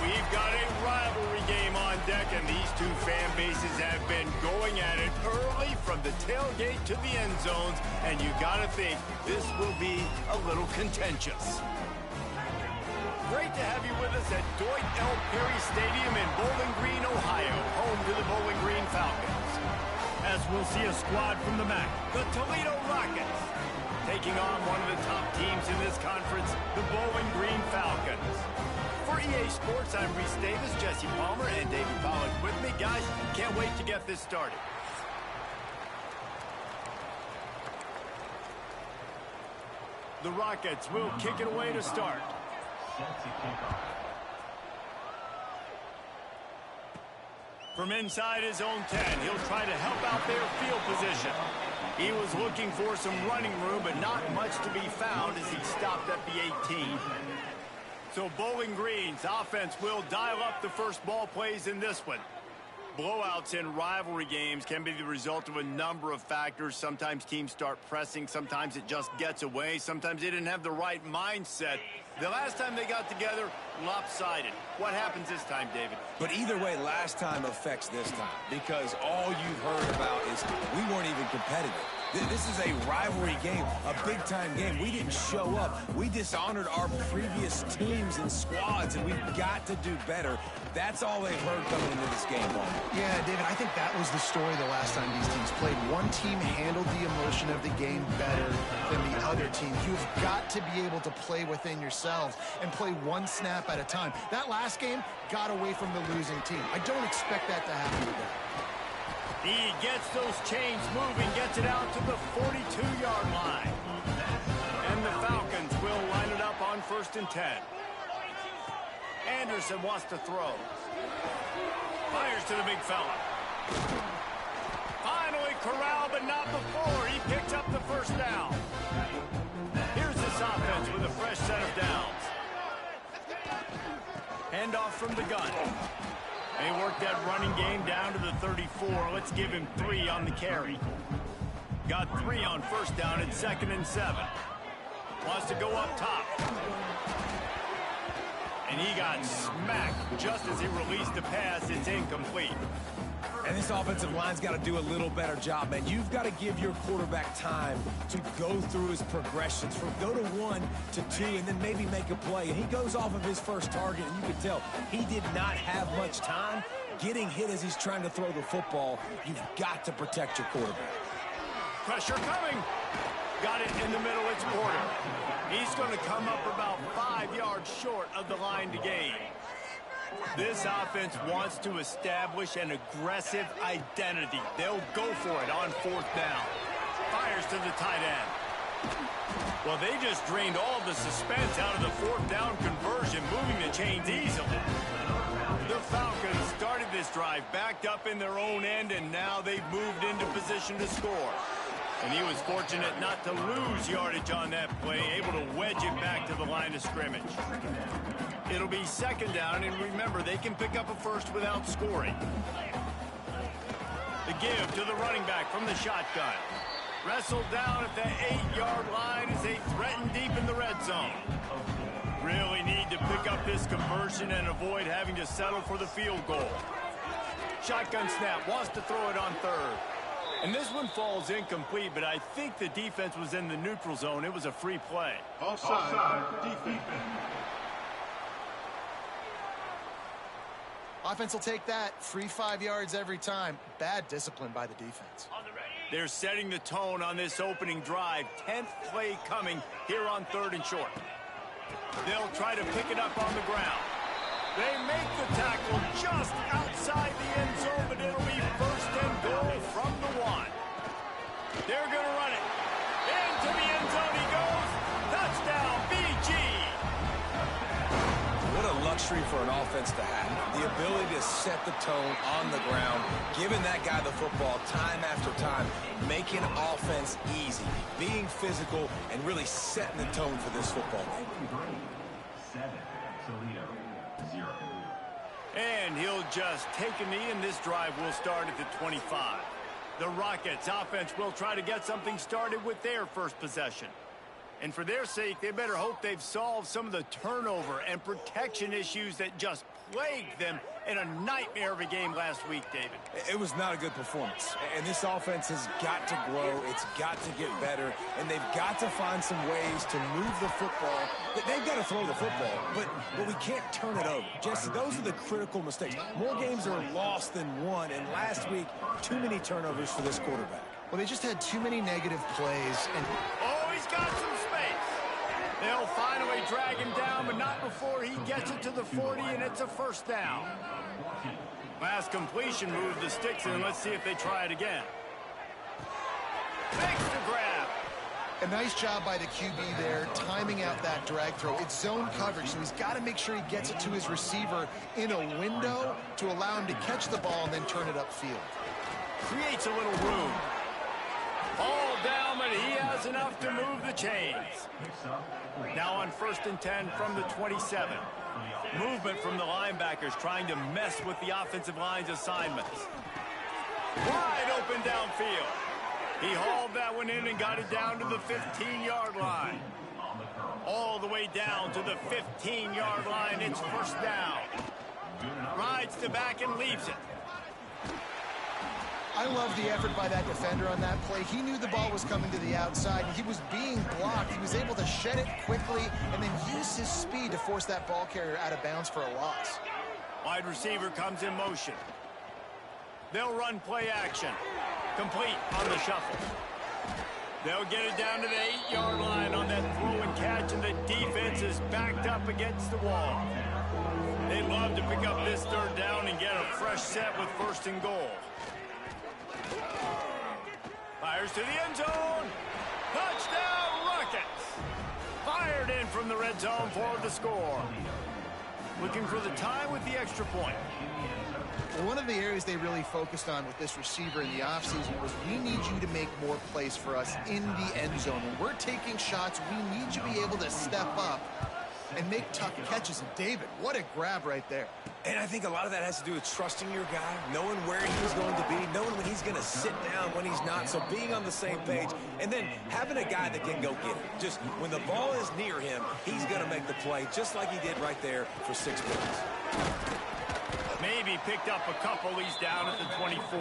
We've got a rivalry game on deck, and these two fan bases have been going at it early from the tailgate to the end zones, and you gotta think this will be a little contentious. Great to have you with us at Dwight L. Perry Stadium in Bowling Green, Ohio, home to the Bowling Green Falcons. As we'll see a squad from the MAC, the Toledo Rockets, taking on one of the top teams in this conference, the Bowling Green Falcons. For EA Sports, I'm Reese Davis, Jesse Palmer, and David Pollock with me. Guys, can't wait to get this started. The Rockets will kick it away to start. From inside his own 10, he'll try to help out their field position. He was looking for some running room, but not much to be found as he stopped at the 18. So Bowling Green's offense will dial up the first ball plays in this one. Blowouts in rivalry games can be the result of a number of factors. Sometimes teams start pressing. Sometimes it just gets away. Sometimes they didn't have the right mindset. The last time they got together, lopsided. What happens this time, David? But either way, last time affects this time, because all you've heard about is we weren't even competitive. This is a rivalry game, a big-time game. We didn't show up. We dishonored our previous teams and squads, and we've got to do better. That's all they've heard coming into this game, Paul. Yeah, David, I think that was the story the last time these teams played. One team handled the emotion of the game better than the other team. You've got to be able to play within yourselves and play one snap at a time. That last game got away from the losing team. I don't expect that to happen today. He gets those chains moving, gets it out to the 42-yard line. And the Falcons will line it up on 1st and 10. Anderson wants to throw. Fires to the big fella. Finally corralled, but not before. He picks up the first down. Here's this offense with a fresh set of downs. Handoff from the gun. They worked that running game down to the 34. Let's give him 3 on the carry. Got 3 on 1st down at 2nd and 7. Wants to go up top. And he got smacked just as he released the pass. It's incomplete. And this offensive line's got to do a little better job, man. You've got to give your quarterback time to go through his progressions from go to 1 to 2 and then maybe make a play. And he goes off of his first target, and you can tell he did not have much time getting hit as he's trying to throw the football. You've got to protect your quarterback. Pressure coming. Got it in the middle. It's Porter. He's going to come up about 5 yards short of the line to gain. This offense wants to establish an aggressive identity. They'll go for it on 4th down. Fires to the tight end. Well, they just drained all the suspense out of the 4th down conversion, moving the chains easily. The Falcons started this drive backed up in their own end, and now they've moved into position to score. And he was fortunate not to lose yardage on that play, able to wedge it back to the line of scrimmage. It'll be second down, and remember, they can pick up a first without scoring. The give to the running back from the shotgun. Wrestled down at the 8-yard line as they threaten deep in the red zone. Really need to pick up this conversion and avoid having to settle for the field goal. Shotgun snap, wants to throw it on third. And this one falls incomplete, but I think the defense was in the neutral zone. It was a free play. Offside, defense. Offense will take that. Free 5 yards every time. Bad discipline by the defense. They're setting the tone on this opening drive. 10th play coming here on 3rd and short. They'll try to pick it up on the ground. They make the tackle just outside the end zone, but it'll be 1st and goal from the 1. They're going to run it. Into the end zone he goes. Touchdown, BG. What a luxury for an offense to have. The ability to set the tone on the ground, giving that guy the football time after time, making offense easy, being physical, and really setting the tone for this football game. And he'll just take a knee, and this drive will start at the 25. The Rockets offense will try to get something started with their first possession. And for their sake, they better hope they've solved some of the turnover and protection issues that just plagued them in a nightmare of a game last week, David. It was not a good performance. And this offense has got to grow. It's got to get better. And they've got to find some ways to move the football. They've got to throw the football, but we can't turn it over. Jesse, those are the critical mistakes. More games are lost than won. And last week, too many turnovers for this quarterback. Well, they just had too many negative plays. And oh, he's got some space. They'll finally drag him down, but not before he gets it to the 40, and it's a 1st down. Last completion moved the sticks, and let's see if they try it again. Makes the grab. a nice job by the QB there, timing out that drag throw. It's zone coverage, so he's got to make sure he gets it to his receiver in a window to allow him to catch the ball and then turn it upfield. Creates a little room. All down, but he has enough to move the chains. Now on 1st and 10 from the 27. Movement from the linebackers trying to mess with the offensive line's assignments. Wide open downfield. He hauled that one in and got it down to the 15-yard line. All the way down to the 15-yard line. It's 1st down. Rides the back and leaves it. I love the effort by that defender on that play. He knew the ball was coming to the outside. He was being blocked. He was able to shed it quickly and then use his speed to force that ball carrier out of bounds for a loss. Wide receiver comes in motion. They'll run play action. Complete on the shuffle. They'll get it down to the 8-yard line on that throw and catch, and the defense is backed up against the wall. They'd love to pick up this 3rd down and get a fresh set with 1st and goal. Fires to the end zone. Touchdown, Rockets. Fired in from the red zone for the score. Looking for the tie with the extra point. Well, one of the areas they really focused on with this receiver in the offseason was we need you to make more plays for us in the end zone. When we're taking shots, we need you to be able to step up and make tough catches. And David, what a grab right there. And I think a lot of that has to do with trusting your guy, knowing where he's going to be, knowing when he's going to sit down, when he's not, so being on the same page, and then having a guy that can go get it. Just when the ball is near him, he's going to make the play, just like he did right there for 6 points. Maybe picked up a couple. He's down at the 24.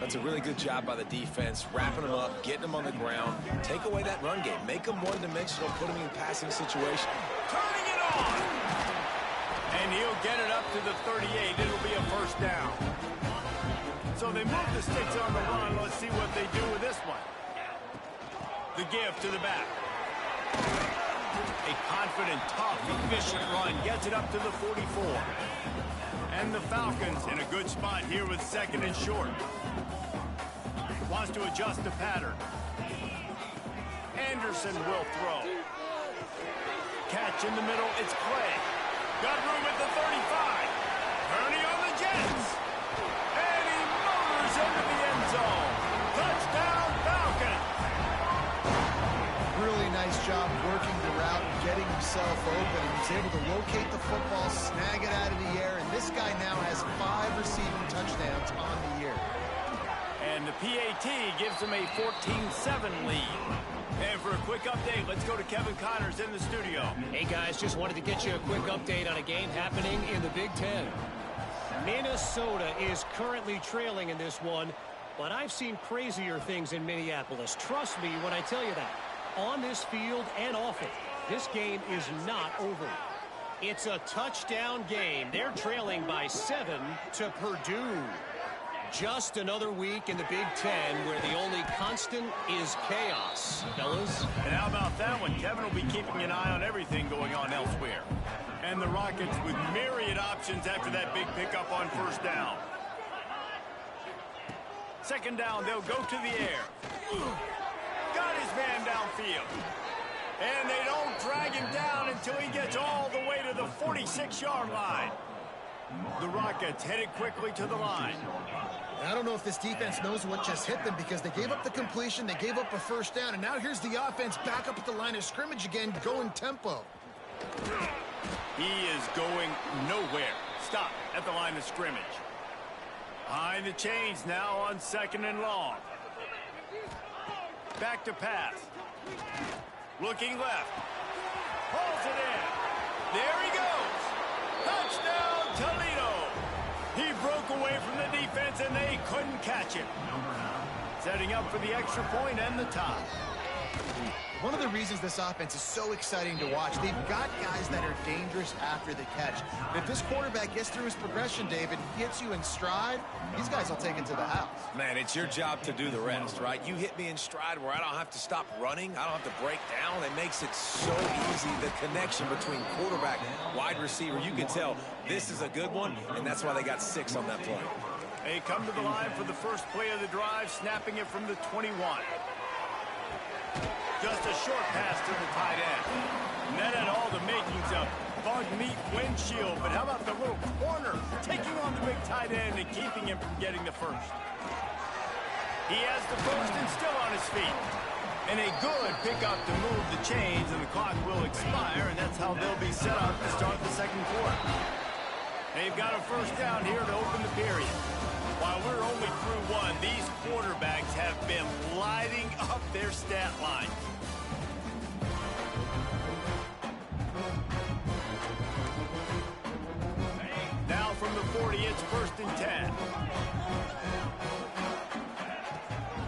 That's a really good job by the defense, wrapping him up, getting him on the ground, take away that run game, make him one-dimensional, put him in passing situation. Turning it on! And he'll get it up to the 38. It'll be a 1st down. So they move the sticks on the run. Let's see what they do with this one. The give to the back. A confident, tough, efficient run. Gets it up to the 44. And the Falcons in a good spot here with 2nd and short. Wants to adjust the pattern. Anderson will throw. Catch in the middle. It's Clay. Got room at the 35. Ernie on the Jets. And he motors into the end zone. Touchdown, nice job working the route and getting himself open. And he's able to locate the football, snag it out of the air, and this guy now has 5 receiving touchdowns on the year. And the PAT gives him a 14-7 lead. And for a quick update, let's go to Kevin Connors in the studio. Hey, guys, just wanted to get you a quick update on a game happening in the Big Ten. Minnesota is currently trailing in this one, but I've seen crazier things in Minneapolis. Trust me when I tell you that. On this field and off it, this game is not over. It's a touchdown game. They're trailing by 7 to Purdue. Just another week in the Big Ten where the only constant is chaos, fellas. And how about that one? Kevin will be keeping an eye on everything going on elsewhere. And the Rockets with myriad options after that big pickup on first down. Second down, they'll go to the air. Got his man downfield. And they don't drag him down until he gets all the way to the 46-yard line. The Rockets headed quickly to the line. I don't know if this defense knows what just hit them because they gave up the completion, they gave up a first down, and now here's the offense back up at the line of scrimmage again, going tempo. He is going nowhere. Stop at the line of scrimmage. Behind the chains now on 2nd and long. Back to pass. Looking left. Pulls it in. There he goes. Touchdown, Toledo. He broke away from the defense, and they couldn't catch him. Setting up for the extra point and the tie. One of the reasons this offense is so exciting to watch, they've got guys that are dangerous after the catch. If this quarterback gets through his progression, David, gets you in stride, these guys will take it to the house. Man, it's your job to do the rest, right? You hit me in stride where I don't have to stop running. I don't have to break down. It makes it so easy, the connection between quarterback, wide receiver. You can tell this is a good one, and that's why they got 6 on that play. They come to the line for the first play of the drive, snapping it from the 21. Just a short pass to the tight end. And that had all the makings of bug meat windshield. But how about the little corner taking on the big tight end and keeping him from getting the first? He has the first and still on his feet. And a good pickup to move the chains, and the clock will expire, and that's how they'll be set up to start the second quarter. They've got a first down here to open the period. While we're only through one, these quarterbacks have been lighting up their stat line. Now from the 40, it's 1st and 10.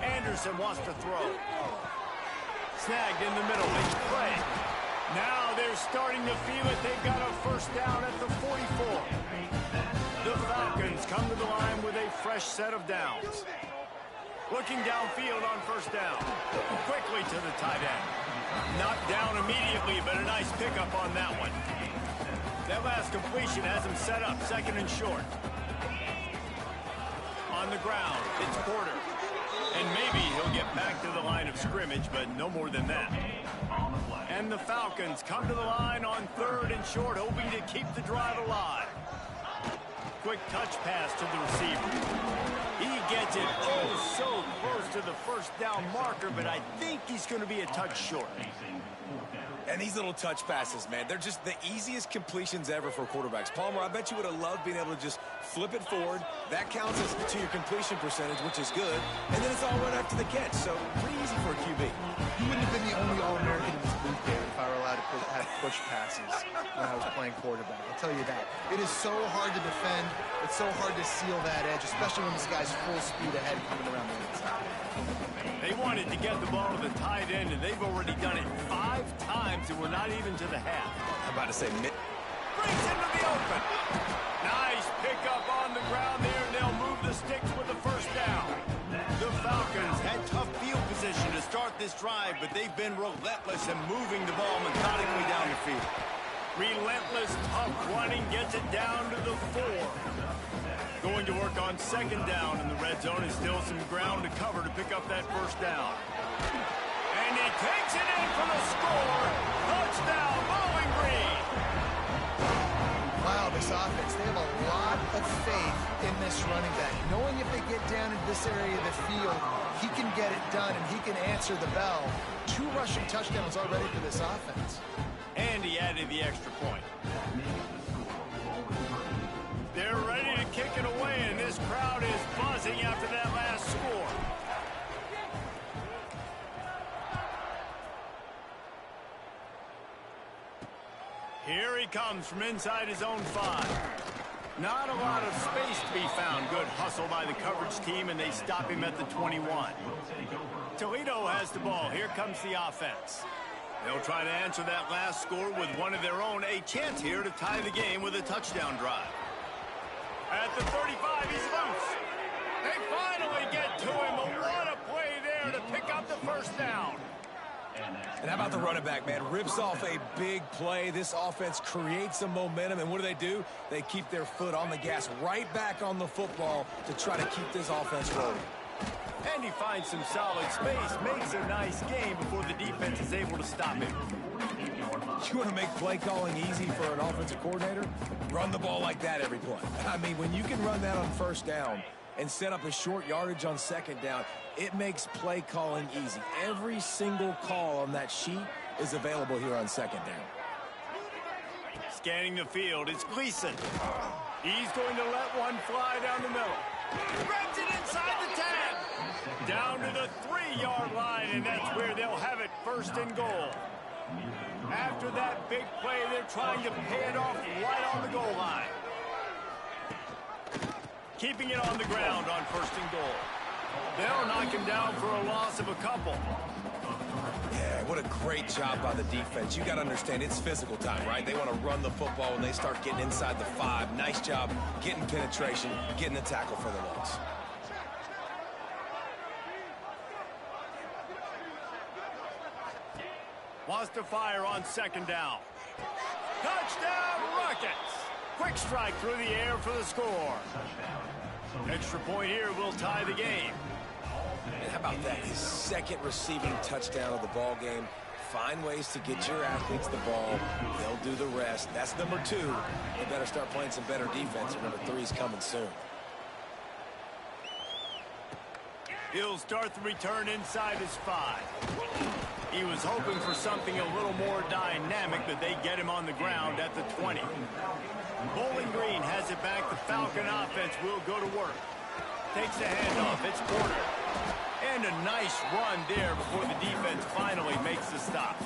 Anderson wants to throw. Snagged in the middle, makes play. Now they're starting to feel it. They've got a first down at the 44. The Falcons come to the line with a fresh set of downs. Looking downfield on first down. Quickly to the tight end. Knocked down immediately, but a nice pickup on that one. That last completion has him set up 2nd and short. On the ground, it's Porter. And maybe he'll get back to the line of scrimmage, but no more than that. And the Falcons come to the line on 3rd and short, hoping to keep the drive alive. Quick touch pass to the receiver. He gets it so close to the first down marker, but I think he's going to be a touch short. And these little touch passes, man, they're just the easiest completions ever for quarterbacks. Palmer, I bet you would have loved being able to just flip it forward. That counts as to your completion percentage, which is good. And then it's all right after the catch, so pretty easy for a QB. You wouldn't have been the only All-American in this booth, David, if I were allowed to have push passes when I was playing quarterback. I'll tell you that. It is so hard to defend. It's so hard to seal that edge, especially when this guy's full speed ahead coming around the inside. They wanted to get the ball to the tight end, and they've already done it 5 times, and we're not even to the half. I'm about to say mid. Brings into the open. Nice pickup on the ground there, and they'll move the sticks with the first down. The Falcons had tough field position to start this drive, but they've been relentless in moving the ball methodically down the field. Relentless, tough running gets it down to the 4. Going to work on 2nd down in the red zone, and still some ground to cover to pick up that first down. And he takes it in for the score. Touchdown, Bowling Green. Wow, this offense, they have a lot of faith in this running back, knowing if they get down in this area of the field, he can get it done and he can answer the bell. 2 rushing touchdowns already for this offense. And he added the extra point. They're ready to kick it away, and this crowd is buzzing after that last score. Here he comes from inside his own 5. Not a lot of space to be found. Good hustle by the coverage team, and they stop him at the 21. Toledo has the ball. Here comes the offense. They'll try to answer that last score with one of their own. A chance here to tie the game with a touchdown drive. At the 35, he's loose. They finally get to him, but what a play there to pick up the first down. And how about the running back, man? Rips off a big play. This offense creates some momentum, and what do? They keep their foot on the gas right back on the football to try to keep this offense rolling. And he finds some solid space, makes a nice game before the defense is able to stop him. You want to make play calling easy for an offensive coordinator? Run the ball like that every play. I mean, when you can run that on first down and set up a short yardage on second down, it makes play calling easy. Every single call on that sheet is available here on second down. Scanning the field, it's Gleason. He's going to let one fly down the middle. Grabs it inside the 10. Down to the 3-yard line, and that's where they'll have it, first and goal. After that big play, they're trying to pay it off right on the goal line. Keeping it on the ground on first and goal. They'll knock him down for a loss of a couple. Yeah, what a great job by the defense. You got to understand, it's physical time, right? They want to run the football when they start getting inside the 5. Nice job getting penetration, getting the tackle for the loss. Wants to fire on second down. Touchdown, Rockets! Quick strike through the air for the score. Extra point here will tie the game. And how about that? His second receiving touchdown of the ball game. Find ways to get your athletes the ball. They'll do the rest. That's number 2. They better start playing some better defense, or number 3's coming soon. He'll start the return inside his 5. He was hoping for something a little more dynamic, but they get him on the ground at the 20. Bowling Green has it back. The Falcon offense will go to work. Takes the handoff. It's Porter. And a nice run there before the defense finally makes the stop.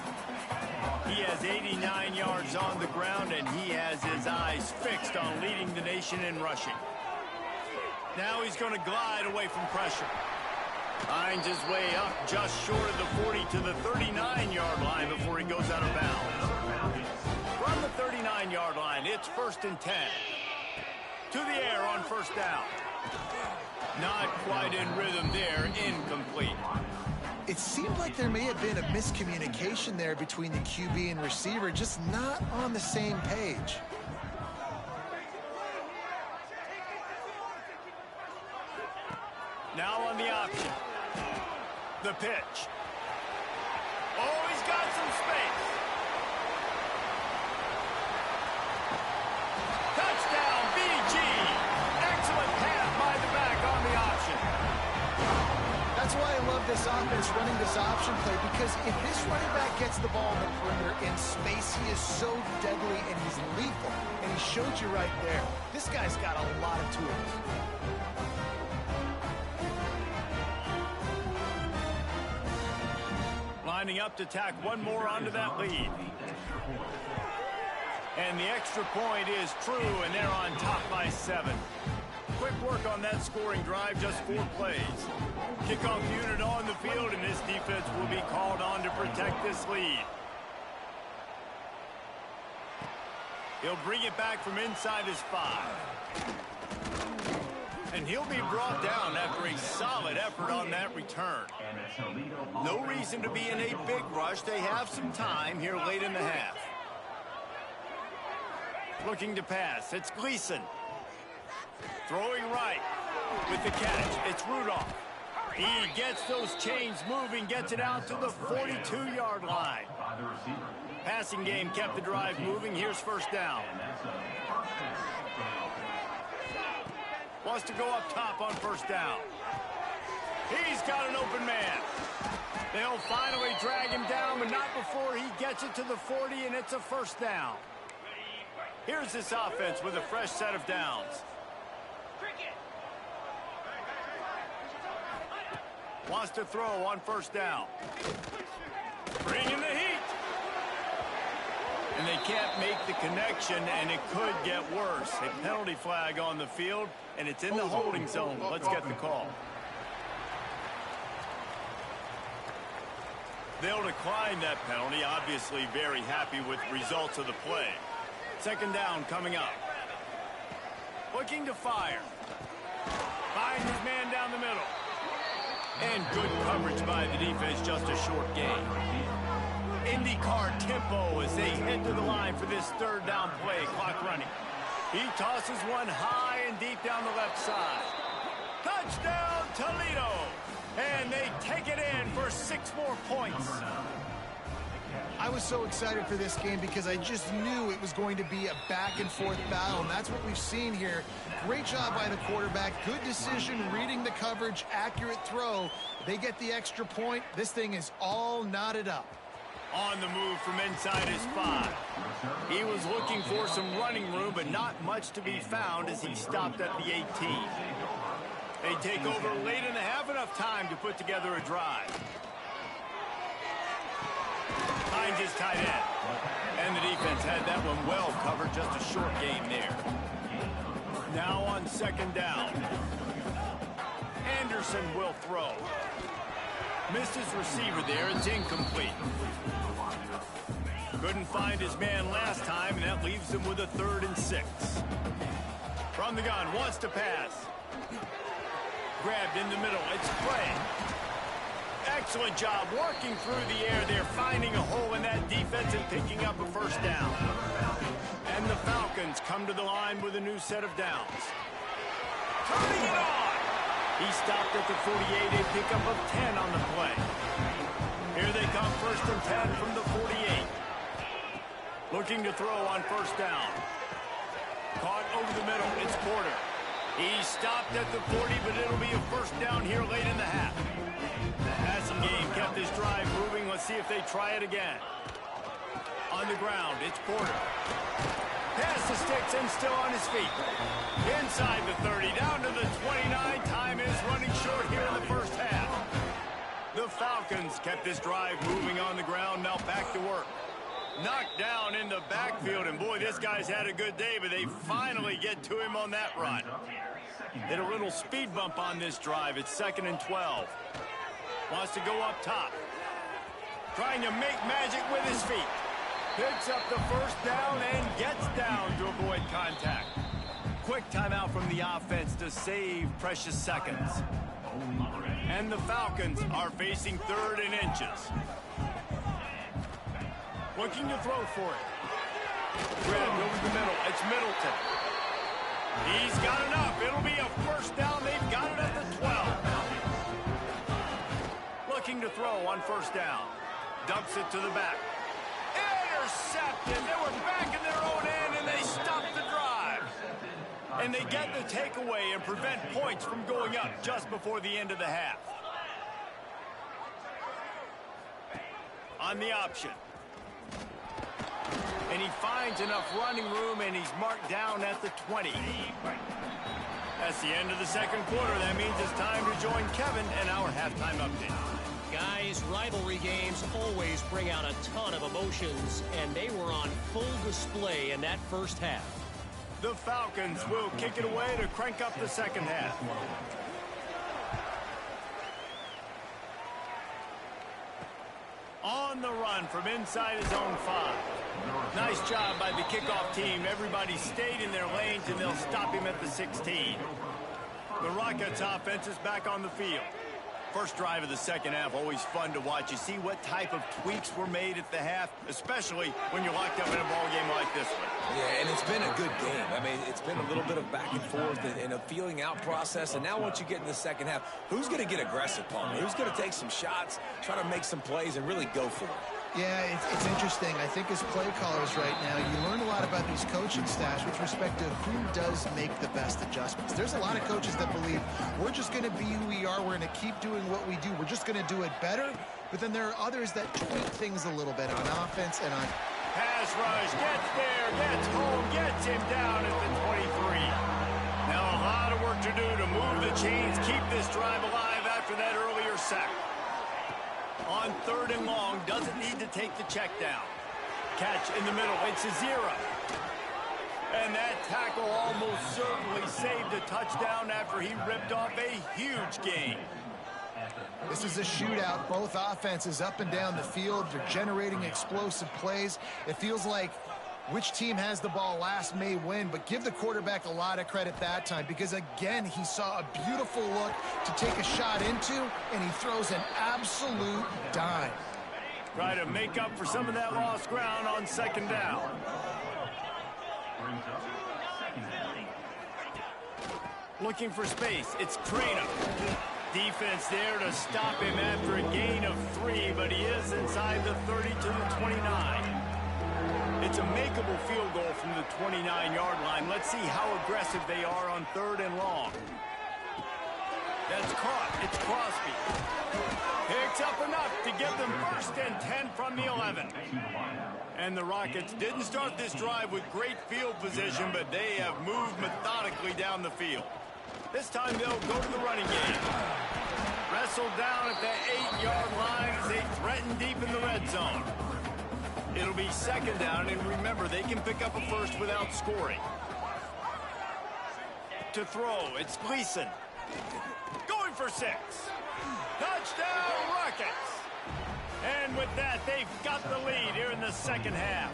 He has 89 yards on the ground, and he has his eyes fixed on leading the nation in rushing. Now he's going to glide away from pressure. Finds his way up just short of the 40 to the 39-yard line before he goes out of bounds. From the 39-yard line, it's first and 10. To the air on first down. Not quite in rhythm there, incomplete. It seemed like there may have been a miscommunication there between the QB and receiver, just not on the same page. Now on the option. The pitch. Oh, he's got some space. Touchdown, BG. Excellent pass by the back on the option. That's why I love this offense running this option play, because if this running back gets the ball in the perimeter in space, he is so deadly and he's lethal. And he showed you right there. This guy's got a lot of tools. Lining up to tack one more onto that lead. And the extra point is true, and they're on top by 7. Quick work on that scoring drive, just 4 plays. Kickoff unit on the field, and this defense will be called on to protect this lead. He'll bring it back from inside his 5. And he'll be brought down after a solid effort on that return. No reason to be in a big rush. They have some time here late in the half. Looking to pass. It's Gleason. Throwing right with the catch. It's Rudolph. He gets those chains moving, gets it out to the 42-yard line. Passing game kept the drive moving. Here's first down. Wants to go up top on first down. He's got an open man. They'll finally drag him down, but not before he gets it to the 40, and it's a first down. Here's this offense with a fresh set of downs. Wants to throw on first down. Bringing the heat. And they can't make the connection, and it could get worse. A penalty flag on the field, and it's in the holding zone. Let's get the call. They'll decline that penalty. Obviously very happy with the results of the play. Second down coming up. Looking to fire. Finds his man down the middle. And good coverage by the defense, just a short gain. IndyCar tempo as they head to the line for this third down play. Clock running. He tosses one high and deep down the left side. Touchdown, Toledo! And they take it in for 6 more points. I was so excited for this game because I just knew it was going to be a back-and-forth battle, and that's what we've seen here. Great job by the quarterback. Good decision, reading the coverage, accurate throw. They get the extra point. This thing is all knotted up. On the move from inside his 5. He was looking for some running room, but not much to be found as he stopped at the 18. They take over late in the half, enough time to put together a drive. Finds his tight end. And the defense had that one well covered, just a short game there. Now on second down. Anderson will throw. Missed his receiver there, it's incomplete. Couldn't find his man last time, and that leaves him with a 3rd and 6. From the gun, wants to pass. Grabbed in the middle, it's Bray. Excellent job working through the air there, finding a hole in that defense and picking up a first down. And the Falcons come to the line with a new set of downs. Turning it on! He stopped at the 48, a pickup of 10 on the play. Here they come, 1st and 10 from the 48. Looking to throw on first down. Caught over the middle, it's Porter. He stopped at the 40, but it'll be a first down here late in the half. The passing game kept this drive moving. Let's see if they try it again. On the ground, it's Porter. Pass the sticks and still on his feet. Inside the 30, down to the 29. Time is running short here in the first half. The Falcons kept this drive moving on the ground. Now back to work. Knocked down in the backfield, and boy, this guy's had a good day, but they finally get to him on that run. Hit a little speed bump on this drive. It's 2nd and 12. Wants to go up top. Trying to make magic with his feet. Picks up the first down and gets down to avoid contact. Quick timeout from the offense to save precious seconds. And the Falcons are facing 3rd and inches. Looking to throw for it. Grabbed over the middle. It's Middleton. He's got enough. It'll be a first down. They've got it at the 12. Looking to throw on first down. Dumps it to the back. Intercepted. They were back in their own end, and they stopped the drive. And they get the takeaway and prevent points from going up just before the end of the half. On the option. And he finds enough running room, and he's marked down at the 20. That's the end of the second quarter. That means it's time to join Kevin and our halftime update. Guys, rivalry games always bring out a ton of emotions, and they were on full display in that first half. The Falcons will kick it away to crank up the second half. On the run from inside his own 5. Nice job by the kickoff team. Everybody stayed in their lanes, and they'll stop him at the 16. The Rockets offense is back on the field. First drive of the second half, always fun to watch. You see what type of tweaks were made at the half, especially when you're locked up in a ball game like this one. Yeah, and it's been a good game. I mean, it's been a little bit of back and forth and a feeling out process. And now once you get in the second half, who's going to get aggressive, Palmer? Who's going to take some shots, try to make some plays, and really go for it? Yeah, it's interesting. I think as play callers right now, you learn a lot about these coaching staffs with respect to who does make the best adjustments. There's a lot of coaches that believe we're just going to be who we are. We're going to keep doing what we do. We're just going to do it better. But then there are others that tweak things a little bit on offense and on... Pass rush, gets there, gets home, gets him down at the 23. Now a lot of work to do to move the chains, keep this drive alive after that earlier sack. On 3rd and long, doesn't need to take the check down. Catch in the middle, it's a 0. And that tackle almost certainly saved a touchdown after he ripped off a huge gain. This is a shootout. Both offenses up and down the field. They're generating explosive plays. It feels like which team has the ball last may win, but give the quarterback a lot of credit that time because, again, he saw a beautiful look to take a shot into, and he throws an absolute dime. Try to make up for some of that lost ground on 2nd down. Looking for space. It's Trina. Defense there to stop him after a gain of 3, but he is inside the 30 to the 29. It's a makeable field goal from the 29-yard line. Let's see how aggressive they are on 3rd and long. That's caught. It's Crosby. Picks up enough to give them 1st and 10 from the 11. And the Rockets didn't start this drive with great field position, but they have moved methodically down the field. This time they'll go to the running game. Wrestled down at the 8-yard line as they threaten deep in the red zone. It'll be 2nd down, and remember, they can pick up a first without scoring. To throw, it's Gleason. Going for 6. Touchdown, Rockets! And with that, they've got the lead here in the 2nd half.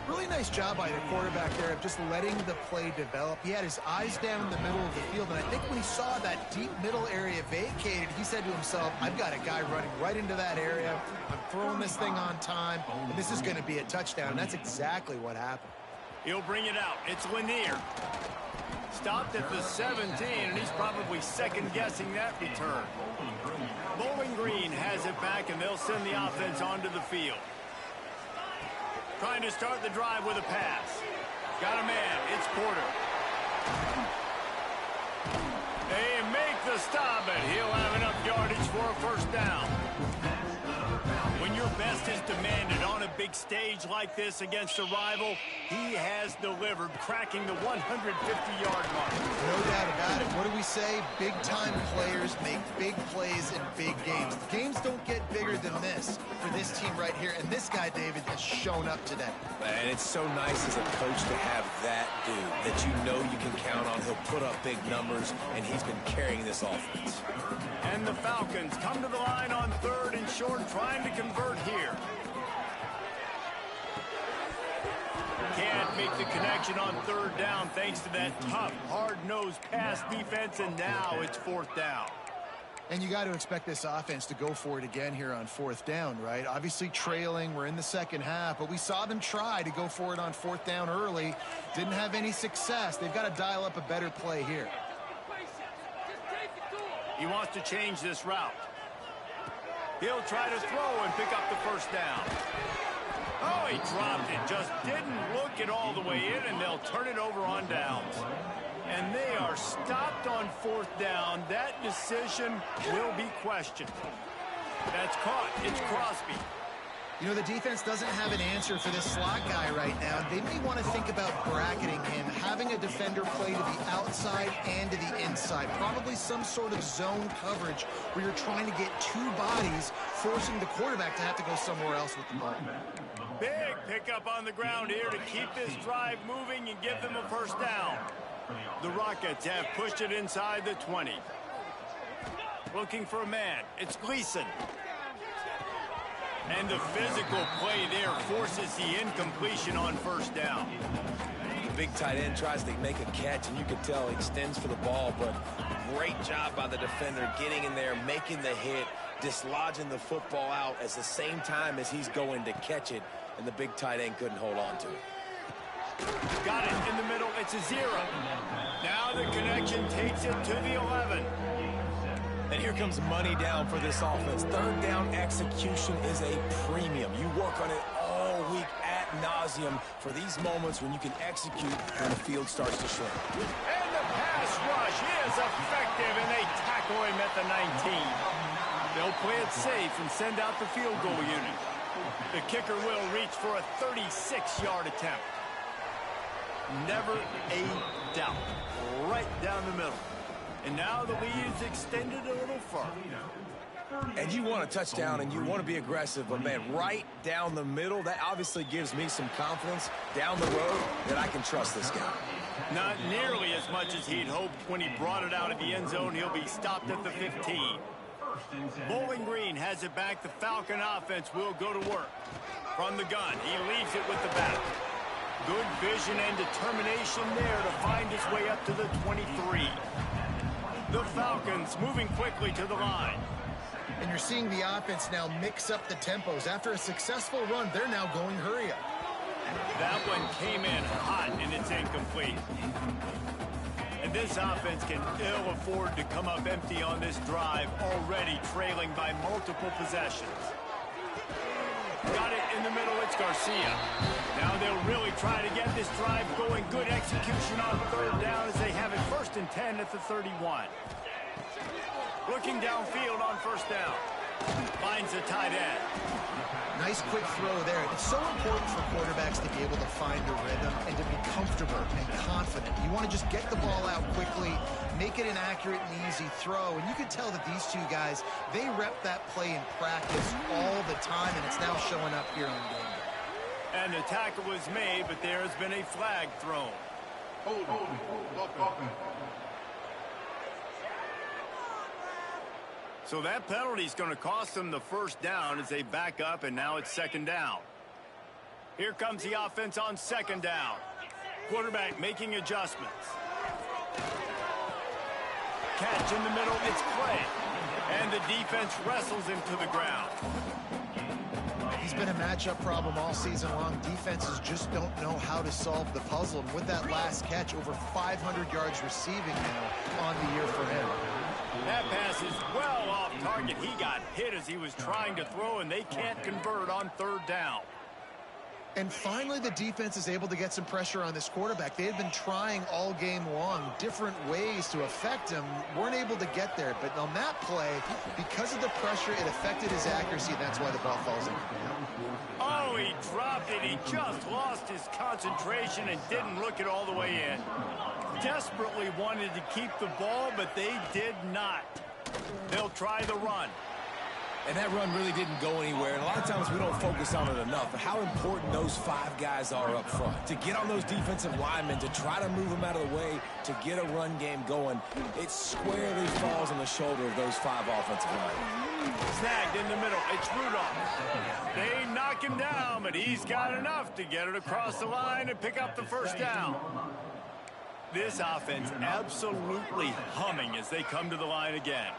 Really nice job by the quarterback there of just letting the play develop. He had his eyes down in the middle of the field, and I think when he saw that deep middle area vacated, he said to himself, I've got a guy running right into that area. I'm throwing this thing on time, and this is going to be a touchdown. And that's exactly what happened. He'll bring it out. It's Lanier. Stopped at the 17, and he's probably second-guessing that return. Bowling Green has it back, and they'll send the offense onto the field. Trying to start the drive with a pass. Got a man. It's Porter. They make the stop, but he'll have enough yardage for a 1st down. When your best is demanded on a big stage like this against a rival, he has delivered, cracking the 150-yard mark. No doubt about it. What do we say? Big-time players make big plays in big games. The games don't get bigger than this for this team right here, and this guy, David, has shown up today. And it's so nice as a coach to have that dude that you know you can count on. He'll put up big numbers, and he's been carrying this offense. And the Falcons come to the line on 3rd and short, trying to convert here. Can't make the connection on 3rd down thanks to that tough, hard-nosed pass defense, and now it's 4th down. And you got to expect this offense to go for it again here on 4th down, right? Obviously trailing, we're in the 2nd half, but we saw them try to go for it on 4th down early. Didn't have any success. They've got to dial up a better play here. He wants to change this route. He'll try to throw and pick up the 1st down. Oh, he dropped it. Just didn't look it all the way in, and they'll turn it over on downs. And they are stopped on 4th down. That decision will be questioned. That's caught. It's Crosby. You know, the defense doesn't have an answer for this slot guy right now. They may want to think about bracketing him, having a defender play to the outside and to the inside. Probably some sort of zone coverage where you're trying to get 2 bodies, forcing the quarterback to have to go somewhere else with the ball. Big pickup on the ground here to keep this drive moving and give them a 1st down. The Rockets have pushed it inside the 20. Looking for a man. It's Gleason. And the physical play there forces the incompletion on 1st down. The big tight end tries to make a catch, and you can tell he extends for the ball, but great job by the defender getting in there, making the hit, dislodging the football out at the same time as he's going to catch it, and the big tight end couldn't hold on to it. Got it in the middle. It's a 0. Now the connection takes it to the 11. And here comes money down for this offense. Third down execution is a premium. You work on it all week ad nauseum for these moments when you can execute when the field starts to shrink. And the pass rush is effective, and they tackle him at the 19. They'll play it safe and send out the field goal unit. The kicker will reach for a 36-yard attempt. Never a doubt. Right down the middle. And now the lead is extended a little further. And you want a touchdown and you want to be aggressive, but man, right down the middle, that obviously gives me some confidence down the road that I can trust this guy. Not nearly as much as he'd hoped when he brought it out of the end zone. He'll be stopped at the 15. Bowling Green has it back. The Falcon offense will go to work. From the gun, he leaves it with the back. Good vision and determination there to find his way up to the 23. The Falcons moving quickly to the line. And you're seeing the offense now mix up the tempos. After a successful run, they're now going hurry up. That one came in hot, and it's incomplete. And this offense can ill afford to come up empty on this drive, already trailing by multiple possessions. Got it in the middle, it's Garcia. Now they'll really try to get this drive going. Good execution on third down as they have it 1st and 10 at the 31. Looking downfield on first down. Finds the tight end. Nice quick throw there. It's so important for quarterbacks to be able to find a rhythm and to be comfortable and confident. You want to just get the ball out quickly, make it an accurate and easy throw. And you can tell that these two guys, they rep that play in practice all the time, and it's now showing up here on game day. And the tackle was made, but there has been a flag thrown. Hold. So that penalty is going to cost them the first down as they back up, and now it's 2nd down. Here comes the offense on 2nd down. Quarterback making adjustments. Catch in the middle, it's Clay. And the defense wrestles him to the ground. He's been a matchup problem all season long. Defenses just don't know how to solve the puzzle. And with that last catch, over 500 yards receiving now on the year for him. That pass is well off target. He got hit as he was trying to throw, and they can't convert on 3rd down. And finally, the defense is able to get some pressure on this quarterback. They had been trying all game long, different ways to affect him, weren't able to get there. But on that play, because of the pressure, it affected his accuracy, and that's why the ball falls in. Oh, he dropped it. He just lost his concentration and didn't look it all the way in. Desperately wanted to keep the ball, but they did not. They'll try the run. And that run really didn't go anywhere. And a lot of times we don't focus on it enough. But how important those 5 guys are up front. To get on those defensive linemen, to try to move them out of the way, to get a run game going, it squarely falls on the shoulder of those 5 offensive linemen. Snagged in the middle. It's Rudolph. They knock him down, but he's got enough to get it across the line and pick up the first down. This offense absolutely humming as they come to the line again.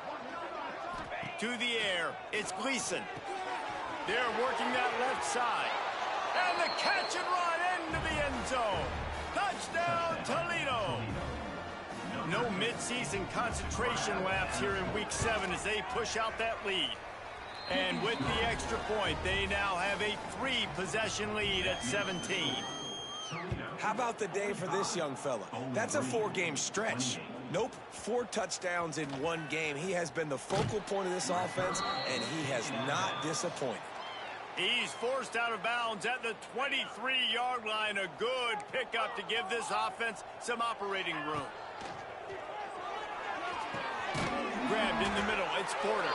To the air, it's Gleason. They're working that left side. And the catch and run into the end zone. Touchdown, Toledo. No midseason concentration lapse here in Week 7 as they push out that lead. And with the extra point, they now have a 3-possession lead at 17. How about the day for this young fella? That's a 4-game stretch. Nope, 4 touchdowns in 1 game. He has been the focal point of this offense, and he has not disappointed. He's forced out of bounds at the 23-yard line. A good pickup to give this offense some operating room. Grabbed in the middle, it's Porter.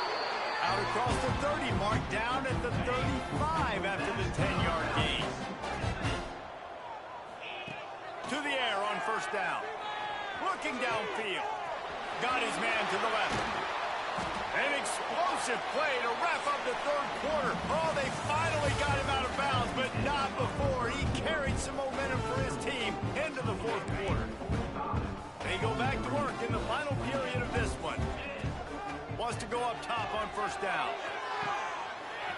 Out across the 30 mark, down at the 35 after the 10-yard gain. To the air on first down. Looking downfield. Got his man to the left. An explosive play to wrap up the 3rd quarter. Oh, they finally got him out of bounds, but not before. He carried some momentum for his team into the 4th quarter. They go back to work in the final period of this one. Wants to go up top on first down.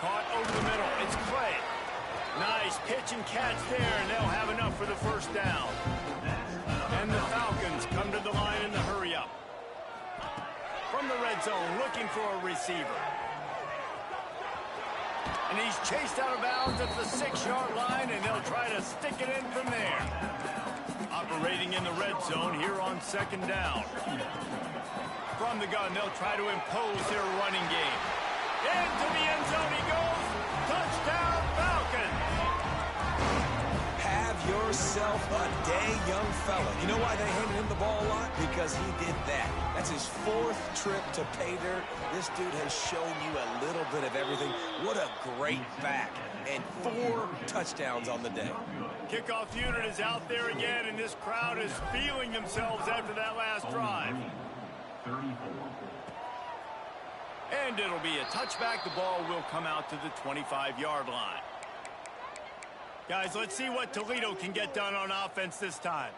Caught over the middle. It's Clay. Nice pitch and catch there, and they'll have enough for the first down. And the Falcons come to the line in the hurry-up. From the red zone looking for a receiver. And he's chased out of bounds at the 6-yard line, and they'll try to stick it in from there. Operating in the red zone here on 2nd down. From the gun, they'll try to impose their running game. Into the end zone he goes. Touchdown, Falcons. Have yourself a day, young fella. You know why they handed him the ball a lot? Because he did that. That's his 4th trip to pay dirt. This dude has shown you a little bit of everything. What a great back. And 4 touchdowns on the day. Kickoff unit is out there again, and this crowd is feeling themselves after that last drive. And it'll be a touchback. The ball will come out to the 25-yard line. Guys, let's see what Toledo can get done on offense this time.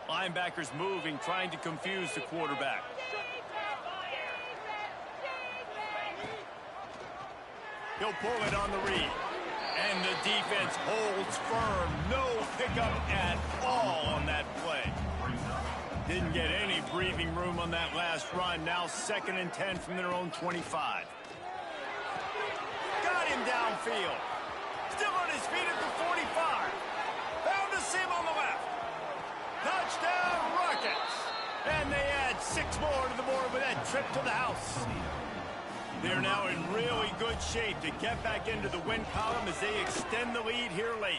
Linebackers moving, trying to confuse the quarterback. He'll pull it on the read. And the defense holds firm. No pickup at all on that play. Didn't get any breathing room on that last run. Now 2nd and 10 from their own 25. Got him downfield. Still on his feet at the 45. Found a seam on the left. Touchdown, Rockets. And they add 6 more to the board with that trip to the house. They're now in really good shape to get back into the win column as they extend the lead here late.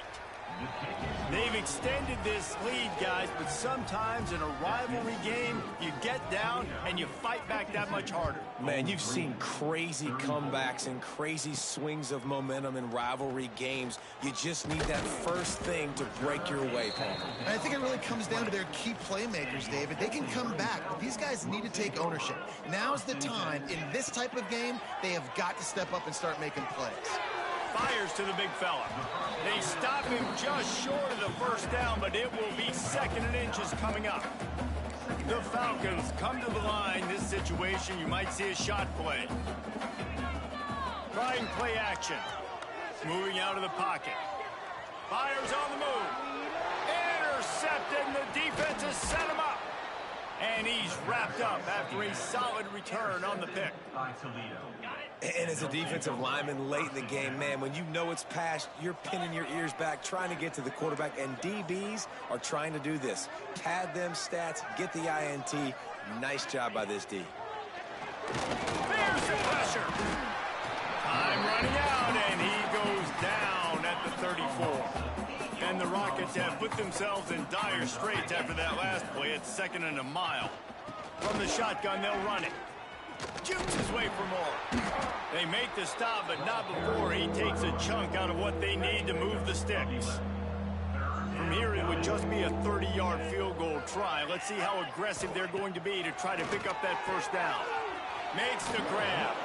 They've extended this lead, guys, but sometimes in a rivalry game, you get down and you fight back that much harder. Man, you've seen crazy comebacks and crazy swings of momentum in rivalry games. You just need that first thing to break your way, Paul. And I think it really comes down to their key playmakers, David. They can come back, but these guys need to take ownership. Now's the time. In this type of game, they have got to step up and start making plays. Fires to the big fella. They stop him just short of the first down, but it will be 2nd and inches coming up. The Falcons come to the line. This situation, you might see a shot play. Trying play action. Moving out of the pocket. Fires on the move. Intercepted, and the defense has set him up. And he's wrapped up after a solid return on the pick. And as a defensive lineman late in the game, man, when you know it's past, you're pinning your ears back, trying to get to the quarterback, and DBs are trying to do this. Pad them stats, get the INT. Nice job by this D. There's the pressure. Time running out, and he goes down at the 34. And the Rockets have put themselves in dire straits after that last play. It's 2nd and a mile. From the shotgun, they'll run it. Shoots his way for more. They make the stop, but not before he takes a chunk out of what they need to move the sticks. From here, it would just be a 30-yard field goal try. Let's see how aggressive they're going to be to try to pick up that first down. Makes the grab.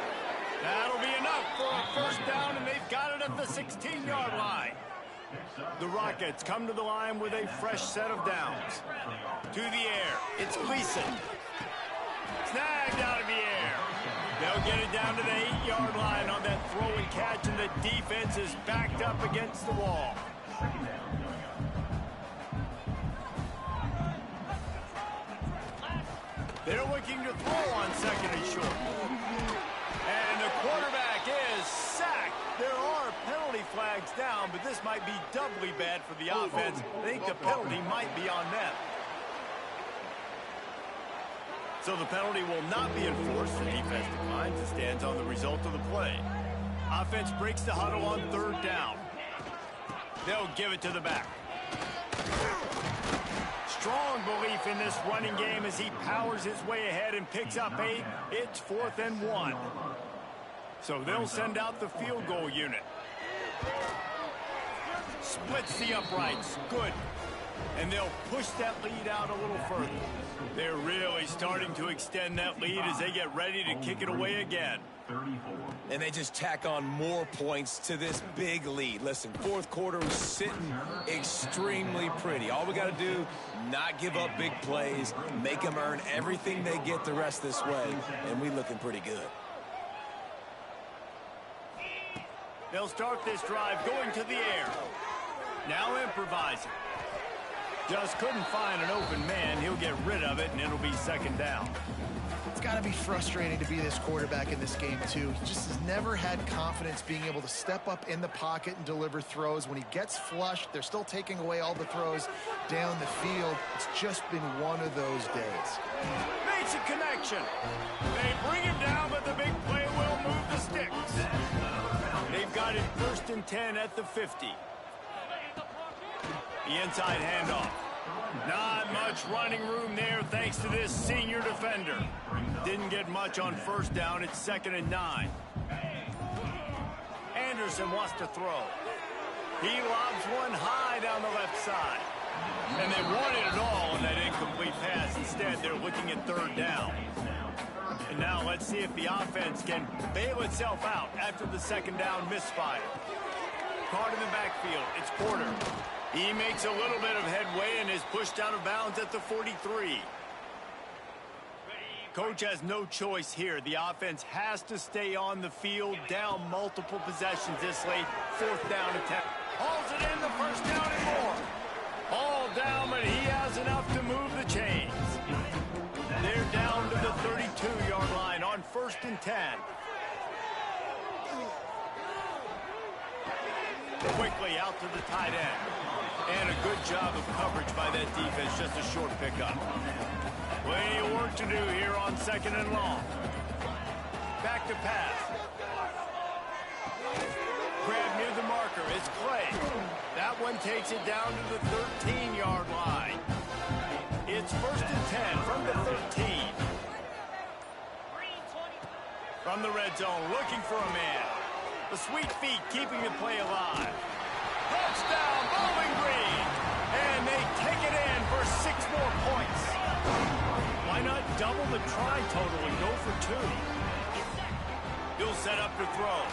That'll be enough for a first down, and they've got it at the 16-yard line. The Rockets come to the line with a fresh set of downs. To the air, it's Gleason. Snagged out of the air. They'll get it down to the 8-yard line on that throw and catch, and the defense is backed up against the wall. They're looking to throw on 2nd and short. And the quarterback is sacked. There are penalty flags down, but this might be doubly bad for the offense. I think the penalty might be on them. So the penalty will not be enforced. The defense declines and stands on the result of the play. Offense breaks the huddle on 3rd down. They'll give it to the back. Strong belief in this running game as he powers his way ahead and picks up 8. It's 4th and 1. So they'll send out the field goal unit. Splits the uprights. Good. And they'll push that lead out a little further. They're really starting to extend that lead as they get ready to kick it away again. And they just tack on more points to this big lead. Listen, 4th quarter is sitting extremely pretty. All we got to do, not give up big plays, make them earn everything they get the rest this way, and we looking pretty good. They'll start this drive going to the air. Now improvising. Just couldn't find an open man. He'll get rid of it, and it'll be 2nd down. got to be frustrating to be this quarterback in this game, too. He just has never had confidence being able to step up in the pocket and deliver throws. When he gets flushed, they're still taking away all the throws down the field. It's just been one of those days. Makes a connection. They bring him down, but the big play will move the sticks. They've got it 1st and 10 at the 50. The inside handoff. Not much running room there thanks to this senior defender. Didn't get much on 1st down. It's 2nd and 9. Anderson wants to throw. He lobs one high down the left side. And they wanted it all on that incomplete pass. Instead, they're looking at 3rd down. And now let's see if the offense can bail itself out after the 2nd down misfire. Caught in the backfield. It's Porter. He makes a little bit of headway and is pushed out of bounds at the 43. Coach has no choice here. The offense has to stay on the field, down multiple possessions this late. 4th down attempt. Hauls it in, the 1st down and more. All down, but he has enough to move the chains. They're down to the 32-yard line on 1st and 10. Quickly out to the tight end. And a good job of coverage by that defense, just a short pickup. Plenty of work to do here on 2nd and long. Back to pass. Grab near the marker, it's Clay. That one takes it down to the 13-yard line. It's 1st and 10 from the 13. From the red zone, looking for a man. The sweet feet keeping the play alive. Touchdown, Bowling Green! And they take it in for 6 more points. Why not double the try total and go for 2? He'll set up to throw.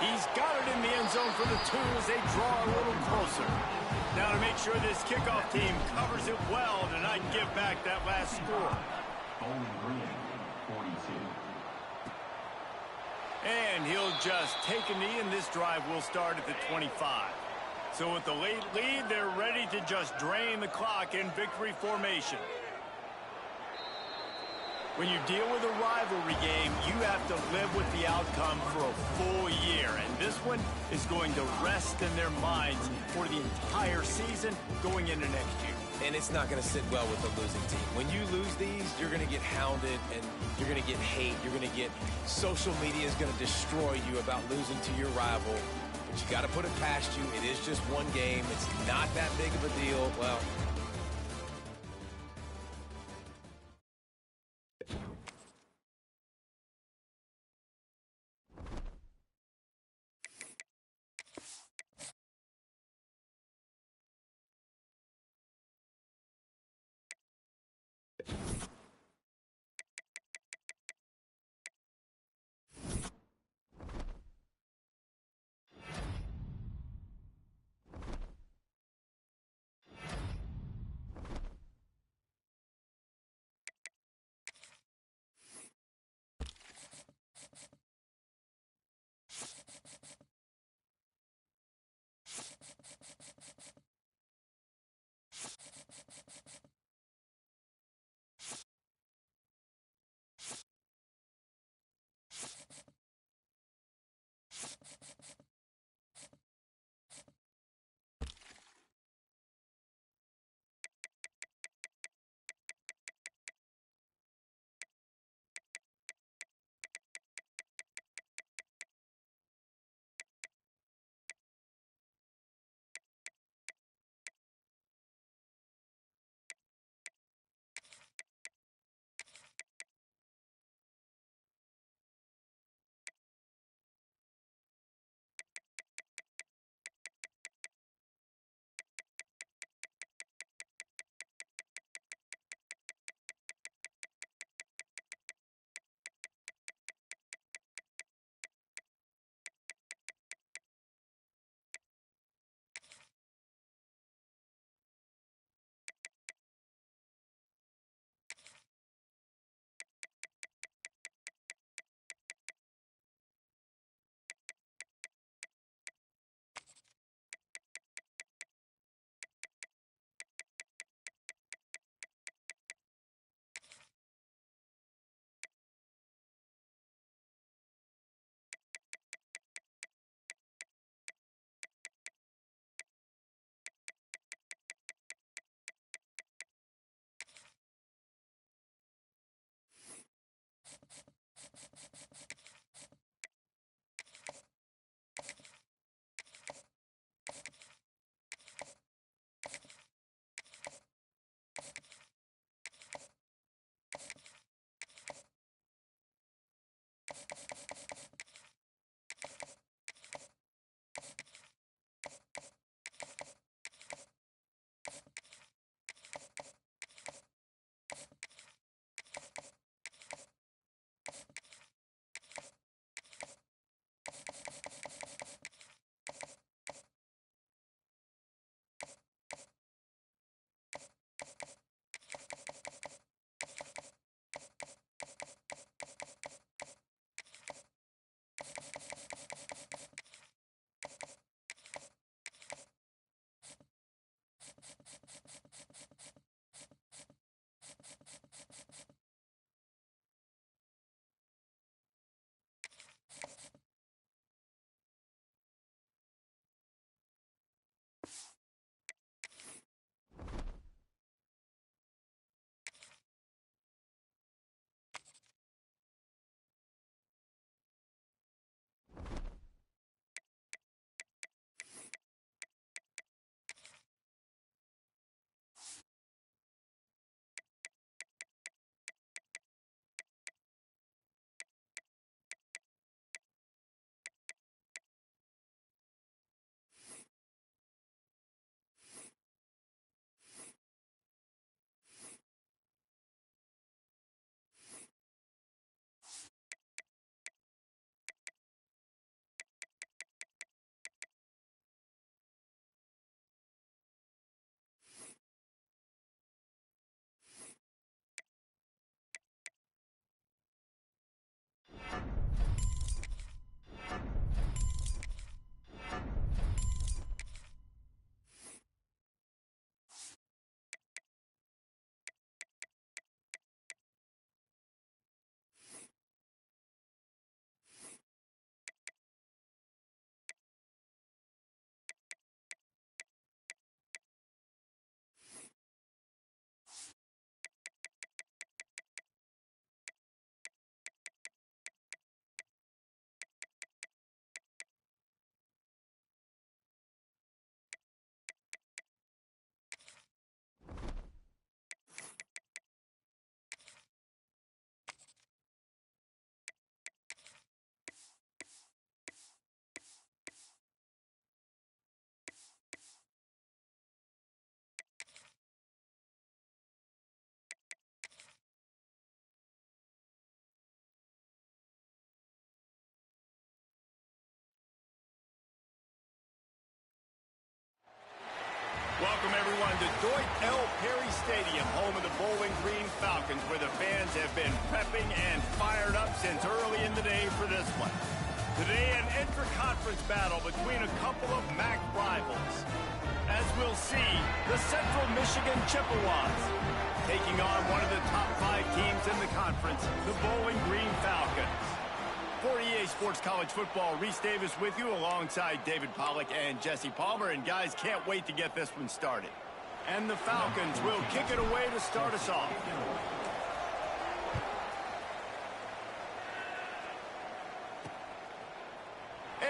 He's got it in the end zone for the 2 as they draw a little closer. Now to make sure this kickoff team covers it well to not give back that last score. Bowling Green, 42. And he'll just take a knee, and this drive will start at the 25. So with the late lead, they're ready to just drain the clock in victory formation. When you deal with a rivalry game, you have to live with the outcome for a full year. And this one is going to rest in their minds for the entire season going into next year. And it's not going to sit well with the losing team. When you lose these, you're going to get hounded and you're going to get hate. You're going to get social media is going to destroy you about losing to your rival. But you got to put it past you. It is just one game. It's not that big of a deal. Well, to Dwight L. Perry Stadium, home of the Bowling Green Falcons, where the fans have been prepping and fired up since early in the day for this one. Today, an intra-conference battle between a couple of MAC rivals. As we'll see, the Central Michigan Chippewas taking on one of the top 5 teams in the conference, the Bowling Green Falcons. For EA Sports College Football, Reese Davis with you alongside David Pollack and Jesse Palmer. And guys, can't wait to get this one started. And the Falcons will kick it away to start us off.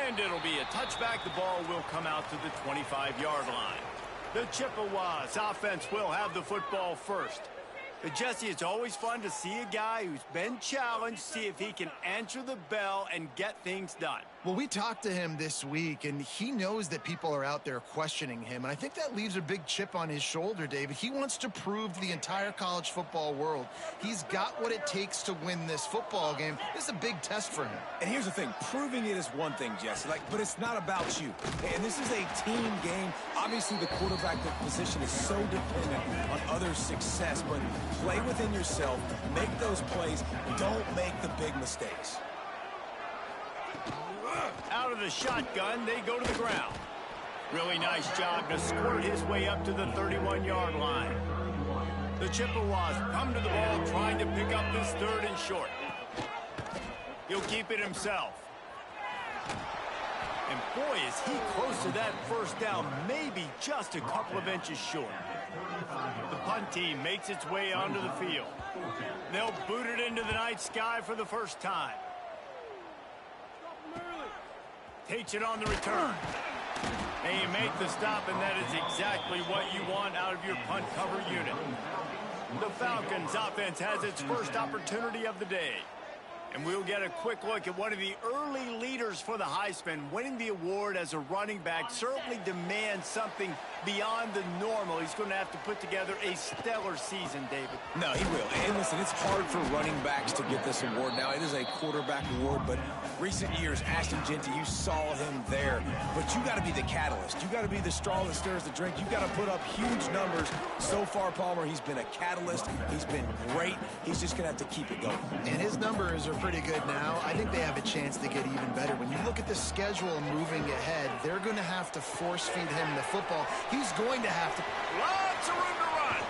And it'll be a touchback. The ball will come out to the 25-yard line. The Chippewas offense will have the football first. But Jesse, it's always fun to see a guy who's been challenged, see if he can answer the bell and get things done. Well, we talked to him this week, and he knows that people are out there questioning him. And I think that leaves a big chip on his shoulder, David. He wants to prove to the entire college football world he's got what it takes to win this football game. This is a big test for him. And here's the thing. Proving it is one thing, Jesse, but it's not about you. And this is a team game. Obviously, the quarterback position is so dependent on others' success, but play within yourself, make those plays, don't make the big mistakes. Out of the shotgun, they go to the ground. Really nice job to squirt his way up to the 31-yard line. The Chippewas come to the ball trying to pick up this 3rd and short. He'll keep it himself. And boy, is he close to that first down, maybe just a couple of inches short. The punt team makes its way onto the field. They'll boot it into the night sky for the first time. Takes it on the return. And you make the stop, and that is exactly what you want out of your punt cover unit. The Falcons offense has its first opportunity of the day. And we'll get a quick look at one of the early leaders for the Heisman. Winning the award as a running back certainly demands something beyond the normal. He's going to have to put together a stellar season, David. No, he will. And listen, it's hard for running backs to get this award. Now, it is a quarterback award, but recent years, Ashton Jeanty, you saw him there. But you got to be the catalyst. You got to be the straw that stirs the drink. You got to put up huge numbers. So far, Palmer, he's been a catalyst. He's been great. He's just going to have to keep it going. And his numbers are pretty good now. I think they have a chance to get even better. When you look at the schedule moving ahead, they're going to have to force-feed him the football. He's going to have to... Lots of room to run.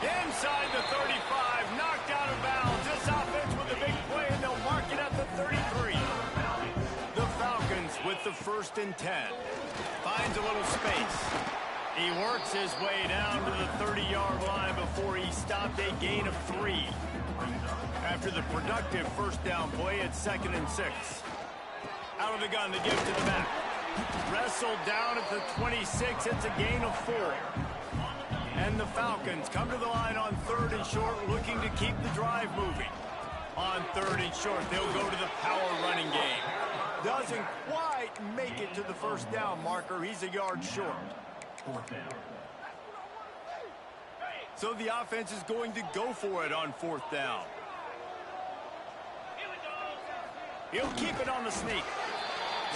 Inside the 35, knocked out of bounds. This offense with a big play, and they'll mark it at the 33. The Falcons with the 1st and 10. Finds a little space. He works his way down to the 30-yard line before he stopped a gain of 3. After the productive first down play at 2nd and 6. Out of the gun, the give to the back. Wrestled down at the 26. It's a gain of 4. And the Falcons come to the line on 3rd and short, looking to keep the drive moving. On 3rd and short, they'll go to the power running game. Doesn't quite make it to the first down marker. He's a yard short. So the offense is going to go for it on 4th down. He'll keep it on the sneak.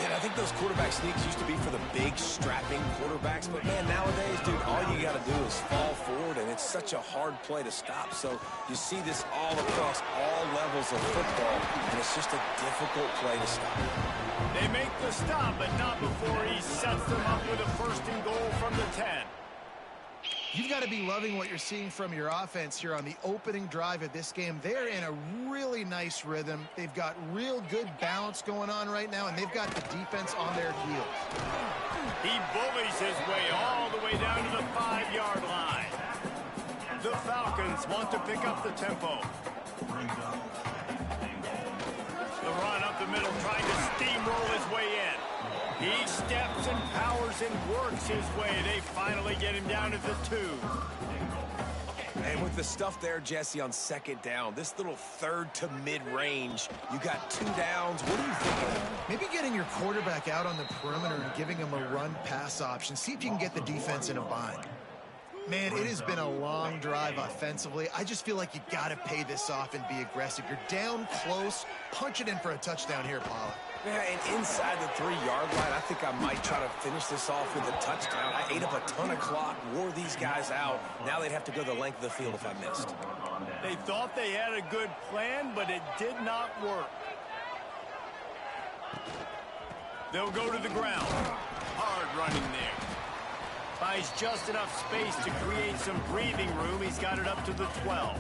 And I think those quarterback sneaks used to be for the big, strapping quarterbacks. But, man, nowadays, dude, all you got to do is fall forward, and it's such a hard play to stop. So you see this all across all levels of football, and it's just a difficult play to stop. They make the stop, but not before he sets them up with a 1st and goal from the 10. You've got to be loving what you're seeing from your offense here on the opening drive of this game. They're in a really nice rhythm. They've got real good balance going on right now, and they've got the defense on their heels. He bullies his way all the way down to the 5-yard line. The Falcons want to pick up the tempo. The run up the middle, trying to steamroll his way in. He steps and powers and works his way. They finally get him down to the 2. And with the stuff there, Jesse, on 2nd down, this little 3rd to mid-range, you got 2 downs. What are you thinking? Maybe getting your quarterback out on the perimeter and giving him a run-pass option. See if you can get the defense in a bind. Man, it has been a long drive offensively. I just feel like you got to pay this off and be aggressive. You're down close. Punch it in for a touchdown here, Paula. Yeah, and inside the 3-yard line, I think I might try to finish this off with a touchdown. I ate up a ton of clock, wore these guys out. Now they'd have to go the length of the field if I missed. They thought they had a good plan, but it did not work. They'll go to the ground. Hard running there. Finds just enough space to create some breathing room. He's got it up to the 12.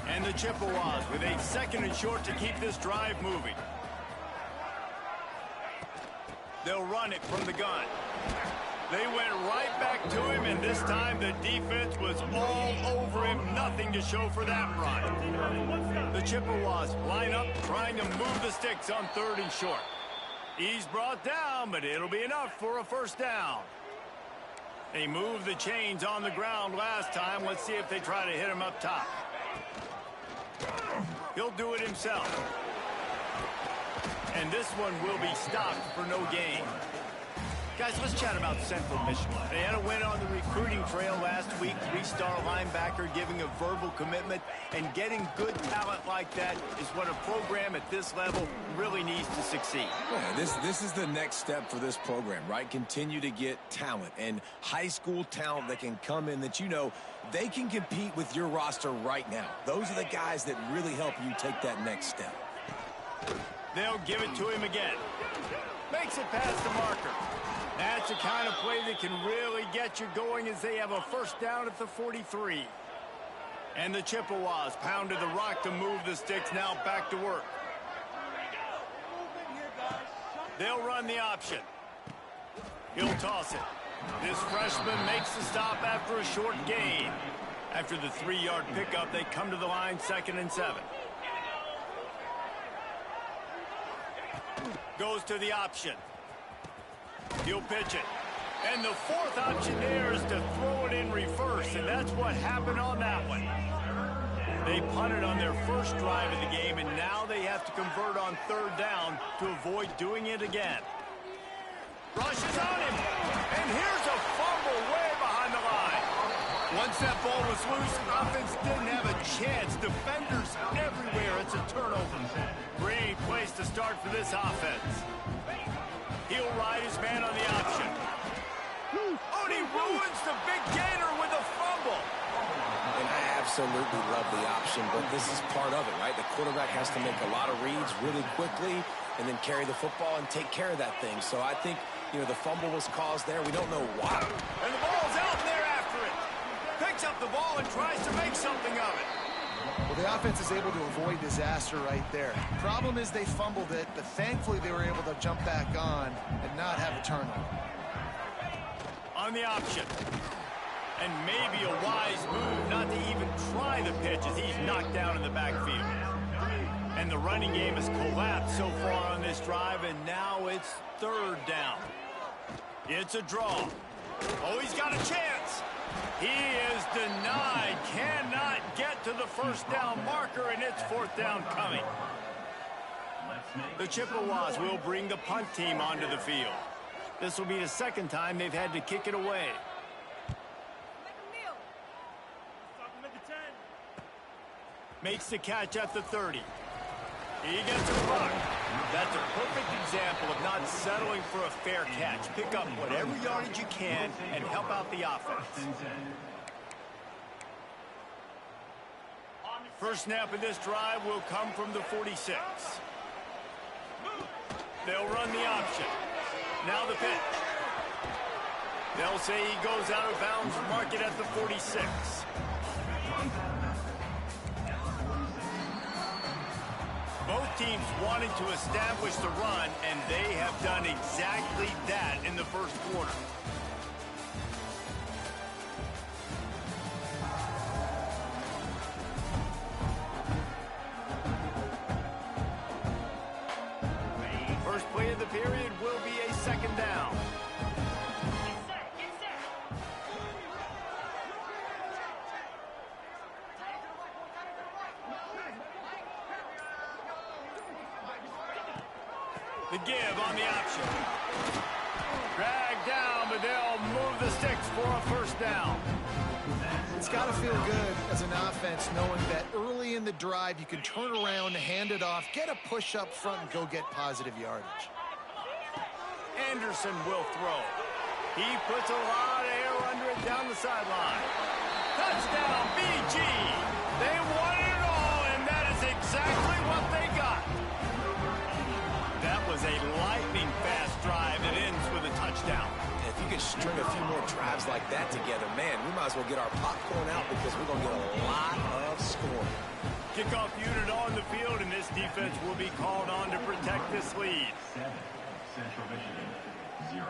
And the Chippewas with a 2nd and short to keep this drive moving. They'll run it from the gun. They went right back to him, and this time the defense was all over him. Nothing to show for that run. The Chippewas line up trying to move the sticks on 3rd and short. He's brought down, but it'll be enough for a 1st down. They moved the chains on the ground last time. Let's see if they try to hit him up top. He'll do it himself. And this one will be stopped for no gain. Guys, let's chat about Central Michigan. They had a win on the recruiting trail last week. 3-star linebacker giving a verbal commitment. And getting good talent like that is what a program at this level really needs to succeed. Yeah, this is the next step for this program, right? Continue to get talent and high school talent that can come in that you know they can compete with your roster right now. Those are the guys that really help you take that next step. They'll give it to him again. Makes it past the marker. That's the kind of play that can really get you going as they have a 1st down at the 43. And the Chippewas pounded the rock to move the sticks. Now back to work. They'll run the option. He'll toss it. This freshman makes the stop after a short gain. After the 3-yard pickup, they come to the line 2nd and 7. Goes to the option. He'll pitch it. And the 4th option there is to throw it in reverse, and that's what happened on that one. They punted on their first drive of the game, and now they have to convert on 3rd down to avoid doing it again. Rushes on him, and here's a fumble way behind the line. Once that ball was loose, offense didn't have a chance. Defenders everywhere. It's a turnover. Great place to start for this offense. He'll ride his man on the option. Oh, and he ruins the big gainer with a fumble. And I absolutely love the option, but this is part of it, right? The quarterback has to make a lot of reads really quickly and then carry the football and take care of that thing. So I think, you know, the fumble was caused there. We don't know why. And the ball's out there after it. Picks up the ball and tries to make something of it. Well, the offense is able to avoid disaster right there. Problem is they fumbled it, but thankfully they were able to jump back on and not have a turnover. On the option. And maybe a wise move not to even try the pitch as he's knocked down in the backfield. And the running game has collapsed so far on this drive, and now it's 3rd down. It's a draw. Oh, he's got a chance. He is denied. Cannot get to the 1st down marker, and it's 4th down coming. The Chippewas will bring the punt team onto the field. This will be the 2nd time they've had to kick it away. Makes the catch at the 30. He gets a block. That's a perfect example of not settling for a fair catch. Pick up whatever yardage you can and help out the offense. First snap of this drive will come from the 46. They'll run the option. Now the pitch. They'll say he goes out of bounds, mark it at the 46. Both teams wanted to establish the run, and they have done exactly that in the 1st quarter. First play of the period will be a 2nd down. The give on the option. Dragged down, but they'll move the sticks for a 1st down. It's got to feel good as an offense knowing that early in the drive you can turn around, hand it off, get a push up front, and go get positive yardage. Anderson will throw. He puts a lot of air under it down the sideline. Touchdown, BG. They wanted it all, and that is exactly what they got. That was a lightning-fast drive that ends with a touchdown. If you can string a few more drives like that together, man, we might as well get our popcorn out because we're going to get a lot of scoring. Kickoff unit on the field, and this defense will be called on to protect this lead. 7, Central Michigan, 0.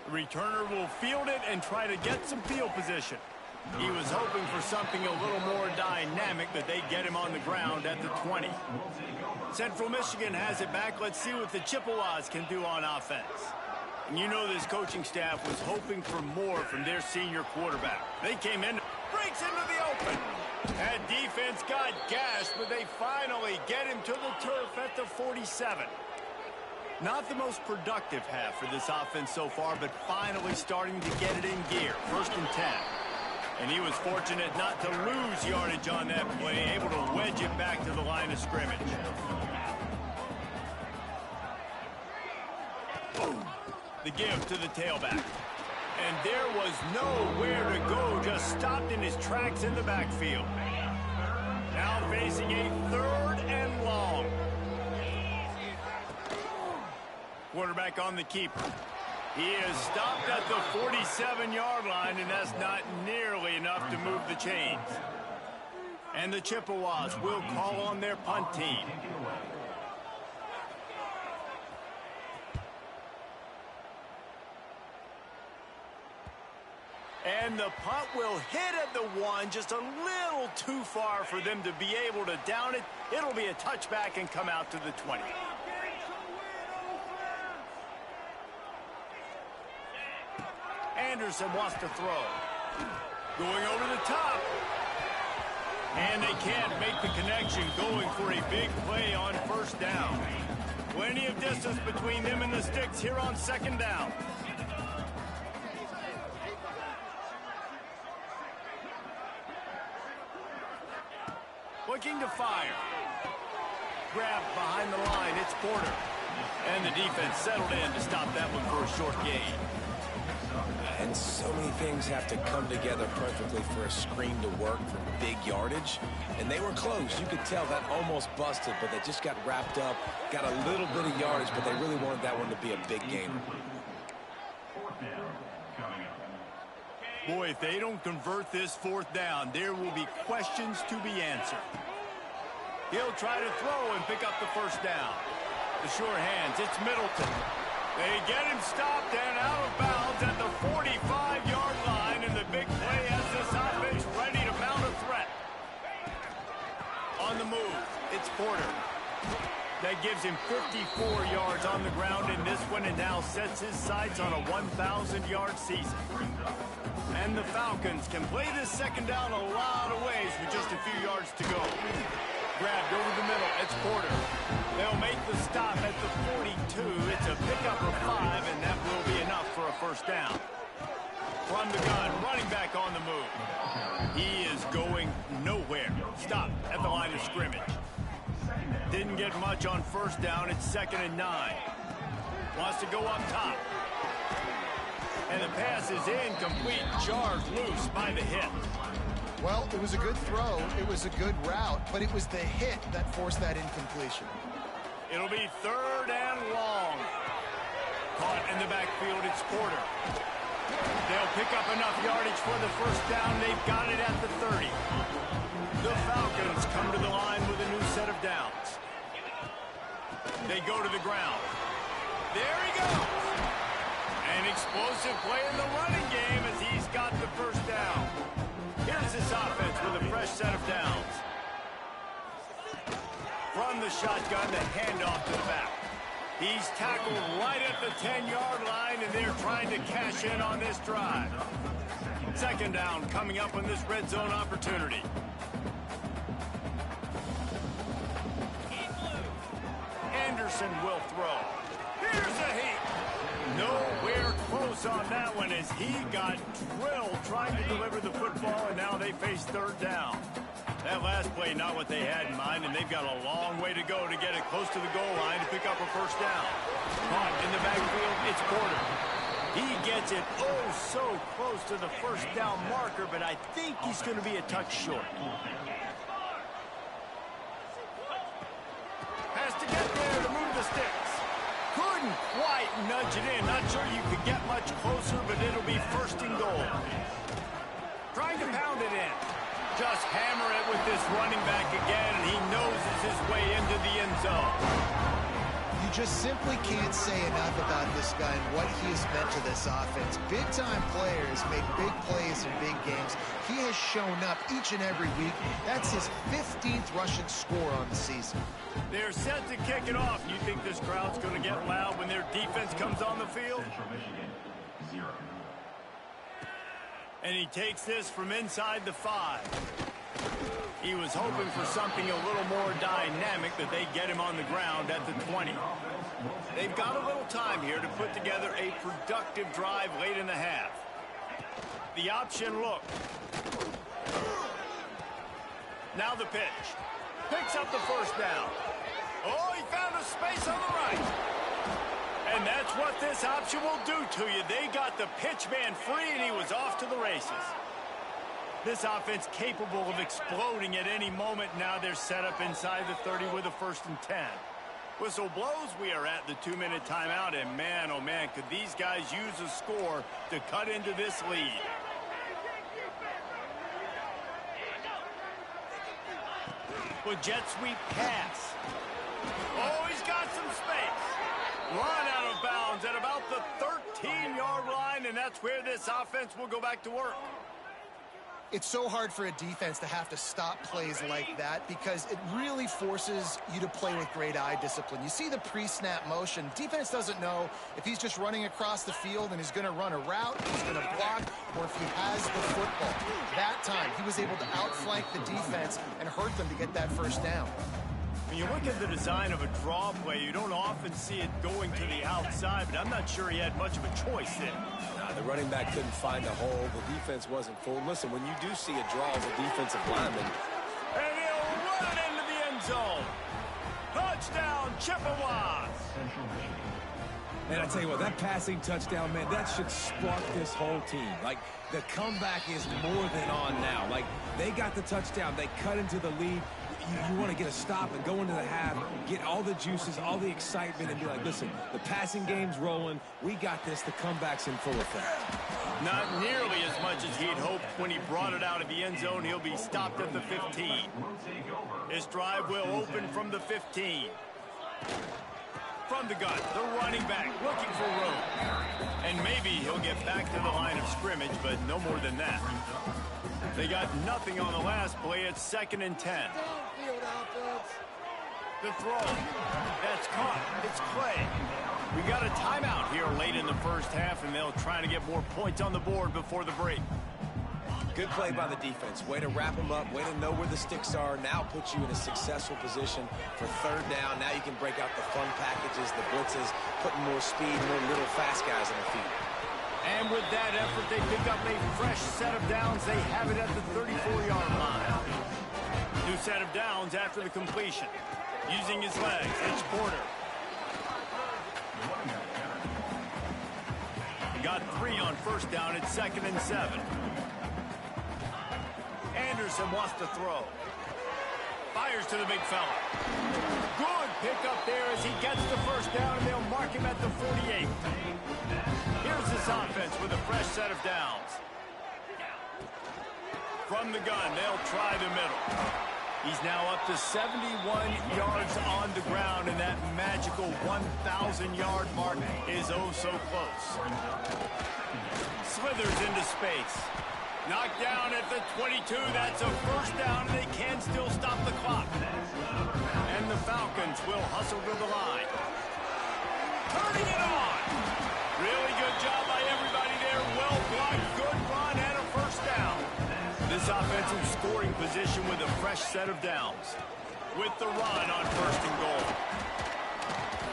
The returner will field it and try to get some field position. He was hoping for something a little more dynamic, but they get him on the ground at the 20. Central Michigan has it back. Let's see what the Chippewas can do on offense. And you know this coaching staff was hoping for more from their senior quarterback. They came in, breaks into the open. That defense got gashed, but they finally get him to the turf at the 47. Not the most productive half for this offense so far, but finally starting to get it in gear. 1st and 10. And he was fortunate not to lose yardage on that play, able to wedge it back to the line of scrimmage. The give to the tailback. And there was nowhere to go, just stopped in his tracks in the backfield. Now facing a 3rd and long. Quarterback on the keeper. He is stopped at the 47-yard line, and that's not nearly enough to move the chains. And the Chippewas will call on their punt team. And the punt will hit at the 1, just a little too far for them to be able to down it. It'll be a touchback and come out to the 20. Anderson wants to throw. Going over the top. And they can't make the connection, going for a big play on 1st down. Plenty of distance between them and the sticks here on 2nd down. Looking to fire. Grabbed behind the line, it's Porter. And the defense settled in to stop that one for a short gain. And so many things have to come together perfectly for a screen to work for big yardage. And they were close. You could tell that almost busted, but they just got wrapped up, got a little bit of yardage, but they really wanted that one to be a big gainer. 4th down coming up. Boy, if they don't convert this 4th down, there will be questions to be answered. He'll try to throw and pick up the 1st down. The sure hands, it's Middleton. They get him stopped and out of bounds at the 45-yard line, and the big play has this offense ready to mount a threat. On the move, it's Porter. That gives him 54 yards on the ground in this one, and now sets his sights on a 1,000-yard season. And the Falcons can play this 2nd down a lot of ways with just a few yards to go. Grabbed over the middle, it's Porter. They'll make the stop at the 42. It's a pickup of 5, and that will be enough for a 1st down. From the gun, running back on the move. He is going nowhere. Stop at the line of scrimmage. Didn't get much on 1st down. It's 2nd and 9. Wants to go up top. And the pass is incomplete. Jarred loose by the hit. Well, it was a good throw. It was a good route, but it was the hit that forced that incompletion. It'll be 3rd and long. Caught in the backfield, it's Porter. They'll pick up enough yardage for the 1st down. They've got it at the 30. The Falcons come to the line with a new set of downs. They go to the ground. There he goes. An explosive play in the running game as he's got the 1st down. Here's this offense with a fresh set of downs. From the shotgun, the handoff to the back. He's tackled right at the 10-yard line, and they're trying to cash in on this drive. 2nd down coming up on this red zone opportunity. Anderson will throw. Here's a heat. Nowhere close close on that one as he got drilled trying to deliver the football, and now they face third down. That last play, not what they had in mind, and they've got a long way to go to get it close to the goal line to pick up a first down. Caught in the backfield, it's Porter. He gets it so close to the first down marker, but I think he's going to be a touch short. Has to get there to move the sticks. Couldn't quite nudge it in. Not sure you could get much closer, but it'll be first and goal. Trying to pound it in. Just hammer it with this running back again, and he noses his way into the end zone. You just simply can't say enough about this guy and what he has meant to this offense. Big-time players make big plays in big games. He has shown up each and every week. That's his 15th rushing score on the season. They're set to kick it off. You think this crowd's going to get loud when their defense comes on the field? Central Michigan, 0. And he takes this from inside the 5. He was hoping for something a little more dynamic, but they get him on the ground at the 20. They've got a little time here to put together a productive drive late in the half. The option look. Now the pitch. Picks up the first down. Oh, he found a space on the right. And that's what this option will do to you. They got the pitch man free, and he was off to the races. This offense capable of exploding at any moment. Now they're set up inside the 30 with a 1st and 10. Whistle blows. We are at the 2-minute timeout, and man, oh man, could these guys use a score to cut into this lead. With jet sweep pass. Oh, he's got some space. Run out of bounds at about the 13-yard line, and that's where this offense will go back to work. It's so hard for a defense to have to stop plays like that because it really forces you to play with great eye discipline. You see the pre-snap motion. Defense doesn't know if he's just running across the field and he's going to run a route, he's going to block, or if he has the football. That time, he was able to outflank the defense and hurt them to get that first down. When you look at the design of a draw play, you don't often see it going to the outside, but I'm not sure he had much of a choice there. The running back couldn't find a hole. The defense wasn't full. Listen, when you do see a draw as a defensive lineman. And he'll run it into the end zone. Touchdown, Chippewas. And I tell you what, that passing touchdown, man, that should spark this whole team. Like, the comeback is more than on now. Like, they got the touchdown. They cut into the lead. You want to get a stop and go into the half, get all the juices, all the excitement, and be like, listen, the passing game's rolling. We got this. The comeback's in full effect. Not nearly as much as he'd hoped when he brought it out of the end zone. He'll be stopped at the 15. His drive will open from the 15. From the gun, the running back looking for room. And maybe he'll get back to the line of scrimmage, but no more than that. They got nothing on the last play. It's 2nd and 10. The throw. That's caught. It's Clay. We got a timeout here late in the first half, and they'll try to get more points on the board before the break. Good play by the defense. Way to wrap them up. Way to know where the sticks are. Now puts you in a successful position for 3rd down. Now you can break out the fun packages, the blitzes, putting more speed, more little fast guys on the field. And with that effort, they pick up a fresh set of downs. They have it at the 34-yard line. New set of downs after the completion. Using his legs, it's Porter. Got 3 on 1st down. It's 2nd and 7. Anderson wants to throw. Fires to the big fella. Good pickup there as he gets the 1st down, and they'll mark him at the 48. Here's this offense with a fresh set of downs. From the gun, they'll try the middle. He's now up to 71 yards on the ground, and that magical 1,000-yard mark is oh so close. Slithers into space. Knocked down at the 22. That's a 1st down, and they can still stop the clock. And the Falcons will hustle to the line. Turning it on. Really good job by everybody there. Well blocked, good run, and a 1st down. This offensive scoring position with a fresh set of downs. With the run on 1st and goal.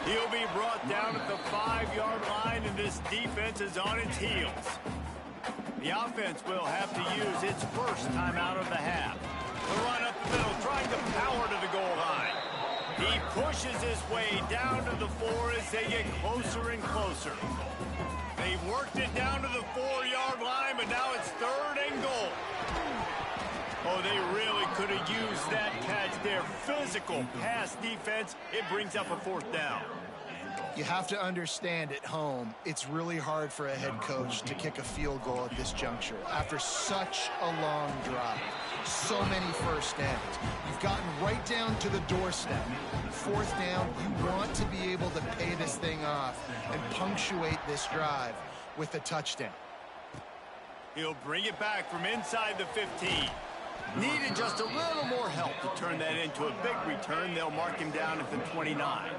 He'll be brought down at the 5-yard line, and this defense is on its heels. The offense will have to use its first timeout of the half. The run up the middle, trying to power to the goal line. He pushes his way down to the 4 as they get closer and closer. They've worked it down to the 4-yard line, but now it's 3rd and goal. Oh, they really could have used that catch there. Physical pass defense. It brings up a 4th down. You have to understand at home, it's really hard for a head coach to kick a field goal at this juncture. After such a long drive, so many first downs. You've gotten right down to the doorstep. 4th down, you want to be able to pay this thing off and punctuate this drive with a touchdown. He'll bring it back from inside the 15. Needed just a little more help to turn that into a big return. They'll mark him down at the 29.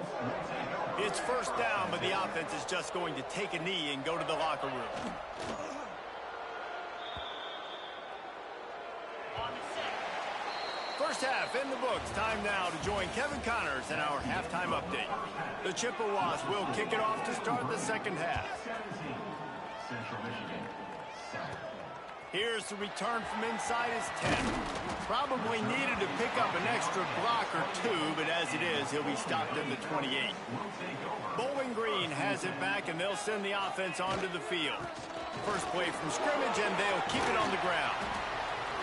It's 1st down, but the offense is just going to take a knee and go to the locker room. First half in the books. Time now to join Kevin Connors in our halftime update. The Chippewas will kick it off to start the second half. Here's the return from inside his 10. Probably needed to pick up an extra block or 2, but as it is, he'll be stopped at the 28. Bowling Green has it back, and they'll send the offense onto the field. First play from scrimmage, and they'll keep it on the ground.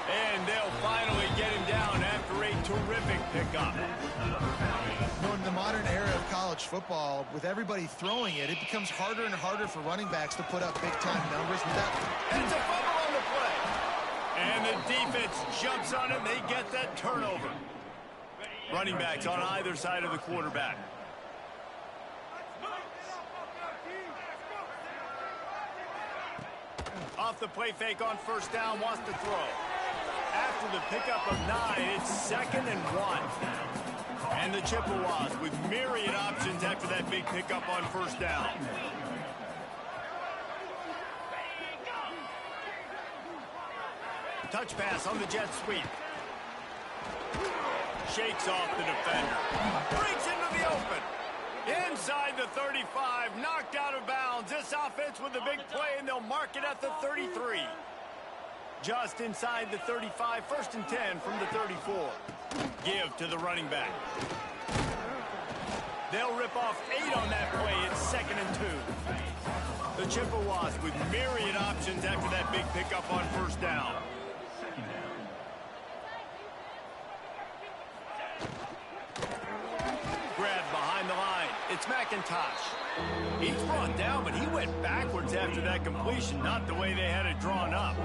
And they'll finally get him down after a terrific pickup. In the modern era of college football, with everybody throwing it, it becomes harder and harder for running backs to put up big-time numbers with that. And it's a fumble on the play. And the defense jumps on it, and they get that turnover. Running backs on either side of the quarterback. Off the play fake on 1st down, wants to throw. After the pickup of 9, it's 2nd and 1. And the Chippewas with myriad options after that big pickup on 1st down. Touch pass on the jet sweep. Shakes off the defender. Breaks into the open. Inside the 35, knocked out of bounds. This offense with a big play, and they'll mark it at the 33. Just inside the 35, 1st and 10 from the 34. Give to the running back. They'll rip off 8 on that play. It's 2nd and 2. The Chippewas with myriad options after that big pickup on 1st down. Grabbed behind the line. It's McIntosh. He's brought down, but he went backwards after that completion, not the way they had it drawn up.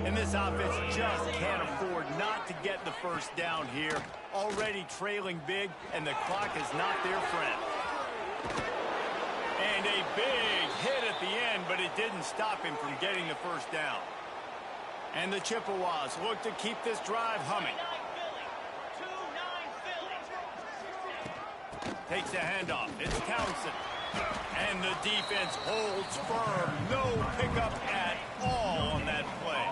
And this offense just can't afford not to get the 1st down here. Already trailing big, and the clock is not their friend. And a big hit at the end, but it didn't stop him from getting the 1st down. And the Chippewas look to keep this drive humming. Takes the handoff. It's Townsend. And the defense holds firm. No pickup at all on that play.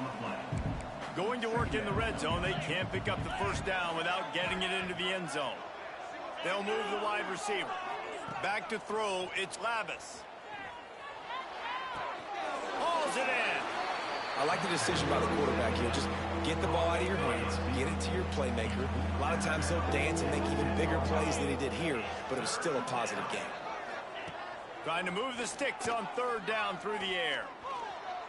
Going to work in the red zone. They can't pick up the 1st down without getting it into the end zone. They'll move the wide receiver. Back to throw. It's Labus. Hauls it in. I like the decision by the quarterback here. Just get the ball out of your hands, get it to your playmaker. A lot of times he'll dance and make even bigger plays than he did here, but it was still a positive game. Trying to move the sticks on 3rd down through the air.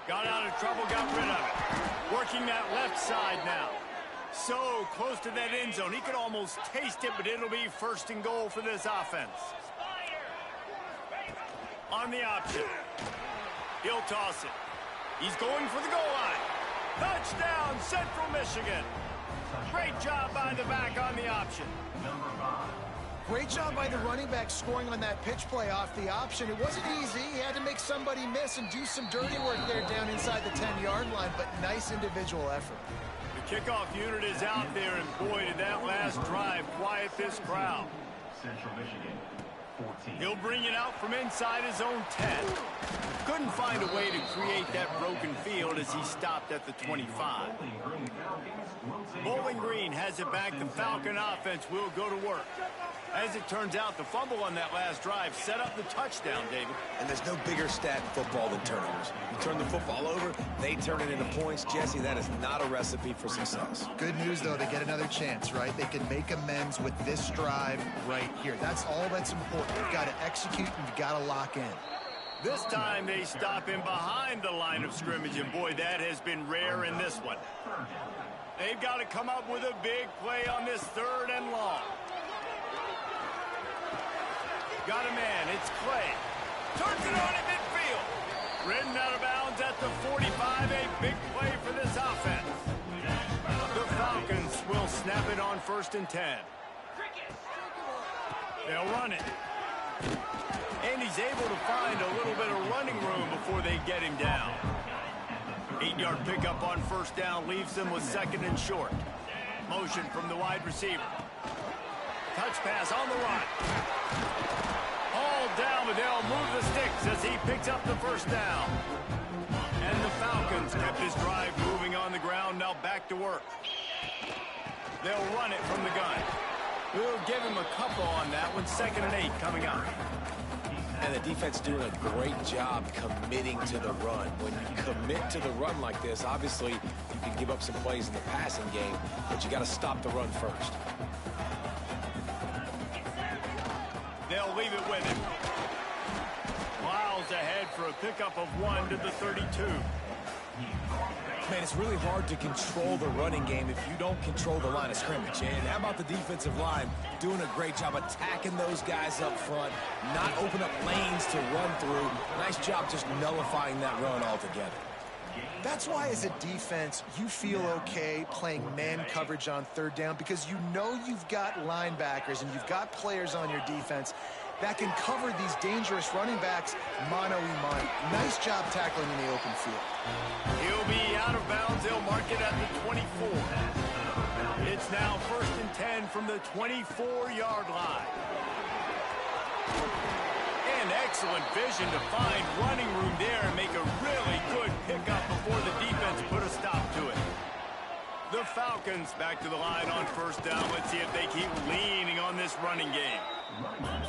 Got out of trouble, got rid of it. Working that left side now. So close to that end zone. He could almost taste it, but it'll be 1st and goal for this offense. On the option. He'll toss it. He's going for the goal line. Touchdown, Central Michigan. Great job by the back on the option. Great job by the running back scoring on that pitch play off the option. It wasn't easy. He had to make somebody miss and do some dirty work there down inside the 10-yard line, but nice individual effort. The kickoff unit is out there, and boy, did that last drive quiet this crowd. Central Michigan, 14. He'll bring it out from inside his own 10. Couldn't find a way to create that broken field as he stopped at the 25. Bowling Green has it back. The Falcon offense will go to work. As it turns out, the fumble on that last drive set up the touchdown, David. And there's no bigger stat in football than turnovers. You turn the football over, they turn it into points. Jesse, that is not a recipe for success. Good news, though, they get another chance, right? They can make amends with this drive right here. That's all that's important. You've got to execute and you've got to lock in. This time they stop him behind the line of scrimmage, and boy, that has been rare in this one. They've got to come up with a big play on this 3rd and long. Got a man, it's Clay. Turns it on at midfield. Ridden out of bounds at the 45, a big play for this offense. The Falcons will snap it on 1st and 10. They'll run it. And he's able to find a little bit of running room before they get him down. 8-yard pickup on 1st down leaves them with 2nd and short. Motion from the wide receiver. Touch pass on the run. All down, but they'll move the sticks as he picks up the 1st down. And the Falcons kept his drive moving on the ground, now back to work. They'll run it from the gun. We'll give him a couple on that one. 2nd and 8 coming up. And the defense doing a great job committing to the run. When you commit to the run like this, obviously you can give up some plays in the passing game, but you got to stop the run first. They'll leave it with him. Miles ahead for a pickup of 1 to the 32. Man, it's really hard to control the running game if you don't control the line of scrimmage. And how about the defensive line doing a great job attacking those guys up front, not open up lanes to run through. Nice job just nullifying that run altogether. That's why, as a defense, you feel okay playing man coverage on 3rd down, because you know you've got linebackers and you've got players on your defense that can cover these dangerous running backs mano-a-mano. Nice job tackling in the open field. He'll be out of bounds. They'll mark it at the 24. It's now 1st and 10 from the 24-yard line. And excellent vision to find running room there and make a really good pickup before the defense put a stop to it. The Falcons back to the line on 1st down. Let's see if they keep leaning on this running game.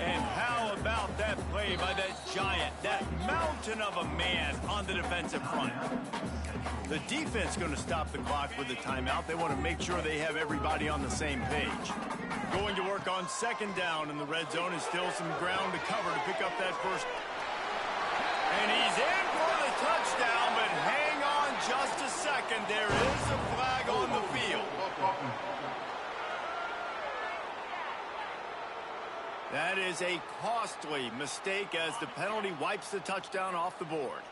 And how about that play by that giant, that mountain of a man on the defensive front? The defense going to stop the clock with a timeout. They want to make sure they have everybody on the same page. Going to work on 2nd down in the red zone, and still some ground to cover to pick up that 1st. And he's in for the touchdown, but hang on just a second. There is a flag on the field. That is a costly mistake as the penalty wipes the touchdown off the board.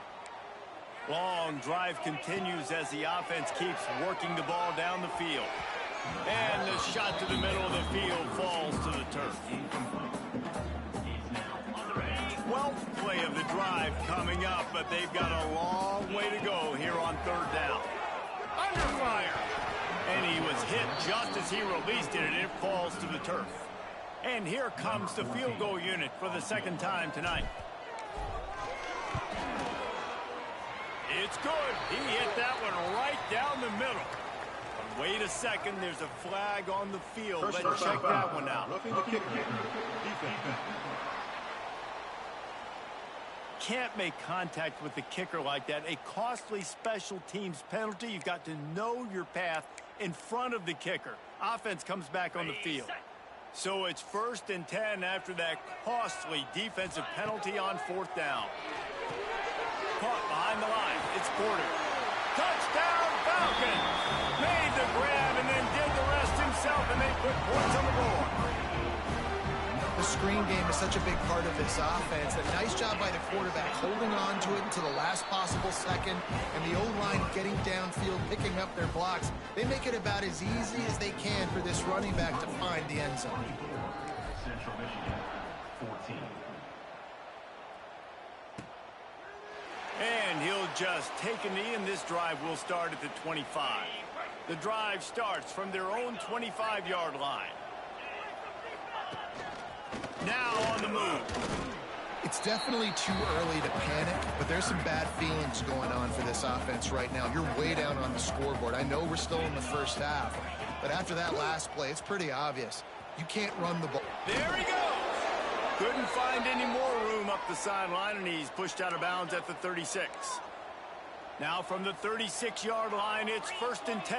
Long drive continues as the offense keeps working the ball down the field. And the shot to the middle of the field falls to the turf. 12th play of the drive coming up, but they've got a long way to go here on 3rd down. Under fire. And he was hit just as he released it, and it falls to the turf. And here comes the field goal unit for the 2nd time tonight. It's good. He hit that one right down the middle. But wait a second, there's a flag on the field. Let's check that one out. Can't make contact with the kicker like that. A costly special teams penalty. You've got to know your path in front of the kicker. Offense comes back on the field. So it's 1st and 10 after that costly defensive penalty on 4th down. Caught behind the line. It's Porter. Touchdown, Falcon! Made the grab and then did the rest himself, and they put points on the board. The screen game is such a big part of this offense. A nice job by the quarterback holding on to it until the last possible second, and the O-line getting downfield, picking up their blocks. They make it about as easy as they can for this running back to find the end zone. Central Michigan, 14. And he'll just take a knee, and this drive will start at the 25. The drive starts from their own 25-yard line. Now on the move. It's definitely too early to panic, but they're there's some bad feelings going on for this offense right now. You're way down on the scoreboard. I know we're still in the first half, but after that last play, it's pretty obvious. You can't run the ball. There he goes. Couldn't find any more room up the sideline, and he's pushed out of bounds at the 36. Now from the 36-yard line, it's 1st and 10.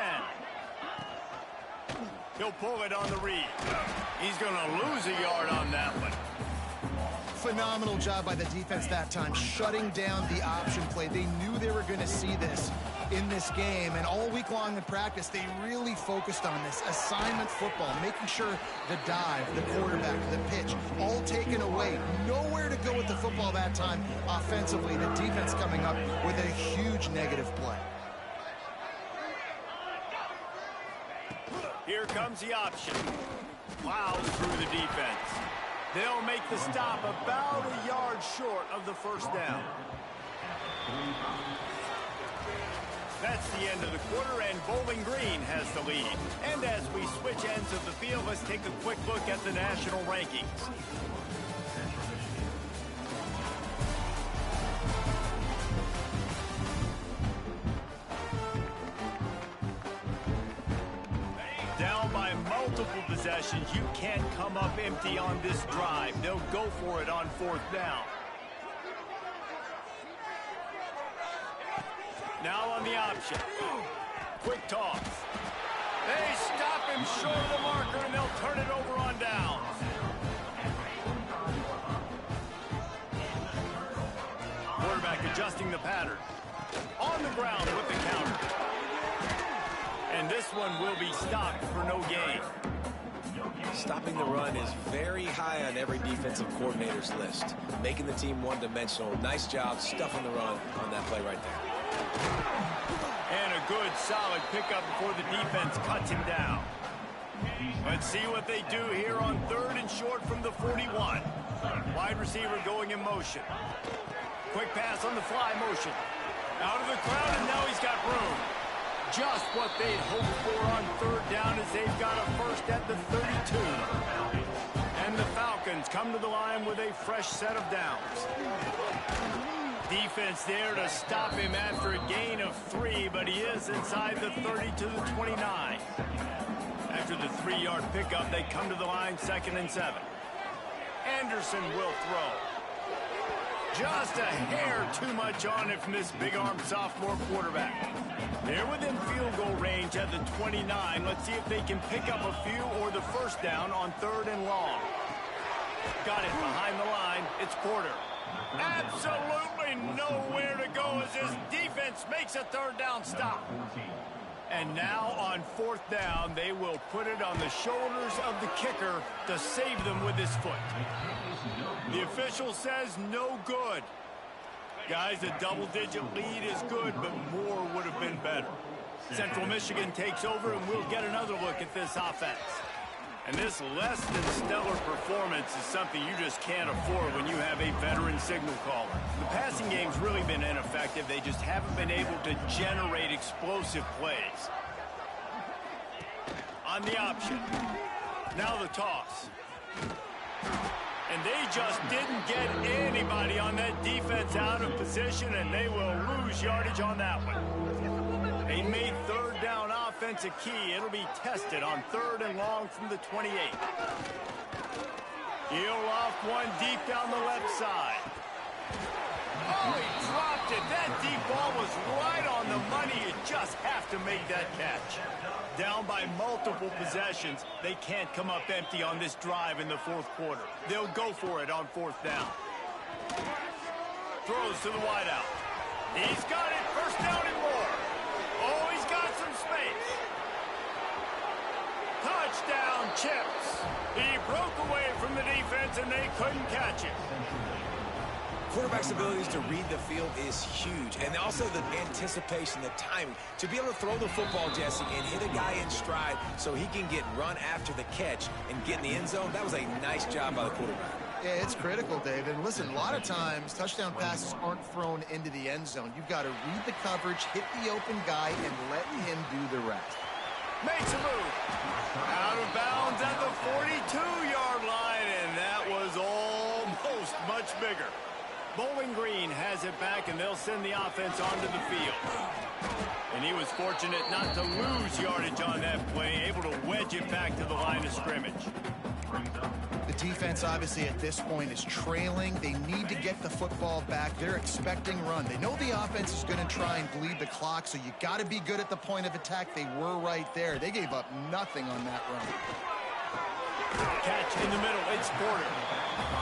He'll pull it on the read. He's going to lose a yard on that one. Phenomenal job by the defense that time, shutting down the option play. They knew they were going to see this in this game, and all week long in practice, they really focused on this assignment football, making sure the dive, the quarterback, the pitch, all taken away. Nowhere to go with the football that time offensively. The defense coming up with a huge negative play. Here comes the option. Plows through the defense. They'll make the stop about a yard short of the first down. That's the end of the quarter, and Bowling Green has the lead. And as we switch ends of the field, let's take a quick look at the national rankings. Down by multiple possessions, you can't come up empty on this drive. They'll go for it on 4th down. Now on the option. Quick toss. They stop him short of the marker, and they'll turn it over on downs. Quarterback adjusting the pattern. On the ground with the counter. And this one will be stopped for no gain. Stopping the run is very high on every defensive coordinator's list. Making the team one-dimensional. Nice job stuffing the run on that play right there. And a good, solid pickup before the defense cuts him down. Let's see what they do here on 3rd and short from the 41. Wide receiver going in motion. Quick pass on the fly motion. Out of the crowd, and now he's got room. Just what they'd hoped for on 3rd down as they've got a first at the 32. And the Falcons come to the line with a fresh set of downs. Defense there to stop him after a gain of 3, but he is inside the 30 to the 29. After the 3-yard pickup, they come to the line 2nd and 7. Anderson will throw. Just a hair too much on it from this big-armed sophomore quarterback. They're within field goal range at the 29. Let's see if they can pick up a few or the first down on 3rd and long. Got it behind the line. It's Porter. Absolutely nowhere to go as his defense makes a 3rd down stop. And now on 4th down, they will put it on the shoulders of the kicker to save them with his foot. The official says no good. Guys, a double-digit lead is good, but more would have been better. Central Michigan takes over, and we'll get another look at this offense. And this less than stellar performance is something you just can't afford when you have a veteran signal caller. The passing game's really been ineffective. They just haven't been able to generate explosive plays. On the option. Now the toss. And they just didn't get anybody on that defense out of position, and they will lose yardage on that one. They made 3rd down offense a key. It'll be tested on 3rd and long from the 28. He'll off one deep down the left side. Oh, he dropped it. That deep ball was right on the money. You just have to make that catch. Down by multiple possessions, they can't come up empty on this drive in the 4th quarter. They'll go for it on 4th down. Throws to the wideout. He's got it. First down and more. Oh, he's got some space. Touchdown, Chips. He broke away from the defense, and they couldn't catch it. Quarterback's abilities to read the field is huge, and also the anticipation, the timing. To be able to throw the football, Jesse, and hit a guy in stride so he can get run after the catch and get in the end zone, that was a nice job by the quarterback. Yeah, it's critical, Dave. And listen, a lot of times touchdown passes aren't thrown into the end zone. You've got to read the coverage, hit the open guy, and let him do the rest. Makes a move. Out of bounds at the 42-yard line, and that was almost much bigger. Bowling Green has it back, and they'll send the offense onto the field. And he was fortunate not to lose yardage on that play, able to wedge it back to the line of scrimmage. The defense, obviously, at this point is trailing. They need to get the football back. They're expecting run. They know the offense is going to try and bleed the clock, so you got to be good at the point of attack. They were right there. They gave up nothing on that run. Catch in the middle. It's Porter.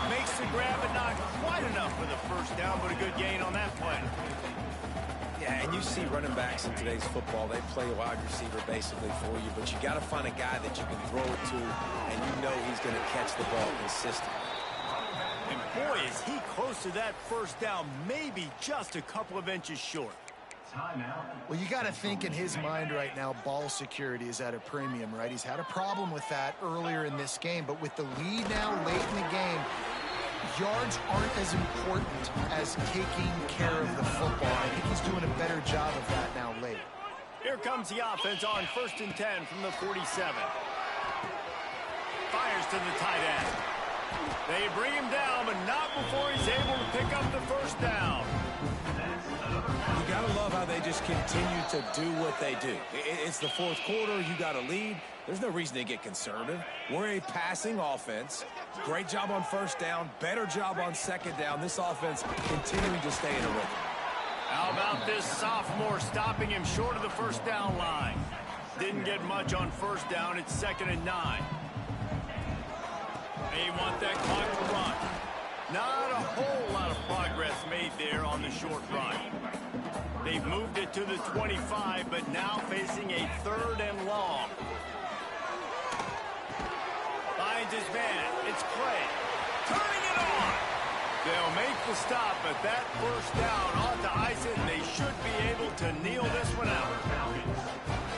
Makes the grab, but not quite enough for the first down, but a good gain on that play. Yeah, and you see running backs in today's football, they play wide receiver basically for you, but you got to find a guy that you can throw it to, and you know he's going to catch the ball consistently. And boy, is he close to that first down, maybe just a couple of inches short. Well, you got to think in his mind right now, ball security is at a premium, right? He's had a problem with that earlier in this game, but with the lead now late in the game, yards aren't as important as taking care of the football. I think he's doing a better job of that now late. Here comes the offense on 1st and 10 from the 47. Fires to the tight end. They bring him down, but not before he's able to pick up the first down. You got to love how they just continue to do what they do. It's the fourth quarter. You got a lead. There's no reason to get conservative. We're a passing offense. Great job on first down. Better job on second down. This offense continuing to stay in a rhythm. How about this sophomore stopping him short of the first down line? Didn't get much on first down. It's 2nd and 9. They want that clock to run. Not a whole lot of progress made there on the short run. They've moved it to the 25, but now facing a 3rd and long. Finds his man. It's Clay. Turning it on. They'll make the stop, but that first down ought to ice it, and they should be able to kneel this one out.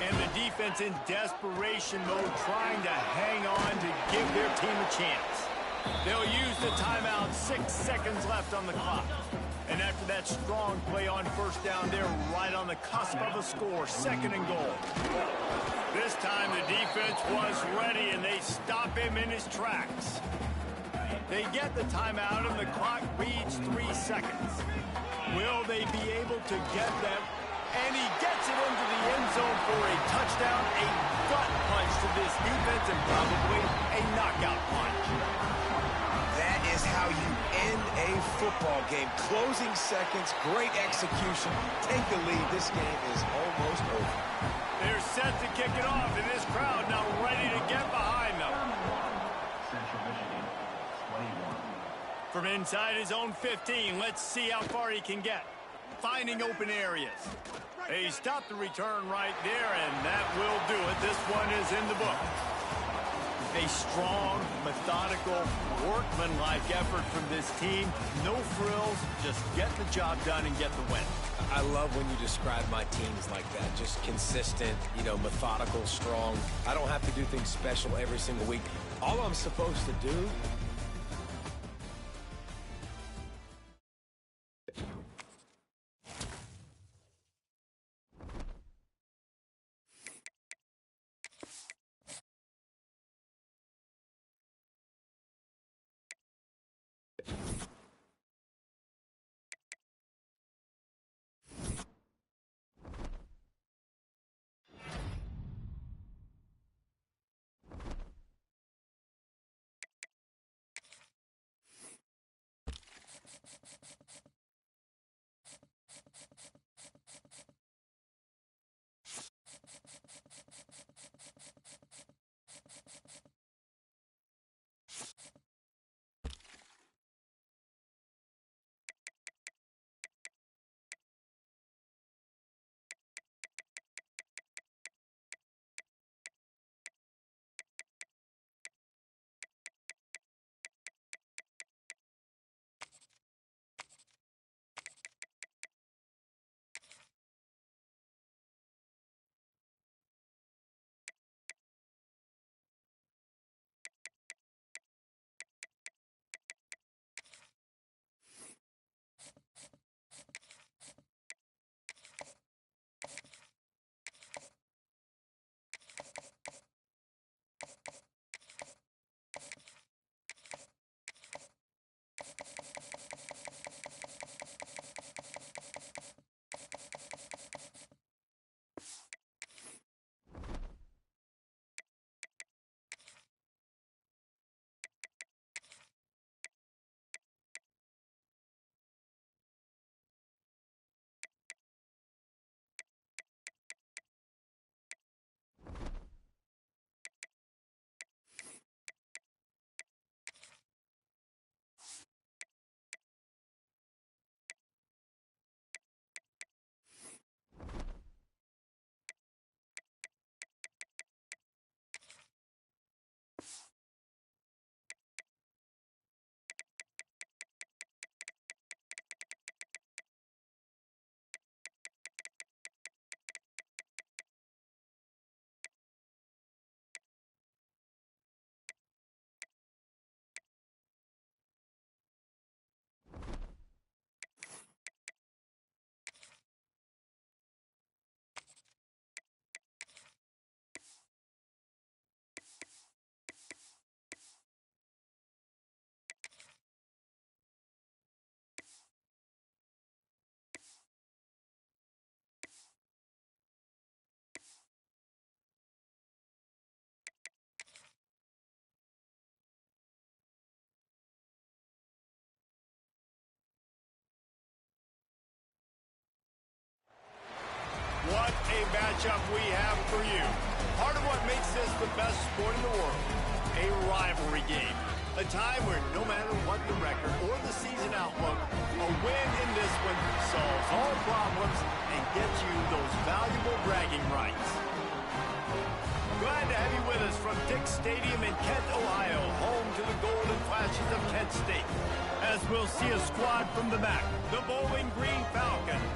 And the defense in desperation mode, trying to hang on to give their team a chance. They'll use the timeout. 6 seconds left on the clock. And after that strong play on first down, they're right on the cusp of a score. 2nd and goal. This time the defense was ready, and they stop him in his tracks. They get the timeout, and the clock reads 3 seconds. Will they be able to get them? And he gets it into the end zone for a touchdown, a gut punch to this defense, and probably a knockout punch. That is how you end a football game. Closing seconds, great execution. Take the lead. This game is almost over. They're set to kick it off, and this crowd now ready to get behind them. Central Michigan, 21. From inside his own 15, let's see how far he can get. Finding open areas. He stopped the return right there, and that will do it. This one is in the book. A strong, methodical, workmanlike effort from this team. No frills, just get the job done and get the win. I love when you describe my teams like that. Just consistent, methodical, strong. I don't have to do things special every single week. All I'm supposed to do what a matchup we have for you. Part of what makes this the best sport in the world, a rivalry game. A time where no matter what the record or the season outlook, a win in this one solves all problems and gets you those valuable bragging rights. Glad to have you with us from Dick's Stadium in Kent, Ohio, home to the Golden Flashes of Kent State. As we'll see a squad from the MAC, the Bowling Green Falcons.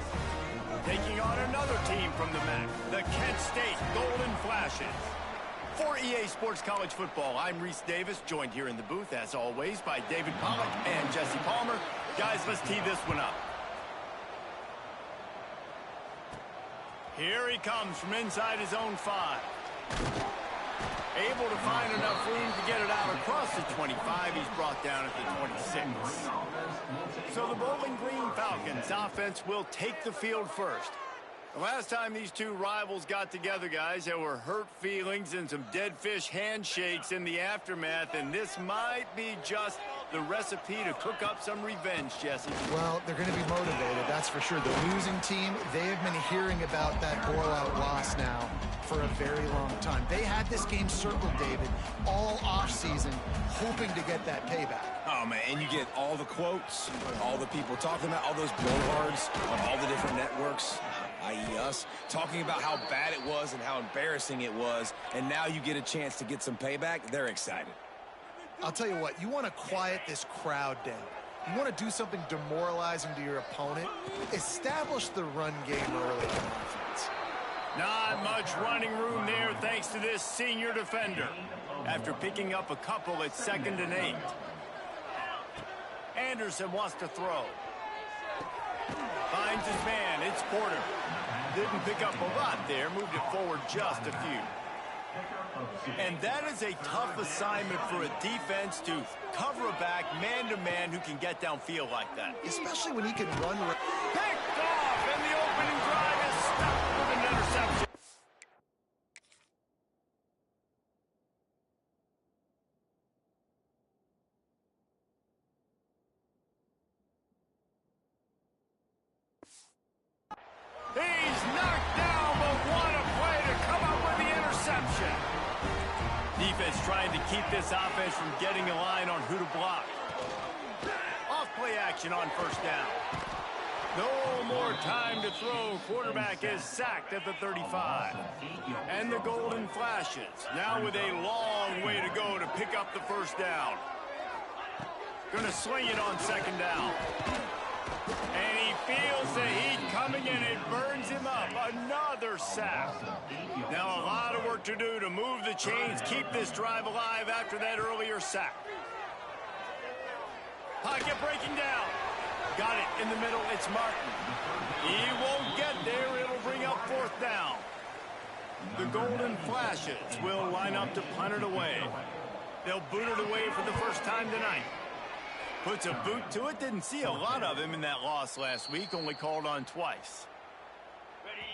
Taking on another team from the MAC, the Kent State Golden Flashes. For EA Sports College Football, I'm Reese Davis, joined here in the booth, as always, by David Pollack and Jesse Palmer. Guys, let's tee this one up. Here he comes from inside his own 5. Able to find enough room to get it out across the 25. He's brought down at the 26. So the Bowling Green Falcons offense will take the field first. The last time these two rivals got together, guys, there were hurt feelings and some dead fish handshakes in the aftermath, and this might be just the recipe to cook up some revenge, Jesse. Well, they're going to be motivated, that's for sure. The losing team, they have been hearing about that blowout loss now for a very long time. They had this game circled, David, all offseason, hoping to get that payback. Oh, man, and you get all the quotes, all the people talking about, all those blowhards on all the different networks, i.e. us, talking about how bad it was and how embarrassing it was, and now you get a chance to get some payback. They're excited. I'll tell you what, you want to quiet this crowd down. You want to do something demoralizing to your opponent, establish the run game early in offense. Not much running room there thanks to this senior defender. After picking up a couple at 2nd and 8. Anderson wants to throw. Finds his man, it's Porter. Didn't pick up a lot there, moved it forward just a few. And that is a tough assignment for a defense to cover a back man-to-man who can get downfield like that. Especially when he can run. Picked off, and the opening drive is stopped with an interception. He's knocked down, but what a play to come up with the interception. Defense trying to keep this offense from getting a line on who to block. Off play action on 1st down. No more time to throw. Quarterback is sacked at the 35. And the Golden Flashes now with a long way to go to pick up the 1st down. Going to swing it on 2nd down. And he feels the heat coming in. It burns him up. Another sack. Now a lot of work to do to move the chains, keep this drive alive after that earlier sack. Pocket breaking down. Got it in the middle. It's Martin. He won't get there. It'll bring up 4th down. The Golden Flashes will line up to punt it away. They'll boot it away for the first time tonight. Puts a boot to it. Didn't see a lot of him in that loss last week. Only called on twice.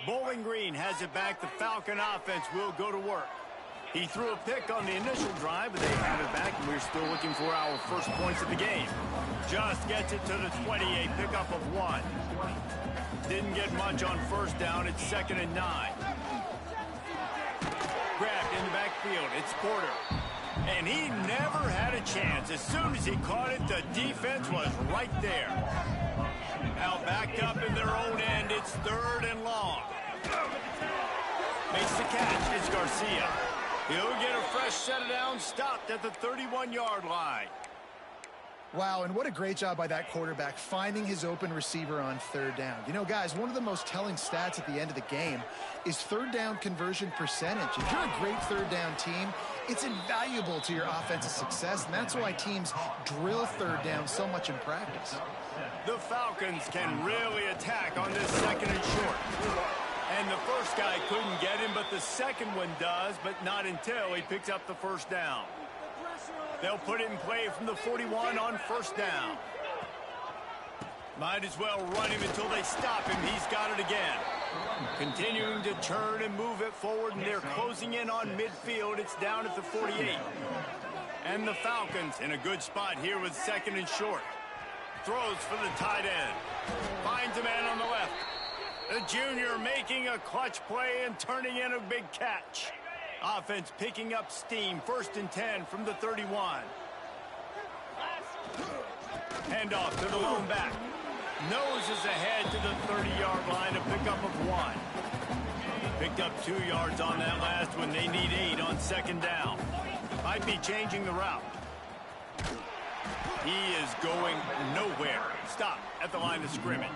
Bowling Green has it back. The Falcon offense will go to work. He threw a pick on the initial drive, but they have it back, and we're still looking for our first points of the game. Just gets it to the 20, a pickup of 1. Didn't get much on 1st down. It's 2nd and 9. Grabbed in the backfield. It's Porter. And he never had a chance. As soon as he caught it, the defense was right there. Now backed up in their own end. It's 3rd and long. Makes the catch. It's Garcia. He'll get a fresh set of downs, stopped at the 31-yard line. Wow, and what a great job by that quarterback finding his open receiver on 3rd down. You know, guys, one of the most telling stats at the end of the game is 3rd down conversion percentage. If you're a great 3rd down team, it's invaluable to your offensive success, and that's why teams drill 3rd down so much in practice. The Falcons can really attack on this 2nd and short. And the first guy couldn't get him, but the second one does, but not until he picks up the 1st down. They'll put it in play from the 41 on 1st down. Might as well run him until they stop him. He's got it again. Continuing to turn and move it forward, and they're closing in on midfield. It's down at the 48. And the Falcons in a good spot here with 2nd and short. Throws for the tight end. Finds a man on the left. The junior making a clutch play and turning in a big catch. Offense picking up steam. 1st and 10 from the 31. Handoff to the lone back. Noses ahead to the 30-yard line, a pickup of 1. Picked up 2 yards on that last one. They need 8 on 2nd down. Might be changing the route. He is going nowhere. Stop at the line of scrimmage.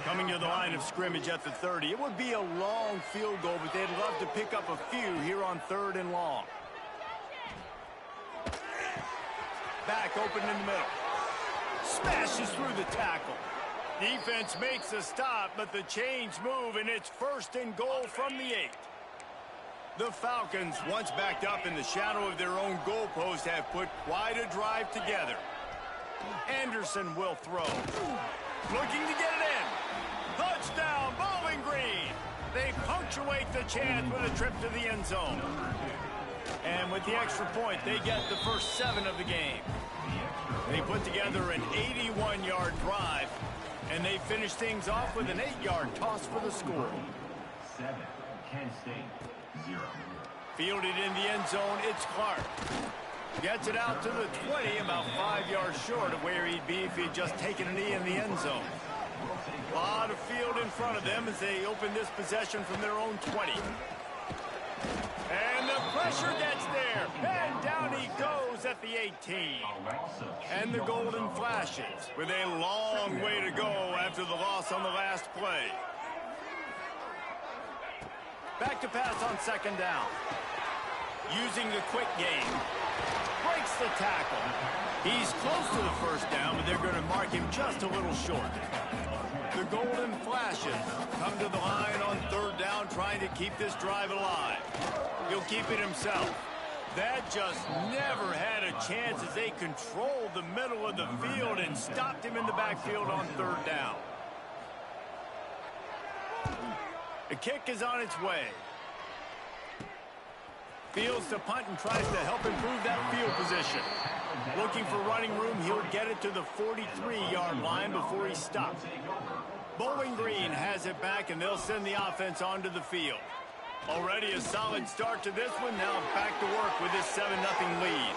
Coming to the line of scrimmage at the 30. It would be a long field goal, but they'd love to pick up a few here on 3rd and long. Back open in the middle. Smashes through the tackle. Defense makes a stop, but the chains move, and it's 1st and goal from the 8. The Falcons, once backed up in the shadow of their own goalpost, have put quite a drive together. Anderson will throw. Looking to get it in. Touchdown, Bowling Green. They punctuate the chance with a trip to the end zone. And with the extra point, they get the first 7 of the game. They put together an 81-yard drive, and they finish things off with an 8-yard toss for the score. 7, Kent State, 0. Fielded in the end zone, it's Clark. Gets it out to the 20, about 5 yards short of where he'd be if he'd just taken a knee in the end zone. A lot of field in front of them as they open this possession from their own 20. And the pressure gets there, and down he goes at the 18. And the golden flashes with a long way to go after the loss on the last play. Back to pass on 2nd down. Using the quick game. Breaks the tackle. He's close to the 1st down, but they're going to mark him just a little short. The golden flashes come to the line on 3rd down, trying to keep this drive alive. He'll keep it himself. That just never had a chance as they controlled the middle of the field and stopped him in the backfield on 3rd down. The kick is on its way. Fields to punt and tries to help improve that field position. Looking for running room, he'll get it to the 43-yard line before he stops. Bowling Green has it back, and they'll send the offense onto the field. Already a solid start to this one. Now back to work with this 7-0 lead.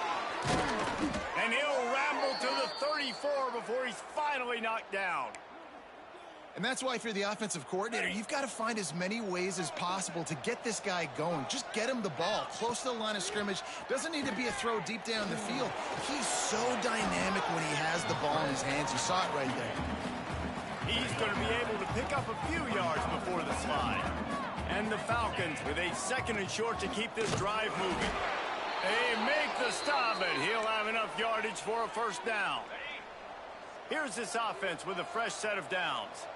And he'll ramble to the 34 before he's finally knocked down. And that's why if you're the offensive coordinator, you've got to find as many ways as possible to get this guy going. Just get him the ball close to the line of scrimmage. Doesn't need to be a throw deep down the field. He's so dynamic when he has the ball in his hands. You saw it right there. He's going to be able to pick up a few yards before the slide. And the Falcons with a 2nd and short to keep this drive moving. They make the stop, but he'll have enough yardage for a 1st down. Here's this offense with a fresh set of downs.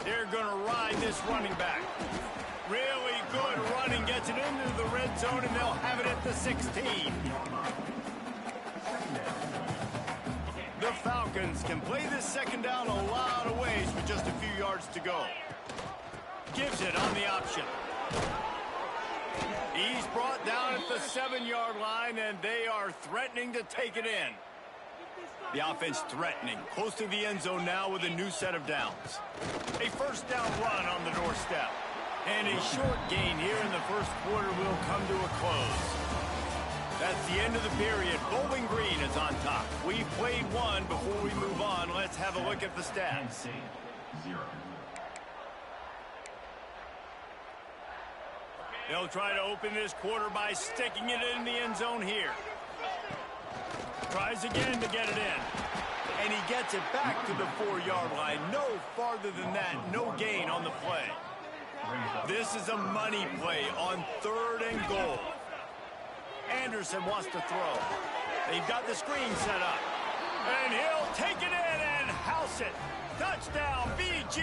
They're going to ride this running back. Really good running, gets it into the red zone, and they'll have it at the 16. The Falcons can play this 2nd down a lot of ways with just a few yards to go. Gives it on the option. He's brought down at the 7-yard line, and they are threatening to take it in. The offense threatening, close to the end zone now with a new set of downs. A 1st down run on the doorstep. And a short gain here in the 1st quarter will come to a close. That's the end of the period. Bowling Green is on top. We've played one. Before we move on, let's have a look at the stats. 0. They'll try to open this quarter by sticking it in the end zone here. Tries again to get it in. And he gets it back to the 4-yard line. No farther than that. No gain on the play. This is a money play on 3rd and goal. Anderson wants to throw. They've got the screen set up. And he'll take it in and house it. Touchdown, BG.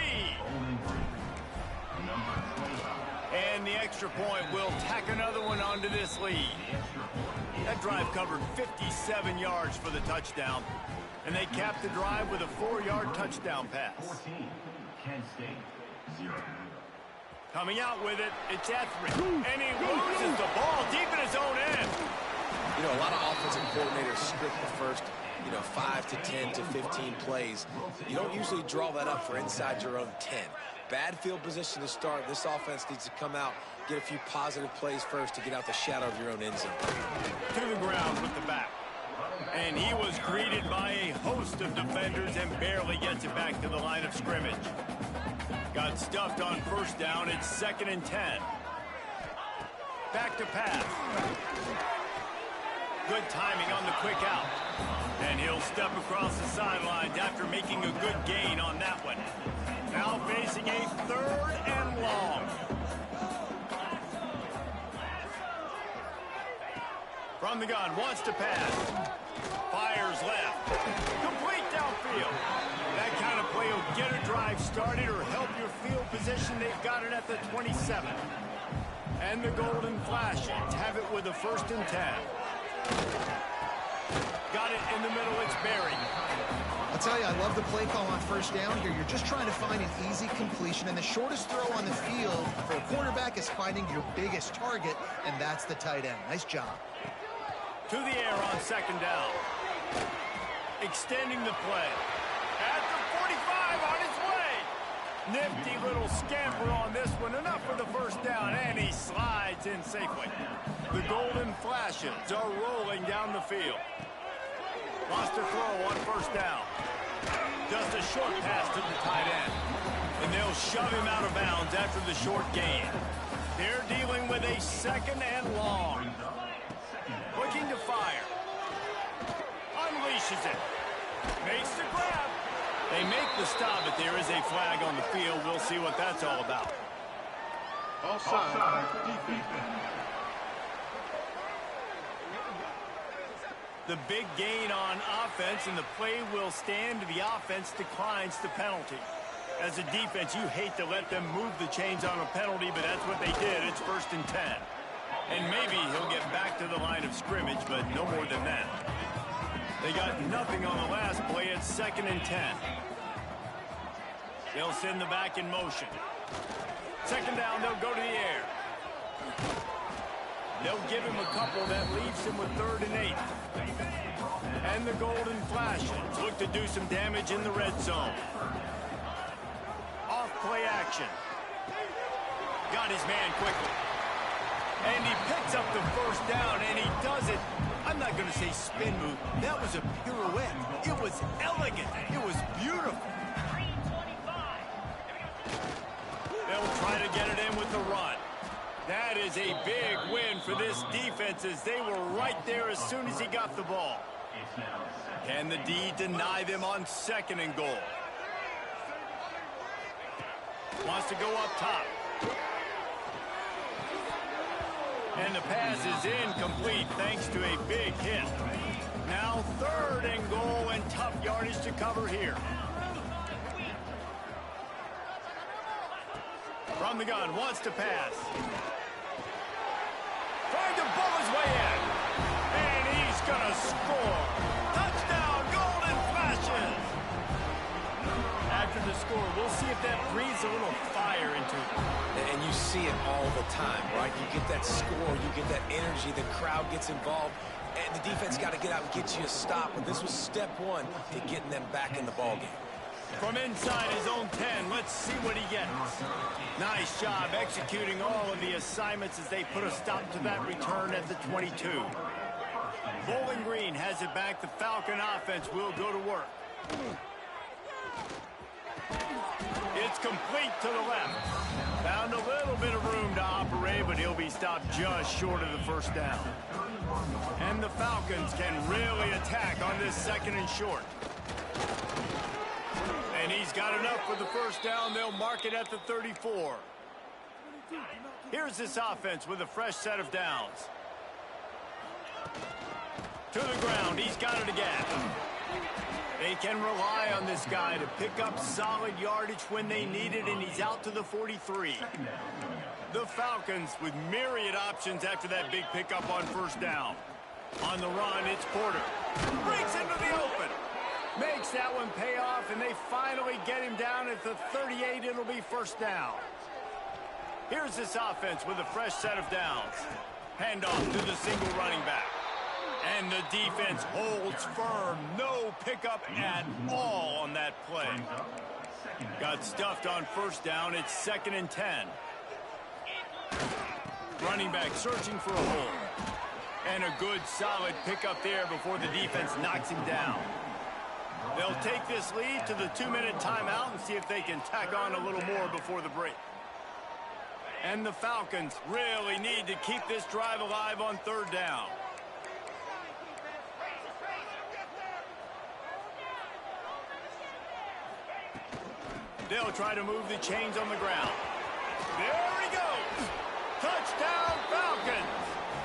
And the extra point will tack another one onto this lead. That drive covered 57 yards for the touchdown. And they capped the drive with a 4-yard touchdown pass. 14, Kent State, 0. Coming out with it, it's Etheridge. And he loses the ball deep in his own end. You know, a lot of offensive coordinators script the first 5 to 10 to 15 plays. You don't usually draw that up for inside your own 10. Bad field position to start. This offense needs to come out, get a few positive plays first to get out the shadow of your own end zone. To the ground with the back. And he was greeted by a host of defenders and barely gets it back to the line of scrimmage. Got stuffed on first down. It's 2nd and 10. Back to pass. Good timing on the quick out. And he'll step across the sidelines after making a good gain on that one. Now facing a 3rd and long. From the gun, wants to pass. Fires left. Complete downfield. That kind of play will get a drive started or help your field position. They've got it at the 27. And the Golden Flashes have it with a 1st and 10. Got it in the middle. It's Barry. I'll tell you, I love the play call on first down here. You're just trying to find an easy completion, and the shortest throw on the field for a quarterback is finding your biggest target, and that's the tight end. Nice job. To the air on 2nd down. Extending the play. At the 45 on his way. Nifty little scamper on this one. Enough for the 1st down, and he slides in safely. The Golden Flashes are rolling down the field. Lost a throw on 1st down. Just a short pass to the tight end. And they'll shove him out of bounds after the short gain. They're dealing with a 2nd and long. Looking to fire. Unleashes it. Makes the grab. They make the stop, but there is a flag on the field. We'll see what that's all about. Offside, defense. The big gain on offense, and the play will stand. The offense declines the penalty. As a defense, you hate to let them move the chains on a penalty, but that's what they did. It's 1st and 10. And maybe he'll get back to the line of scrimmage, but no more than that. They got nothing on the last play. It's 2nd and 10. They'll send the back in motion. 2nd down, they'll go to the air. They'll give him a couple that leaves him with 3rd and 8. And the Golden Flashes look to do some damage in the red zone. Off play action. Got his man quickly. And he picks up the 1st down, and he does it. I'm not going to say spin move. That was a pirouette. It was elegant. It was beautiful. They'll try to get it in with the run. That is a big win for this defense, as they were right there as soon as he got the ball. Can the D deny them on 2nd and goal? Wants to go up top. And the pass is incomplete thanks to a big hit. Now 3rd and goal, and tough yardage to cover here. From the gun, wants to pass. Trying to pull his way in. And he's going to score. Touchdown, Golden Flashes. After the score, we'll see if that breathes a little fire into it. And you see it all the time, right? You get that score, you get that energy, the crowd gets involved, and the defense got to get out and get you a stop. But this was step 1 to getting them back in the ballgame. From inside his own 10, let's see what he gets. Nice job executing all of the assignments as they put a stop to that return at the 22. Bowling Green has it back. The Falcon offense will go to work. It's complete to the left. Found a little bit of room to operate, but he'll be stopped just short of the 1st down. And the Falcons can really attack on this 2nd and short. And he's got enough for the 1st down. They'll mark it at the 34. Here's this offense with a fresh set of downs. To the ground. He's got it again. They can rely on this guy to pick up solid yardage when they need it, and he's out to the 43. The Falcons with myriad options after that big pickup on 1st down. On the run, it's Porter. Breaks into the open. Makes that one pay off, and they finally get him down at the 38. It'll be 1st down. Here's this offense with a fresh set of downs. Handoff to the single running back. And the defense holds firm. No pickup at all on that play. Got stuffed on first down. It's 2nd and 10. Running back searching for a hole. And a good, solid pickup there before the defense knocks him down. They'll take this lead to the 2-minute timeout and see if they can tack on a little more before the break. And the Falcons really need to keep this drive alive on 3rd down. They'll try to move the chains on the ground. There he goes. Touchdown, Falcons.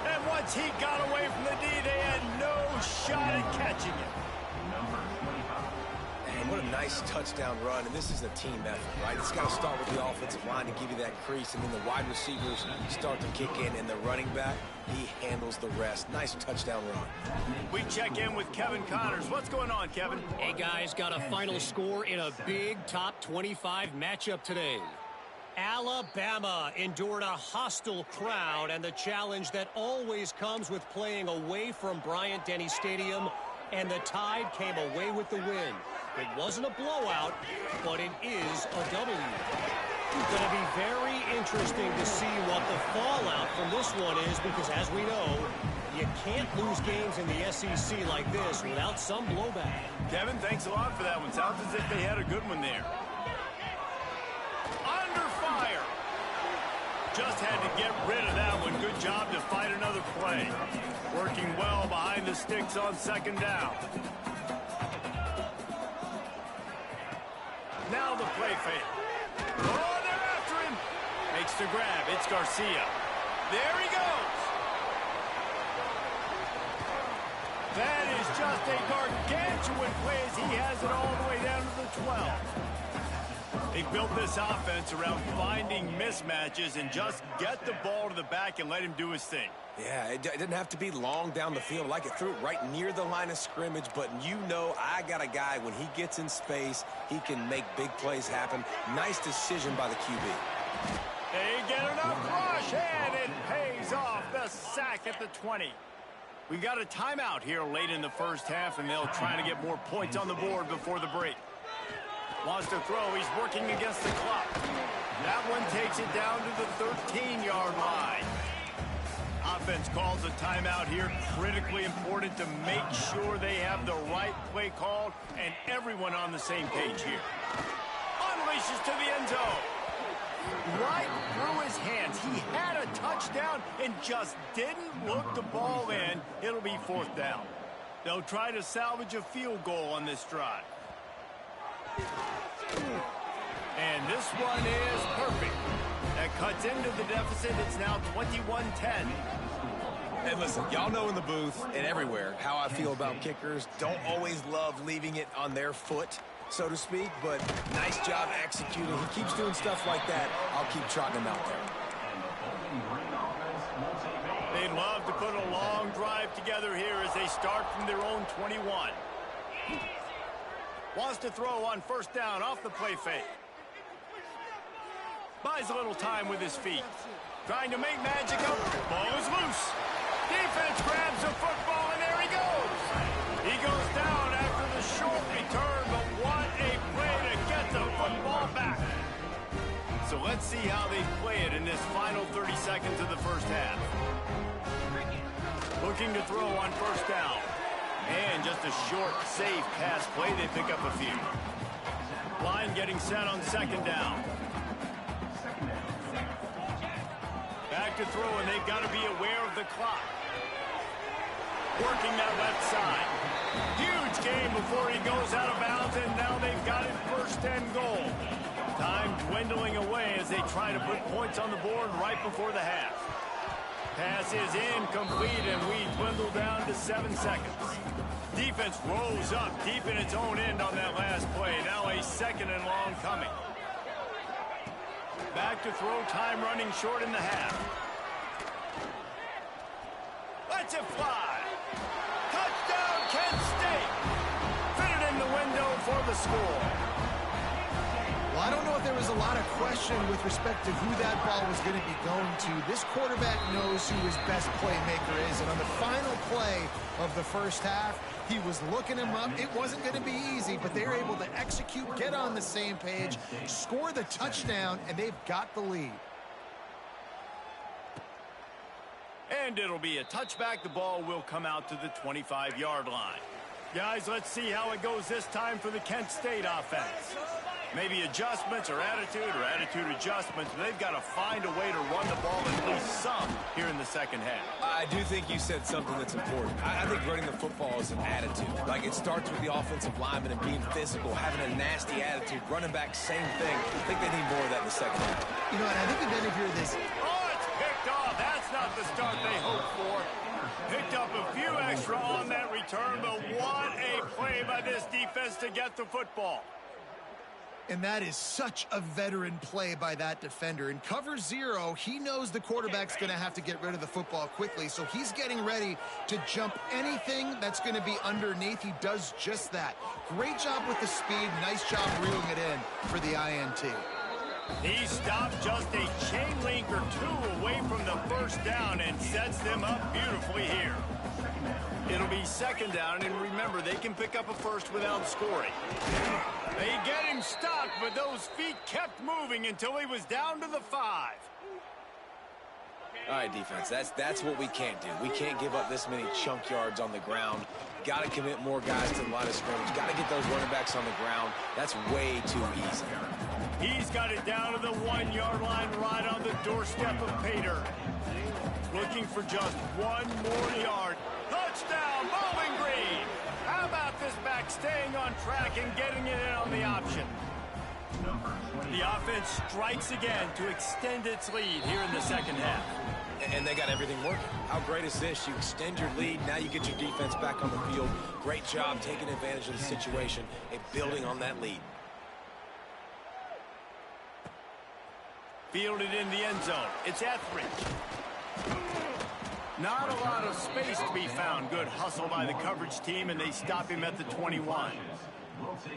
And once he got away from the D, they had no shot at catching it. Man, what a nice touchdown run, and this is a team effort, right? It's got to start with the offensive line to give you that crease, and then the wide receivers start to kick in, and the running back, he handles the rest. Nice touchdown run. We check in with Kevin Connors. What's going on, Kevin? Hey, guys, got a final score in a big top 25 matchup today. Alabama endured a hostile crowd and the challenge that always comes with playing away from Bryant-Denny Stadium, and the Tide came away with the win. It wasn't a blowout, but it is a W. It's going to be very interesting to see what the fallout from this one is, because as we know, you can't lose games in the SEC like this without some blowback. Kevin, thanks a lot for that one. Sounds as if they had a good one there. Under fire. Just had to get rid of that one. Good job to fight another play. Working well behind the sticks on 2nd down. Now the play fake. Oh, they're after him. Makes the grab. It's Garcia. There he goes. That is just a gargantuan play as he has it all the way down to the 12. They built this offense around finding mismatches and just get the ball to the back and let him do his thing. Yeah, it didn't have to be long down the field. Like it threw it right near the line of scrimmage, but you know I got a guy, when he gets in space, he can make big plays happen. Nice decision by the QB. They get enough rush, and it pays off. The sack at the 20. We got a timeout here late in the first half, and they'll try to get more points on the board before the break. Wants to throw. He's working against the clock. That one takes it down to the 13-yard line. Offense calls a timeout here. Critically important to make sure they have the right play called and everyone on the same page here. Unleashes to the end zone. Right through his hands. He had a touchdown and just didn't look the ball in. It'll be 4th down. They'll try to salvage a field goal on this drive. And this one is perfect. That cuts into the deficit. It's now 21-10. And listen, y'all know in the booth and everywhere how I feel about kickers. Don't always love leaving it on their foot, so to speak, but nice job executing. He keeps doing stuff like that. I'll keep trotting him out there. They'd love to put a long drive together here as they start from their own 21. Wants to throw on 1st down off the play fake. Buys a little time with his feet. Trying to make magic up. Ball is loose. Defense grabs the football, and there he goes. He goes down after the short return, but what a play to get the football back. So let's see how they play it in this final 30 seconds of the first half. Looking to throw on 1st down. And just a short, safe pass play. They pick up a few. Line getting set on 2nd down. Back to throw, and they've got to be aware of the clock. Working that left side. Huge game before he goes out of bounds, and now they've got it 1st and goal. Time dwindling away as they try to put points on the board right before the half. Pass is incomplete, and we dwindle down to 7 seconds. Defense rolls up deep in its own end on that last play. Now a 2nd and long coming. Back to throw, time running short in the half. Lets it fly. Touchdown, Kent State. Fitted in the window for the score. Well, I don't know if there was a lot of question with respect to who that ball was going to be going to. This quarterback knows who his best playmaker is, and on the final play of the first half, he was looking him up. It wasn't going to be easy, but they were able to execute, get on the same page, score the touchdown, and they've got the lead. And it'll be a touchback. The ball will come out to the 25-yard line. Guys, let's see how it goes this time for the Kent State offense. Maybe adjustments or attitude adjustments. They've got to find a way to run the ball at least some here in the second half. I do think you said something that's important. I think running the football is an attitude. Like, it starts with the offensive lineman and being physical, having a nasty attitude. Running back, same thing. I think they need more of that in the second half. You know, and I think you're going to hear this. Oh, it's picked off. That's not the start they hoped for. Picked up a few extra on that return, but what a play by this defense to get the football. And that is such a veteran play by that defender. In cover 0, he knows the quarterback's going to have to get rid of the football quickly, so he's getting ready to jump anything that's going to be underneath. He does just that. Great job with the speed. Nice job reeling it in for the INT. He stopped just a chain link or two away from the first down and sets them up beautifully here. It'll be second down, and remember, they can pick up a first without scoring. They get him stopped, but those feet kept moving until he was down to the 5. All right, defense, that's what we can't do. We can't give up this many chunk yards on the ground. Got to commit more guys to the line of scrimmage. Got to get those running backs on the ground. That's way too easy. He's got it down to the 1-yard line right on the doorstep of Pater. Looking for just one more yard. Touchdown, Bowling Green! How about this back staying on track and getting it in on the option? The offense strikes again to extend its lead here in the second half. And they got everything working. How great is this? You extend your lead, now you get your defense back on the field. Great job taking advantage of the situation and building on that lead. Fielded in the end zone. It's Etheridge. Not a lot of space to be found. Good hustle by the coverage team, and they stop him at the 21.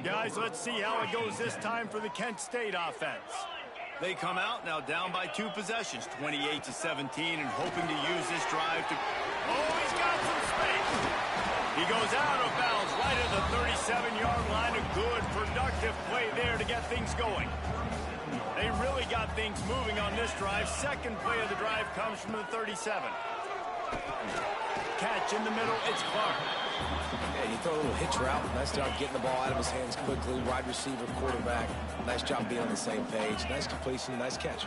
Guys, let's see how it goes this time for the Kent State offense. They come out now down by 2 possessions, 28-17, and hoping to use this drive to... Oh, he's got some space. He goes out of bounds right at the 37-yard line. A good, productive play there to get things going. They really got things moving on this drive. Second play of the drive comes from the 37. Catch in the middle, it's Clark. Yeah, you throw a little hitch route. Nice job getting the ball out of his hands quickly. Wide receiver, quarterback. Nice job being on the same page. Nice completion, nice catch.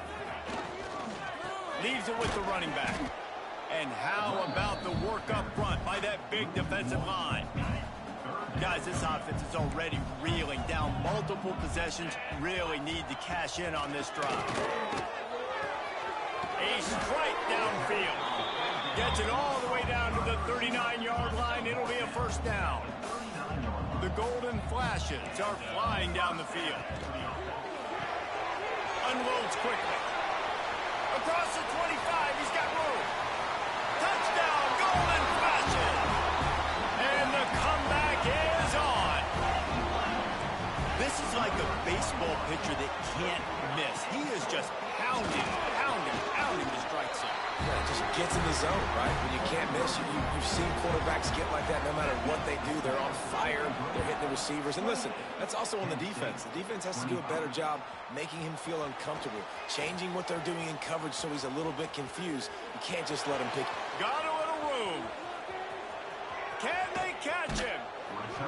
Leaves it with the running back. And how about the work up front by that big defensive line? Guys, this offense is already reeling down multiple possessions. Really need to cash in on this drive. A strike downfield. Gets it all the way down to the 39-yard line. It'll be a first down. The golden flashes are flying down the field. Unloads quickly. Across the 25, he's got room. Touchdown, golden flashes. And the comeback is on. This is like a baseball pitcher that can't miss. He is just pounding the strike zone. Yeah, just gets in the zone, right? When you can't miss, you've seen quarterbacks get like that no matter what they do. They're on fire. They're hitting the receivers. And listen, that's also on the defense. The defense has to do a better job making him feel uncomfortable, changing what they're doing in coverage so he's a little bit confused. You can't just let him pick. Got a little room. Can they catch him?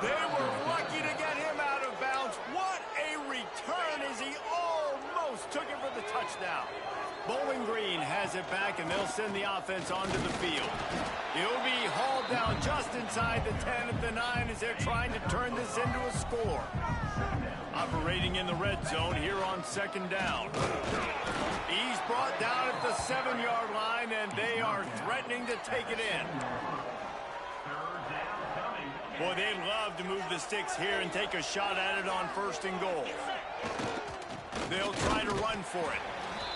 They were lucky to get him out of bounds. What a return as he almost took it for the touchdown. Bowling Green has it back, and they'll send the offense onto the field. He'll be hauled down just inside the 10 at the 9 as they're trying to turn this into a score. Operating in the red zone here on second down. He's brought down at the 7-yard line, and they are threatening to take it in. Boy, they'd love to move the sticks here and take a shot at it on first and goal. They'll try to run for it.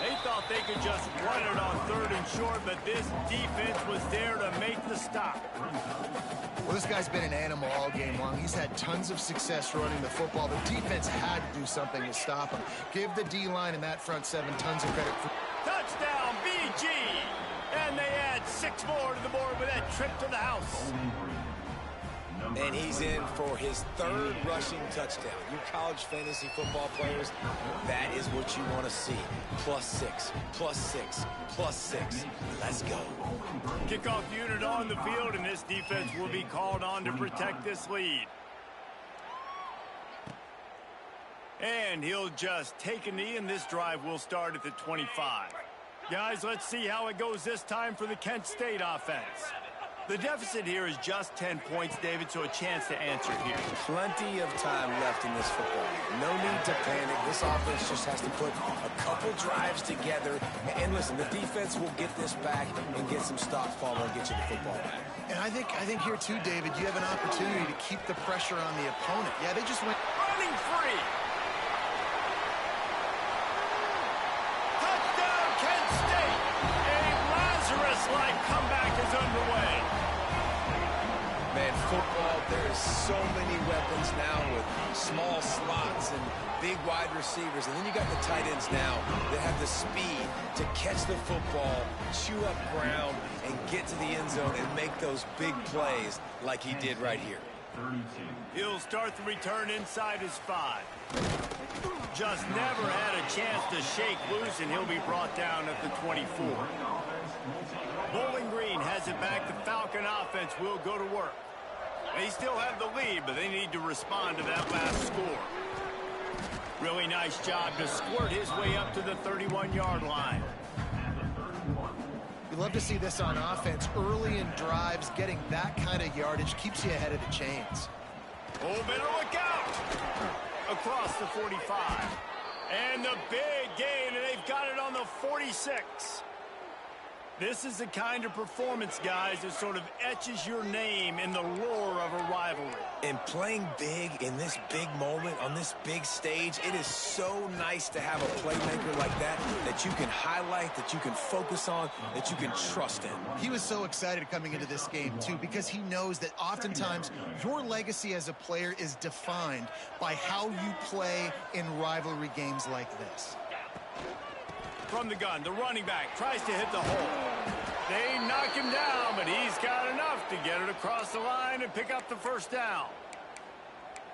They thought they could just run it on 3rd and short, but this defense was there to make the stop. Well, this guy's been an animal all game long. He's had tons of success running the football. The defense had to do something to stop him. Give the D-line and that front seven tons of credit for... Touchdown, BG! And they add 6 more to the board with that trip to the house. And he's in for his 3rd rushing touchdown. You college fantasy football players, that is what you want to see. +6, +6, +6. Let's go. Kickoff unit on the field, and this defense will be called on to protect this lead. And he'll just take a knee, and this drive will start at the 25. Guys, let's see how it goes this time for the Kent State offense. The deficit here is just 10 points, David, so a chance to answer here. Plenty of time left in this football game. No need to panic. This offense just has to put a couple drives together. And listen, the defense will get this back and get some stops, Paul, and get you the football back. And I think here, too, David, you have an opportunity to keep the pressure on the opponent. Yeah, they just went... Running free! Touchdown, Kent State! A Lazarus-like comeback is underway. Man, football, there's so many weapons now with small slots and big wide receivers. And then you got the tight ends now that have the speed to catch the football, chew up ground, and get to the end zone and make those big plays like he did right here. He'll start the return inside his 5. Just never had a chance to shake loose, and he'll be brought down at the 24. Bowling Green has it back. The Falcon offense will go to work. They still have the lead, but they need to respond to that last score. Really nice job to squirt his way up to the 31-yard line. You love to see this on offense. Early in drives, getting that kind of yardage keeps you ahead of the chains. Oh, better look out! Across the 45. And the big gain, and they've got it on the 46. This is the kind of performance, guys, that sort of etches your name in the lore of a rivalry. And playing big in this big moment, on this big stage, it is so nice to have a playmaker like that that you can highlight, that you can focus on, that you can trust in. He was so excited coming into this game, too, because he knows that oftentimes your legacy as a player is defined by how you play in rivalry games like this. From the gun, the running back tries to hit the hole. They knock him down, but he's got enough to get it across the line and pick up the first down.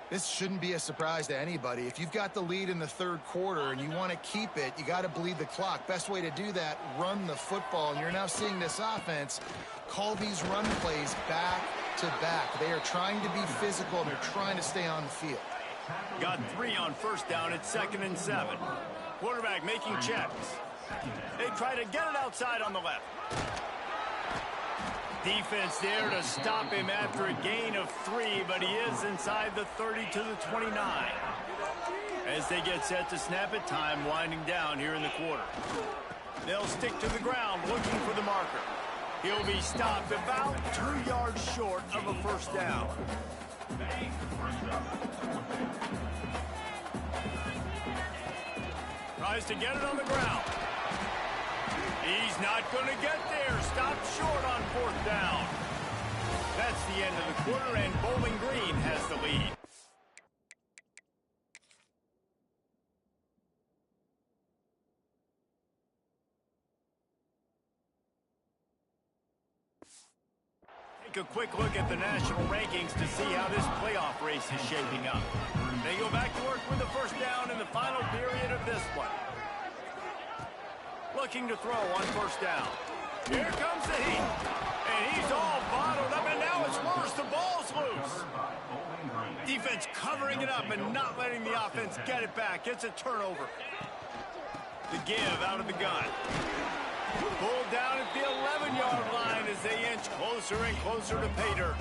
This shouldn't be a surprise to anybody. If you've got the lead in the 3rd quarter and you want to keep it, you got to bleed the clock. Best way to do that, run the football. And you're now seeing this offense call these run plays back to back. They are trying to be physical, and they're trying to stay on the field. Got 3 on first down at 2nd and 7. Quarterback making checks. They try to get it outside on the left. Defense there to stop him after a gain of 3, but he is inside the 30 to the 29. As they get set to snap it, time winding down here in the quarter. They'll stick to the ground looking for the marker. He'll be stopped about 2 yards short of a first down. Tries to get it on the ground. He's not going to get there. Stopped short on 4th down. That's the end of the quarter, and Bowling Green has the lead. Take a quick look at the national rankings to see how this playoff race is shaping up. They go back to work with the first down in the final period of this one. Looking to throw on first down. Here comes the heat. And he's all bottled up, and now it's worse. The ball's loose. Defense covering it up and not letting the offense get it back. It's a turnover. The give out of the gun. Pulled down at the 11-yard line as they inch closer and closer to pay dirt.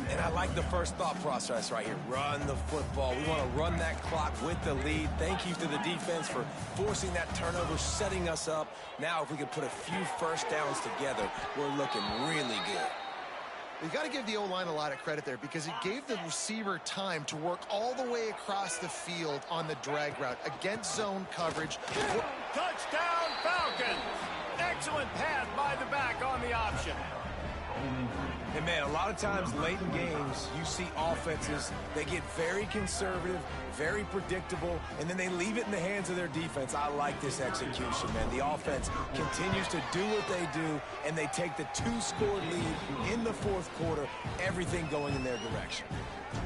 And I like the first thought process right here. Run the football. We want to run that clock with the lead. Thank you to the defense for forcing that turnover, setting us up. Now, if we could put a few first downs together, we're looking really good. You got to give the O-line a lot of credit there because it gave the receiver time to work all the way across the field on the drag route against zone coverage. Touchdown, Falcons! Excellent pass by the back on the option. And, man, a lot of times late in games, you see offenses, they get very conservative, very predictable, and then they leave it in the hands of their defense. I like this execution, man. The offense continues to do what they do, and they take the 2-score lead in the fourth quarter, everything going in their direction.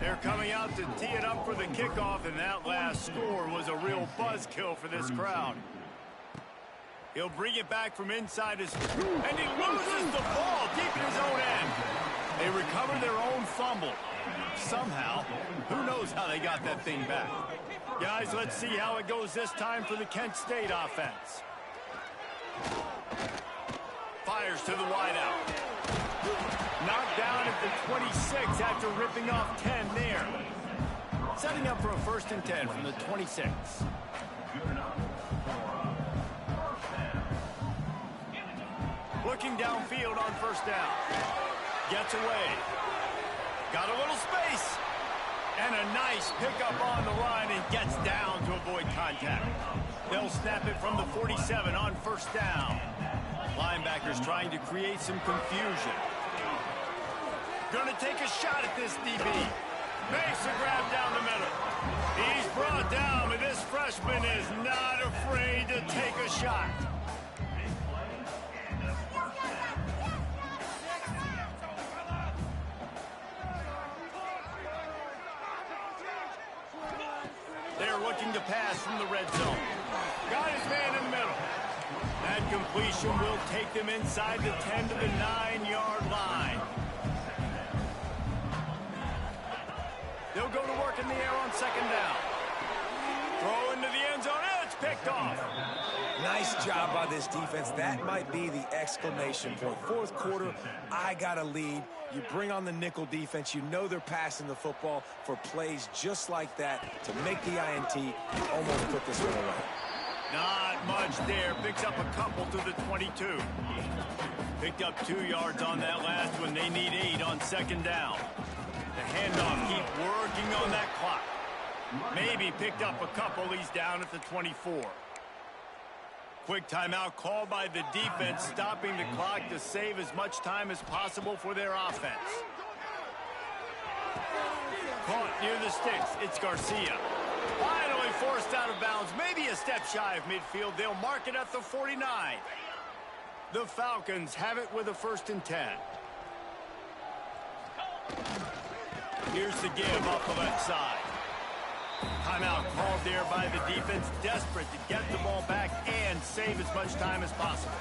They're coming out to tee it up for the kickoff, and that last score was a real buzzkill for this crowd. He'll bring it back from inside his... And he loses the ball deep in his own end. They recover their own fumble. Somehow, who knows how they got that thing back. Guys, let's see how it goes this time for the Kent State offense. Fires to the wideout. Knocked down at the 26 after ripping off 10 there. Setting up for a 1st and 10 from the 26. Looking downfield on 1st down. Gets away. Got a little space. And a nice pickup on the line and gets down to avoid contact. They'll snap it from the 47 on 1st down. Linebackers trying to create some confusion. Gonna take a shot at this DB. Makes a grab down the middle. He's brought down, but this freshman is not afraid to take a shot. They're looking to pass from the red zone. Got his man in the middle. That completion will take them inside the 10 to the 9-yard line. They'll go to work in the air on 2nd down. Throw into the end zone, and it's picked off. Nice job by this defense. That might be the exclamation point. Fourth quarter, I got a lead. You bring on the nickel defense. You know they're passing the football for plays just like that to make the INT and almost put this one away. Not much there. Picks up a couple to the 22. Picked up 2 yards on that last one. They need 8 on 2nd down. The handoff, keep working on that clock. Maybe picked up a couple. He's down at the 24. Quick timeout called by the defense, stopping the clock to save as much time as possible for their offense. Caught near the sticks. It's Garcia. Finally forced out of bounds. Maybe a step shy of midfield. They'll mark it at the 49. The Falcons have it with a 1st and 10. Here's the give off the left side. Timeout called there by the defense, desperate to get the ball back and save as much time as possible.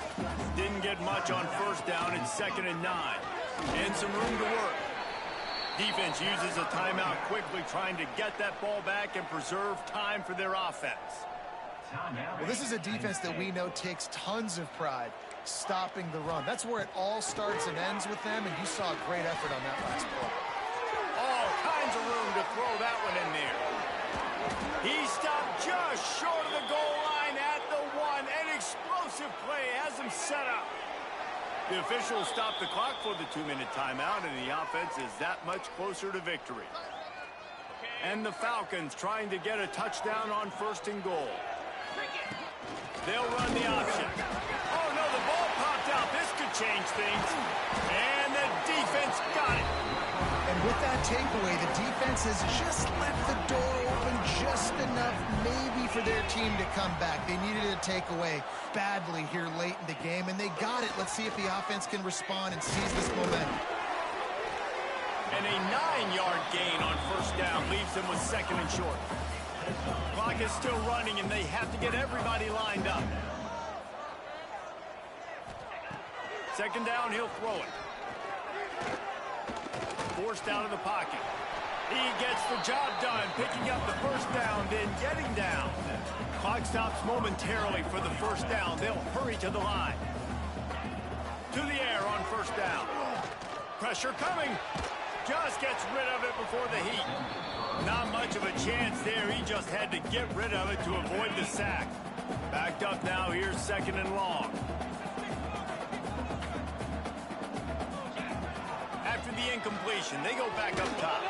Didn't get much on 1st down. It's 2nd and 9. And some room to work. Defense uses a timeout quickly, trying to get that ball back and preserve time for their offense. Well, this is a defense that we know takes tons of pride stopping the run. That's where it all starts and ends with them, and you saw a great effort on that last play. All kinds of room to throw that one in there. He stopped just short of the goal line at the 1. An explosive play has him set up. The officials stopped the clock for the 2-minute timeout, and the offense is that much closer to victory. And the Falcons trying to get a touchdown on 1st and goal. They'll run the option. Oh, no, the ball popped out. This could change things. And the defense got it. And with that takeaway, the defense has just left the door open just enough maybe for their team to come back. They needed a takeaway badly here late in the game, and they got it. Let's see if the offense can respond and seize this momentum. And a 9-yard gain on 1st down leaves them with 2nd and short. Clock is still running, and they have to get everybody lined up. 2nd down, he'll throw it. Forced out of the pocket. He gets the job done, picking up the 1st down, then getting down. Clock stops momentarily for the 1st down. They'll hurry to the line. To the air on 1st down. Pressure coming. Just gets rid of it before the heat. Not much of a chance there. He just had to get rid of it to avoid the sack. Backed up now. Here's 2nd and long. After after the incompletion. They go back up top.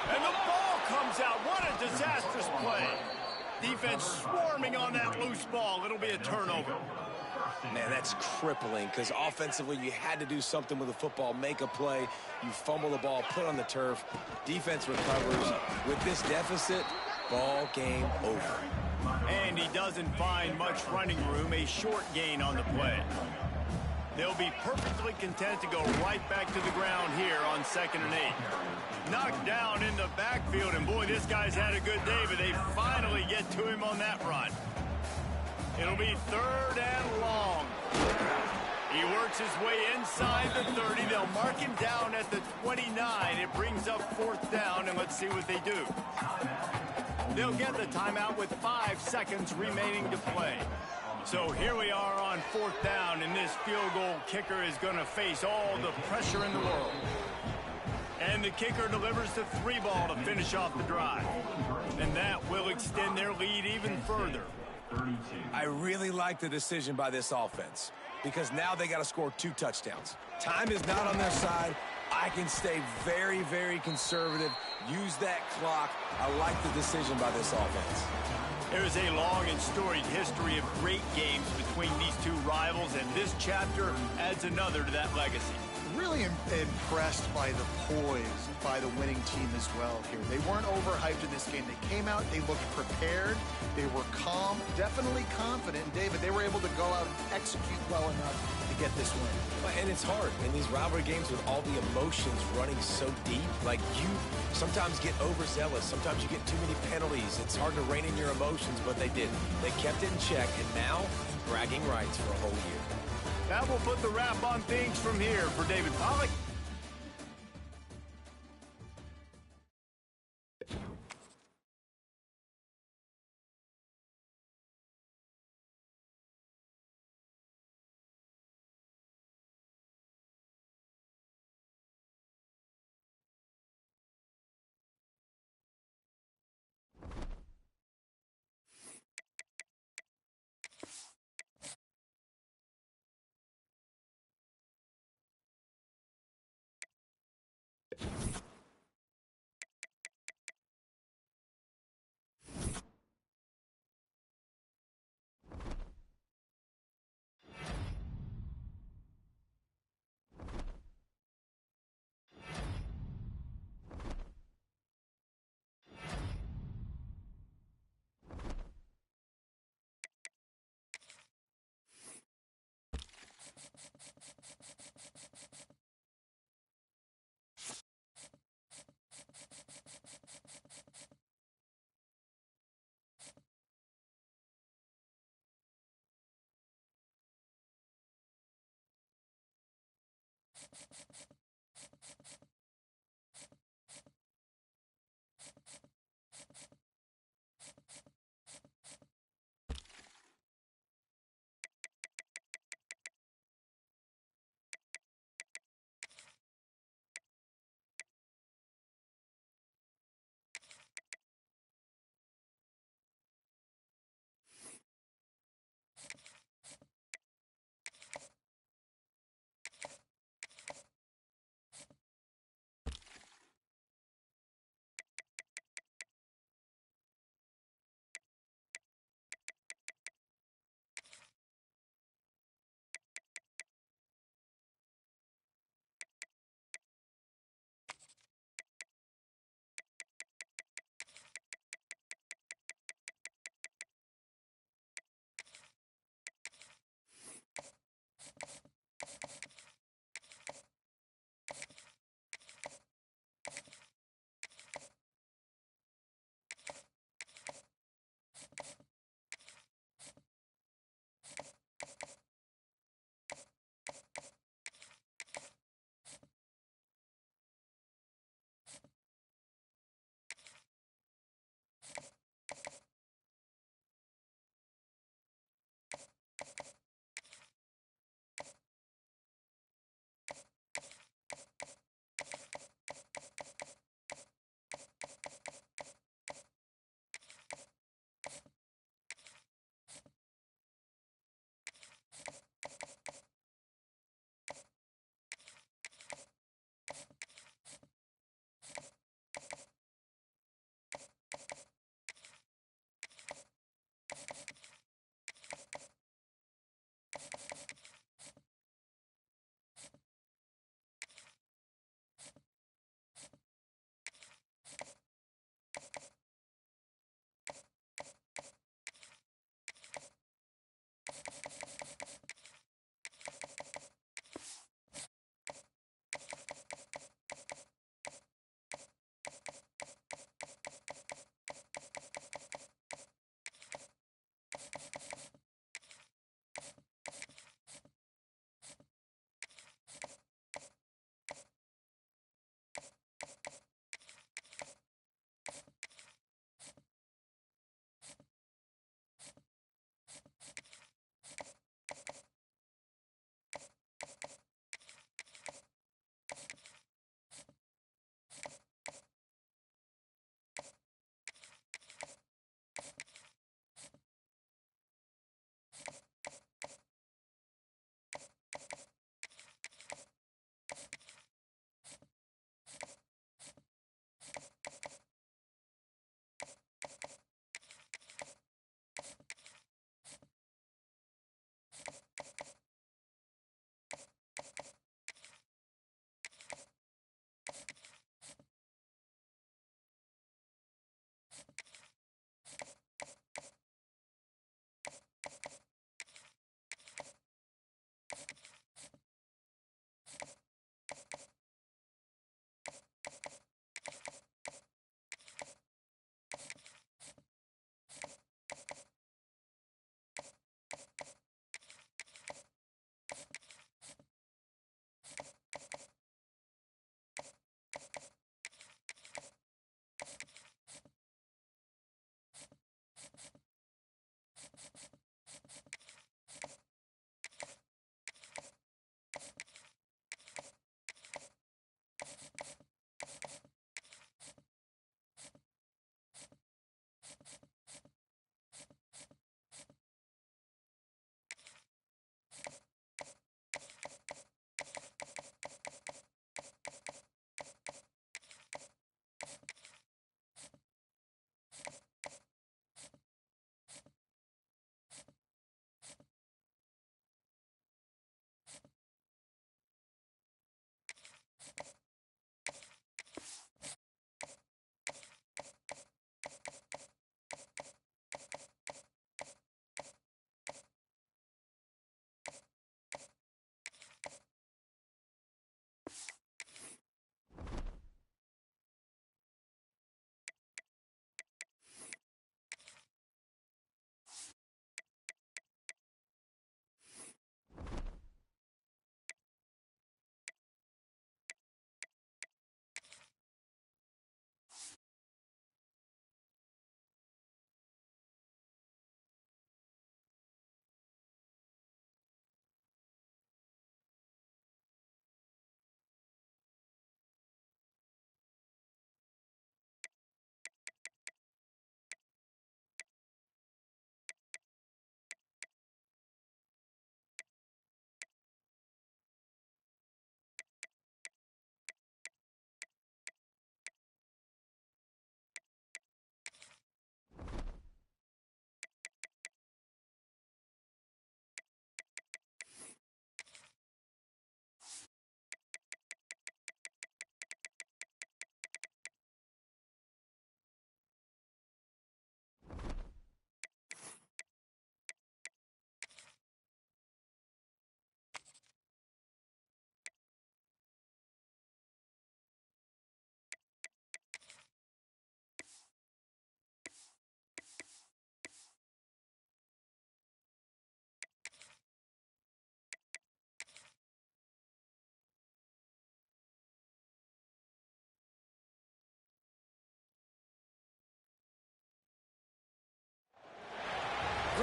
And the ball comes out. What a disastrous play. Defense swarming on that loose ball. It'll be a turnover. Man, that's crippling because offensively you had to do something with the football, make a play. You fumble the ball, put it on the turf. Defense recovers. With this deficit, ball game over. And he doesn't find much running room, a short gain on the play. They'll be perfectly content to go right back to the ground here on 2nd and 8. Knocked down in the backfield, and boy, this guy's had a good day, but they finally get to him on that run. It'll be 3rd and long. He works his way inside the 30. They'll mark him down at the 29. It brings up 4th down, and let's see what they do. They'll get the timeout with 5 seconds remaining to play. So here we are on 4th down, and this field goal kicker is going to face all the pressure in the world. And the kicker delivers the 3 ball to finish off the drive. And that will extend their lead even further. I really like the decision by this offense because now they got to score 2 touchdowns. Time is not on their side. I can stay very, very conservative, use that clock. I like the decision by this offense. There's a long and storied history of great games between these 2 rivals, and this chapter adds another to that legacy. Really impressed by the poise by the winning team as well here. They weren't overhyped in this game. They came out, they looked prepared, they were calm, definitely confident. And David, they were able to go out and execute well enough to get this win. And it's hard in these rivalry games with all the emotions running so deep. Like, you sometimes get overzealous. Sometimes you get too many penalties. It's hard to rein in your emotions, but they did. They kept it in check, and now bragging rights for a whole year. That will put the wrap on things from here for David Pollack.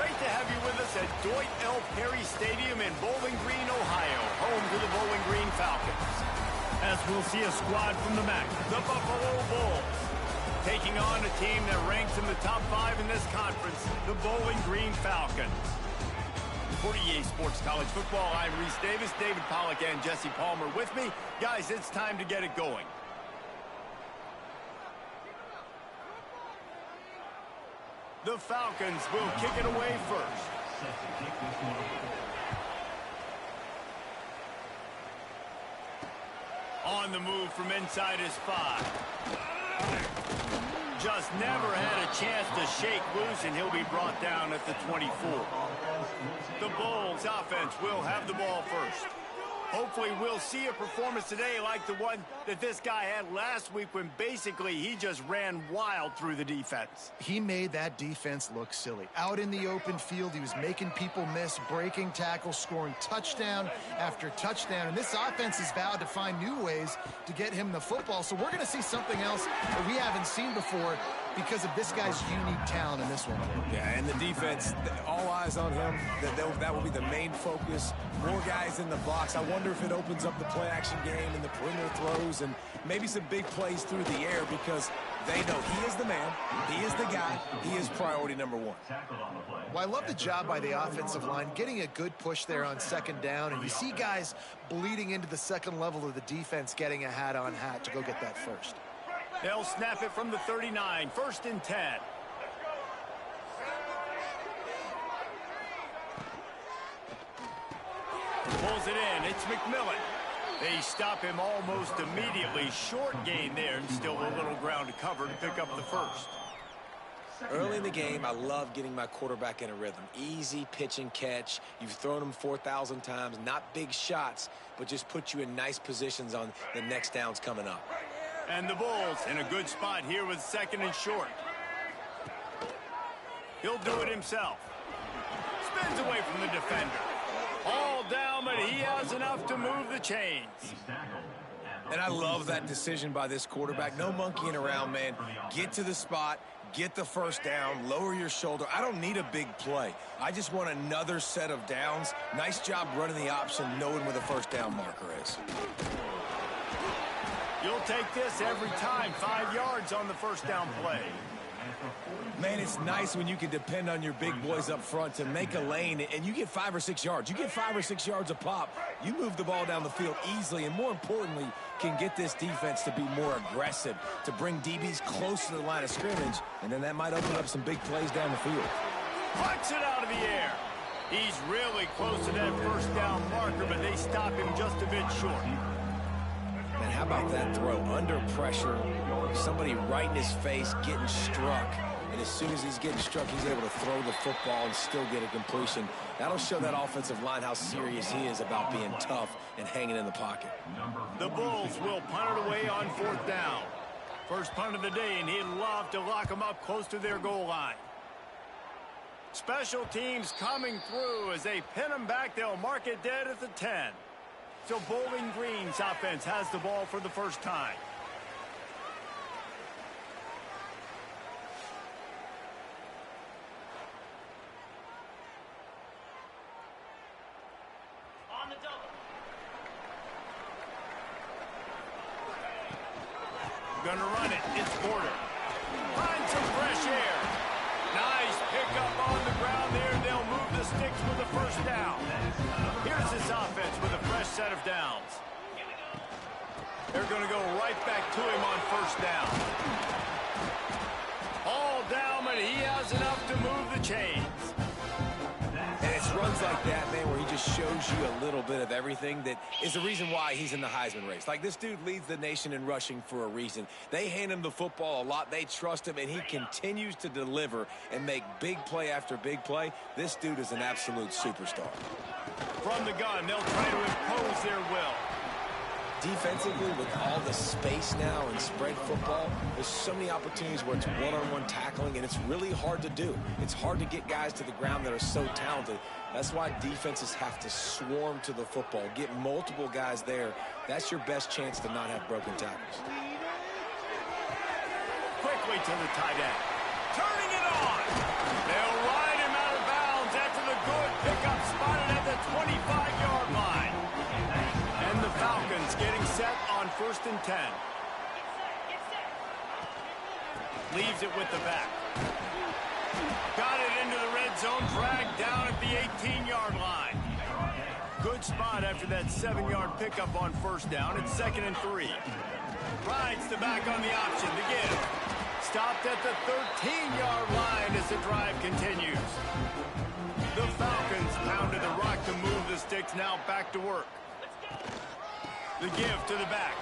Great to have you with us at Dwight L. Perry Stadium in Bowling Green, Ohio, home to the Bowling Green Falcons. As we'll see a squad from the MAC, the Buffalo Bulls, taking on a team that ranks in the top 5 in this conference, the Bowling Green Falcons. For EA Sports College Football, I'm Reese Davis, David Pollack, and Jesse Palmer with me. Guys, it's time to get it going. The Falcons will kick it away first. On the move from inside his 5. Just never had a chance to shake loose, and he'll be brought down at the 24. The Bulls offense will have the ball first. Hopefully we'll see a performance today like the one that this guy had last week when basically he just ran wild through the defense. He made that defense look silly. Out in the open field, he was making people miss, breaking tackles, scoring touchdown after touchdown. And this offense has vowed to find new ways to get him the football. So we're going to see something else that we haven't seen before because of this guy's unique talent in this one. Yeah, and the defense, all eyes on him. That will be the main focus. More guys in the box. I wonder if it opens up the play-action game and the perimeter throws and maybe some big plays through the air because they know he is the man, he is the guy, he is priority number 1. Well, I love the job by the offensive line, getting a good push there on second down, and you see guys bleeding into the second level of the defense getting a hat-on-hat to go get that first. They'll snap it from the 39, 1st and 10. Pulls it in, it's McMillan. They stop him almost immediately. Short gain there, and still a little ground to cover to pick up the first. Early in the game, I love getting my quarterback in a rhythm. Easy pitch and catch. You've thrown him 4,000 times. Not big shots, but just put you in nice positions on the next downs coming up. And the Bulls in a good spot here with 2nd and short. He'll do it himself. Spins away from the defender. All down, but he has enough to move the chains. And I love that decision by this quarterback. No monkeying around, man. Get to the spot, get the first down, lower your shoulder. I don't need a big play. I just want another set of downs. Nice job running the option, knowing where the first down marker is. You'll take this every time. 5 yards on the first down play. Man, it's nice when you can depend on your big boys up front to make a lane, and you get 5 or 6 yards. You get 5 or 6 yards a pop. You move the ball down the field easily, and more importantly, can get this defense to be more aggressive, to bring DBs close to the line of scrimmage, and then that might open up some big plays down the field. Puts it out of the air. He's really close to that first down marker, but they stop him just a bit short. Man, how about that throw? Under pressure, somebody right in his face getting struck. And as soon as he's getting struck, he's able to throw the football and still get a completion. That'll show that offensive line how serious he is about being tough and hanging in the pocket. The Bulls will punt it away on 4th down. First punt of the day, and he'd love to lock them up close to their goal line. Special teams coming through as they pin them back. They'll mark it dead at the 10. So Bowling Green's offense has the ball for the first time. On the double. Gonna run it. It's Porter. Find some fresh air. Nice pickup on the ground there. They'll move the sticks with the first down. Here's this offense with a fresh set of downs. They're going to go right back to him on first down. All down, but he has enough to move the chains. And it's runs like that, man, where he just shows you a little bit of everything that is the reason why he's in the Heisman race. Like, this dude leads the nation in rushing for a reason. They hand him the football a lot. They trust him, and he continues to deliver and make big play after big play. This dude is an absolute superstar. From the gun, they'll try to impose their will. Defensively, with all the space now and spread football, there's so many opportunities where it's one-on-one tackling, and it's really hard to do. It's hard to get guys to the ground that are so talented. That's why defenses have to swarm to the football, get multiple guys there. That's your best chance to not have broken tackles. Quickly to the tight end. Turning it on. They'll ride him out of bounds pickup spotted at the 25-yard line. And the Falcons getting set on 1st and 10. Leaves it with the back. Got it into the red zone, dragged down at the 18-yard line. Good spot after that 7-yard pickup on 1st down. It's 2nd and 3. Rides the back on the option, the give. Stopped at the 13-yard line as the drive continues. The Falcons pounded the rock to move the sticks, now back to work. The give to the back.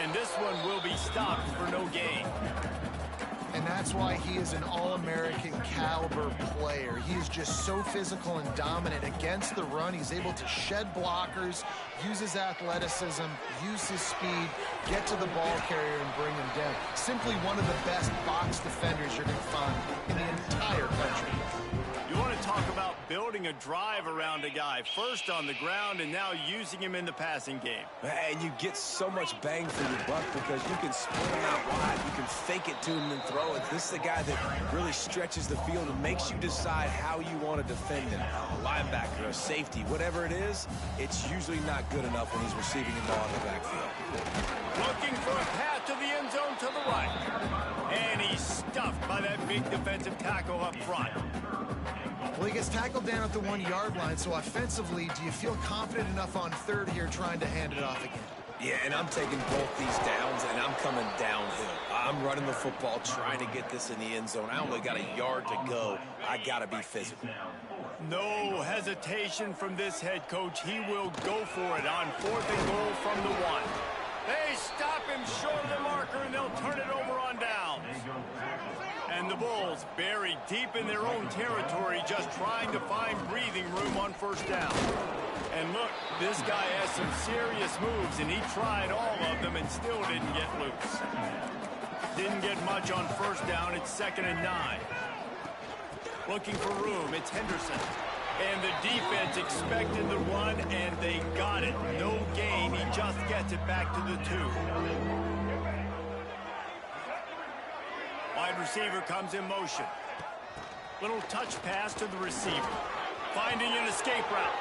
And this one will be stopped for no gain. And that's why he is an All-American caliber player. He is just so physical and dominant against the run. He's able to shed blockers, use his athleticism, use his speed, get to the ball carrier and bring him down. Simply one of the best box defenders you're going to find in the entire country. You want to talk about building a drive around a guy, first on the ground and now using him in the passing game. And you get so much bang for your buck because you can split him out wide, you can fake it to him and throw it. This is the guy that really stretches the field and makes you decide how you want to defend him. A linebacker, a safety, whatever it is, it's usually not good enough when he's receiving the ball in the backfield. Looking for a path to the end zone to the right. And he's stuffed by that big defensive tackle up front. Well, he gets tackled down at the 1-yard line, so offensively, do you feel confident enough on 3rd here trying to hand it off again? Yeah, and I'm taking both these downs, and I'm coming downhill. I'm running the football, trying to get this in the end zone. I only got a yard to go. I got to be physical. No hesitation from this head coach. He will go for it on 4th and goal from the 1. They stop him short of the marker, and they'll turn it over on downs. And the Bulls buried deep in their own territory, just trying to find breathing room on 1st down. And look, this guy has some serious moves, and he tried all of them and still didn't get loose. Didn't get much on 1st down. It's 2nd and 9. Looking for room. It's Henderson. And the defense expected the run, and they got it. No gain. He just gets it back to the 2. Wide receiver comes in motion. Little touch pass to the receiver. Finding an escape route.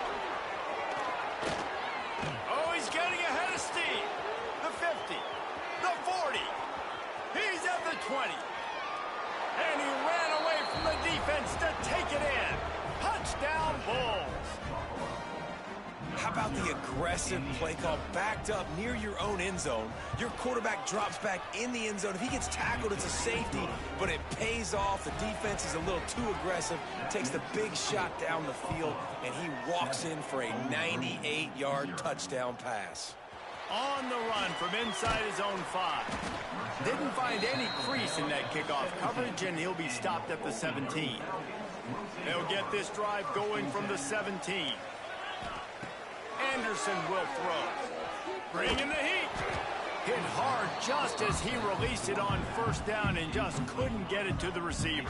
Oh, he's getting ahead of steam. The 50. The 40. He's at the 20. And he ran away from the defense to take it in. Touchdown, Bulls. How about the aggressive play call backed up near your own end zone? Your quarterback drops back in the end zone. If he gets tackled, it's a safety, but it pays off. The defense is a little too aggressive, takes the big shot down the field, and he walks in for a 98-yard touchdown pass. On the run from inside his own 5. Didn't find any crease in that kickoff coverage, and he'll be stopped at the 17. They'll get this drive going from the 17. Anderson will throw. Bringing the heat. Hit hard just as he released it on 1st down and just couldn't get it to the receiver.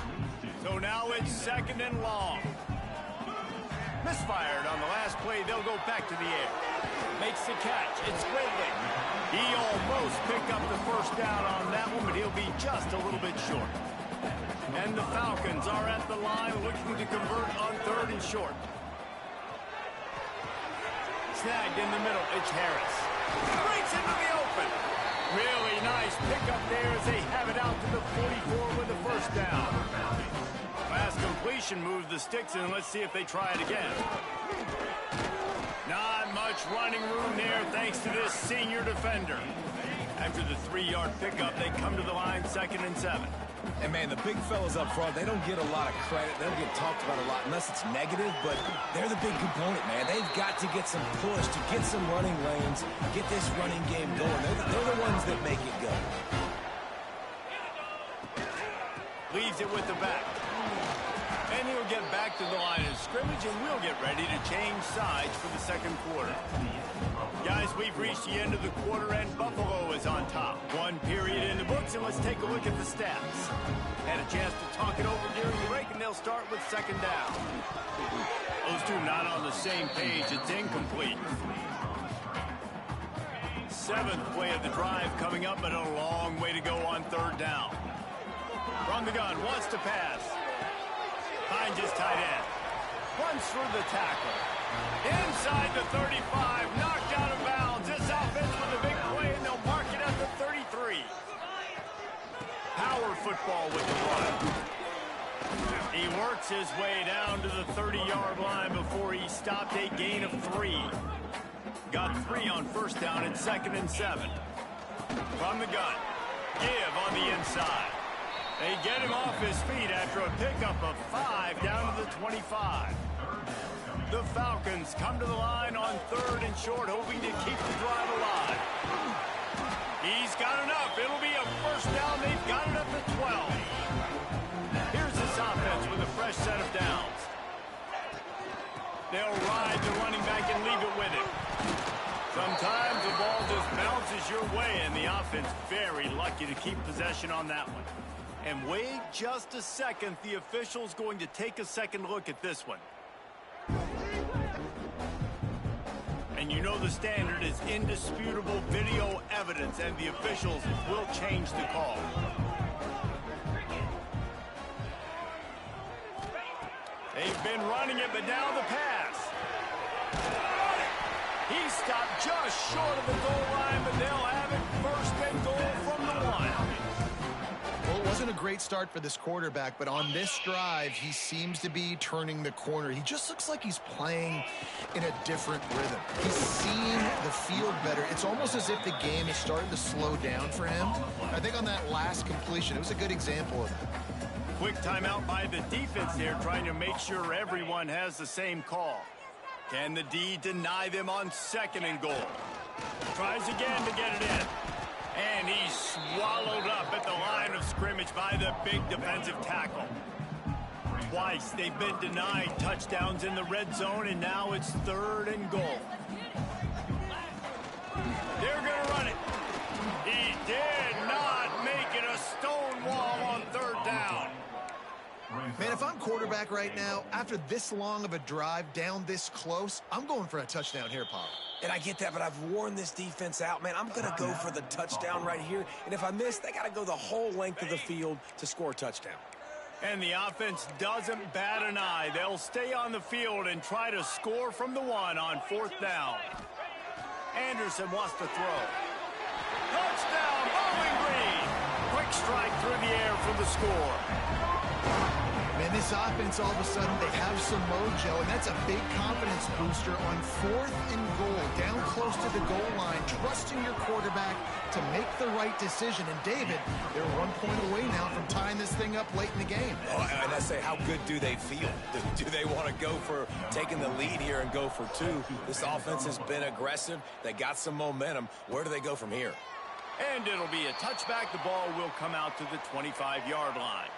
So now it's 2nd and long. Misfired on the last play. They'll go back to the air. Makes the catch. It's Ridley. He almost picked up the 1st down on that one, but he'll be just a little bit short. And the Falcons are at the line looking to convert on 3rd and short. Snagged in the middle. It's Harris. Breaks into the open. Really nice pickup there as they have it out to the 44 with the 1st down. Last completion moves the sticks in. Let's see if they try it again. Not much running room there thanks to this senior defender. After the 3-yard pickup, they come to the line 2nd and 7. And, man, the big fellas up front, they don't get a lot of credit. They don't get talked about a lot unless it's negative, but they're the big component, man. They've got to get some push, to get some running lanes, get this running game going. They're the ones that make it go. Leaves it with the back. And he'll get back to the line of scrimmage, and we'll get ready to change sides for the 2nd quarter. Guys, we've reached the end of the quarter, and Buffalo is on top. 1 period in the books, and let's take a look at the stats. Had a chance to talk it over during the break, and they'll start with 2nd down. Those two not on the same page. It's incomplete. 7th play of the drive coming up, but a long way to go on 3rd down. From the gun, wants to pass. Finds his tight end. runs through the tackle. Inside the 35, knocked out of bounds. This offense with a big play, and they'll mark it at the 33. Power football with the run. He works his way down to the 30-yard line before he stopped a gain of 3. Got 3 on first down and 2nd and 7. From the gun. Give on the inside. They get him off his feet after a pickup of 5 down to the 25. The Falcons come to the line on 3rd and short, hoping to keep the drive alive. He's got enough. It'll be a first down. They've got it at the 12. Here's this offense with a fresh set of downs. They'll ride the running back and leave it with him. Sometimes the ball just bounces your way, and the offense very lucky to keep possession on that one. And wait just a second. The official's going to take a second look at this one. And you know the standard is indisputable video evidence, and the officials will change the call. They've been running it, but now the pass. He stopped just short of the goal line, but they'll have it 1st and goal from the 1. Well, it wasn't a great start for this quarterback, but on this drive, he seems to be turning the corner. He just looks like he's playing in a different rhythm. He's seeing the field better. It's almost as if the game is starting to slow down for him. I think on that last completion, it was a good example of that. Quick timeout by the defense there, trying to make sure everyone has the same call. Can the D deny them on 2nd and goal? Tries again to get it in. And he's swallowed up at the line of scrimmage by the big defensive tackle. Twice they've been denied touchdowns in the red zone, and now it's 3rd and goal. They're going to run it. He did not make it a stone wall on 3rd down. Man, if I'm quarterback right now, after this long of a drive down this close, I'm going for a touchdown here, Paul. And I get that, but I've worn this defense out, man. I'm going to go for the touchdown right here. And if I miss, they got to go the whole length of the field to score a touchdown. And the offense doesn't bat an eye. They'll stay on the field and try to score from the 1 on 4th down. Anderson wants to throw. Touchdown, Bowling Green. Quick strike through the air for the score. Man, this offense, all of a sudden, they have some mojo, and that's a big confidence booster on 4th and goal, down close to the goal line, trusting your quarterback to make the right decision. And David, they're 1 point away now from tying this thing up late in the game. Oh, and I say, how good do they feel? Do they want to go for taking the lead here and go for 2? This offense has been aggressive. They got some momentum. Where do they go from here? And it'll be a touchback. The ball will come out to the 25-yard line.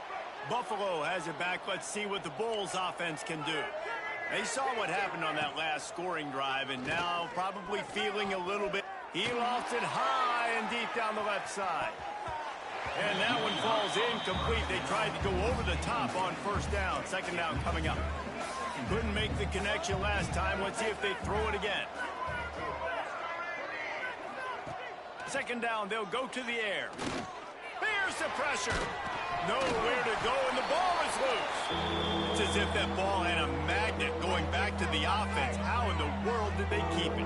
Buffalo has it back. Let's see what the Bulls offense can do. They saw what happened on that last scoring drive, and now probably feeling a little bit. He lost it high and deep down the left side. And that one falls incomplete. They tried to go over the top on 1st down. 2nd down coming up. Couldn't make the connection last time. Let's see if they throw it again. 2nd down, they'll go to the air. There's the pressure. Nowhere to go, and the ball is loose. It's as if that ball had a magnet going back to the offense. How in the world did they keep it?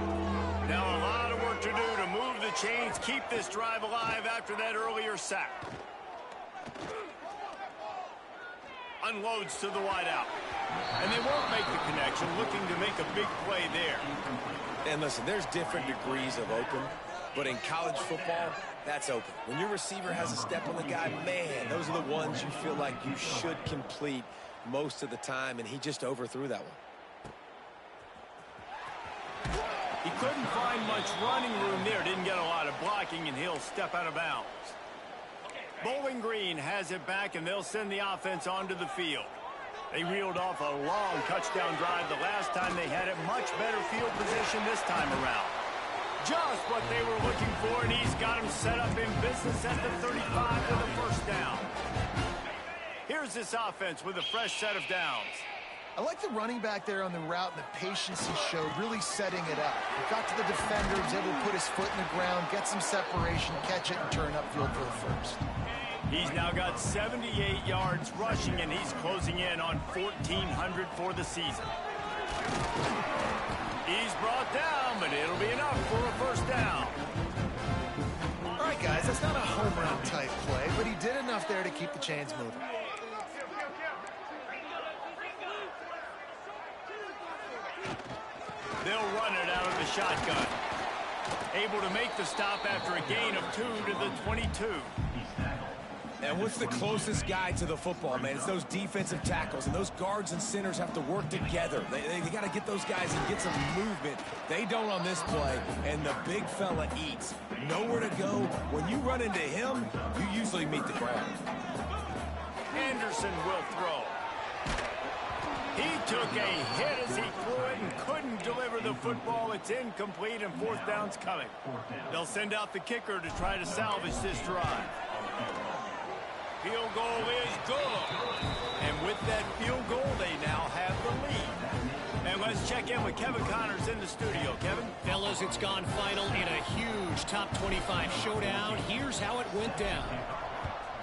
Now a lot of work to do to move the chains, keep this drive alive after that earlier sack. Unloads to the wideout. And they won't make the connection, looking to make a big play there. And listen, there's different degrees of open, but in college football, that's open. When your receiver has a step on the guy, man, those are the ones you feel like you should complete most of the time, and he just overthrew that one. He couldn't find much running room there, didn't get a lot of blocking, and he'll step out of bounds. Bowling Green has it back, and they'll send the offense onto the field. They reeled off a long touchdown drive the last time. They had it much better field position this time around. Just what they were looking for, and he's got him set up in business at the 35 with a 1st down. Here's this offense with a fresh set of downs. I like the running back there on the route and the patience he showed, really setting it up. He got to the defender, was able to put his foot in the ground, get some separation, catch it, and turn upfield for the 1st. He's now got 78 yards rushing, and he's closing in on 1,400 for the season. He's brought down, but it'll be enough for a first down. All right, guys, that's not a home run type play, but he did enough there to keep the chains moving. They'll run it out of the shotgun. Able to make the stop after a gain of 2 to the 22. And what's the closest guy to the football, man? It's those defensive tackles, and those guards and centers have to work together. They got to get those guys and get some movement. They don't on this play, and the big fella eats. Nowhere to go. When you run into him, you usually meet the ground. Anderson will throw. He took a hit as he threw it and couldn't deliver the football. It's incomplete, and fourth down's coming. They'll send out the kicker to try to salvage this drive. Field goal is good. And with that field goal, they now have the lead. And let's check in with Kevin Connors in the studio. Kevin? Fellas, it's gone final in a huge top 25 showdown. Here's how it went down.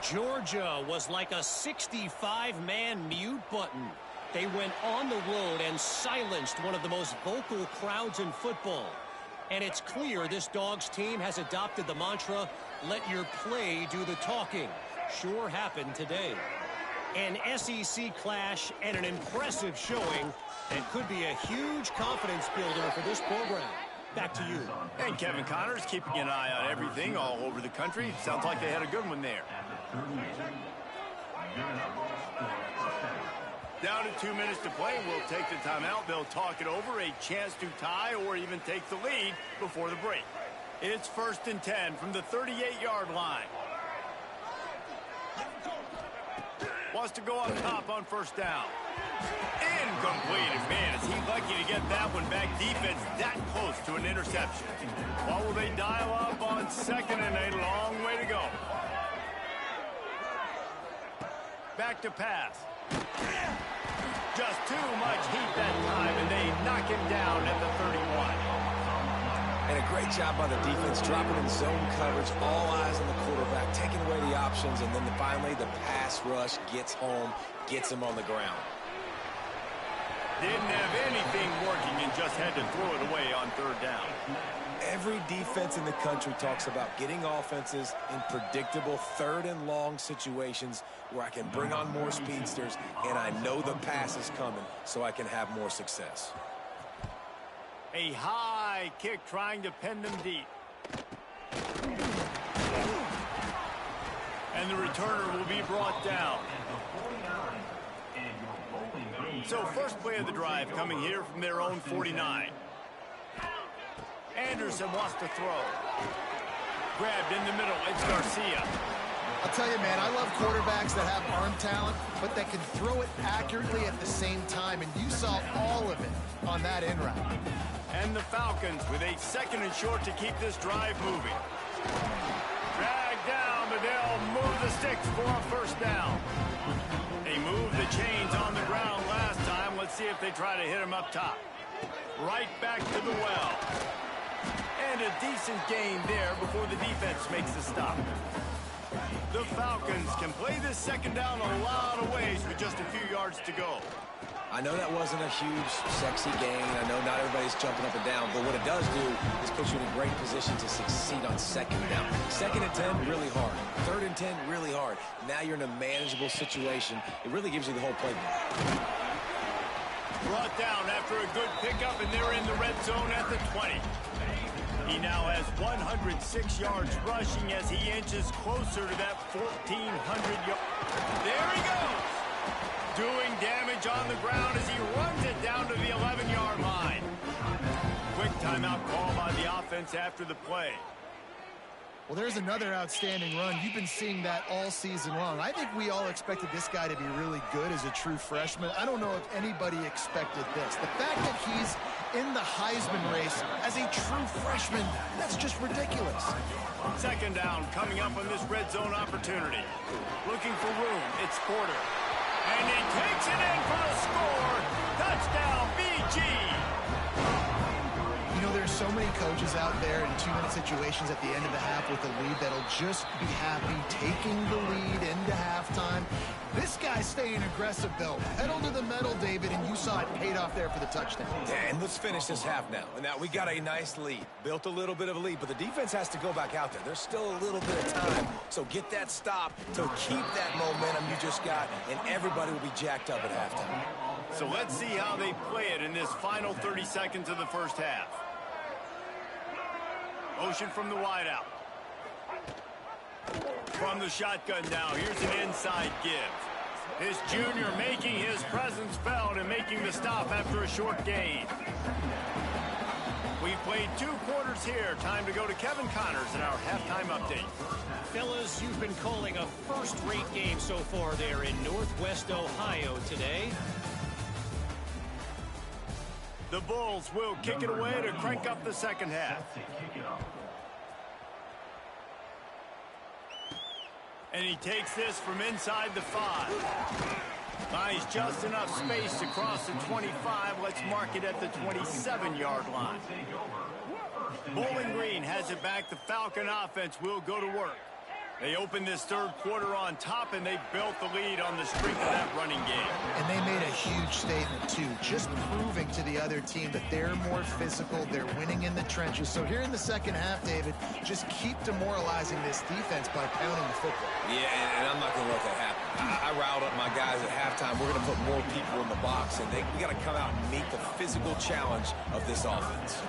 Georgia was like a 65-man mute button. They went on the road and silenced one of the most vocal crowds in football. And it's clear this Dogs team has adopted the mantra, let your play do the talking. Sure happened today. An SEC clash and an impressive showing that could be a huge confidence builder for this program. Back to you. And Kevin Connors keeping an eye on everything all over the country. Sounds like they had a good one there. Down to 2 minutes to play. We'll take the timeout. They'll talk it over. A chance to tie or even take the lead before the break. It's 1st and 10 from the 38-yard line. Wants to go on top on first down. Incomplete. Man, is he lucky to get that one back. Defense that close to an interception. What will they dial up on 2nd and a long way to go? Back to pass. Just too much heat that time, and they knock him down at the 31. And a great job by the defense, dropping in zone coverage, all eyes on the quarterback, taking away the options, and then finally the pass rush gets home, gets him on the ground. Didn't have anything working and just had to throw it away on 3rd down. Every defense in the country talks about getting offenses in predictable 3rd and long situations where I can bring on more speedsters and I know the pass is coming so I can have more success. A high kick trying to pin them deep. And the returner will be brought down. So first play of the drive coming here from their own 49. Anderson wants to throw. Grabbed in the middle. It's Garcia. I'll tell you, man, I love quarterbacks that have arm talent, but that can throw it accurately at the same time, and you saw all of it on that in route. And the Falcons with a 2nd and short to keep this drive moving. Dragged down, but they'll move the sticks for a first down. They moved the chains on the ground last time. Let's see if they try to hit him up top. Right back to the well. And a decent gain there before the defense makes the stop. The Falcons can play this 2nd down a lot of ways with just a few yards to go. I know that wasn't a huge, sexy gain. I know not everybody's jumping up and down, but what it does do is put you in a great position to succeed on 2nd down. 2nd and 10, really hard. 3rd and 10, really hard. Now you're in a manageable situation. It really gives you the whole playbook. Brought down after a good pickup, and they're in the red zone at the 20. He now has 106 yards rushing as he inches closer to that 1,400 yards. There he goes! Doing damage on the ground as he runs it down to the 11-yard line. Quick timeout call by the offense after the play. Well, there's another outstanding run. You've been seeing that all season long. I think we all expected this guy to be really good as a true freshman. I don't know if anybody expected this. The fact that he's in the Heisman race as a true freshman, that's just ridiculous. 2nd down coming up on this red zone opportunity. Looking for room. It's Porter. And he takes it in for the score. Touchdown, BG. You know, there are so many coaches out there in 2-minute situations at the end of the half with a lead that'll just be happy taking the lead into halftime. This guy's staying aggressive, though. Pedal to the metal, David, and you saw it paid off there for the touchdown. Yeah, and let's finish this half now. Now, we got a nice lead. Built a little bit of a lead, but the defense has to go back out there. There's still a little bit of time. So get that stop to keep that momentum you just got, and everybody will be jacked up at halftime. So let's see how they play it in this final 30 seconds of the first half. Motion from the wideout. From the shotgun now, here's an inside give. This junior making his presence felt and making the stop after a short gain. We've played 2 quarters here. Time to go to Kevin Connors in our halftime update. Fellas, you've been calling a first-rate game so far there in Northwest Ohio today. The Bulls will kick it away to crank up the second half. And he takes this from inside the 5. Buys just enough space to cross the 25. Let's mark it at the 27-yard line. Bowling Green has it back. The Falcon offense will go to work. They opened this third quarter on top, and they built the lead on the strength of that running game. And they made a huge statement, too, just proving to the other team that they're more physical, they're winning in the trenches. So here in the second half, David, just keep demoralizing this defense by pounding the football. Yeah, and I'm not going to let that happen. I riled up my guys at halftime. We're going to put more people in the box, and we got to come out and meet the physical challenge of this offense.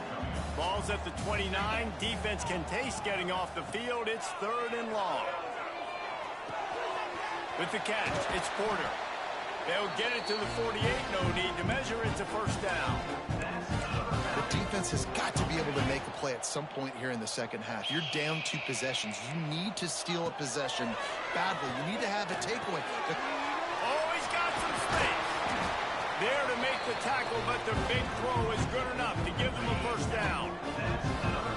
Ball's at the 29. Defense can taste getting off the field. It's 3rd and long. With the catch, it's Porter. They'll get it to the 48. No need to measure. It's a first down. The defense has got to be able to make a play at some point here in the second half. You're down 2 possessions. You need to steal a possession badly. You need to have a takeaway. Oh, he's got some space. There to make the tackle, but the big throw is good enough to give them a first down.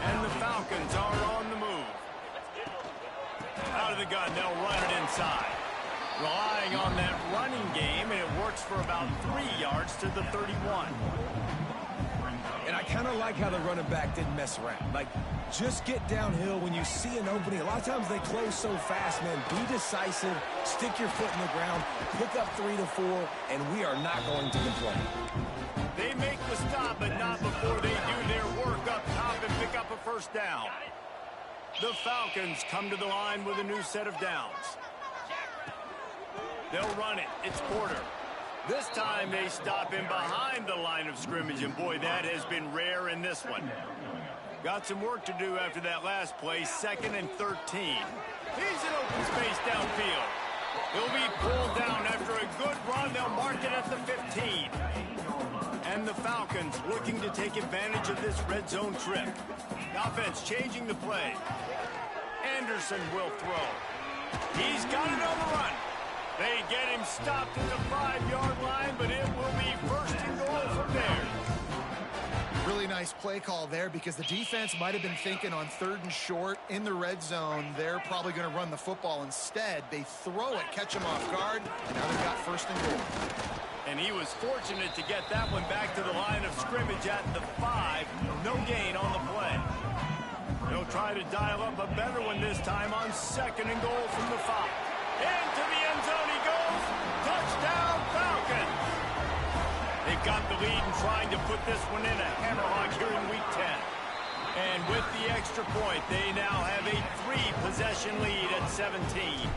And the Falcons are on the move. Out of the gun, they'll run it inside. Relying on that running game, and it works for about 3 yards to the 31. And I kind of like how the running back didn't mess around. Like, just get downhill when you see an opening. A lot of times they close so fast, man. Be decisive, stick your foot in the ground, pick up 3 to 4, and we are not going to complain. They make the stop, but not before they do their work up top and pick up a first down. The Falcons come to the line with a new set of downs. They'll run it. It's Porter. This time they stop him behind the line of scrimmage, and boy, that has been rare in this one. Got some work to do after that last play, 2nd and 13. He's in open space downfield. He'll be pulled down after a good run. They'll mark it at the 15. And the Falcons looking to take advantage of this red zone trip. The offense changing the play. Anderson will throw. He's got it on the run. They get him stopped at the 5-yard line, but it will be 1st and goal from there. Really nice play call there because the defense might have been thinking on 3rd and short in the red zone. They're probably going to run the football. Instead, they throw it, catch him off guard, and now they've got 1st and goal. And he was fortunate to get that one back to the line of scrimmage at the 5. No gain on the play. They'll try to dial up a better one this time on 2nd and goal from the 5. Into the end zone he goes. Touchdown, Falcons. They've got the lead and trying to put this one in a hammerlock here in Week 10. And with the extra point, they now have a 3-possession lead at 17.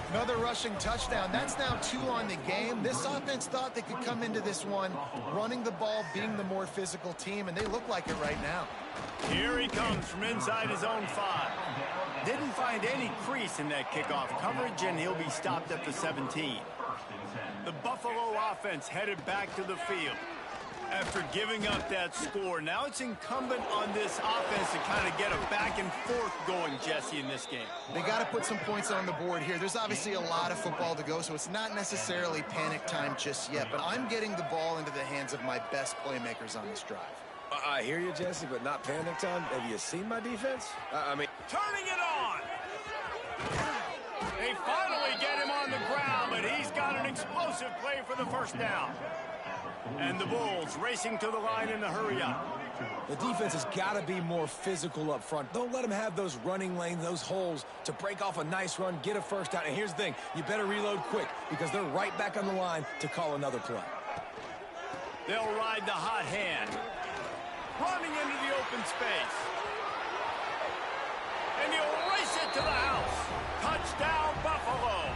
Another rushing touchdown. That's now 2 on the game. This offense thought they could come into this one running the ball, being the more physical team, and they look like it right now. Here he comes from inside his own 5. Didn't find any crease in that kickoff coverage, and he'll be stopped at the 17. The Buffalo offense headed back to the field. After giving up that score, now it's incumbent on this offense to kind of get a back and forth going, Jesse, in this game. They got to put some points on the board here. There's obviously a lot of football to go, so it's not necessarily panic time just yet, but I'm getting the ball into the hands of my best playmakers on this drive. I hear you, Jesse, but not panic time. Have you seen my defense? I mean... Turning it on! They finally get him on the ground, but he's got an explosive play for the first down. And the Bulls racing to the line in the hurry-up. The defense has got to be more physical up front. Don't let them have those running lanes, those holes to break off a nice run, get a first down. And here's the thing, you better reload quick because they're right back on the line to call another play. They'll ride the hot hand. Running into the open space. And he'll race it to the house. Touchdown, Buffalo.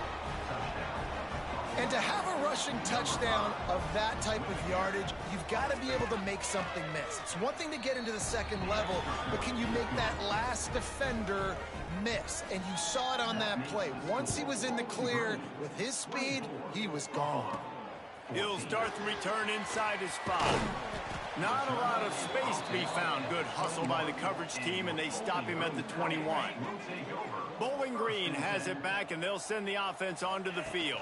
And to have a rushing touchdown of that type of yardage, you've got to be able to make something miss. It's one thing to get into the second level, but can you make that last defender miss? And you saw it on that play. Once he was in the clear with his speed, he was gone. He'll start the return inside his spot. Not a lot of space to be found. Good hustle by the coverage team, and they stop him at the 21. Bowling Green has it back, and they'll send the offense onto the field.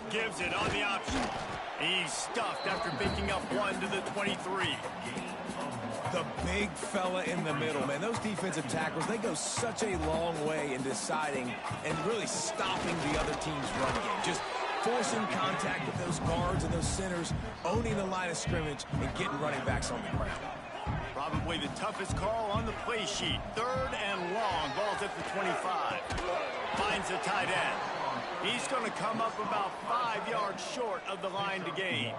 Gives it on the option. He's stuffed after picking up one to the 23. The big fella in the middle, man. Those defensive tackles, they go such a long way in deciding and really stopping the other team's run game. Just forcing contact with those guards and those centers, owning the line of scrimmage, and getting running backs on the ground. Probably the toughest call on the play sheet. 3rd and long. Ball's at the 25. Finds the tight end. He's going to come up about 5 yards short of the line to gain.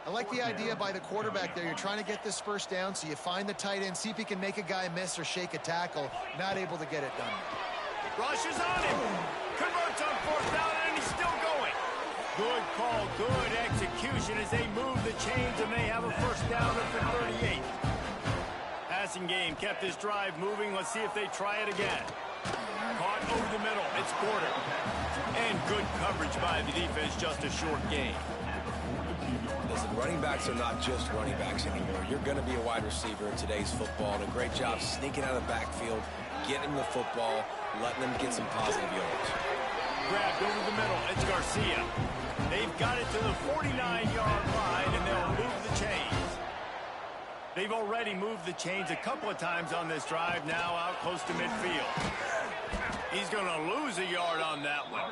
I like the idea by the quarterback there. You're trying to get this first down, so you find the tight end, see if he can make a guy miss or shake a tackle. Not able to get it done. Rushes on him. Converts on 4th down, and he's still going. Good call, good execution as they move the chains, and they have a first down at the 38. Passing game kept this drive moving. Let's see if they try it again. Caught over the middle. It's Porter. And good coverage by the defense, just a short gain. Listen, running backs are not just running backs anymore. You're going to be a wide receiver in today's football. And a great job sneaking out of the backfield, getting the football, letting them get some positive yards. Grabbed over the middle. It's Garcia. They've got it to the 49-yard line, and they'll move the chains. They've already moved the chains a couple of times on this drive, now out close to midfield. He's going to lose a yard on that one.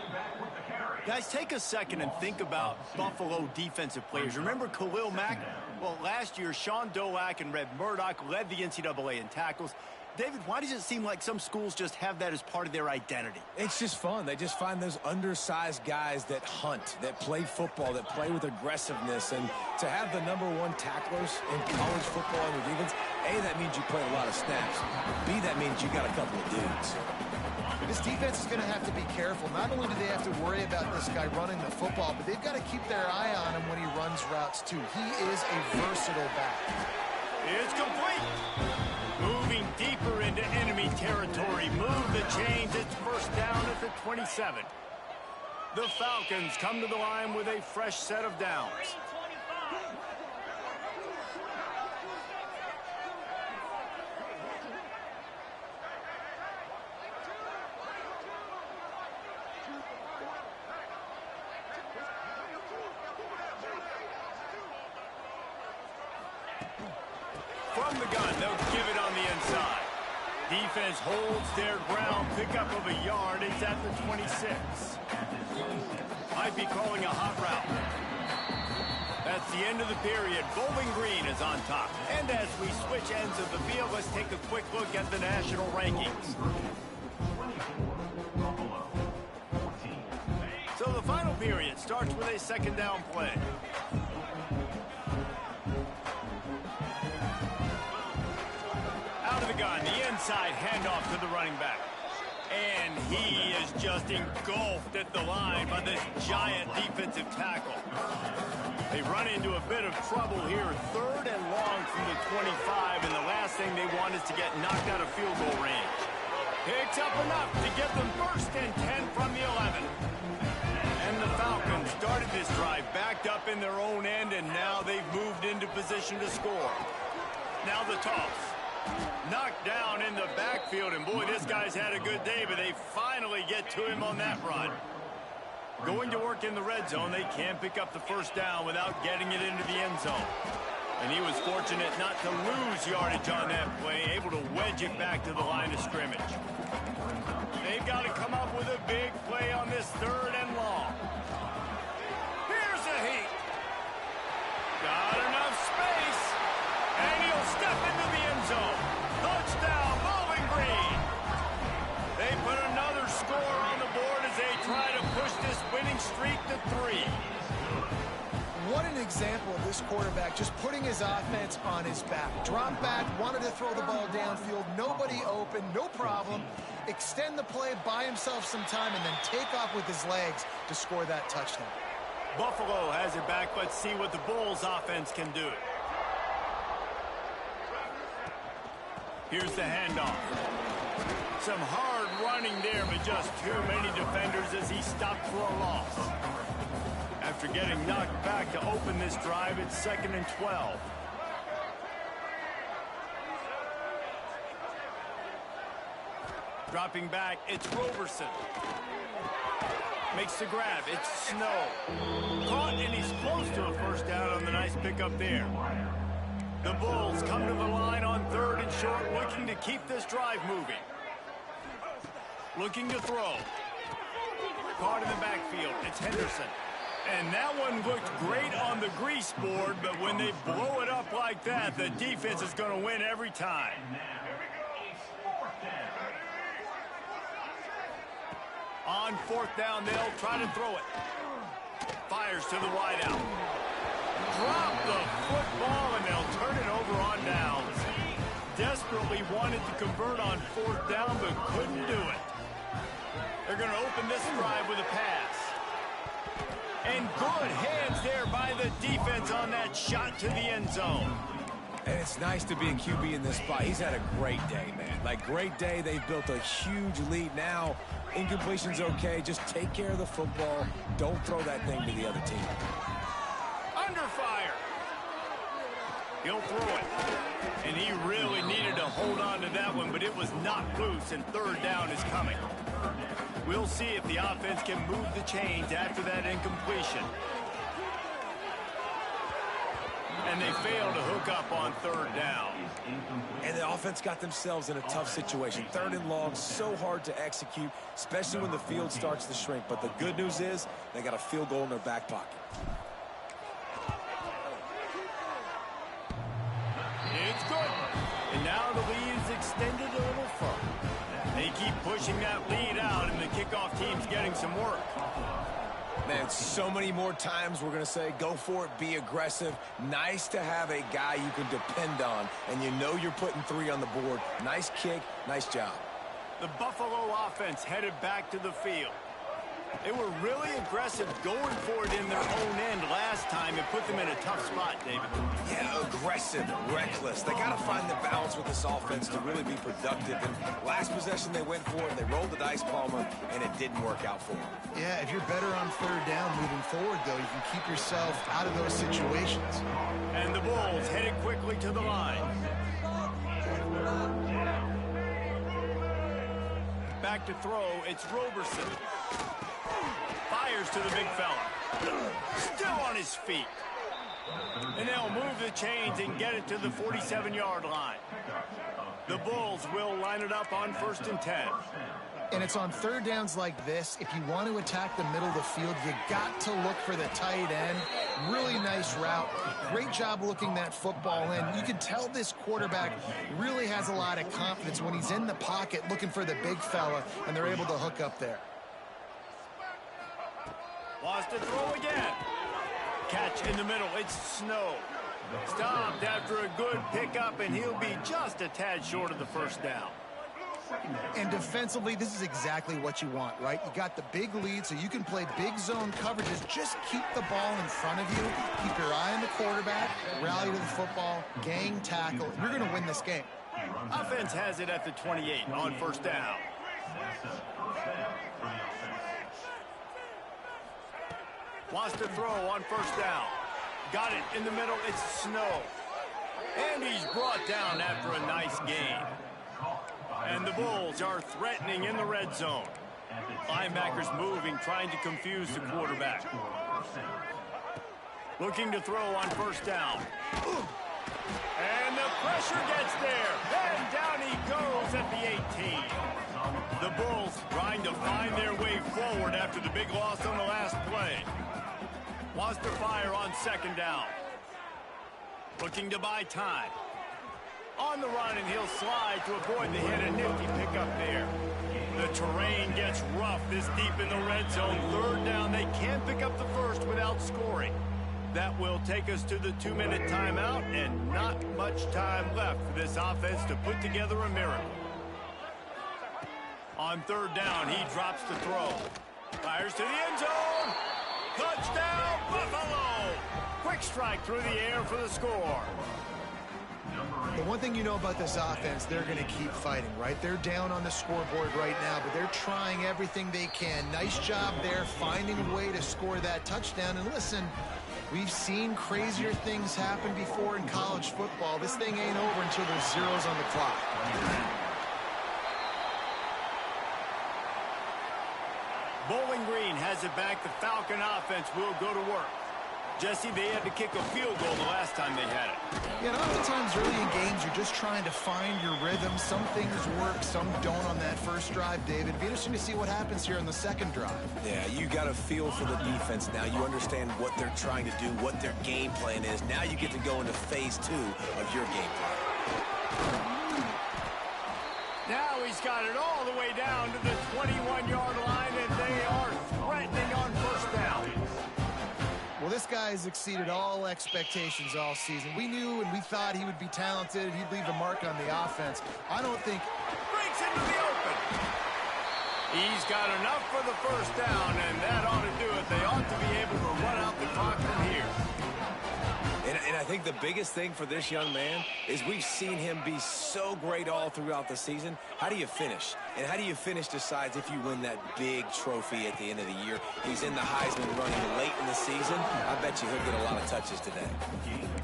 Guys, take a second and think about Buffalo defensive players. Remember Khalil Mack? Well, last year, Sean Dolak and Red Murdoch led the NCAA in tackles. David, why does it seem like some schools just have that as part of their identity? It's just fun. They just find those undersized guys that hunt, that play football, that play with aggressiveness. And to have the #1 tacklers in college football on your defense, A, that means you play a lot of snaps. B, that means you got a couple of dudes. This defense is going to have to be careful. Not only do they have to worry about this guy running the football, but they've got to keep their eye on him when he runs routes, too. He is a versatile back. It's complete. Moving deeper into enemy territory. Move the chains. It's first down at the 27. The Falcons come to the line with a fresh set of downs. From the gun, they'll give it on the inside. Defense holds their ground, pickup of a yard. It's at the 26. Might be calling a hot route. That's the end of the period. Bowling Green is on top. And as we switch ends of the field, let's take a quick look at the national rankings. So the final period starts with a second down play. Out of the gun, the inside handoff to the running back. And he is just engulfed at the line by this giant defensive tackle. They run into a bit of trouble here. 3rd and long from the 25, and the last thing they want is to get knocked out of field goal range. Picks up enough to get them 1st and 10 from the 11. And the Falcons started this drive backed up in their own end, and now they've moved into position to score. Now the toss. Knocked down in the backfield, and boy, this guy's had a good day, but they finally get to him on that run. Going to work in the red zone, they can pick up the first down without getting it into the end zone. And he was fortunate not to lose yardage on that play, able to wedge it back to the line of scrimmage. They've got to come up with a big play on this 3rd and long. Here's a heat. Got enough space, and he'll stay zone. Touchdown, Bowling Green. They put another score on the board as they try to push this winning streak to 3. What an example of this quarterback just putting his offense on his back. Drop back, wanted to throw the ball downfield, nobody open, no problem. Extend the play, buy himself some time, and then take off with his legs to score that touchdown. Buffalo has it back. Let's see what the Bulls offense can do. Here's the handoff. Some hard running there, but just too many defenders as he stopped for a loss. After getting knocked back to open this drive, it's 2nd and 12. Dropping back, it's Roberson. Makes the grab, it's Snow. Caught, and he's close to a first down on the nice pickup there. The Bulls come to the line on 3rd and short, looking to keep this drive moving. Looking to throw. Caught in the backfield, it's Henderson. And that one looked great on the grease board, but when they blow it up like that, the defense is going to win every time. On 4th down, they'll try to throw it. Fires to the wideout. Drop the football, and they'll turn it over on downs. Desperately wanted to convert on 4th down, but couldn't do it. They're going to open this drive with a pass. And good hands there by the defense on that shot to the end zone. And it's nice to be a QB in this spot. He's had a great day, man. Like, great day. They've built a huge lead now. Incompletion's okay. Just take care of the football. Don't throw that thing to the other team. Under fire. He'll throw it. And he really needed to hold on to that one, but it was knocked loose, and 3rd down is coming. We'll see if the offense can move the chains after that incompletion. And they fail to hook up on 3rd down. And the offense got themselves in a tough situation. 3rd and long, so hard to execute, especially when the field starts to shrink. But the good news is they got a field goal in their back pocket. It's good. And now the lead is extended a little further. They keep pushing that lead out, and the kickoff team's getting some work. Man, so many more times we're going to say, go for it, be aggressive. Nice to have a guy you can depend on, and you know you're putting 3 on the board. Nice kick, nice job. The Buffalo offense headed back to the field. They were really aggressive going for it in their own end last time. It put them in a tough spot, David. Yeah, aggressive, reckless. They got to find the balance with this offense to really be productive. And last possession they went for it, they rolled the dice, Palmer, and it didn't work out for them. Yeah, if you're better on 3rd down moving forward, though, you can keep yourself out of those situations. And the Bulls headed quickly to the line. Back to throw, it's Roberson. Fires to the big fella. Still on his feet. And they'll move the chains and get it to the 47-yard line. The Bulls will line it up on 1st and 10. And it's on 3rd downs like this. If you want to attack the middle of the field, you got to look for the tight end. Really nice route. Great job looking that football in. You can tell this quarterback really has a lot of confidence when he's in the pocket looking for the big fella, and they're able to hook up there. Lost to throw again. Catch in the middle. It's Snow. Stopped after a good pickup, and he'll be just a tad short of the 1st down. And defensively, this is exactly what you want, right? You got the big lead, so you can play big zone coverages. Just keep the ball in front of you. Keep your eye on the quarterback. Rally to the football. Gang tackle. You're going to win this game. Offense has it at the 28 on 1st down. Wants to throw on 1st down. Got it in the middle. It's Snow. And he's brought down after a nice gain. And the Bulls are threatening in the red zone. Linebackers moving, trying to confuse the quarterback. Looking to throw on 1st down. And the pressure gets there. And down he goes at the 18. The Bulls trying to find their way forward after the big loss on the last play. Wants to fire on 2nd down. Looking to buy time. On the run, and he'll slide to avoid the hit. A nifty pickup there. The terrain gets rough this deep in the red zone. Third down, they can pick up the first without scoring. That will take us to the 2-minute timeout, and not much time left for this offense to put together a miracle. On third down, he drops to throw. Fires to the end zone. Touchdown, Buffalo! Quick strike through the air for the score. The one thing you know about this offense, they're going to keep fighting, right? They're down on the scoreboard right now, but they're trying everything they can. Nice job there, finding a way to score that touchdown. And listen, we've seen crazier things happen before in college football. This thing ain't over until there's zeros on the clock. Bowling Green has it back. The Falcon offense will go to work. Jesse, they had to kick a field goal the last time they had it. Yeah, and oftentimes early in games, you're just trying to find your rhythm. Some things work, some don't on that first drive, David. It'd be interesting to see what happens here on the second drive. Yeah, you got a feel for the defense now. You understand what they're trying to do, what their game plan is. Now you get to go into phase 2 of your game plan. Now he's got it all the way down to the 21-yard line, and they are threatening on first down. Well, this guy has exceeded all expectations all season. We knew and we thought he would be talented. He'd leave a mark on the offense. I don't think... Breaks into the open. He's got enough for the first down, and that ought to do it. They ought to be able to run out the clock from here. And I think the biggest thing for this young man is we've seen him be so great all throughout the season. How do you finish? And how do you finish decides if you win that big trophy at the end of the year. He's in the Heisman running late in the season. I bet you he'll get a lot of touches today.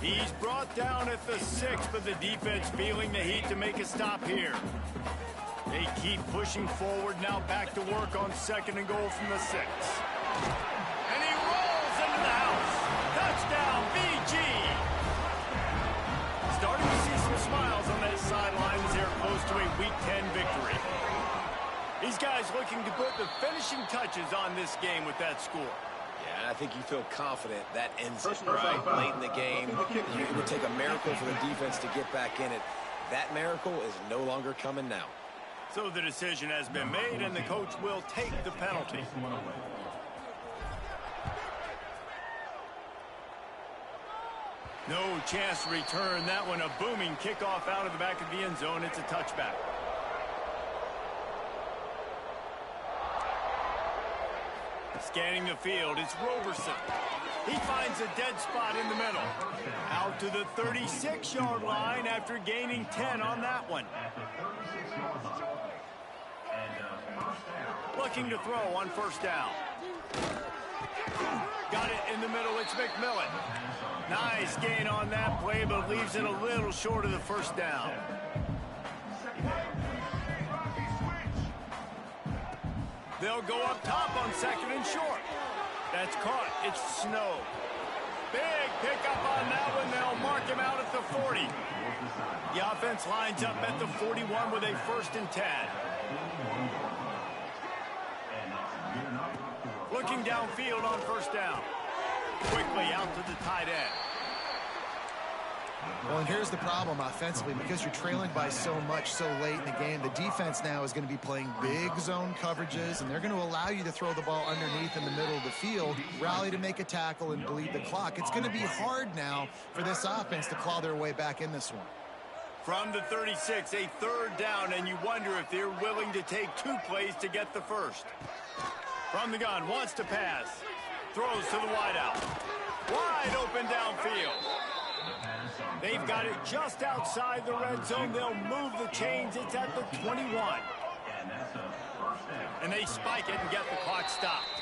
He's brought down at the 6, but the defense feeling the heat to make a stop here. They keep pushing forward, now back to work on 2nd and goal from the 6. And he rolls into the house. Touchdown, BG! Starting to see some smiles on that sideline as they're close to a Week 10 victory. These guys looking to put the finishing touches on this game with that score. Yeah, I think you feel confident that ends it, right? Late in the game, it would take a miracle for the defense to get back in it. That miracle is no longer coming now. So the decision has been made, and the coach will take the penalty. No chance to return that one. A booming kickoff out of the back of the end zone. It's a touchback. Scanning the field, it's Roberson. He finds a dead spot in the middle. Out to the 36-yard line after gaining 10 on that one. Looking to throw on first down. Got it in the middle, it's McMillan. Nice gain on that play, but leaves it a little short of the first down. They'll go up top on 2nd and short. That's caught. It's Snow. Big pickup on that one. They'll mark him out at the 40. The offense lines up at the 41 with a 1st and 10. Looking downfield on first down. Quickly out to the tight end. Well, and here's the problem offensively. Because you're trailing by so much so late in the game, the defense now is going to be playing big zone coverages, and they're going to allow you to throw the ball underneath in the middle of the field, rally to make a tackle, and bleed the clock. It's going to be hard now for this offense to claw their way back in this one. From the 36, a 3rd down, and you wonder if they're willing to take 2 plays to get the first. From the gun, wants to pass. Throws to the wideout. Wide open downfield. They've got it just outside the red zone. They'll move the chains. It's at the 21. And they spike it and get the clock stopped.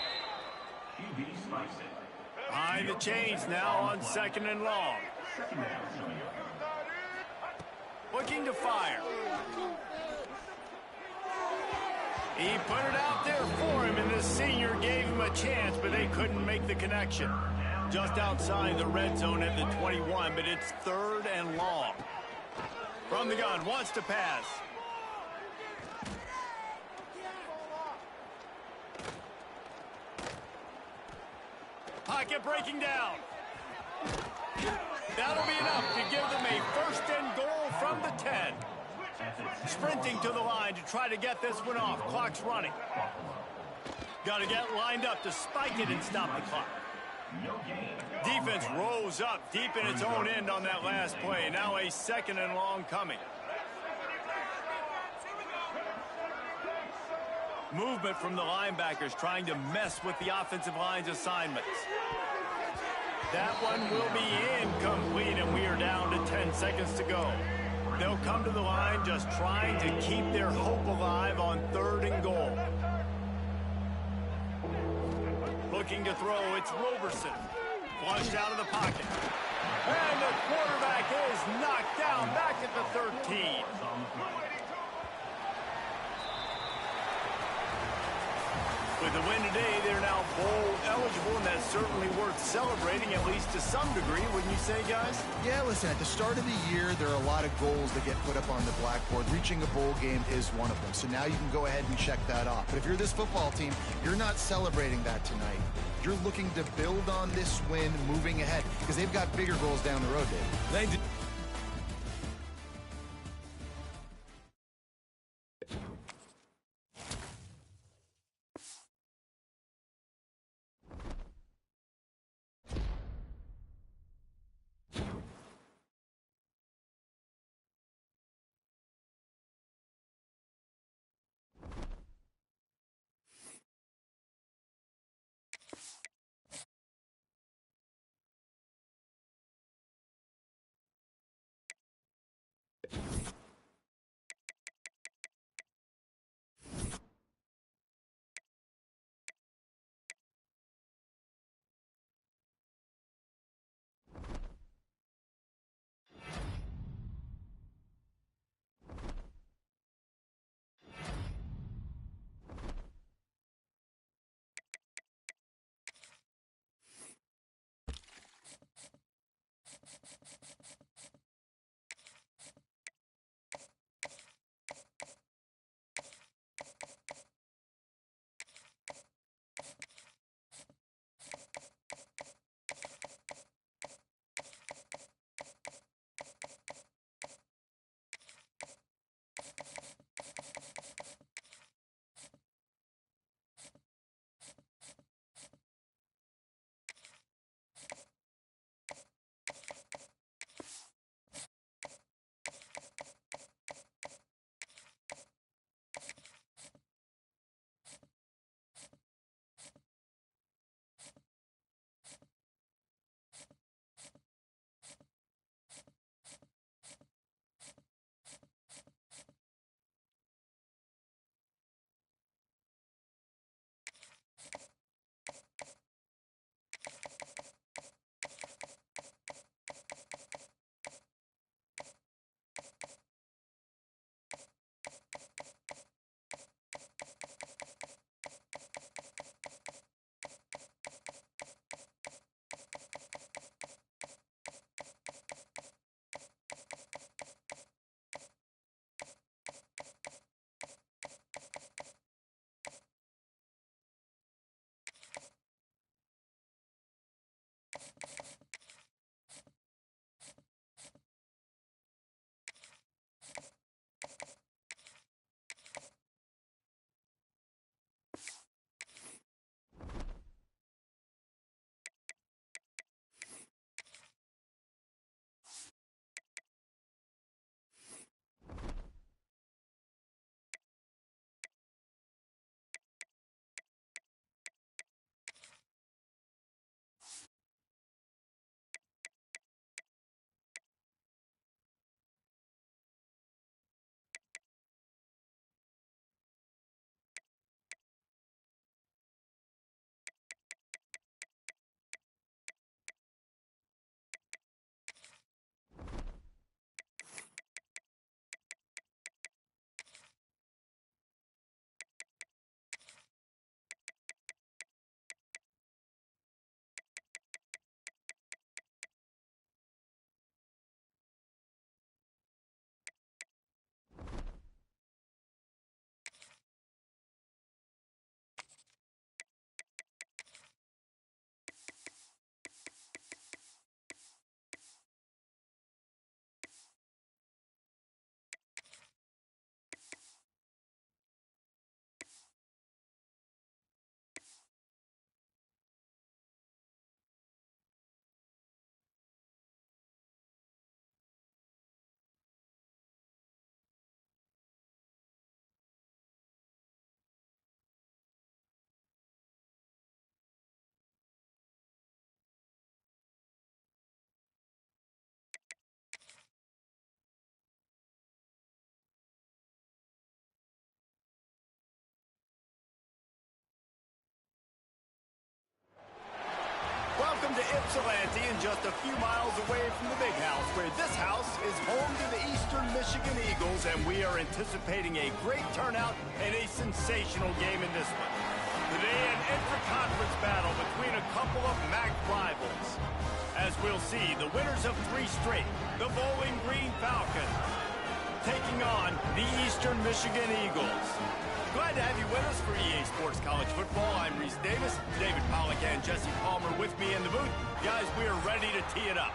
Behind the chains now on 2nd and long. Looking to fire. He put it out there for him, and the senior gave him a chance, but they couldn't make the connection. Just outside the red zone at the 21, but it's 3rd and long. From the gun, wants to pass. Pocket breaking down. That'll be enough to give them a 1st and goal from the 10. Sprinting to the line to try to get this one off. Clock's running. Got to get lined up to spike it and stop the clock. Defense rose up deep in its own end on that last play. Now a second and long coming. Movement from the linebackers trying to mess with the offensive line's assignments. That one will be incomplete, and we are down to 10 seconds to go. They'll come to the line just trying to keep their hope alive on 3rd and goal. Looking to throw, it's Roberson. Flushed out of the pocket. And the quarterback is knocked down back at the 13. With the win today, they're now bowl eligible, and that's certainly worth celebrating, at least to some degree, wouldn't you say, guys? Yeah, listen, at the start of the year, there are a lot of goals that get put up on the blackboard. Reaching a bowl game is one of them. So now you can go ahead and check that off. But if you're this football team, you're not celebrating that tonight. You're looking to build on this win moving ahead because they've got bigger goals down the road, Dave. They do. Ypsilanti and just a few miles away from the Big House, where this house is home to the Eastern Michigan Eagles, and we are anticipating a great turnout and a sensational game in this one. Today, an intra-conference battle between a couple of MAC rivals. As we'll see, the winners of 3 straight, the Bowling Green Falcons, taking on the Eastern Michigan Eagles. Glad to have you with us for EA Sports College Football. I'm Reese Davis, David Pollack and Jesse Palmer with me in the booth. Guys, we are ready to tee it up.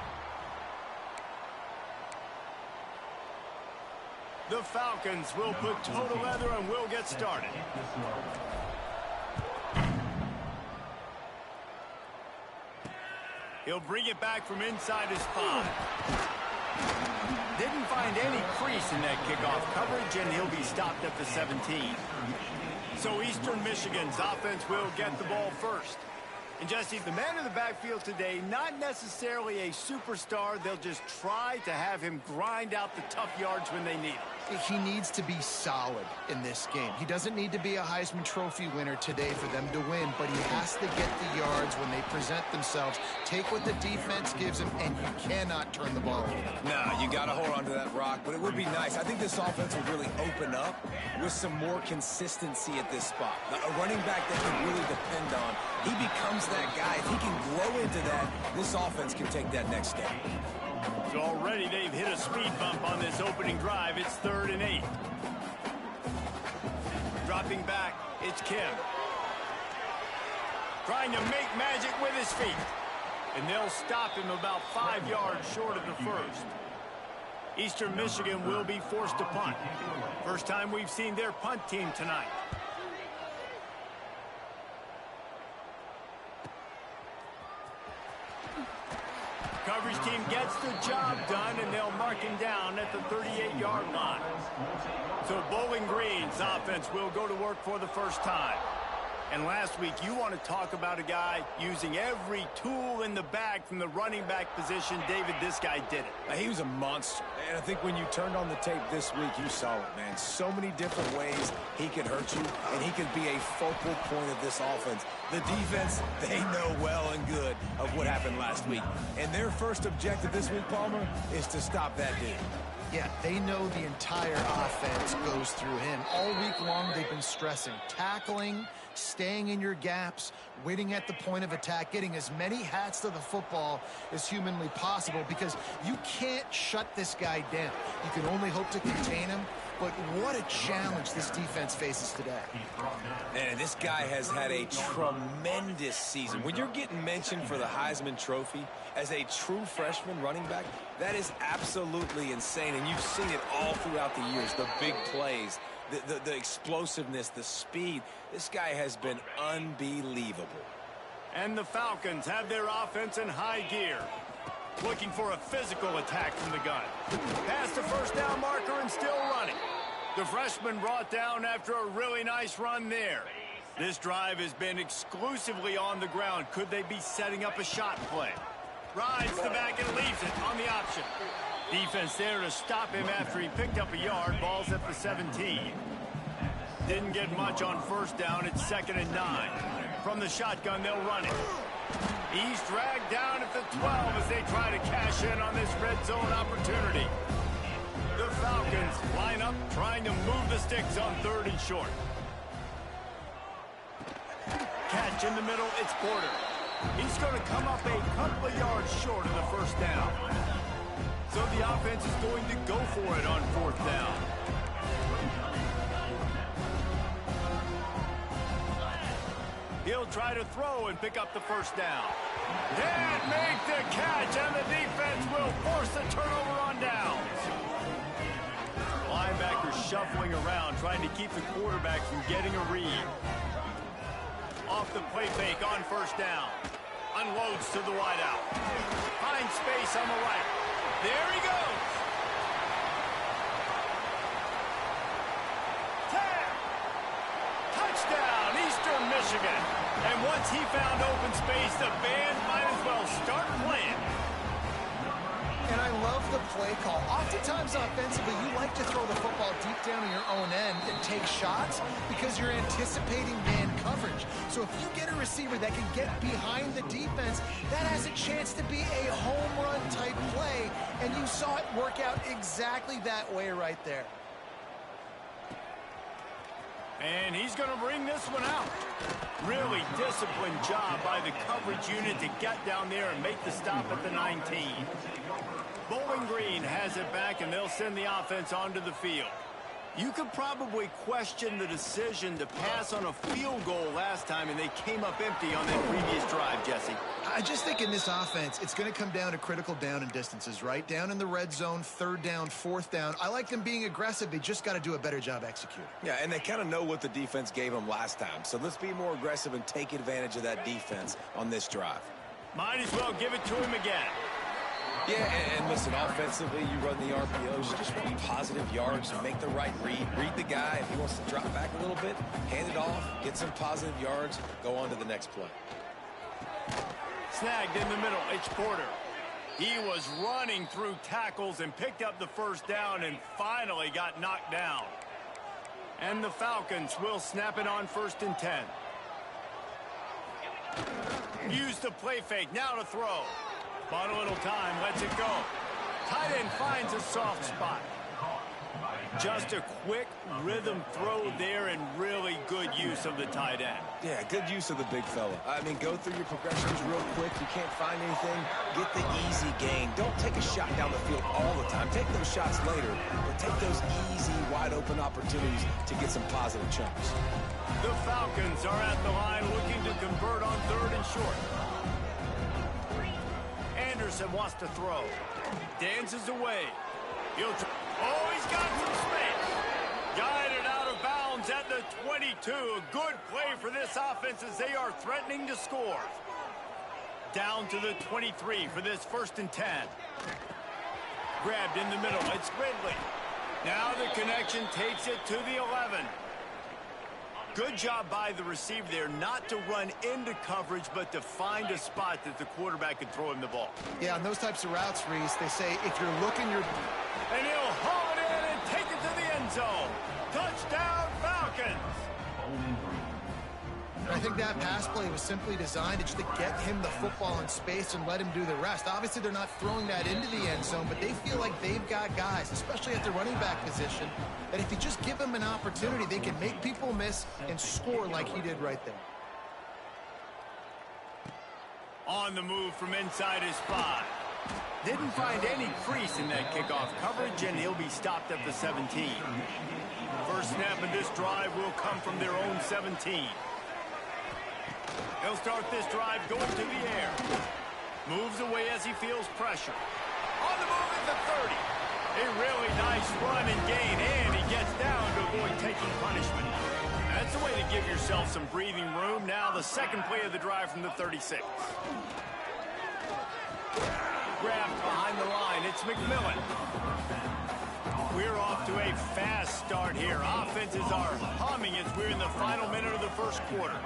The Falcons will put toe to leather and we'll get started. He'll bring it back from inside his 5. Didn't find any crease in that kickoff coverage, and he'll be stopped at the 17. So Eastern Michigan's offense will get the ball first. And Jesse, the man in the backfield today, not necessarily a superstar. They'll just try to have him grind out the tough yards when they need him. He needs to be solid in this game. He doesn't need to be a Heisman Trophy winner today for them to win, but he has to get the yards when they present themselves. Take what the defense gives him, and you cannot turn the ball over. No, you got to hold on to that rock, but it would be nice. I think this offense would really open up with some more consistency at this spot. A running back that can really depend on. He becomes that guy. If he can grow into that, this offense can take that next step. So already they've hit a speed bump on this opening drive. It's 3rd and 8. Dropping back, it's Kim. Trying to make magic with his feet. And they'll stop him about 5 yards short of the first. Eastern Michigan will be forced to punt. First time we've seen their punt team tonight. Coverage team gets the job done, and they'll mark him down at the 38-yard line. So Bowling Green's offense will go to work for the first time. And last week, you want to talk about a guy using every tool in the bag from the running back position. David, this guy did it. He was a monster. And I think when you turned on the tape this week, you saw it, man. So many different ways he could hurt you, and he could be a focal point of this offense. The defense, they know well and good of what happened last week. And their first objective this week, Palmer, is to stop that dude. Yeah, they know the entire offense goes through him. All week long, they've been stressing tackling, staying in your gaps, waiting at the point of attack, getting as many hats to the football as humanly possible, because you can't shut this guy down. You can only hope to contain him, but what a challenge this defense faces today. And this guy has had a tremendous season. When you're getting mentioned for the Heisman Trophy as a true freshman running back, that is absolutely insane, and you've seen it all throughout the years, the big plays, the explosiveness, the speed. This guy has been unbelievable. And the Falcons have their offense in high gear. Looking for a physical attack from the gun. Past the first down marker and still running. The freshman brought down after a really nice run there. This drive has been exclusively on the ground. Could they be setting up a shot play? Rides the back and leaves it on the option. Defense there to stop him after he picked up a yard. Ball's at the 17. Didn't get much on first down. It's 2nd and 9. From the shotgun, they'll run it. He's dragged down at the 12 as they try to cash in on this red zone opportunity. The Falcons line up trying to move the sticks on 3rd and short. Catch in the middle, it's Porter. He's going to come up a couple of yards short of the first down. So the offense is going to go for it on 4th down. He'll try to throw and pick up the first down. Can't make the catch, and the defense will force the turnover on downs. Linebackers shuffling around, trying to keep the quarterback from getting a read. Off the play fake on first down. Unloads to the wideout. Finds space on the right. There he goes. Touchdown, Eastern Michigan. And once he found open space, the band might as well start playing. And I love the play call. Lots of times offensively, you like to throw the football deep down in your own end and take shots because you're anticipating man coverage. So if you get a receiver that can get behind the defense, that has a chance to be a home run type play, and you saw it work out exactly that way right there. And he's going to bring this one out. Really disciplined job by the coverage unit to get down there and make the stop at the 19. Bowling Green has it back, and they'll send the offense onto the field. You could probably question the decision to pass on a field goal last time, and they came up empty on that previous drive, Jesse. I just think in this offense, it's going to come down to critical down and distances, right? Down in the red zone, 3rd down, 4th down. I like them being aggressive. They just got to do a better job executing. Yeah, and they kind of know what the defense gave them last time. So let's be more aggressive and take advantage of that defense on this drive. Might as well give it to him again. Yeah, and listen, offensively, you run the RPOs, you just want positive yards, make the right read. Read the guy. If he wants to drop back a little bit, hand it off, get some positive yards, go on to the next play. Snagged in the middle, it's Porter. He was running through tackles and picked up the 1st down and finally got knocked down. And the Falcons will snap it on 1st and 10. Use the play fake, now to throw. Bought a little time, lets it go. Tight end finds a soft spot. Just a quick rhythm throw there and really good use of the tight end. Yeah, good use of the big fella. I mean, go through your progressions real quick. You can't find anything, get the easy gain. Don't take a shot down the field all the time. Take those shots later, but take those easy, wide-open opportunities to get some positive chunks. The Falcons are at the line looking to convert on 3rd and short. Anderson wants to throw. Dances away. Oh, he's got some space. Guided out of bounds at the 22. A good play for this offense as they are threatening to score. Down to the 23 for this 1st and 10. Grabbed in the middle. It's Ridley. Now the connection takes it to the 11. Good job by the receiver there not to run into coverage, but to find a spot that the quarterback could throw him the ball. Yeah, on those types of routes, Reese, they say if you're looking, you're... And he'll haul it in and take it to the end zone. Touchdown, Falcons. I think that pass play was simply designed just to get him the football in space and let him do the rest. Obviously, they're not throwing that into the end zone, but they feel like they've got guys, especially at the running back position, that if you just give them an opportunity, they can make people miss and score like he did right there. On the move from inside his 5. Didn't find any crease in that kickoff coverage, and he'll be stopped at the 17. First snap of this drive will come from their own 17. He'll start this drive going to the air. Moves away as he feels pressure. On the move at the 30. A really nice run and gain, and he gets down to avoid taking punishment. That's the way to give yourself some breathing room. Now the second play of the drive from the 36. Grabbed behind the line. It's McMillan. We're off to a fast start here. Offenses are humming as we're in the final minute of the 1st quarter.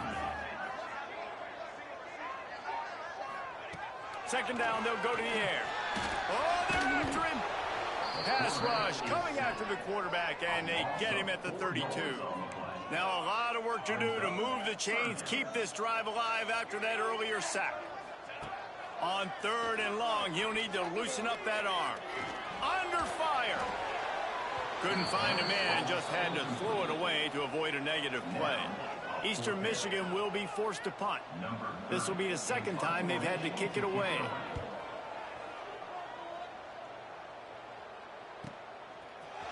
2nd down, they'll go to the air. Oh, they're after him. Pass rush coming after the quarterback, and they get him at the 32. Now a lot of work to do to move the chains, keep this drive alive after that earlier sack. On 3rd and long, he'll need to loosen up that arm. Under fire. Couldn't find a man, just had to throw it away to avoid a negative play. Eastern Michigan will be forced to punt. This will be the 2nd time they've had to kick it away.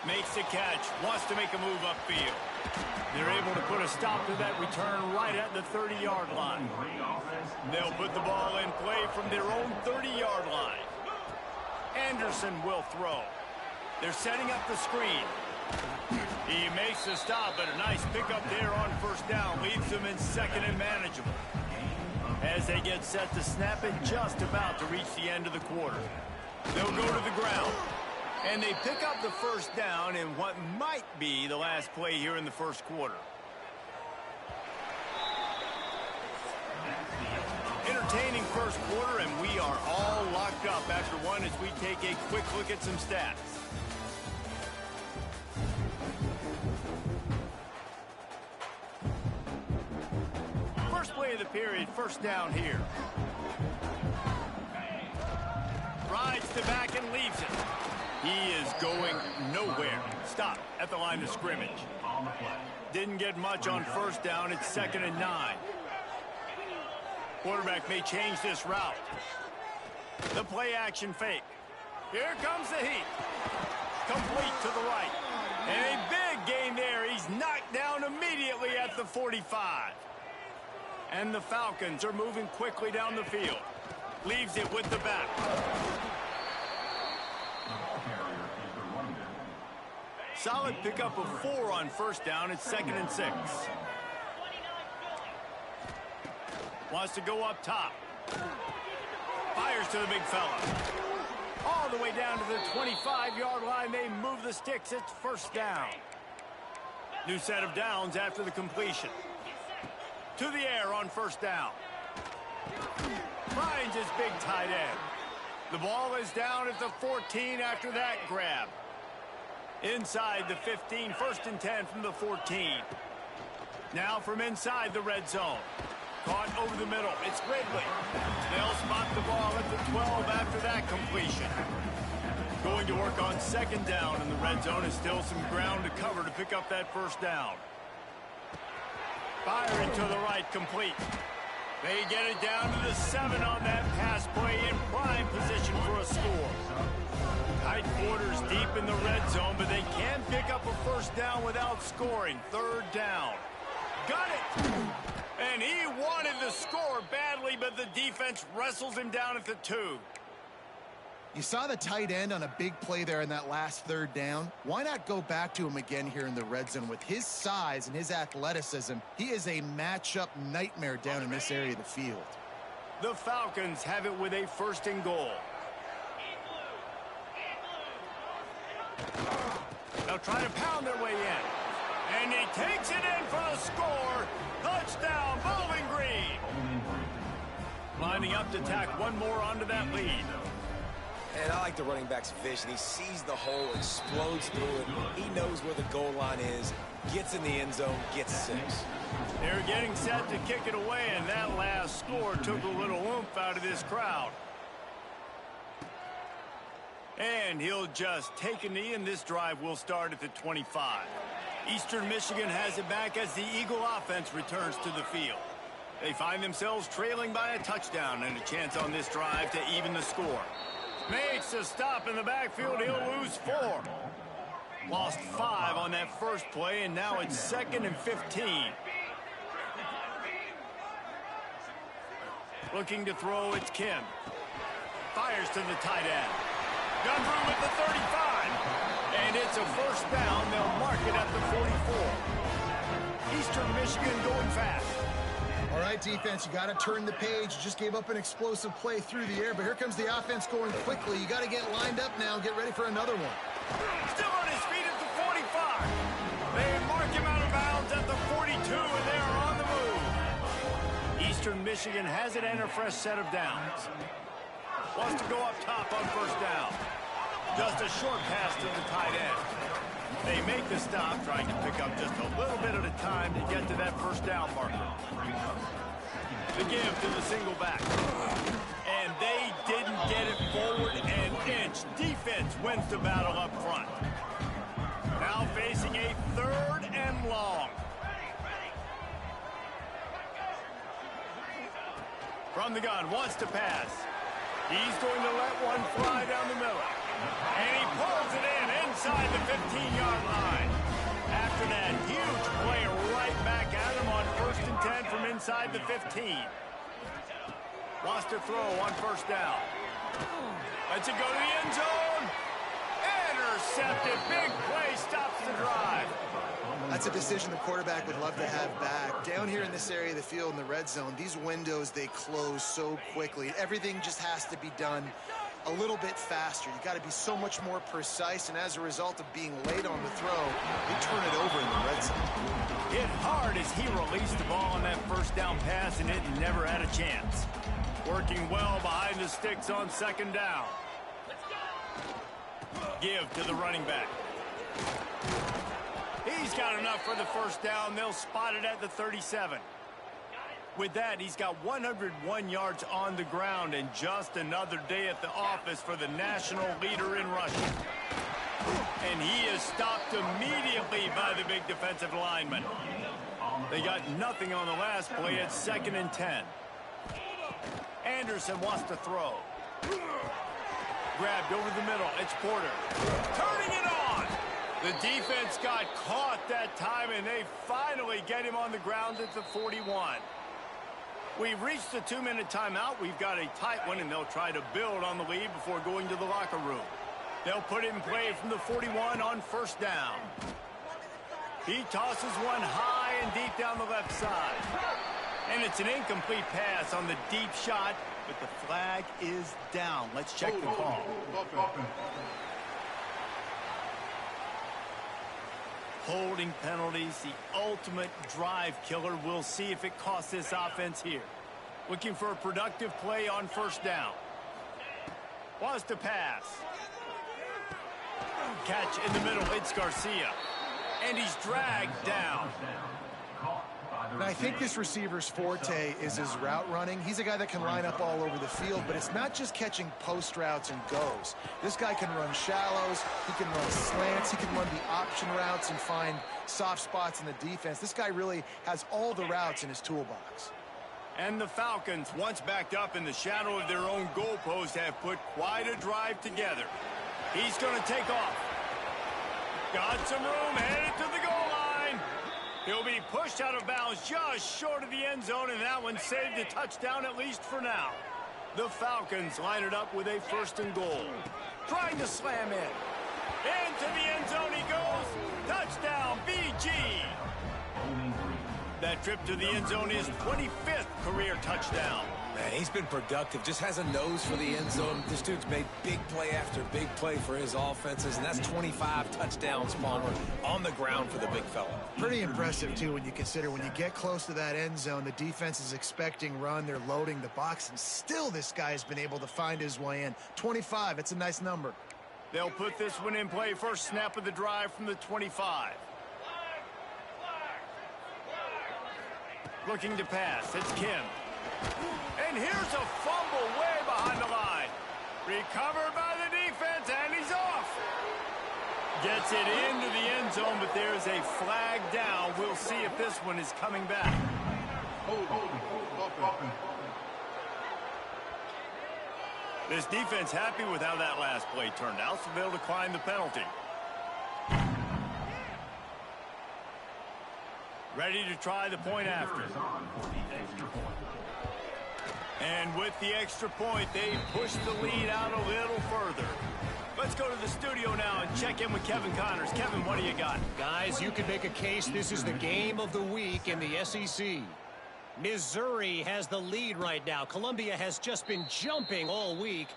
Makes the catch, wants to make a move upfield. They're able to put a stop to that return right at the 30-yard line. They'll put the ball in play from their own 30-yard line. Anderson will throw. They're setting up the screen. He makes the stop, but a nice pickup there on 1st down. Leaves them in 2nd and manageable. As they get set to snap it, just about to reach the end of the quarter. They'll go to the ground. And they pick up the 1st down in what might be the last play here in the 1st quarter. Entertaining 1st quarter, and we are all locked up after one as we take a quick look at some stats. First play of the period, first down here. Rides the back and leaves it. He is going nowhere. Stop at the line of scrimmage. Didn't get much on first down. It's 2nd and 9. Quarterback may change this route. The play action fake. Here comes the heat. Complete to the right. And a big gain there. He's knocked down immediately at the 45. And the Falcons are moving quickly down the field. Leaves it with the back. Solid pickup of 4 on first down. It's 2nd and 6. Wants to go up top. Fires to the big fella. All the way down to the 25-yard line. They move the sticks. It's first down. New set of downs after the completion. To the air on first down. Finds his big tight end. The ball is down at the 14 after that grab. Inside the 15, 1st and 10 from the 14. Now from inside the red zone. Caught over the middle. It's Ridley. They'll spot the ball at the 12 after that completion. Going to work on 2nd down in the red zone. Is still some ground to cover to pick up that first down. Firing to the right, complete. They get it down to the 7 on that pass play in prime position for a score. Tight quarters deep in the red zone, but they can pick up a first down without scoring. 3rd down. Got it! And he wanted the score badly, but the defense wrestles him down at the 2. You saw the tight end on a big play there in that last 3rd down. Why not go back to him again here in the red zone? With his size and his athleticism, he is a matchup nightmare down in this area of the field. The Falcons have it with a 1st and goal. They'll try to pound their way in. And he takes it in for the score. Touchdown, Bowling Green. Lining up to tack one more onto that lead. And I like the running back's vision. He sees the hole, explodes through it. He knows where the goal line is, gets in the end zone, gets 6. They're getting set to kick it away, and that last score took a little oomph out of this crowd. And he'll just take a knee, and this drive will start at the 25. Eastern Michigan has it back as the Eagle offense returns to the field. They find themselves trailing by a touchdown and a chance on this drive to even the score. Makes a stop in the backfield. He'll lose 4. Lost 5 on that first play, and now it's 2nd and 15. Looking to throw, it's Kim. Fires to the tight end. Gun through with the 35. And it's a first down. They'll mark it at the 44. Eastern Michigan going fast. All right, defense, you got to turn the page. You just gave up an explosive play through the air, but here comes the offense going quickly. You got to get lined up now and get ready for another one. Still on his feet at the 45. They mark him out of bounds at the 42, and they are on the move. Eastern Michigan has it and a fresh set of downs. Wants to go up top on first down. Just a short pass to the tight end. They make the stop, trying to pick up just a little bit at a time to get to that first down marker. The give to the single back. And they didn't get it forward an inch. Defense wins the battle up front. Now facing a 3rd and long. From the gun, wants to pass. He's going to let one fly down the middle. And he pulls it in inside the 15-yard line. After that huge play right back at him on 1st and 10 from inside the 15. Wants to throw on first down. Lets it go to the end zone. Intercepted. Big play stops the drive. That's a decision the quarterback would love to have back. Down here in this area of the field in the red zone, these windows, they close so quickly. Everything just has to be done a little bit faster. You got to be so much more precise, and as a result of being late on the throw, they turn it over in the red zone. Hit hard as he released the ball on that first down pass, and it never had a chance. Working well behind the sticks on 2nd down. Give to the running back. He's got enough for the first down. They'll spot it at the 37. With that, he's got 101 yards on the ground and just another day at the office for the national leader in rushing. And he is stopped immediately by the big defensive lineman. They got nothing on the last play. It's 2nd and 10. Anderson wants to throw. Grabbed over the middle. It's Porter. Turning it on. The defense got caught that time, and they finally get him on the ground at the 41. We've reached the 2-minute timeout. We've got a tight one, and they'll try to build on the lead before going to the locker room. They'll put it in play from the 41 on 1st down. He tosses one high and deep down the left side. And it's an incomplete pass on the deep shot, but the flag is down. Let's check the call. Holding penalties, the ultimate drive killer. We'll see if it costs this offense here. Looking for a productive play on 1st down. Wants to pass. Catch in the middle. It's Garcia. And he's dragged down. And I think this receiver's forte is his route running. He's a guy that can line up all over the field, but it's not just catching post routes and goes. This guy can run shallows, he can run slants, he can run the option routes and find soft spots in the defense. This guy really has all the routes in his toolbox. And the Falcons, once backed up in the shadow of their own goalpost, have put quite a drive together. He's going to take off. Got some room, headed to the goal line. He'll be pushed out of bounds just short of the end zone, and that one saved a touchdown at least for now. The Falcons line it up with a 1st and goal. Trying to slam in. Into the end zone he goes. Touchdown, BG. That trip to the end zone is 25th career touchdown. Man, he's been productive. Just has a nose for the end zone. This dude's made big play after big play for his offenses, and that's 25 touchdowns, Palmer, on the ground for the big fella. Pretty impressive, too, when you consider when you get close to that end zone, the defense is expecting run, they're loading the box, and still this guy's been able to find his way in. 25, it's a nice number. They'll put this one in play. First snap of the drive from the 25. Looking to pass. It's Kim. And here's a fumble way behind the line. Recovered by the defense, and he's off. Gets it into the end zone, but there's a flag down. We'll see if this one is coming back. This defense happy with how that last play turned out, so they'll decline the penalty. Ready to try the point after. And with the extra point, they push the lead out a little further. Let's go to the studio now and check in with Kevin Connors. Kevin, what do you got? Guys, you could make a case this is the game of the week in the SEC. Missouri has the lead right now. Columbia has just been jumping all week,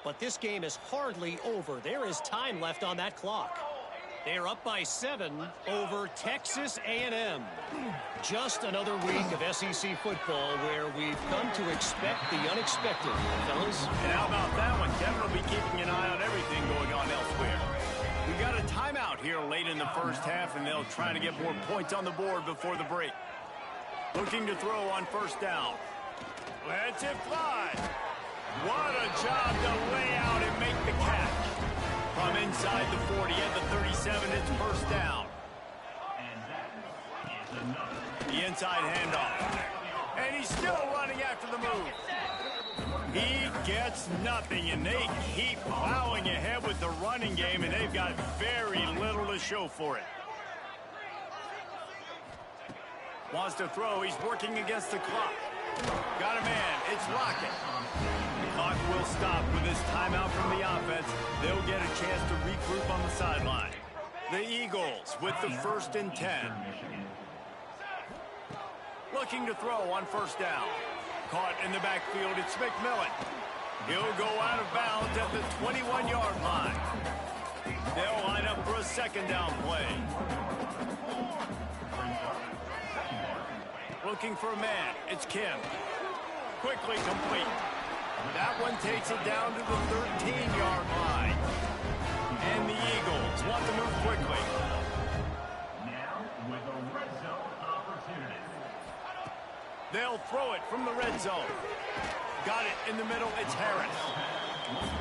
but this game is hardly over. There is time left on that clock. They're up by 7 over Texas A&M. Just another week of SEC football where we've come to expect the unexpected, fellas. And how about that one? Kevin will be keeping an eye on everything going on elsewhere. We got a timeout here late in the first half, and they'll try to get more points on the board before the break. Looking to throw on 1st down. Lets it fly. What a job to lay out and make the catch. From inside the 40 at the 37, it's 1st down. The inside handoff. And he's still running after the move. He gets nothing, and they keep plowing ahead with the running game, and they've got very little to show for it. Wants to throw. He's working against the clock. Got a man. It's Lockett. The clock will stop with this timeout from the offense. They'll get a chance to regroup on the sideline. The Eagles with the 1st and 10. Looking to throw on 1st down. Caught in the backfield. It's McMillan. He'll go out of bounds at the 21-yard line. They'll line up for a 2nd down play. Looking for a man. It's Kim. Quickly complete. That one takes it down to the 13-yard line. And the Eagles want to move quickly. Now with a red zone opportunity. They'll They'll throw it from the red zone. Got it in the middle. It's Harris.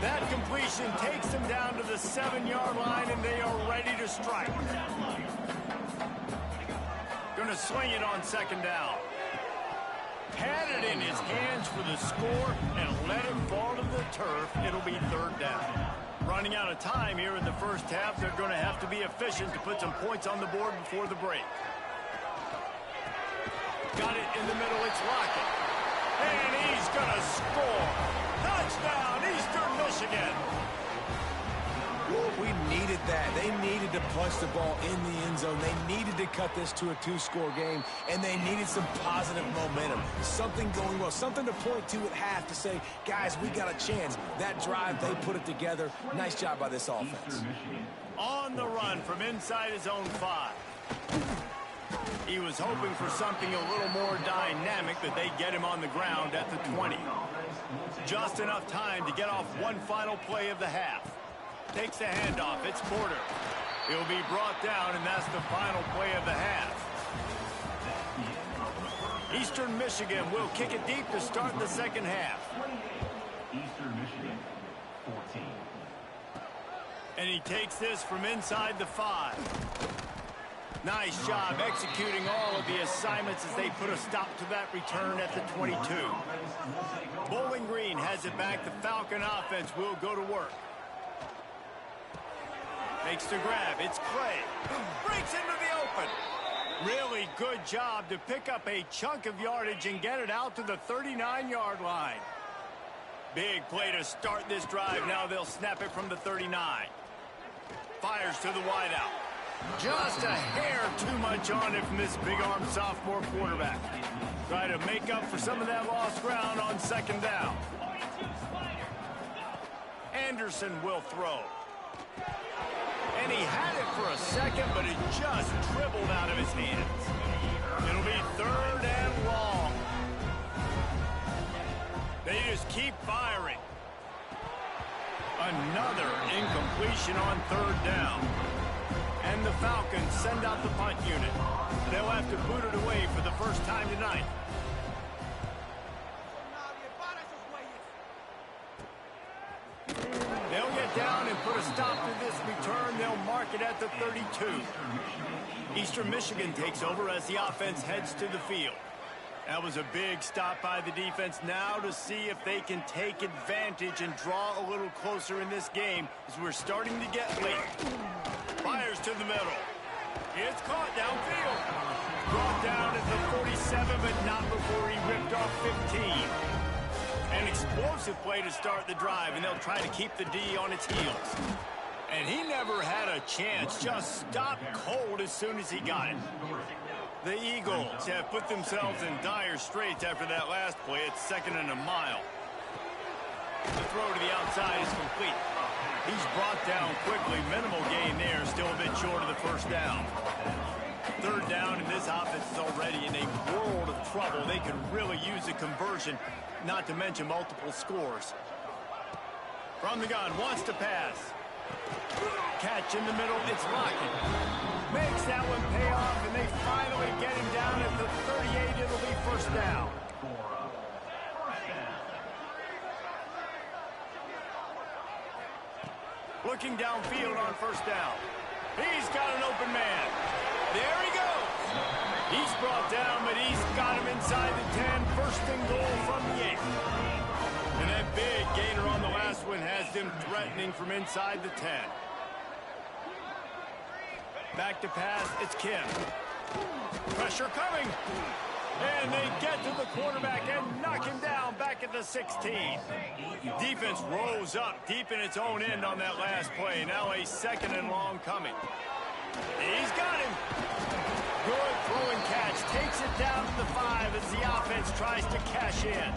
That completion takes them down to the 7-yard line, and they are ready to strike. Going to swing it on second down. Had it in his hands for the score and let it fall to the turf. It'll be third down. Running out of time here in the first half. They're going to have to be efficient to put some points on the board before the break. Got it in the middle. It's Lockett. And he's going to score. Touchdown, Eastern Michigan. We needed that. They needed to punch the ball in the end zone. They needed to cut this to a 2-score game, and they needed some positive momentum. Something going well, something to point to at half to say, guys, we got a chance. That drive, they put it together. Nice job by this offense. On the run from inside his own 5. He was hoping for something a little more dynamic, but they get him on the ground at the 20. Just enough time to get off one final play of the half. Takes the handoff. It's Porter. He'll be brought down, and that's the final play of the half. Eastern Michigan will kick it deep to start the second half. Eastern Michigan, 14. And he takes this from inside the 5. Nice job executing all of the assignments as they put a stop to that return at the 22. Bowling Green has it back. The Falcon offense will go to work. Makes the grab. It's Clay. Breaks into the open. Really good job to pick up a chunk of yardage and get it out to the 39-yard line. Big play to start this drive. Now they'll snap it from the 39. Fires to the wideout. Just a hair too much on it from this big-armed sophomore quarterback. Try to make up for some of that lost ground on second down. Anderson will throw. And he had it for a second, but it just dribbled out of his hands. It'll be third and long. They just keep firing. Another incompletion on third down. And the Falcons send out the punt unit. They'll have to boot it away for the first time tonight. They'll get down and put a stop to this return. They'll mark it at the 32. Eastern Michigan takes over as the offense heads to the field. That was a big stop by the defense. Now to see if they can take advantage and draw a little closer in this game as we're starting to get late. Fires to the middle. It's caught downfield. Brought down at the 47, but not before he ripped off 15. An explosive play to start the drive, and they'll try to keep the D on its heels. And he never had a chance. Just stopped cold as soon as he got it. The Eagles have put themselves in dire straits after that last play. It's 2nd and a mile. The throw to the outside is complete. He's brought down quickly. Minimal gain there. Still a bit short of the first down. Third down, and this offense is already in a world of trouble. They could really use a conversion, not to mention multiple scores. From the gun, wants to pass. Catch in the middle. It's Lockett. Makes that one pay off, and they finally get him down at the 38. It'll be first down. Looking downfield on first down. He's got an open man. There he goes. He's brought down, but he's got him inside the 10. First and goal from the 8. And that big gainer on the last one has them threatening from inside the 10. Back to pass, it's Kim. Pressure coming. And they get to the quarterback and knock him down back at the 16. Defense rose up deep in its own end on that last play. Now a 2nd and long coming. He's got him. Good throw and catch. Takes it down to the 5 as the offense tries to cash in.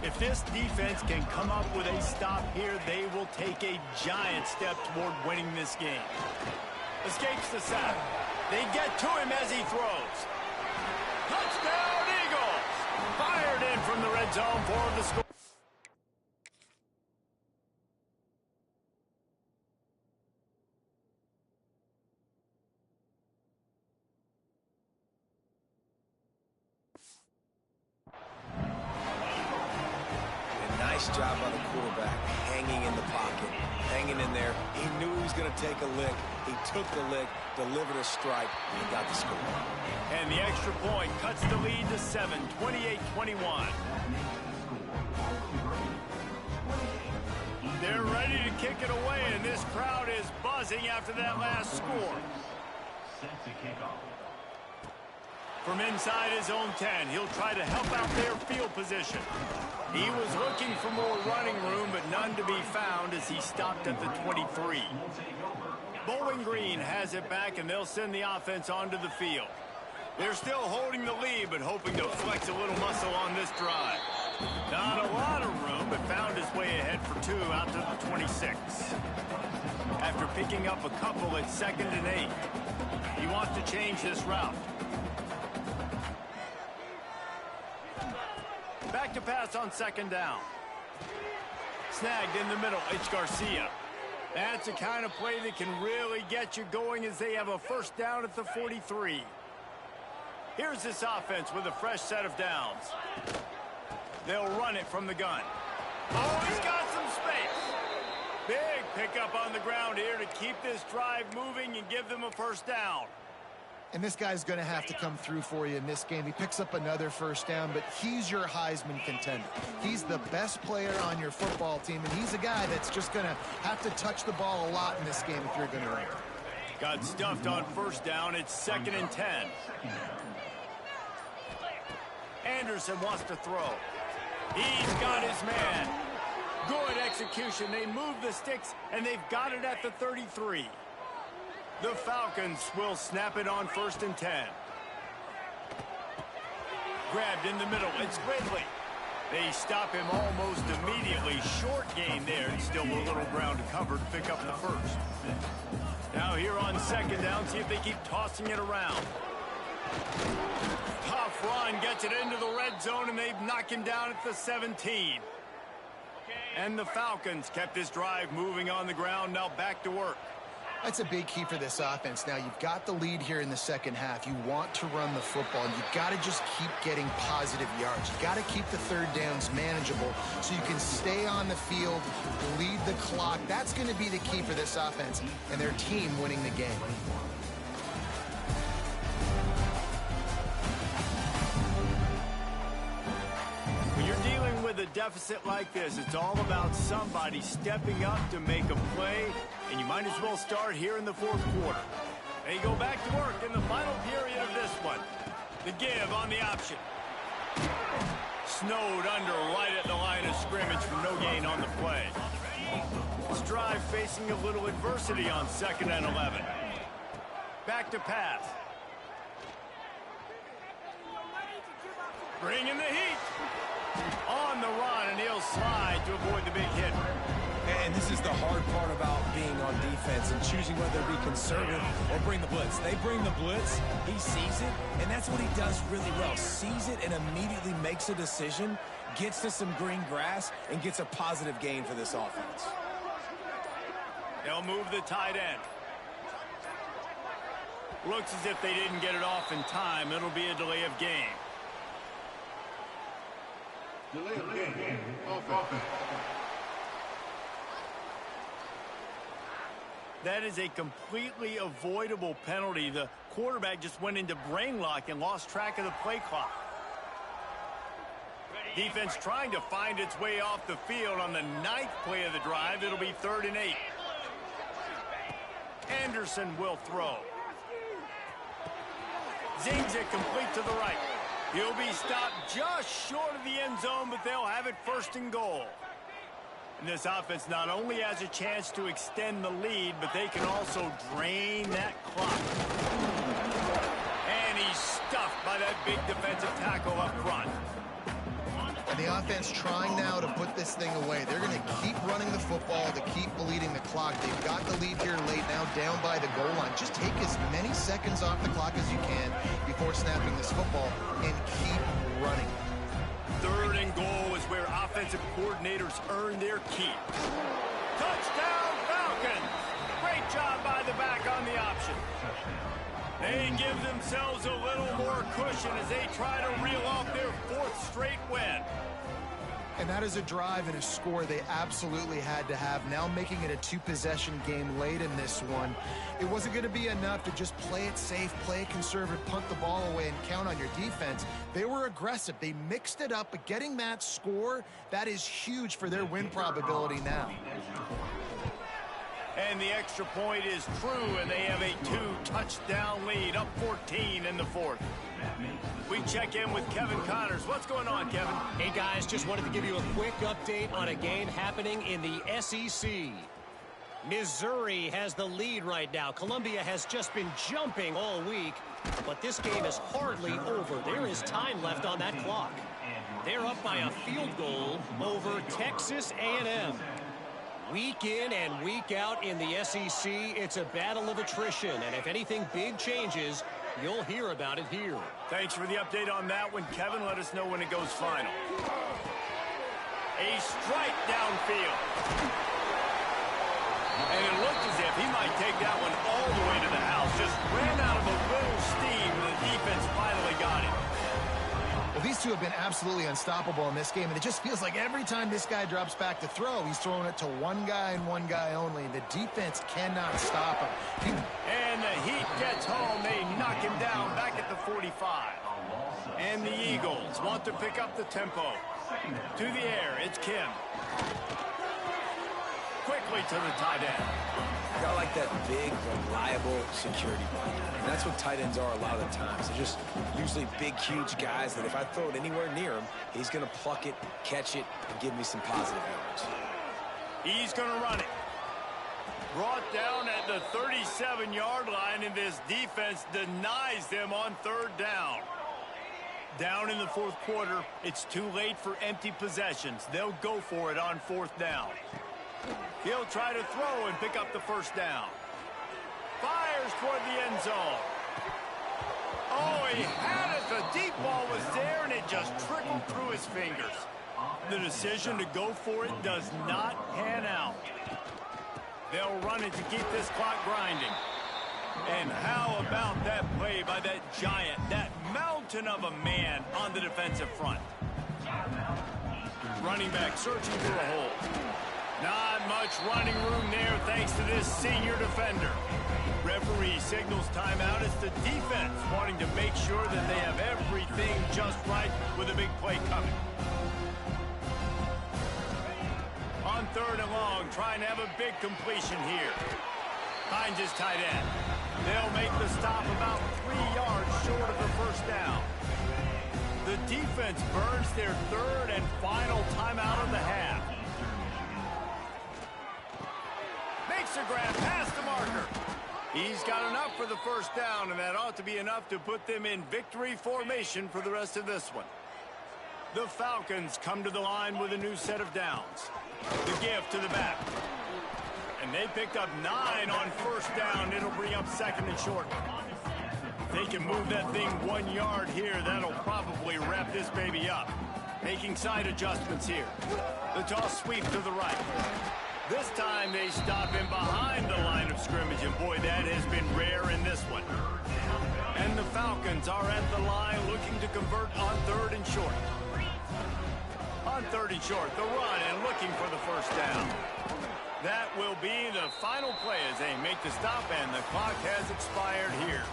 If this defense can come up with a stop here, they will take a giant step toward winning this game. Escapes the sack. They get to him as he throws. Touchdown, Eagles! Fired in from the red zone for the score. job by the quarterback, hanging in the pocket, hanging in there. He knew he was going to take a lick. He took the lick, delivered a strike, and he got the score. And the extra point cuts the lead to 7, 28-21. They're ready to kick it away, and this crowd is buzzing after that last score. Set to kick off. From inside his own 10, he'll try to help out their field position. He was looking for more running room, but none to be found as he stopped at the 23. Bowling Green has it back, and they'll send the offense onto the field. They're still holding the lead, but hoping to flex a little muscle on this drive. Not a lot of room, but found his way ahead for 2 out to the 26. After picking up a couple at 2nd and 8, he wants to change this route. Back to pass on 2nd down. Snagged in the middle, it's Garcia. That's the kind of play that can really get you going as they have a 1st down at the 43. Here's this offense with a fresh set of downs. They'll run it from the gun. Oh, he's got some space. Big pickup on the ground here to keep this drive moving and give them a 1st down. And this guy's going to have to come through for you in this game. He picks up another 1st down, but he's your Heisman contender. He's the best player on your football team, and he's a guy that's just going to have to touch the ball a lot in this game if you're going to win. Got stuffed on 1st down. It's 2nd and 10. Anderson wants to throw. He's got his man. Good execution. They move the sticks, and they've got it at the 33. The Falcons will snap it on 1st and 10. Grabbed in the middle. It's Ridley. They stop him almost immediately. Short gain there. And still a little ground to cover to pick up the 1st. Now here on 2nd down, see if they keep tossing it around. Tough run gets it into the red zone, and they've knocked him down at the 17. And the Falcons kept this drive moving on the ground. Now back to work. That's a big key for this offense. Now, you've got the lead here in the 2nd half. You want to run the football. You've got to just keep getting positive yards. You've got to keep the 3rd downs manageable so you can stay on the field, lead the clock. That's going to be the key for this offense and their team winning the game. When you're dealing with a deficit like this, it's all about somebody stepping up to make a play, and you might as well start here in the 4th quarter. They go back to work in the final period of this one. The give on the option. Snowed under right at the line of scrimmage for no gain on the play. This drive facing a little adversity on 2nd and 11. Back to pass. Bringing the heat. On the run, and he'll slide to avoid the big hit. And this is the hard part about being on defense and choosing whether to be conservative or bring the blitz. They bring the blitz, he sees it, and that's what he does really well. Sees it and immediately makes a decision, gets to some green grass, and gets a positive gain for this offense. They'll move the tight end. Looks as if they didn't get it off in time. It'll be a delay of game. Delay of game. Offense. That is a completely avoidable penalty. The quarterback just went into brain lock and lost track of the play clock. Defense trying to find its way off the field on the 9th play of the drive. It'll be 3rd and 8. Anderson will throw. Zings it complete to the right. He'll be stopped just short of the end zone, but they'll have it 1st and goal. And this offense not only has a chance to extend the lead, but they can also drain that clock. And he's stuffed by that big defensive tackle up front. And the offense trying now to put this thing away. They're going to keep running the football to keep bleeding the clock. They've got the lead here late, now down by the goal line. Just take as many seconds off the clock as you can before snapping this football and keep running. 3rd and goal is where offensive coordinators earn their keep. Touchdown Falcons! Great job by the back on the option. They give themselves a little more cushion as they try to reel off their 4th straight win. And that is a drive and a score they absolutely had to have. Now making it a two-possession game late in this one. It wasn't going to be enough to just play it safe, play it conservative, punt the ball away, and count on your defense. They were aggressive. They mixed it up, but getting that score, that is huge for their win probability now. And the extra point is true, and they have a 2-touchdown lead, up 14 in the fourth. We check in with Kevin Connors. What's going on, Kevin? Hey, guys, just wanted to give you a quick update on a game happening in the SEC. Missouri has the lead right now. Columbia has just been jumping all week, but this game is hardly over. There is time left on that clock. They're up by a field goal over Texas A&M. Week in and week out in the SEC, it's a battle of attrition, and if anything big changes, you'll hear about it here. Thanks for the update on that one, Kevin. Let us know when it goes final. A strike downfield. And it looked as if he might take that one all the way to the house. Just ran out of a little steam, and the defense finally got him. Well, these two have been absolutely unstoppable in this game, and it just feels like every time this guy drops back to throw, he's throwing it to one guy and one guy only. The defense cannot stop him. And the Heat gets home. They knock him down back at the 45. And the Eagles want to pick up the tempo. To the air, it's Kim. Quickly to the tight end. Got like that big, reliable security blanket. And that's what tight ends are a lot of the times. They're just usually big, huge guys that if I throw it anywhere near him, he's going to pluck it, catch it, and give me some positive yards. He's going to run it. Brought down at the 37-yard line, and this defense denies them on third down. Down in the fourth quarter, it's too late for empty possessions. They'll go for it on fourth down. He'll try to throw and pick up the first down. Fires toward the end zone. Oh, he had it. The deep ball was there, and it just trickled through his fingers. The decision to go for it does not pan out. They'll run it to keep this clock grinding. And how about that play by that giant, that mountain of a man on the defensive front? Running back searching for a hole. Not much running room there thanks to this senior defender. Referee signals timeout. It's the defense wanting to make sure that they have everything just right with a big play coming. On third and long, trying to have a big completion here. Finds his tight end. They'll make the stop about 3 yards short of the first down. The defense burns their third and final timeout of the half. Makes a grab past the marker. He's got enough for the first down, and that ought to be enough to put them in victory formation for the rest of this one. The Falcons come to the line with a new set of downs. The give to the back. And they picked up 9 on first down. It'll bring up second and short. They can move that thing 1 yard here. That'll probably wrap this baby up. Making side adjustments here. The toss sweep to the right. This time they stop him behind the line of scrimmage, and boy, that has been rare in this one. And the Falcons are at the line looking to convert on third and short. On third and short, the run and looking for the first down. That will be the final play as they make the stop, and the clock has expired here.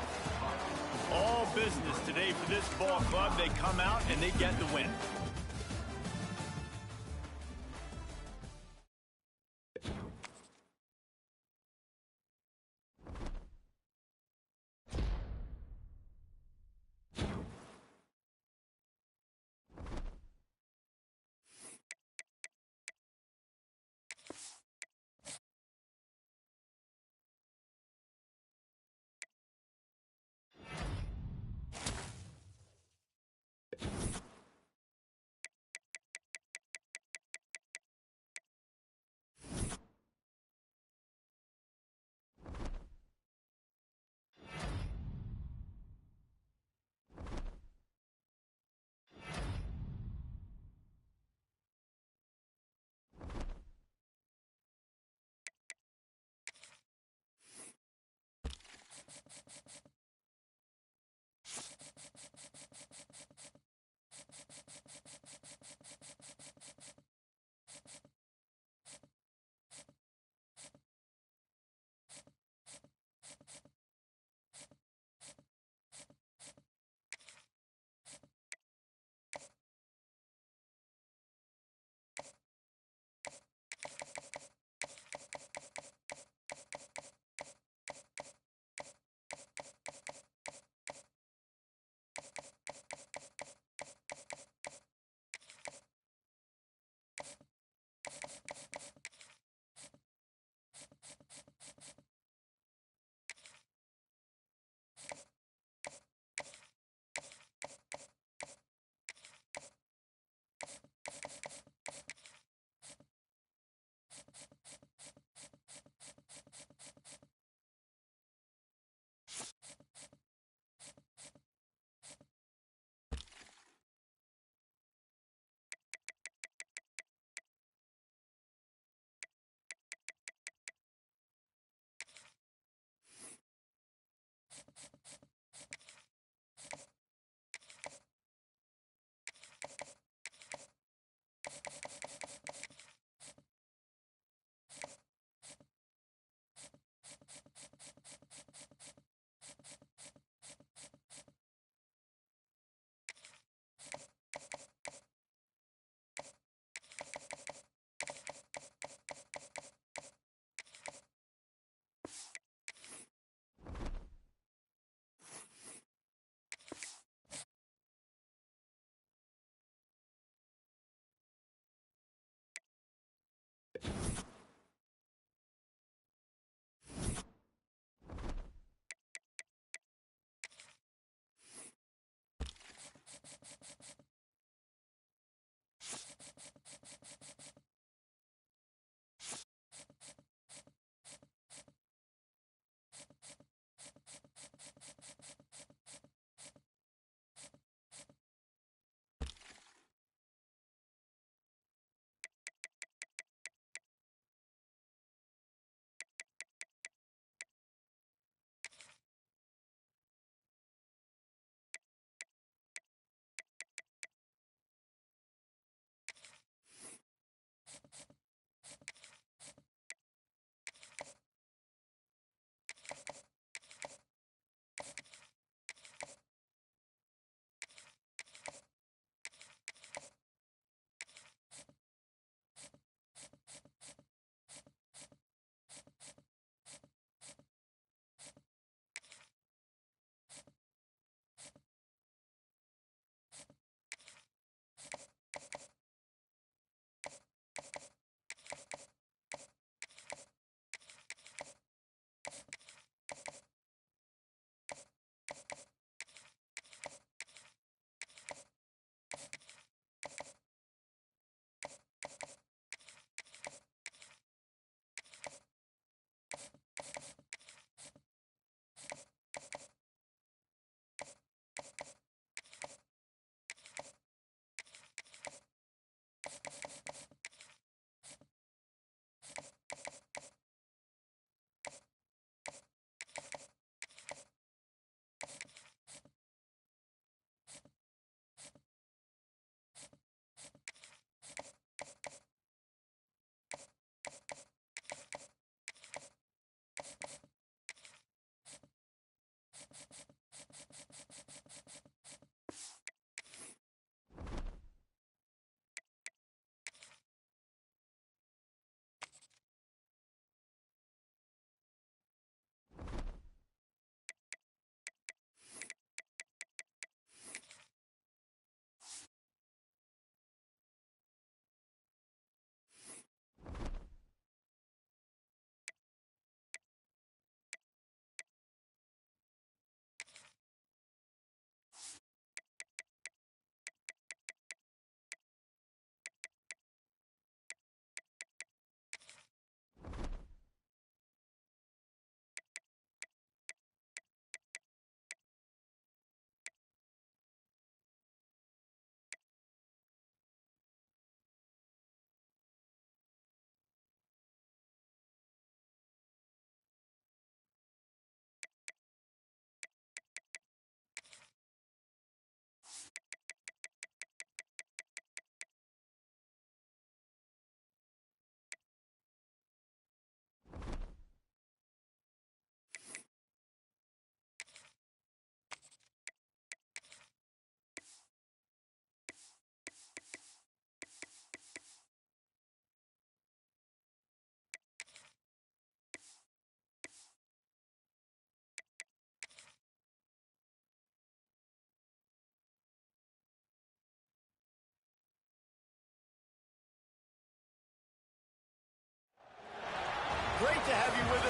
All business today for this ball club. They come out and they get the win.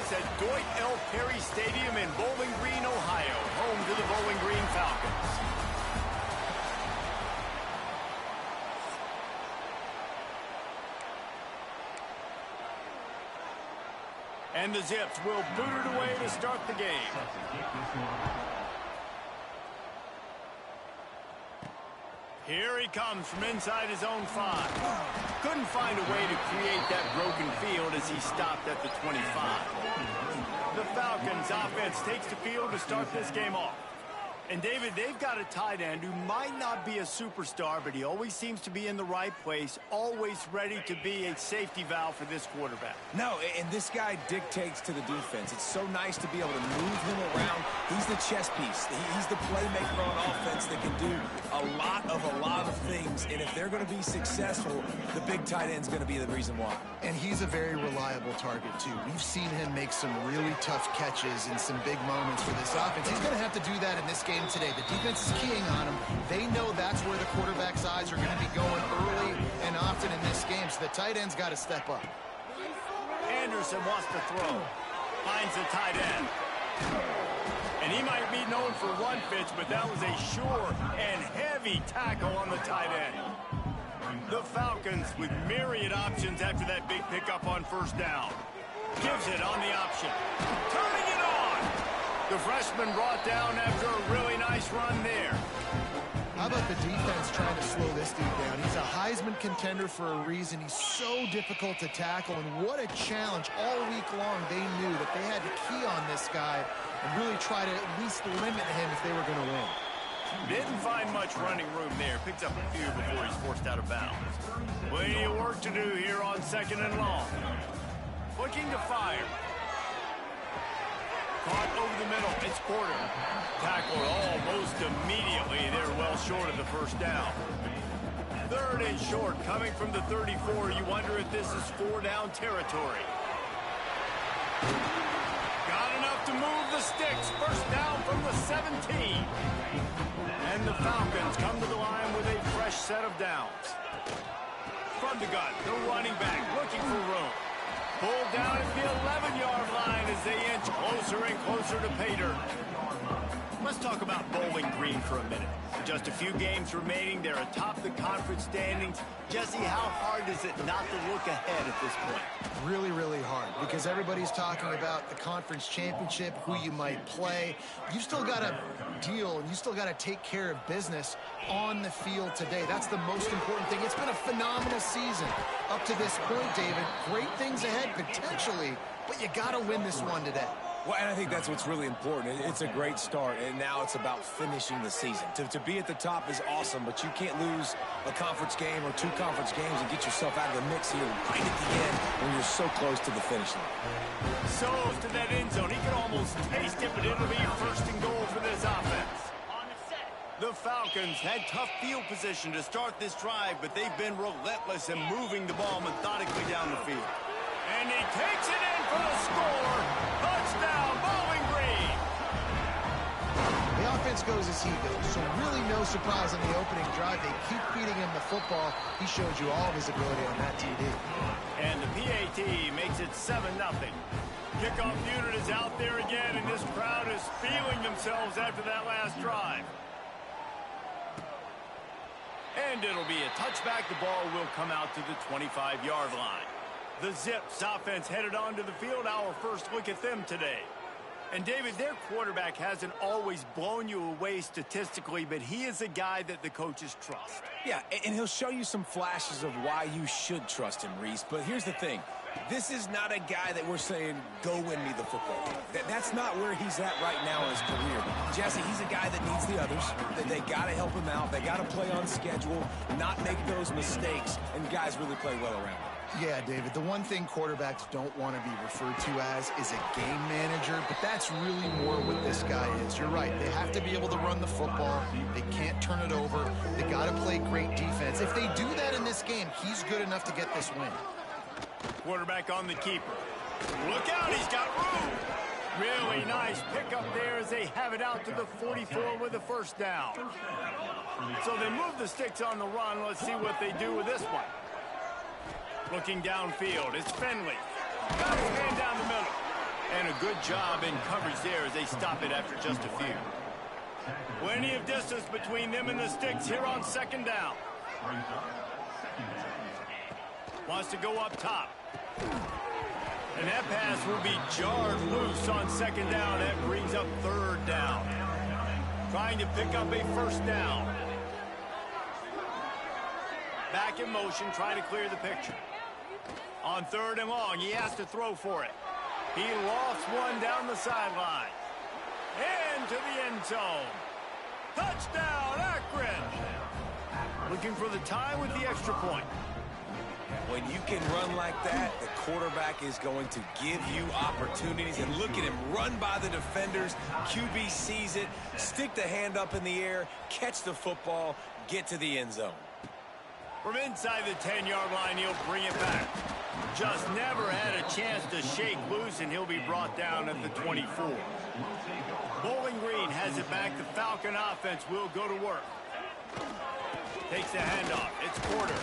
us at Dwight L. Perry Stadium in Bowling Green, Ohio, home to the Bowling Green Falcons. And the Zips will boot it away to start the game. Here he comes from inside his own 5. Couldn't find a way to create that broken field as he stopped at the 25. The Falcons offense takes the field to start this game off. And, David, they've got a tight end who might not be a superstar, but he always seems to be in the right place, always ready to be a safety valve for this quarterback. No, and this guy dictates to the defense. It's so nice to be able to move him around. He's the chess piece. He's the playmaker on offense that can do a lot of things. And if they're going to be successful, the big tight end's going to be the reason why. And he's a very reliable target, too. We've seen him make some really tough catches in some big moments for this offense. He's going to have to do that in this game today. The defense is keying on him. They know that's where the quarterback's eyes are going to be going early and often in this game, so the tight end's got to step up. Anderson wants to throw. Finds the tight end. And he might be known for one pitch, but that was a sure and heavy tackle on the tight end. The Falcons with myriad options after that big pickup on first down. Gives it on the option. Turning it on. The freshman brought down after a really nice run there. How about the defense trying to slow this dude down? He's a Heisman contender for a reason. He's so difficult to tackle, and what a challenge. All week long, they knew that they had to key on this guy and really try to at least limit him if they were going to win. Didn't find much running room there. Picks up a few before he's forced out of bounds. Plenty of work to do here on 2nd and long. Looking to fire. Caught over the middle. It's Porter. Tackled almost immediately. They're well short of the first down. 3rd and short coming from the 34. You wonder if this is 4-down territory. Got enough to move the sticks. First down from the 17. And the Falcons come to the line with a fresh set of downs. From the gun, the running back looking for room. Pulled down at the 11-yard line as they inch closer and closer to pay dirt. Let's talk about Bowling Green for a minute. Just a few games remaining. They're atop the conference standings. Jesse, how hard is it not to look ahead at this point? Really, really hard, because everybody's talking about the conference championship, who you might play. You still got to deal, and you still got to take care of business on the field today. That's the most important thing. It's been a phenomenal season up to this point, David. Great things ahead, potentially, but you got to win this one today. Well, and I think that's what's really important. It's a great start, and now it's about finishing the season. To be at the top is awesome, but you can't lose a conference game or 2 conference games and get yourself out of the mix here right at the end when you're so close to the finish line. So close to that end zone. He could almost taste it, but it'll be 1st and goal for this offense. The Falcons had tough field position to start this drive, but they've been relentless in moving the ball methodically down the field. And he takes it in for the score. Touchdown, Bowling Green. The offense goes as he goes, so really no surprise on the opening drive. They keep feeding him the football. He showed you all of his ability on that TD. And the PAT makes it 7-0. Kickoff unit is out there again, and this crowd is feeling themselves after that last drive. And it'll be a touchback. The ball will come out to the 25-yard line. The Zips offense headed onto the field. Our first look at them today. And, David, their quarterback hasn't always blown you away statistically, but he is a guy that the coaches trust. Yeah, and he'll show you some flashes of why you should trust him, Reese. But here's the thing. This is not a guy that we're saying, go win me the football game. That's not where he's at right now in his career. Jesse, he's a guy that needs the others. They got to help him out. They got to play on schedule, not make those mistakes, and guys really play well around him. Yeah, David, the one thing quarterbacks don't want to be referred to as is a game manager, but that's really more what this guy is. You're right. They have to be able to run the football. They can't turn it over. They got to play great defense. If they do that in this game, he's good enough to get this win. Quarterback on the keeper. Look out, he's got room. Really nice pickup there as they have it out to the 44 with the first down. So they move the sticks on the run. Let's see what they do with this one. Looking downfield, it's Finley. Got his man down the middle. And a good job in coverage there as they stop it after just a few. Plenty of distance between them and the sticks here on second down. Wants to go up top. And that pass will be jarred loose on second down. That brings up third down. Trying to pick up a first down. Back in motion, trying to clear the picture. On third and long, he has to throw for it. He lofts one down the sideline. Into the end zone. Touchdown, Akron. Looking for the tie with the extra point. When you can run like that, the quarterback is going to give you opportunities. And look at him run by the defenders. QB sees it, stick the hand up in the air, catch the football, get to the end zone. From inside the 10-yard line, he'll bring it back. Just never had a chance to shake loose, and he'll be brought down at the 24. Bowling Green has it back. The Falcon offense will go to work. Takes the handoff. It's Porter.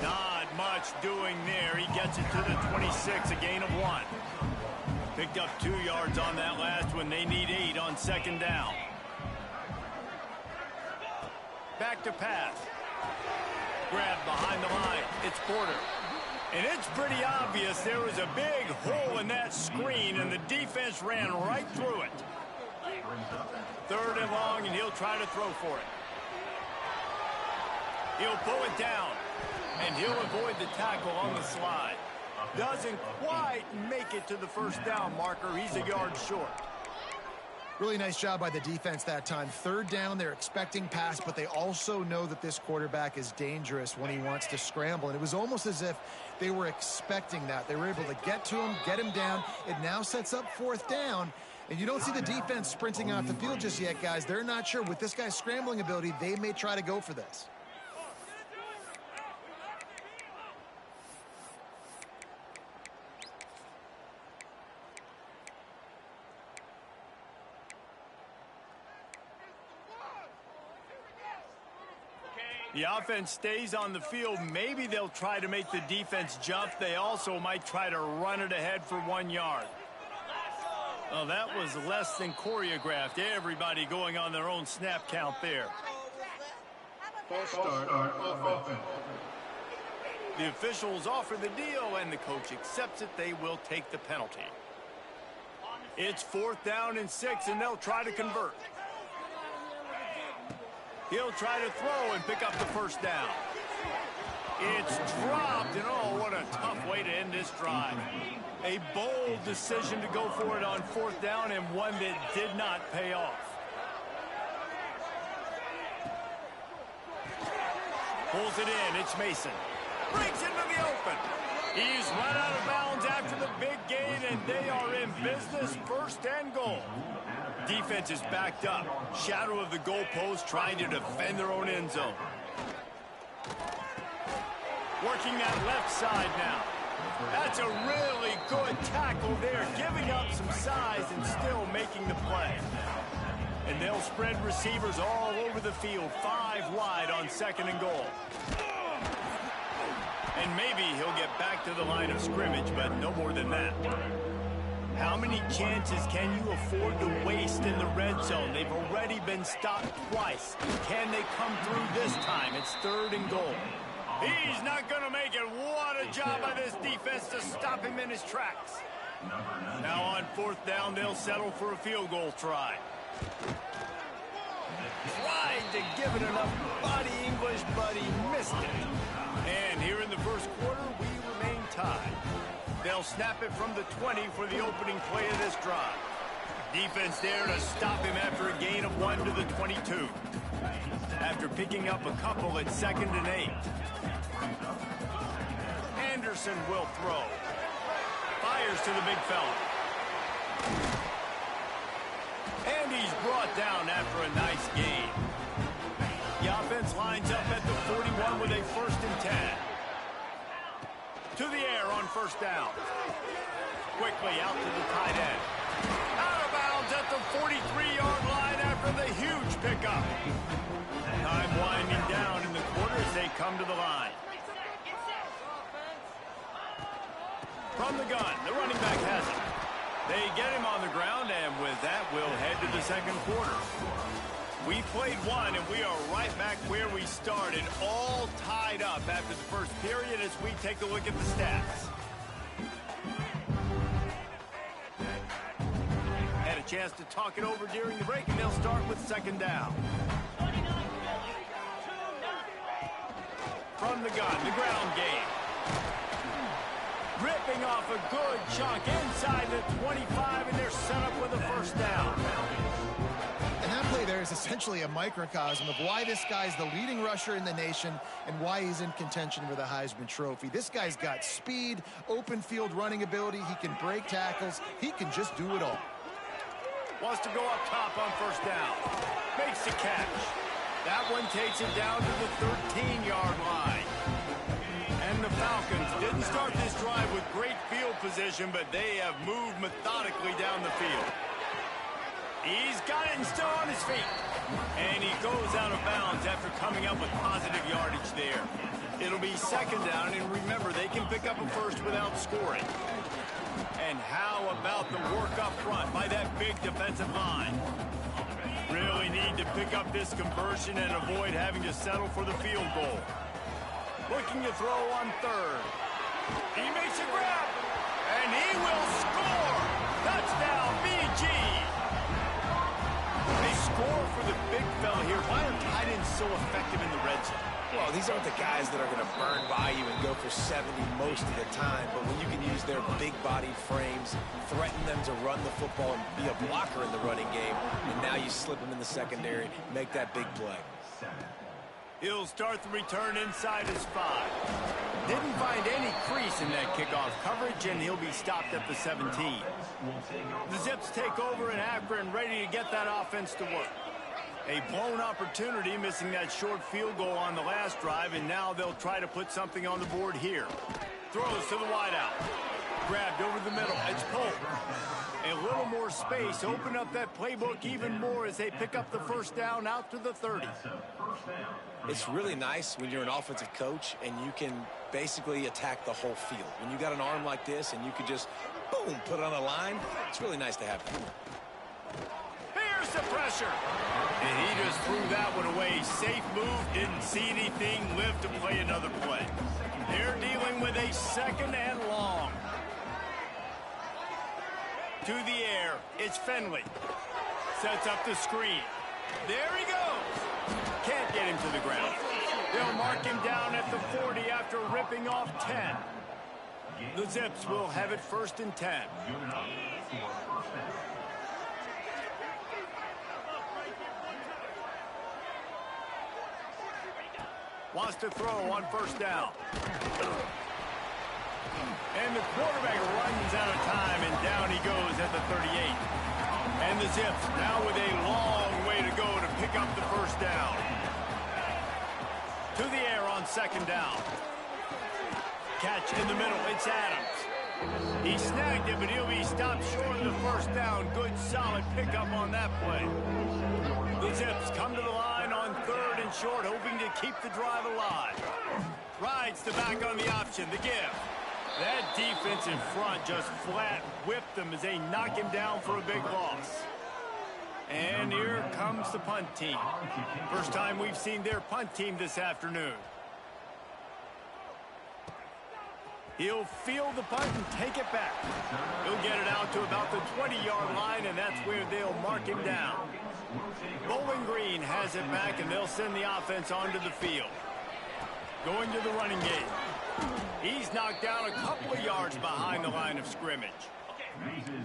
Not much doing there. He gets it to the 26, a gain of 1. Picked up 2 yards on that last one. They need 8 on second down. Back to pass. Grab behind the line. It's Porter. And it's pretty obvious there was a big hole in that screen, and the defense ran right through it. Third and long, and he'll try to throw for it. He'll pull it down, and he'll avoid the tackle on the slide. Doesn't quite make it to the first down marker. He's a yard short. Really nice job by the defense that time. Third down, they're expecting pass, but they also know that this quarterback is dangerous when he wants to scramble. And it was almost as if they were expecting that. They were able to get to him, get him down. It now sets up fourth down. And you don't see the defense sprinting off the field just yet, guys. They're not sure. With this guy's scrambling ability, they may try to go for this. The offense stays on the field. Maybe they'll try to make the defense jump. They also might try to run it ahead for 1 yard. Well, that was less than choreographed. Everybody going on their own snap count there. False start offense. The officials offer the deal, and the coach accepts it. They will take the penalty. It's 4th down and 6, and they'll try to convert. He'll try to throw and pick up the first down. It's dropped, and oh, what a tough way to end this drive. A bold decision to go for it on 4th down, and one that did not pay off. Pulls it in. It's Mason. Breaks into the open. He's run out of bounds after the big gain, and they are in business. 1st and goal. Defense is backed up. Shadow of the goalpost, trying to defend their own end zone. Working that left side now. That's a really good tackle there, giving up some size and still making the play. And they'll spread receivers all over the field, 5 wide on 2nd and goal. And maybe he'll get back to the line of scrimmage, but no more than that. How many chances can you afford to waste in the red zone? They've already been stopped twice. Can they come through this time? It's 3rd and goal. He's not going to make it. What a job by this defense to stop him in his tracks. Now on 4th down, they'll settle for a field goal try. Tried to give it enough body English, but he missed it. And here in the first quarter, we remain tied. They'll snap it from the 20 for the opening play of this drive. Defense there to stop him after a gain of 1 to the 22. After picking up a couple at 2nd and 8. Anderson will throw. Fires to the big fella. And he's brought down after a nice gain. The offense lines up at the 41 with a 1st and 10. To the air on 1st down. Quickly out to the tight end. Out of bounds at the 43-yard line after the huge pickup. Time winding down in the quarter as they come to the line. From the gun, the running back has it. They get him on the ground, and with that, we'll head to the second quarter. We played one, and we are right back where we started, all tied up after the first period as we take a look at the stats. Had a chance to talk it over during the break, and they'll start with second down. From the gun, the ground game. Ripping off a good chunk inside the 25, and they're set up with a first down. And that play there is essentially a microcosm of why this guy's the leading rusher in the nation and why he's in contention for the Heisman Trophy. This guy's got speed, open field running ability. He can break tackles. He can just do it all. Wants to go up top on first down. Makes the catch. That one takes it down to the 13-yard line. And the Falcons didn't start this drive with great field position, but they have moved methodically down the field. He's got it and still on his feet. And he goes out of bounds after coming up with positive yardage there. It'll be second down, and remember, they can pick up a first without scoring. And how about the work up front by that big defensive line? Really need to pick up this conversion and avoid having to settle for the field goal. Looking to throw on third. He makes a grab, and he will score. Touchdown, BG. They score for the big fella here. Why are tight ends so effective in the red zone? Well, these aren't the guys that are going to burn by you and go for 70 most of the time, but when you can use their big-bodied frames, threaten them to run the football and be a blocker in the running game, and now you slip them in the secondary, make that big play. He'll start the return inside his 5. Didn't find any crease in that kickoff coverage, and he'll be stopped at the 17. The Zips take over in Akron, ready to get that offense to work. A blown opportunity, missing that short field goal on the last drive, and now they'll try to put something on the board here. Throws to the wideout. Grabbed over the middle. It's pulled. A little more space. Open up that playbook even more as they pick up the first down out to the 30. It's really nice when you're an offensive coach and you can basically attack the whole field. When you got an arm like this and you can just, boom, put it on a line, it's really nice to have that. Here's the pressure. And he just threw that one away. Safe move, didn't see anything, lived to play another play. They're dealing with a second and long. To the air, it's Finley. Sets up the screen. There he goes. Can't get him to the ground. They'll mark him down at the 40 after ripping off 10. The Zips will have it first and 10. Wants to throw on first down. And the quarterback runs out of time, and down he goes at the 38. And the Zips now with a long way to go to pick up the first down. To the air on second down. Catch in the middle, it's Adams. He snagged it, but he'll be stopped short of the first down. Good, solid pickup on that play. The Zips come to the line on third and short, hoping to keep the drive alive. Rides the back on the option, the give. That defense in front just flat whipped them as they knock him down for a big loss. And here comes the punt team. First time we've seen their punt team this afternoon. He'll field the punt and take it back. He'll get it out to about the 20-yard line, and that's where they'll mark him down. Bowling Green has it back, and they'll send the offense onto the field. Going to the running game. He's knocked down a couple of yards behind the line of scrimmage.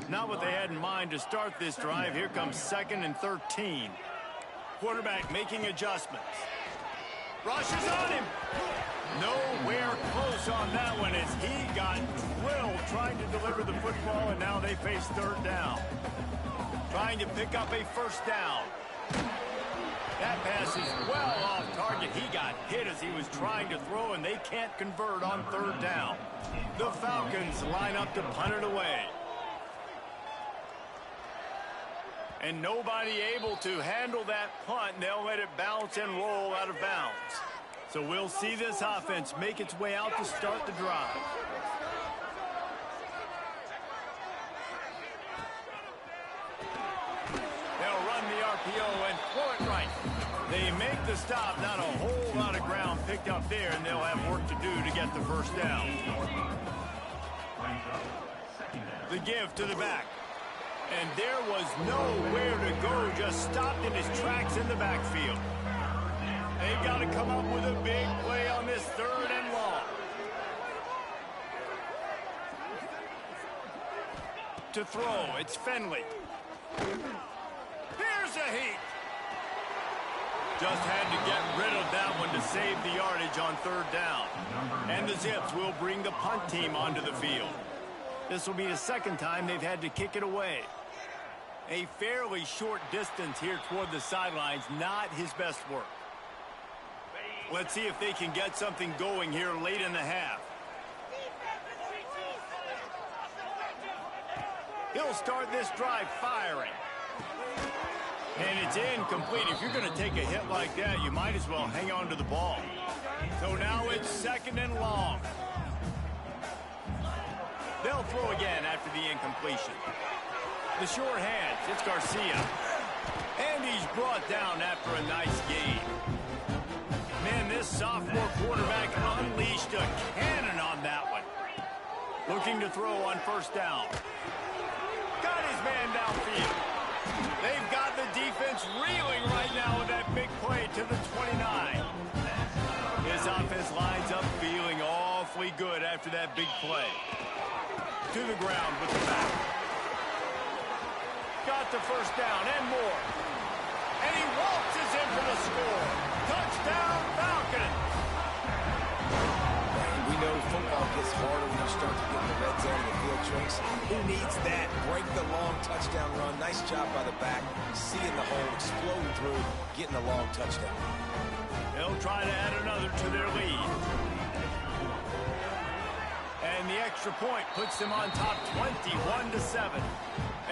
Not what they had in mind to start this drive. Here comes second and 13. Quarterback making adjustments. Rushes on him. Nowhere close on that one as he got drilled trying to deliver the football, and now they face third down. Trying to pick up a first down. That pass is well off target. He got hit as he was trying to throw, and they can't convert on third down. The Falcons line up to punt it away. And nobody able to handle that punt, and they'll let it bounce and roll out of bounds. So we'll see this offense make its way out to start the drive. RPO and throw it right. They make the stop. Not a whole lot of ground picked up there, and they'll have work to do to get the first down. The give to the back. And there was nowhere to go, just stopped in his tracks in the backfield. They've got to come up with a big play on this 3rd and long. To throw, it's Finley. Here's a heat. Just had to get rid of that one to save the yardage on 3rd down. And the Zips will bring the punt team onto the field. This will be the 2nd time they've had to kick it away. A fairly short distance here toward the sidelines, not his best work. Let's see if they can get something going here late in the half. He'll start this drive firing. And it's incomplete. If you're going to take a hit like that, you might as well hang on to the ball. So now it's 2nd and long. They'll throw again after the incompletion. The short hands, it's Garcia. And he's brought down after a nice gain. Man, this sophomore quarterback unleashed a cannon on that one. Looking to throw on 1st down. Got his man downfield. They've got the defense reeling right now with that big play to the 29. His offense lines up feeling awfully good after that big play. To the ground with the back. Got the 1st down and more. And he waltzes in for the score. Touchdown, Falcons! We know football gets harder when you start to get in the red zone of the field, Trace. Who needs that? Break the long touchdown run. Nice job by the back. Seeing the hole, exploding through, getting a long touchdown. They'll try to add another to their lead. And the extra point puts them on top 21-7.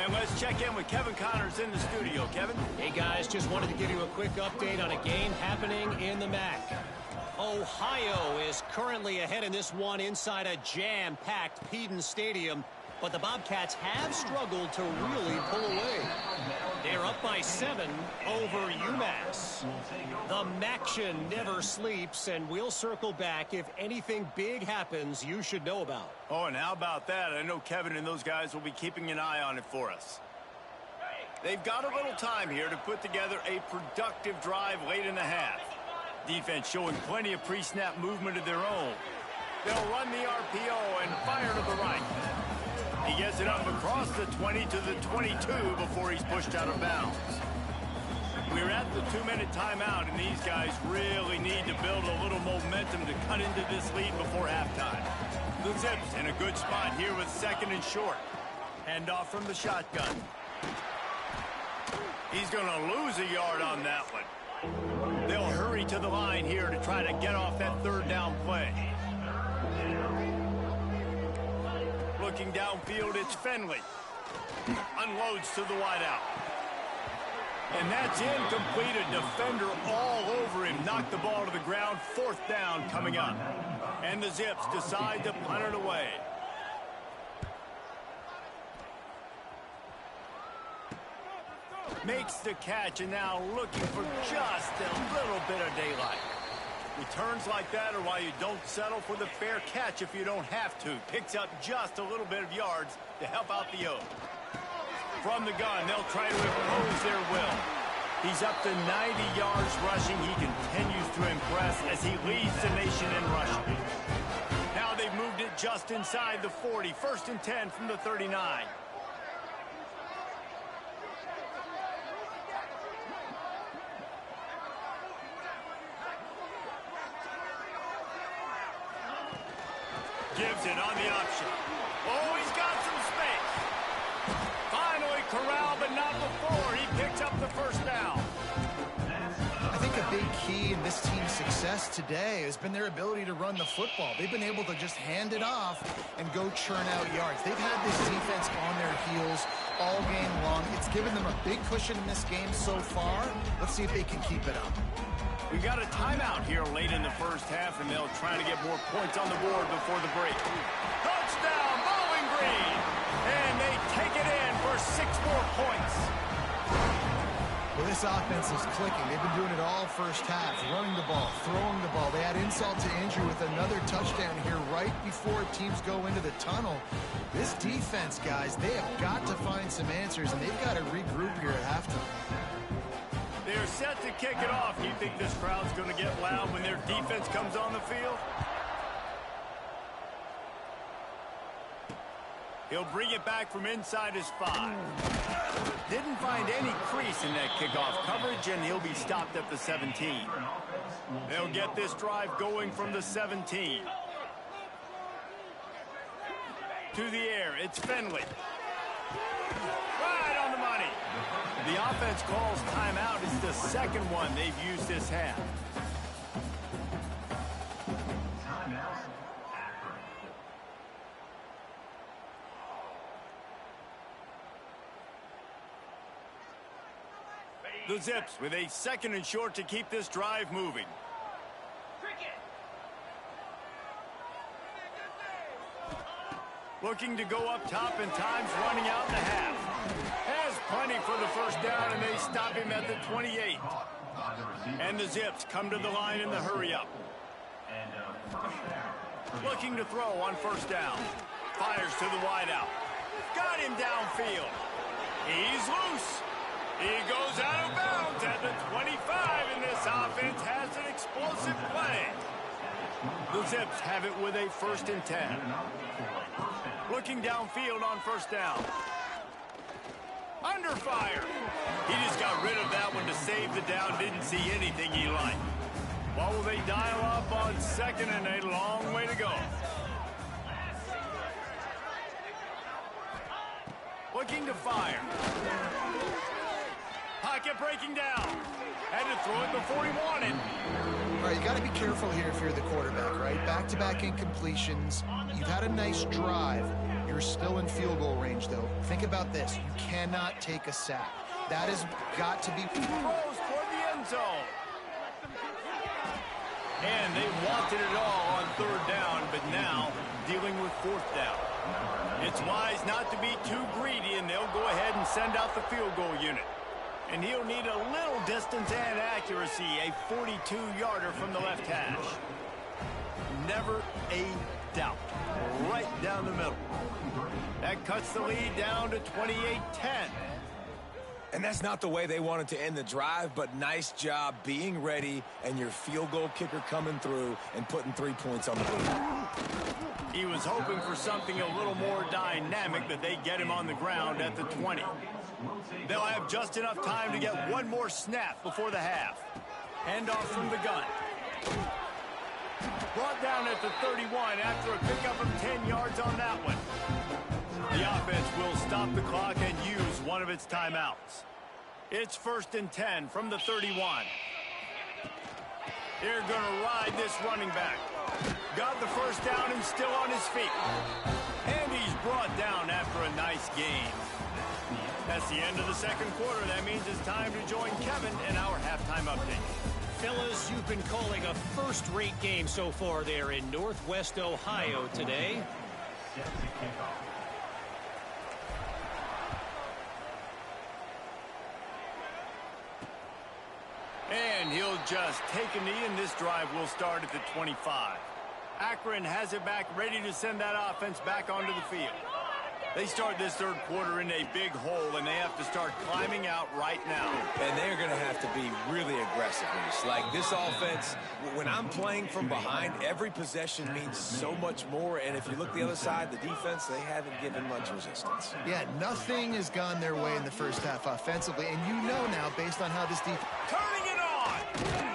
And let's check in with Kevin Connors in the studio. Kevin? Hey, guys, just wanted to give you a quick update on a game happening in the MAC. Ohio is currently ahead in this one inside a jam-packed Peden Stadium, but the Bobcats have struggled to really pull away. They're up by 7 over UMass. The MACtion never sleeps, and we'll circle back if anything big happens you should know about. Oh, and how about that? I know Kevin and those guys will be keeping an eye on it for us. They've got a little time here to put together a productive drive late in the half. Defense showing plenty of pre-snap movement of their own. They'll run the RPO and fire to the right. He gets it up across the 20 to the 22 before he's pushed out of bounds. We're at the 2-minute timeout, and these guys really need to build a little momentum to cut into this lead before halftime. The Zips in a good spot here with 2nd and short. Hand off from the shotgun. He's going to lose a yard on that one. They'll hurry to the line here to try to get off that 3rd down play. Looking downfield, it's Finley. Unloads to the wideout. And that's incomplete. A defender all over him. Knocked the ball to the ground. 4th down coming up. And the Zips decide to punt it away. Makes the catch, and now looking for just a little bit of daylight. Returns like that are why you don't settle for the fair catch if you don't have to. Picks up just a little bit of yards to help out the O. From the gun, they'll try to impose their will. He's up to 90 yards rushing. He continues to impress as he leads the nation in rushing. Now they've moved it just inside the 40. 1st and 10 from the 39. Gives it on the option. Oh, he's got some space. Finally corralled, but not before. He picks up the 1st down. I think a big key in this team's success today has been their ability to run the football. They've been able to just hand it off and go churn out yards. They've had this defense on their heels all game long. It's given them a big cushion in this game so far. Let's see if they can keep it up. We got a timeout here late in the 1st half, and they'll try to get more points on the board before the break. Touchdown, Bowling Green! And they take it in for 6 more points. Well, this offense is clicking. They've been doing it all first half, running the ball, throwing the ball. They add insult to injury with another touchdown here right before teams go into the tunnel. This defense, guys, they have got to find some answers, and they've got to regroup here at halftime. They're set to kick it off. Do you think this crowd's going to get loud when their defense comes on the field? He'll bring it back from inside his 5. Didn't find any crease in that kickoff coverage, and he'll be stopped at the 17. They'll get this drive going from the 17. To the air, it's Finley. Right on the money. The offense calls timeout. It's the second one they've used this half. The Zips with a 2nd and short to keep this drive moving. Looking to go up top, and time's running out in the half. Has plenty for the first down, and they stop him at the 28. And the Zips come to the line in the hurry-up. Looking to throw on first down. Fires to the wideout. Got him downfield. He's loose. He goes out of bounds at the 25, and this offense has an explosive play. The Zips have it with a 1st and 10. Looking downfield on first down. Under fire. He just got rid of that one to save the down. Didn't see anything he liked. What will they dial up on 2nd and a long way to go? Looking to fire. Pocket breaking down. Had to throw it before he wanted. All right, you got to be careful here if you're the quarterback, right? Back-to-back incompletions. You've had a nice drive. You're still in field goal range, though. Think about this. You cannot take a sack. That has got to be... Throws toward the end zone. And they wanted it all on 3rd down, but now dealing with 4th down. It's wise not to be too greedy, and they'll go ahead and send out the field goal unit. And he'll need a little distance and accuracy, a 42-yarder from the left hash. Never a doubt. Right down the middle. That cuts the lead down to 28-10. And that's not the way they wanted to end the drive, but nice job being ready and your field goal kicker coming through and putting 3 points on the board. He was hoping for something a little more dynamic, but they get him on the ground at the 20. They'll have just enough time to get one more snap before the half. Handoff from the gun. Brought down at the 31 after a pickup of 10 yards on that one. The offense will stop the clock and use one of its timeouts. It's 1st and 10 from the 31. They're going to ride this running back. Got the first down and still on his feet. And he's brought down after a nice game. That's the end of the 2nd quarter. That means it's time to join Kevin in our halftime update. Fellas, you've been calling a first-rate game so far there in Northwest Ohio today. And he'll just take a knee, and this drive will start at the 25. Akron has it back, ready to send that offense back onto the field. They start this 3rd quarter in a big hole, and they have to start climbing out right now. And they're going to have to be really aggressive. Like this offense, when I'm playing from behind, every possession means so much more. And if you look the other side, the defense, they haven't given much resistance. Yeah, nothing has gone their way in the first half offensively. And you know now, based on how this defense... Turning it on!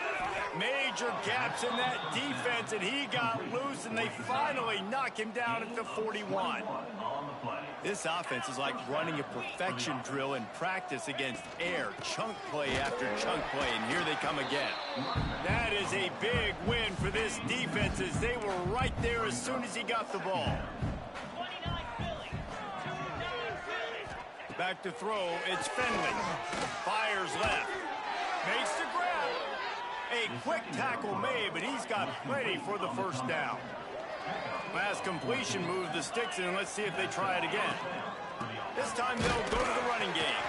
Major gaps in that defense, and he got loose, and they finally knock him down at the 41. This offense is like running a perfection drill in practice against air, chunk play after chunk play, and here they come again. That is a big win for this defense, as they were right there as soon as he got the ball. Back to throw, it's Finley. Fires left. Makes the grab. A quick tackle made, but he's got plenty for the first down. Last completion moved the sticks in, and let's see if they try it again. This time they'll go to the running game.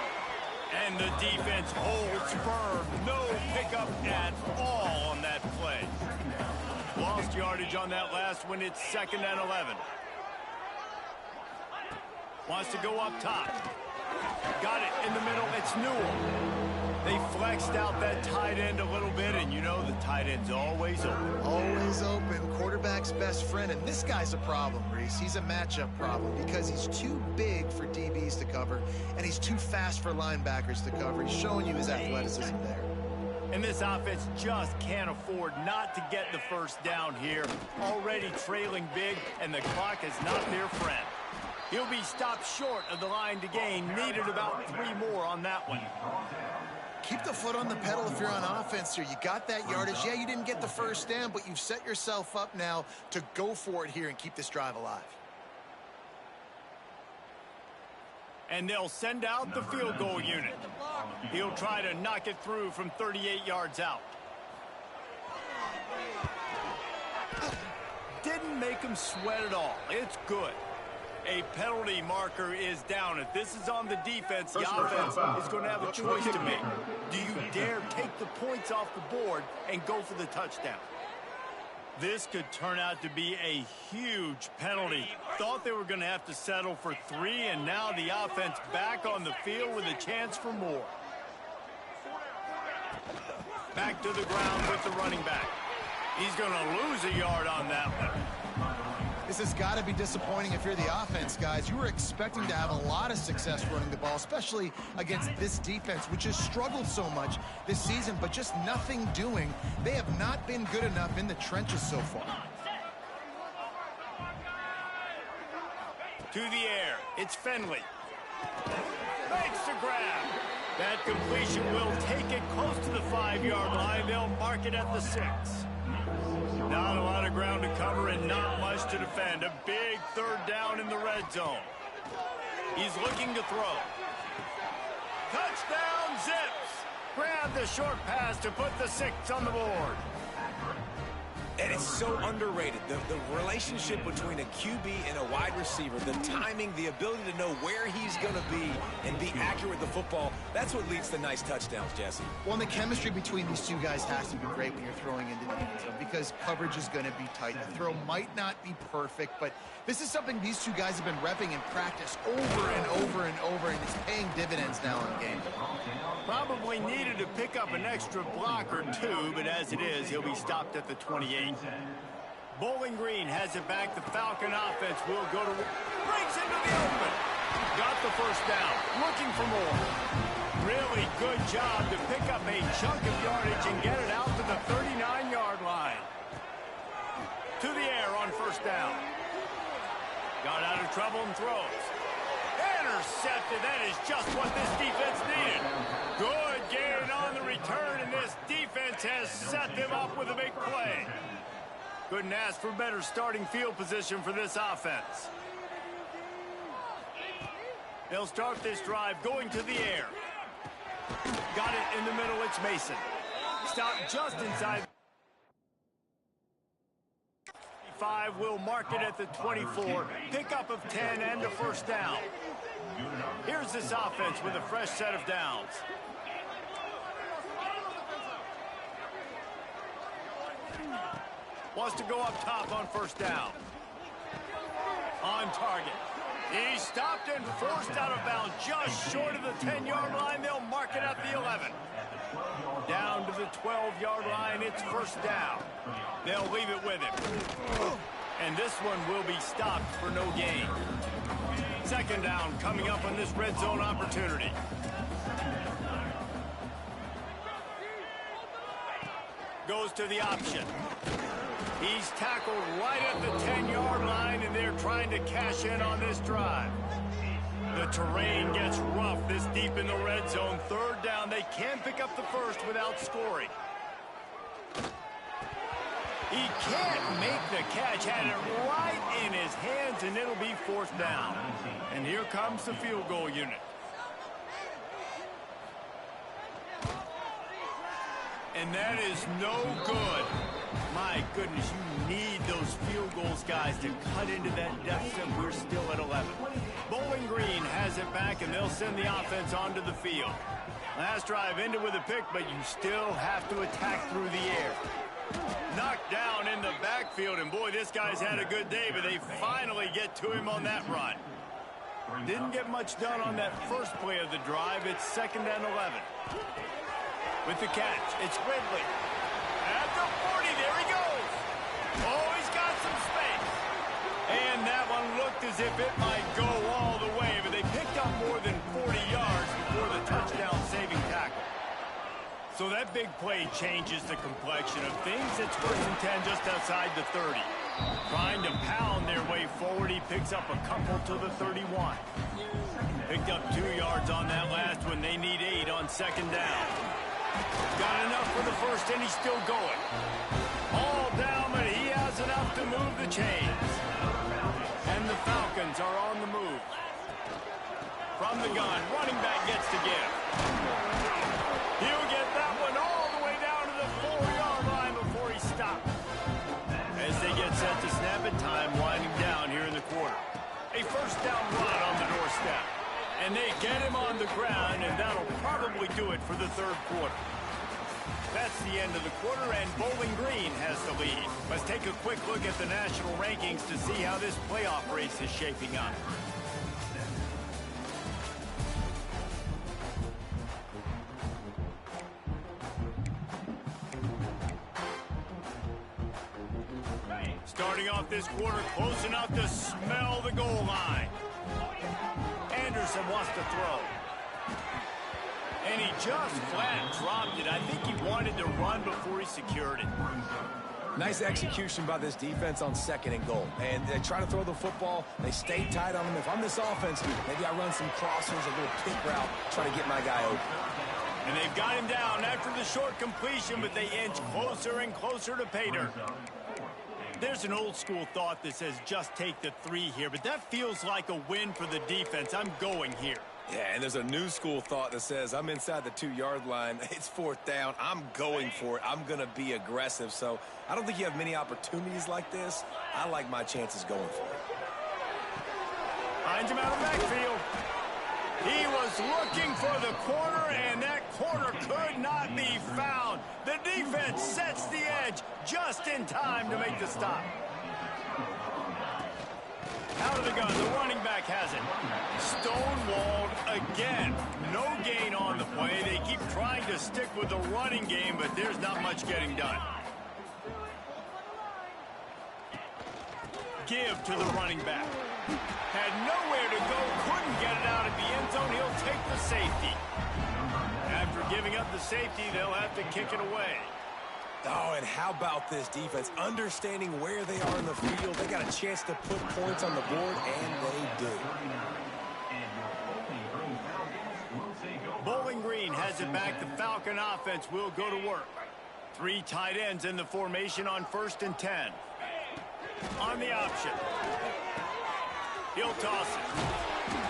And the defense holds firm. No pickup at all on that play. Lost yardage on that last one. It's 2nd and 11. Wants to go up top. Got it in the middle. It's Newell. They flexed out that tight end a little bit, and you know the tight end's always open. Always open. Quarterback's best friend, and this guy's a problem, Reese. He's a matchup problem because he's too big for DBs to cover, and he's too fast for linebackers to cover. He's showing you his athleticism there. And this offense just can't afford not to get the first down here. Already trailing big, and the clock is not their friend. He'll be stopped short of the line to gain. Needed about 3 more on that one. Keep the foot on the pedal if you're on offense here. You got that yardage. Yeah, you didn't get the first down, but you've set yourself up now to go for it here and keep this drive alive. And they'll send out the field goal unit. He'll try to knock it through from 38 yards out. Didn't make him sweat at all. It's good. A penalty marker is down. If this is on the defense, the offense is going to have a choice to make. Do you dare take the points off the board and go for the touchdown? This could turn out to be a huge penalty. Thought they were going to have to settle for 3, and now the offense back on the field with a chance for more. Back to the ground with the running back. He's going to lose a yard on that one. This has got to be disappointing if you're the offense, guys. You were expecting to have a lot of success running the ball, especially against this defense, which has struggled so much this season, but just nothing doing. They have not been good enough in the trenches so far. To the air. It's Finley. Makes the grab. That completion will take it close to the 5-yard line. They'll mark it at the 6. Not a lot of ground to cover and not much to defend. A big 3rd down in the red zone. He's looking to throw. Touchdown, Zips. Grab the short pass to put the 6 on the board. And it's so underrated. The relationship between a QB and a wide receiver, the timing, the ability to know where he's going to be and be accurate with the football, that's what leads to nice touchdowns, Jesse. Well, and the chemistry between these two guys has to be great when you're throwing into the end zone because coverage is going to be tight. The throw might not be perfect, but this is something these two guys have been repping in practice over and over and over, and it's paying dividends now in the game. Probably needed to pick up an extra block or 2, but as it is, he'll be stopped at the 28. Bowling Green has it back. The Falcon offense will go to... Breaks into the open. Got the first down. Looking for more. Really good job to pick up a chunk of yardage and get it out to the 39-yard line. To the air on first down. Got out of trouble and throws. Intercepted. That is just what this defense needed. Good gain on the return, and this defense has set them up with a big play. Couldn't ask for better starting field position for this offense. They'll start this drive going to the air. Got it in the middle. It's Mason. Stopped just inside. 5 will mark it at the 24. Pickup of 10 and a first down. Here's this offense with a fresh set of downs. Wants to go up top on first down. On target. He's stopped and forced out of bounds just short of the 10-yard line. They'll mark it at the 11. Down to the 12-yard line. It's first down. They'll leave it with him. And this one will be stopped for no gain. Second down coming up on this red zone opportunity. Goes to the option. He's tackled right at the 10-yard line, and they're trying to cash in on this drive. The terrain gets rough this deep in the red zone. Third down, they can pick up the first without scoring. He can't make the catch. Had it right in his hands, and it'll be fourth down. And here comes the field goal unit. And that is no good. My goodness, you need those field goals, guys, to cut into that deficit. We're still at 11. Bowling Green has it back, and they'll send the offense onto the field. Last drive ended with a pick, but you still have to attack through the air. Knocked down in the backfield, and boy, this guy's had a good day, but they finally get to him on that run. Didn't get much done on that first play of the drive. It's 2nd and 11. With the catch, it's Ridley. At the 40, there he goes. Oh, he's got some space. And that one looked as if it might go all the way, but they picked up more than 40 yards before the touchdown-saving tackle. So that big play changes the complexion of things. It's 1st and 10 just outside the 30. Trying to pound their way forward, he picks up a couple to the 31. Picked up 2 yards on that last one. They need 8 on 2nd down. Got enough for the first, and he's still going. All down, but he has enough to move the chains. And the Falcons are on the move. From the gun, running back gets to give. He'll get that one all the way down to the 4-yard line before he stops. As they get set to snap it, time winding down here in the quarter. A 1st down run on the doorstep. And they get him on the ground, and that'll probably do it for the 3rd quarter. That's the end of the quarter, and Bowling Green has the lead. Let's take a quick look at the national rankings to see how this playoff race is shaping up. Starting off this quarter, close enough to smell the goal line. Anderson wants to throw. And he just flat dropped it. I think he wanted to run before he secured it. Nice execution by this defense on 2nd and goal. And they try to throw the football. They stay tight on him. If I'm this offense, maybe I run some crossers, a little pick route, try to get my guy open. And they've got him down after the short completion, but they inch closer and closer to pay dirt. There's an old-school thought that says just take the 3 here, but that feels like a win for the defense. I'm going here. Yeah, and there's a new school thought that says I'm inside the 2-yard line. It's 4th down. I'm going for it. I'm going to be aggressive. So I don't think you have many opportunities like this. I like my chances going for it. Finds him out of the backfield. He was looking for the corner, and that corner could not be found. The defense sets the edge just in time to make the stop. Out of the gun, the running back has it. Stonewalled again. No gain on the play. They keep trying to stick with the running game, but there's not much getting done. Give to the running back. Had nowhere to go, couldn't get it out of the end zone. He'll take the safety. After giving up the safety, they'll have to kick it away. Oh, and how about this defense? Understanding where they are in the field. They got a chance to put points on the board, and they do. Bowling Green has it back. The Falcon offense will go to work. 3 tight ends in the formation on 1st and 10. On the option. He'll toss it.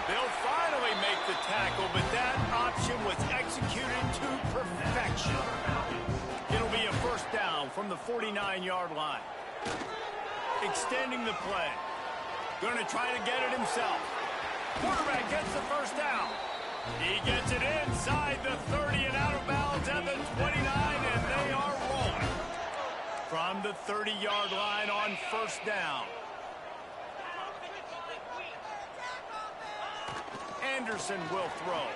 They'll finally make the tackle, but that option was executed to perfection. It'll be a 1st down from the 49-yard line. Extending the play. Going to try to get it himself. Quarterback gets the 1st down. He gets it inside the 30 and out of bounds at the 29, and they are rolling. From the 30-yard line on 1st down. Anderson will throw.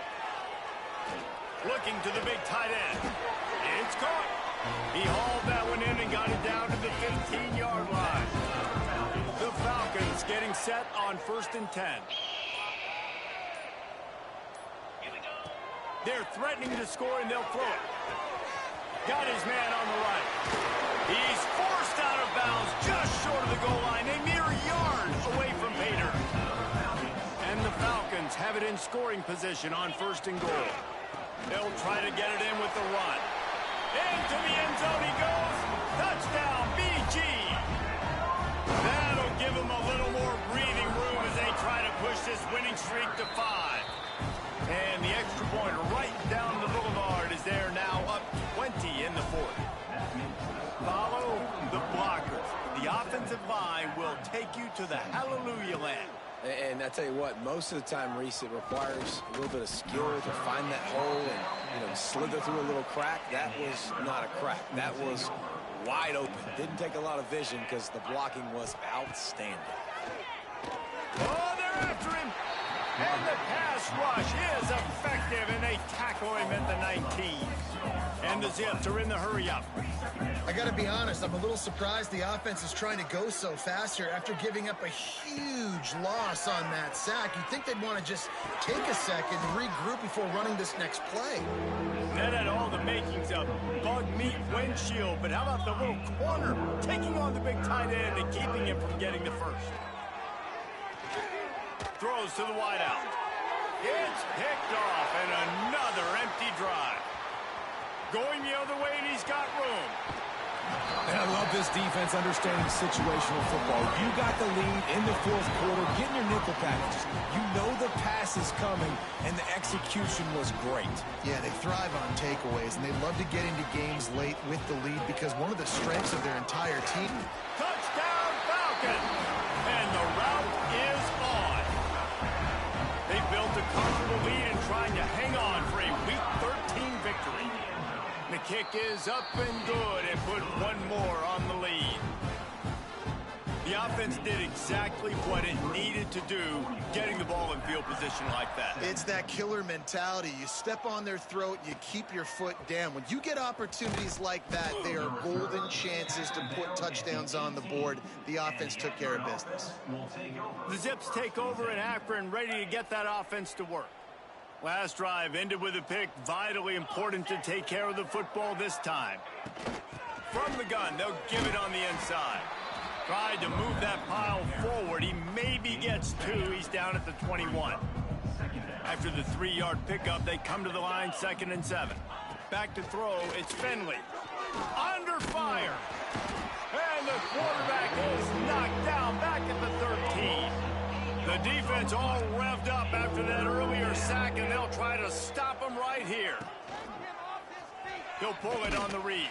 Looking to the big tight end. It's caught. He hauled that one in and got it down to the 15-yard line. The Falcons getting set on 1st and 10. They're threatening to score, and they'll throw it. Got his man on the right. He's forced out of bounds just short of the goal line, a mere yard away from Pater. And the Falcons have it in scoring position on 1st and goal. They'll try to get it in with the run. Into the end zone he goes. Touchdown, BG. That'll give them a little more breathing room as they try to push this winning streak to 5. And the extra point right down the boulevard is there now, up 20 in the 4th. Follow to the hallelujah land. And I tell you what, most of the time, Reese, it requires a little bit of skill to find that hole and, slither through a little crack. That was not a crack. That was wide open. Didn't take a lot of vision because the blocking was outstanding. Oh, they're after him. And the pass rush is effective, and they tackle him at the 19. And the Zips are in the hurry-up. I got to be honest, I'm a little surprised the offense is trying to go so fast here after giving up a huge loss on that sack. You'd think they'd want to just take a second and regroup before running this next play. That had all the makings of bug meat windshield, but how about the little corner taking on the big tight end and keeping him from getting the first? Throws to the wideout. It's picked off, and another empty drive. Going the other way, and he's got room. And I love this defense understanding situational football. You got the lead in the fourth quarter, getting your nickel packages. You know the pass is coming, and the execution was great. Yeah, they thrive on takeaways, and they love to get into games late with the lead because one of the strengths of their entire team. Touchdown, Falcon! And the route is on. They built a comfortable lead and trying to hang on for a Week 13 victory. The kick is up and good and put one more on the lead. The offense did exactly what it needed to do, getting the ball in field position like that. It's that killer mentality. You step on their throat, you keep your foot down. When you get opportunities like that, they are golden chances to put touchdowns on the board. The offense took care of business. The Zips take over in Akron, ready to get that offense to work. Last drive ended with a pick. Vitally important to take care of the football this time. From the gun, they'll give it on the inside. Tried to move that pile forward. He maybe gets two. He's down at the 21. After the 3-yard pickup, they come to the line, 2nd and 7. Back to throw. It's Finley. Under fire. And the quarterback is knocked down back at the 13. The defense all revved up after that earlier sack, and they'll try to stop him right here. He'll pull it on the read.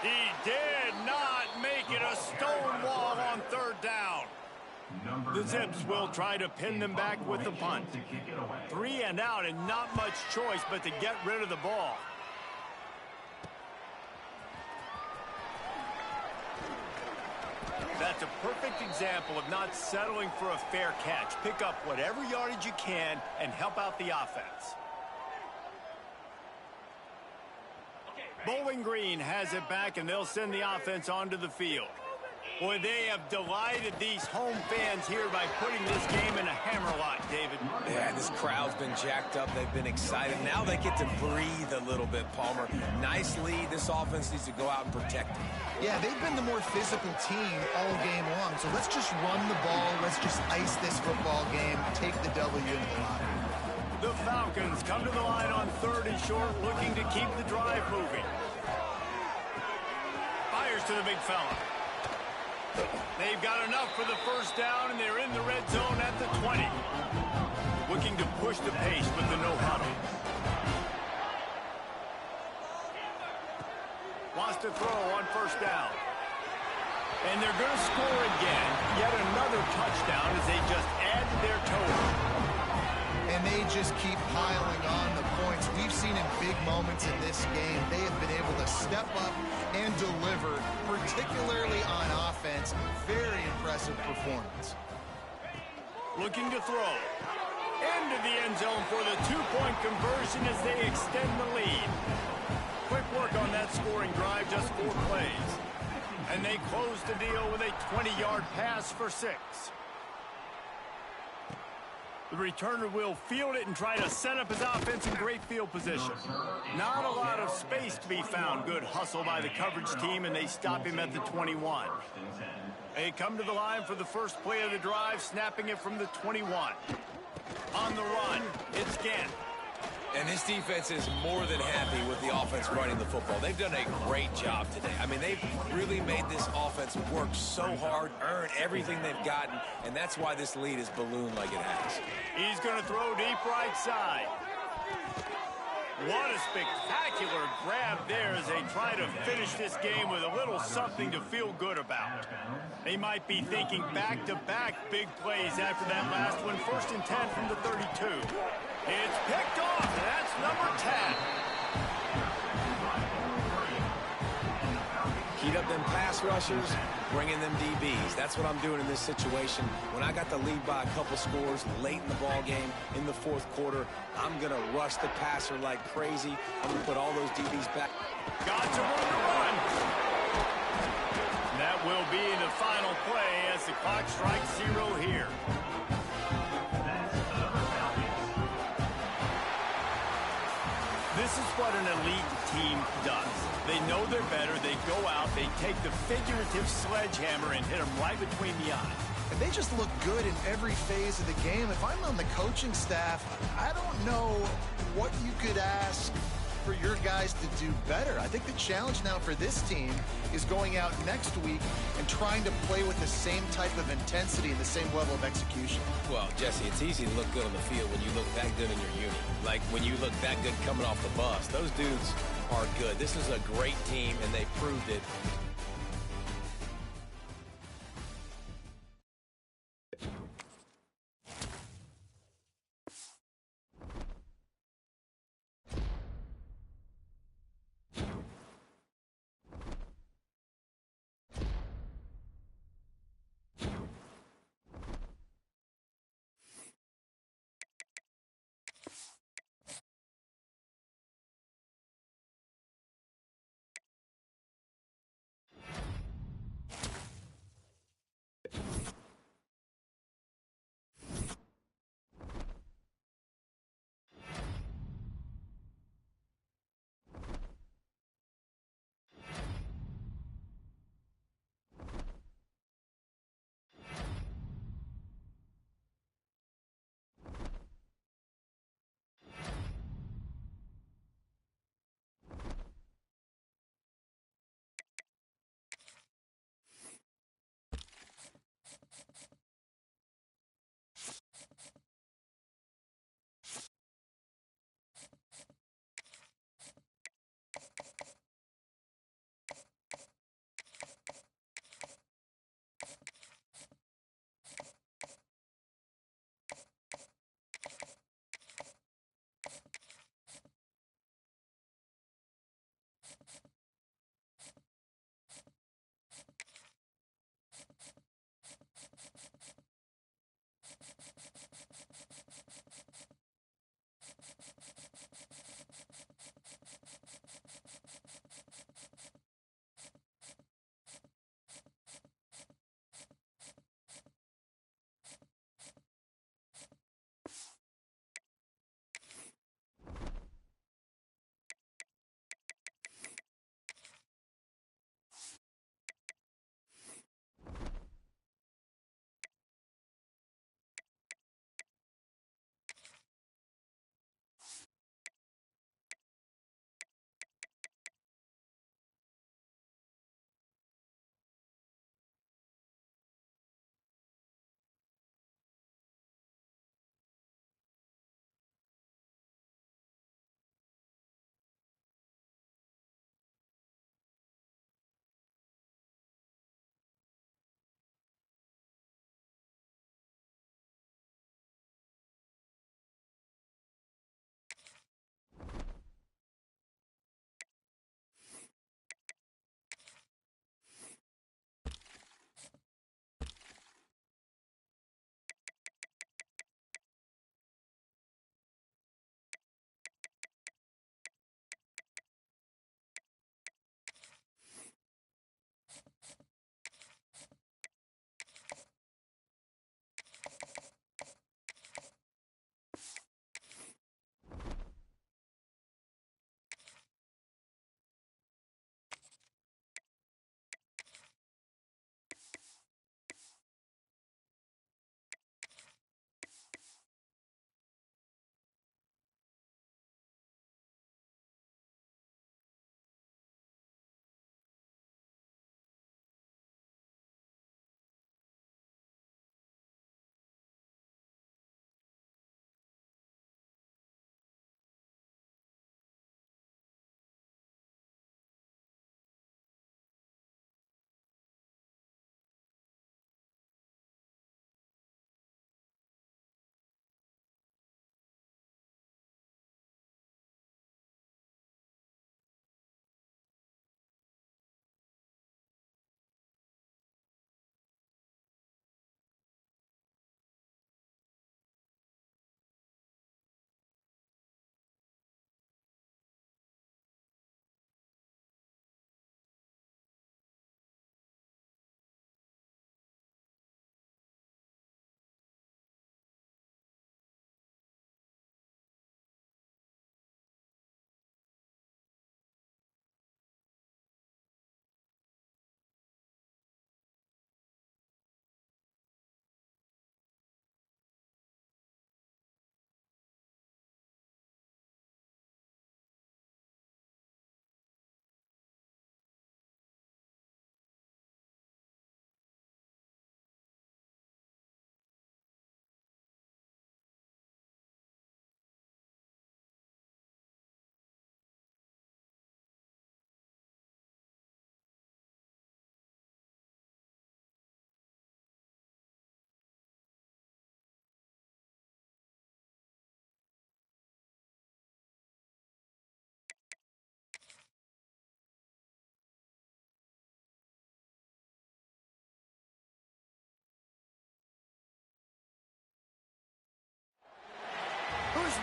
He did not make it a stone wall on 3rd down. The Zips will try to pin them back with the punt. 3 and out, and not much choice but to get rid of the ball. That's a perfect example of not settling for a fair catch. Pick up whatever yardage you can and help out the offense. Bowling Green has it back, and they'll send the offense onto the field. Boy, they have delighted these home fans here by putting this game in a hammerlock, David. Yeah, this crowd's been jacked up. They've been excited. Now they get to breathe a little bit, Palmer. Nice lead. This offense needs to go out and protect it. Yeah, they've been the more physical team all game long. So let's just run the ball. Let's just ice this football game. Take the W into the locker room. The Falcons come to the line on 3rd and short, looking to keep the drive moving. Fires to the big fella. They've got enough for the first down, and they're in the red zone at the 20. Looking to push the pace with the no huddle. Wants to throw on 1st down. And they're going to score again. Yet another touchdown as they just add to their total. And they just keep piling on the points. We've seen in big moments in this game, they have been able to step up and deliver, particularly on offense. Very impressive performance. Looking to throw. Into the end zone for the 2-point conversion as they extend the lead. Quick work on that scoring drive, just 4 plays. And they close the deal with a 20-yard pass for 6. The returner will field it and try to set up his offense in great field position. Not a lot of space to be found. Good hustle by the coverage team, and they stop him at the 21. They come to the line for the first play of the drive, snapping it from the 21. On the run, it's Gant. And this defense is more than happy with the offense running the football. They've done a great job today. I mean, they've really made this offense work so hard, earn everything they've gotten, and that's why this lead is ballooned like it has. He's going to throw deep right side. What a spectacular grab there as they try to finish this game with a little something to feel good about. They might be thinking back-to-back big plays after that last one. 1st and 10 from the 32. It's picked off, and that's number 10. Heat up them pass rushers, bring in them DBs. That's what I'm doing in this situation. When I got the lead by a couple scores late in the ball game in the 4th quarter, I'm going to rush the passer like crazy. I'm going to put all those DBs back. Got to run the run. That will be the final play as the clock strikes 0 here. This is what an elite team does. They know they're better. They go out. They take the figurative sledgehammer and hit them right between the eyes. And they just look good in every phase of the game. If I'm on the coaching staff, I don't know what you could ask for your guys to do better. I think the challenge now for this team is going out next week and trying to play with the same type of intensity and the same level of execution. Well, Jesse, it's easy to look good on the field when you look that good in your unit. Like when you look that good coming off the bus. Those dudes are good. This is a great team, and they proved it.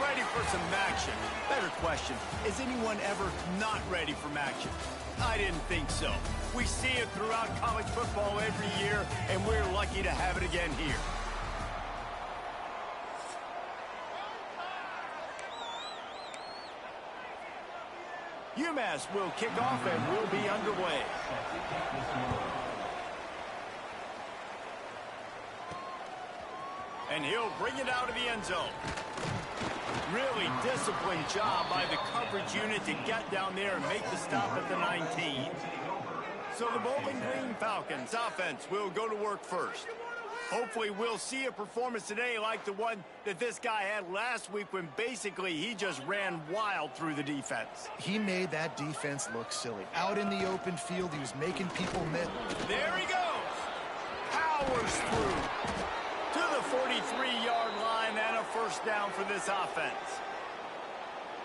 ready for some action. Better question, is anyone ever not ready for action? I didn't think so. We see it throughout college football every year, and we're lucky to have it again here. UMass will kick off and will be underway. And he'll bring it out of the end zone. Really disciplined job by the coverage unit to get down there and make the stop at the 19. So the Bowling Green Falcons offense will go to work first. Hopefully we'll see a performance today like the one that this guy had last week when basically he just ran wild through the defense. He made that defense look silly. Out in the open field, he was making people miss. There he goes. Powers through to the 43-yard line and a first down for this offense.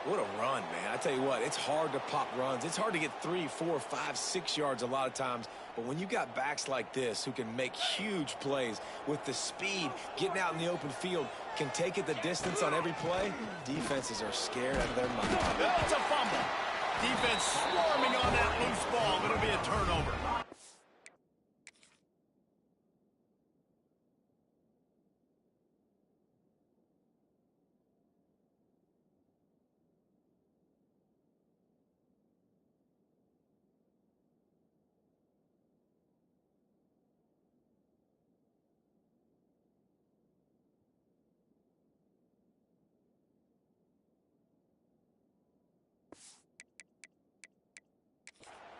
What a run, man. I tell you what, it's hard to pop runs. It's hard to get 3, 4, 5, 6 yards a lot of times. But when you got backs like this who can make huge plays with the speed, getting out in the open field, can take it the distance on every play, defenses are scared out of their mind. That's a fumble. Defense swarming on that loose ball. It'll be a turnover.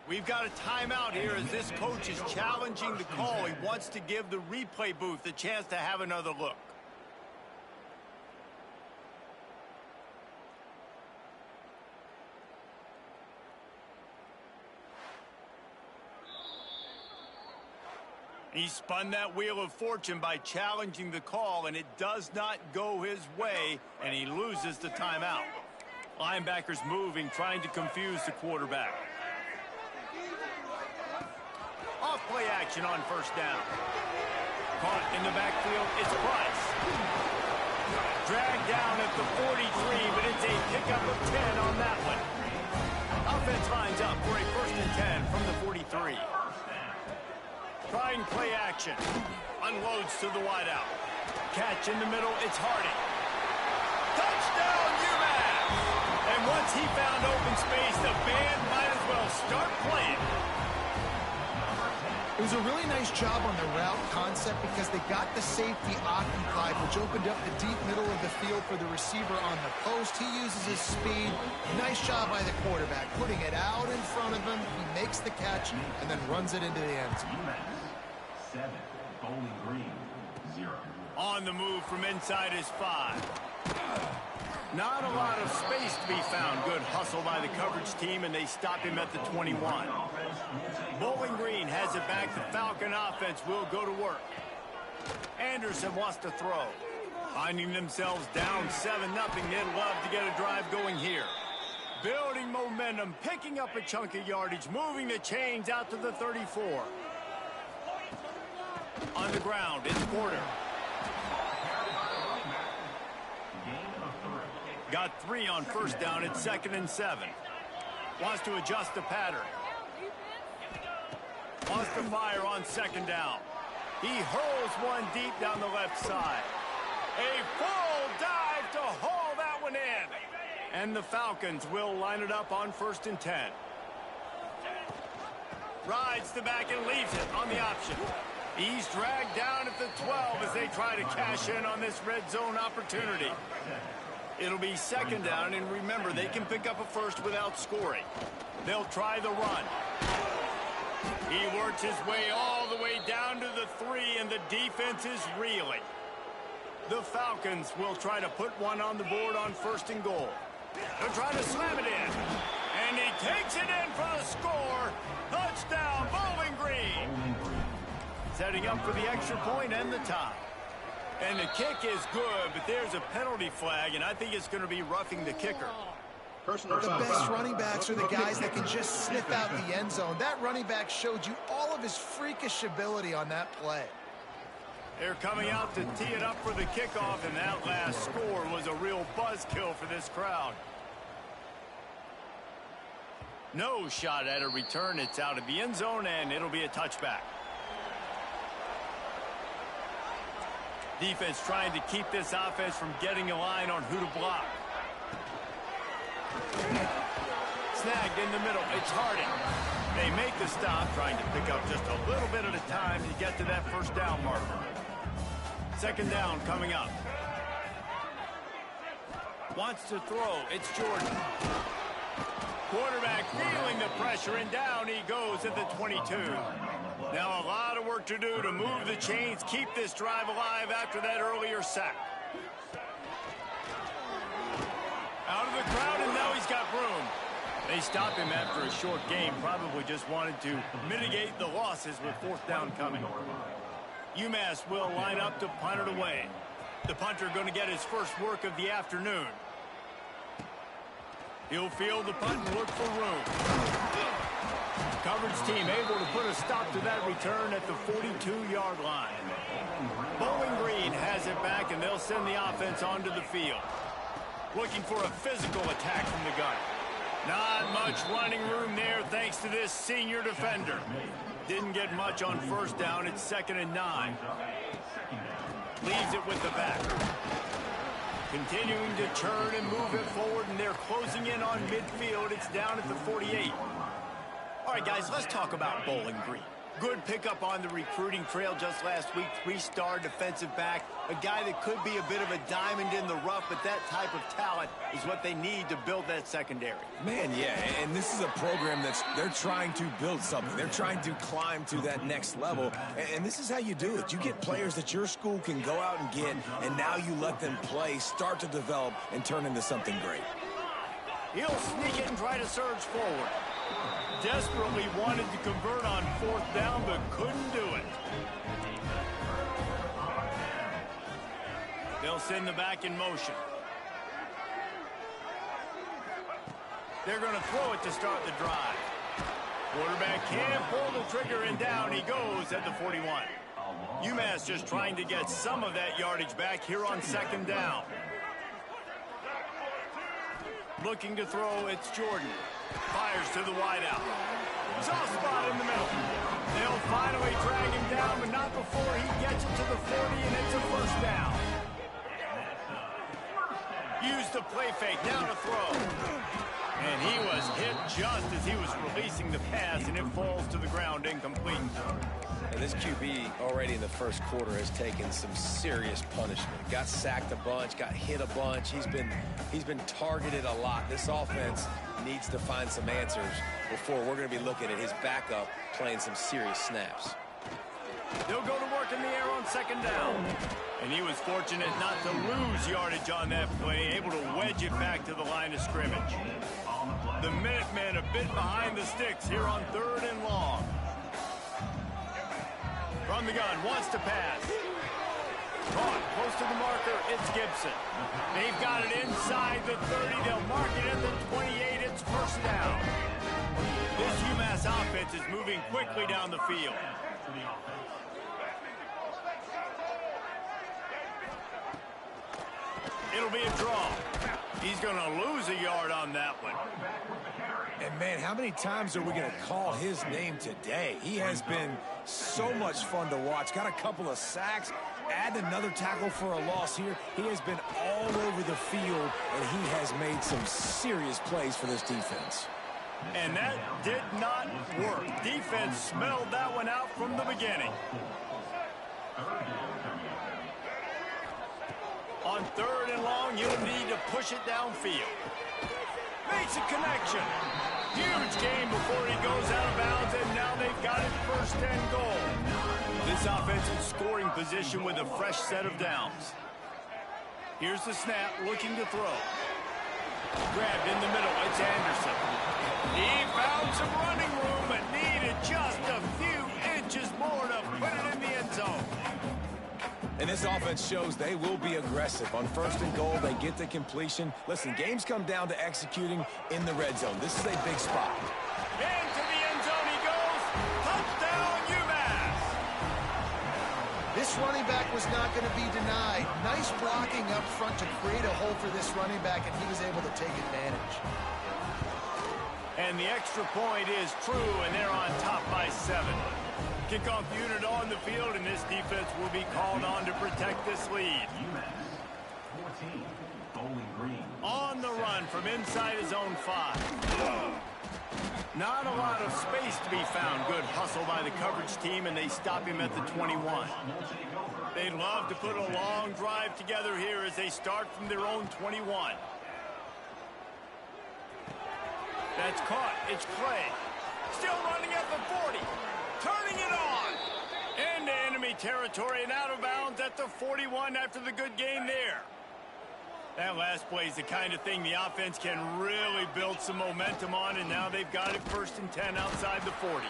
We've got a timeout here as this coach is challenging the call. He wants to give the replay booth a chance to have another look. He spun that wheel of fortune by challenging the call, and it does not go his way, and he loses the timeout. Linebackers moving, trying to confuse the quarterback. Off play action on first down. Caught in the backfield, it's Price. Dragged down at the 43, but it's a pickup of 10 on that one. Offense lines up for a 1st and 10 from the 43. Trying play action. Unloads to the wideout. Catch in the middle, it's Hardy. Touchdown, UMass! And once he found open space, the band might as well start playing. It was a really nice job on the route concept because they got the safety occupied, which opened up the deep middle of the field for the receiver on the post. He uses his speed. Nice job by the quarterback, putting it out in front of him. He makes the catch and then runs it into the end zone. 7, Bowling Green, 0. On the move from inside his 5. Not a lot of space to be found. Good hustle by the coverage team, and they stop him at the 21. Bowling Green has it back. The Falcon offense will go to work. Anderson wants to throw. Finding themselves down 7-0. They'd love to get a drive going here. Building momentum, picking up a chunk of yardage, moving the chains out to the 34. On the ground, it's Porter. Got 3 on first down. It's 2nd and 7. Wants to adjust the pattern. Wants to fire on 2nd down. He hurls one deep down the left side. A full dive to haul that one in. And the Falcons will line it up on 1st and 10. Rides the back and leaves it on the option. He's dragged down at the 12 as they try to cash in on this red zone opportunity. It'll be 2nd down, and remember, they can pick up a first without scoring. They'll try the run. He works his way all the way down to the 3, and the defense is reeling. The Falcons will try to put one on the board on 1st and goal. They'll try to slam it in. And he takes it in for the score. Touchdown, Bowling Green. Setting up for the extra point and the tie. And the kick is good, but there's a penalty flag, and I think it's going to be roughing the kicker. The best running backs are the guys that can just sniff out the end zone. That running back showed you all of his freakish ability on that play. They're coming out to tee it up for the kickoff, and that last score was a real buzzkill for this crowd. No shot at a return. It's out of the end zone, and it'll be a touchback. Defense trying to keep this offense from getting a line on who to block. Snagged in the middle. It's Harding. They make the stop, trying to pick up just a little bit at a time to get to that first down marker. Second down coming up. Wants to throw. It's Jordan. Quarterback feeling the pressure, and down he goes at the 22. Now a lot of work to do to move the chains, keep this drive alive after that earlier sack. Out of the crowd, and now he's got room. They stop him after a short game, probably just wanted to mitigate the losses with fourth down coming. UMass will line up to punt it away. The punter going to get his first work of the afternoon. He'll field the punt and look for room. Coverage team able to put a stop to that return at the 42-yard line. Bowling Green has it back, and they'll send the offense onto the field. Looking for a physical attack from the gun. Not much running room there thanks to this senior defender. Didn't get much on first down. It's 2nd and 9. Leaves it with the back. Continuing to churn and move it forward, and they're closing in on midfield. It's down at the 48. All right, guys, let's talk about Bowling Green. Good pickup on the recruiting trail just last week. 3-star defensive back. A guy that could be a bit of a diamond in the rough, but that type of talent is what they need to build that secondary. Man, yeah, and this is a program they're trying to build something. They're trying to climb to that next level, and this is how you do it. You get players that your school can go out and get, and now you let them play, start to develop, and turn into something great. He'll sneak it and try to surge forward. Desperately wanted to convert on fourth down, but couldn't do it. They'll send the back in motion. They're going to throw it to start the drive. Quarterback can't pull the trigger, and down he goes at the 41. UMass just trying to get some of that yardage back here on second down. Looking to throw, it's Jordan. Fires to the wideout. Soft spot in the middle. They'll finally drag him down, but not before he gets it to the 40, and it's a first down. Used the play fake, now to throw. And he was hit just as he was releasing the pass, and it falls to the ground incomplete. And this QB already in the first quarter has taken some serious punishment. Got sacked a bunch, got hit a bunch. He's been targeted a lot. This offense needs to find some answers before we're going to be looking at his backup playing some serious snaps. They'll go to work in the air on second down. And he was fortunate not to lose yardage on that play, able to wedge it back to the line of scrimmage. The Minutemen a bit behind the sticks here on 3rd and long. From the gun, wants to pass. Caught close to the marker, it's Gibson. They've got it inside the 30. They'll mark it at the 28. It's first down. This UMass offense is moving quickly down the field. It'll be a draw. He's going to lose a yard on that one. And, man, how many times are we going to call his name today? He has been so much fun to watch. Got a couple of sacks. Add another tackle for a loss here. He has been all over the field, and he has made some serious plays for this defense. And that did not work. Defense smelled that one out from the beginning. On 3rd and long, you'll need to push it downfield. Makes a connection. Huge game before he goes out of bounds, and now they've got it 1st and goal. This offense in scoring position with a fresh set of downs. Here's the snap, looking to throw. Grabbed in the middle, it's Anderson. He found some running room, but needed just a few inches more to put it in the end zone. And this offense shows they will be aggressive. On 1st and goal, they get the completion. Listen, games come down to executing in the red zone. This is a big spot. Into the end zone he goes. Touchdown, UMass. This running back was not going to be denied. Nice blocking up front to create a hole for this running back, and he was able to take advantage. And the extra point is true, and they're on top by 7. Kickoff unit on the field, and this defense will be called on to protect this lead. 14, Bowling Green. On the run from inside his own 5. Not a lot of space to be found. Good hustle by the coverage team, and they stop him at the 21. They'd love to put a long drive together here as they start from their own 21. That's caught. It's Clay. Still running at the 40. Turning it on. Into enemy territory and out of bounds at the 41 after the good game there. That last play is the kind of thing the offense can really build some momentum on, and now they've got it 1st and 10 outside the 40.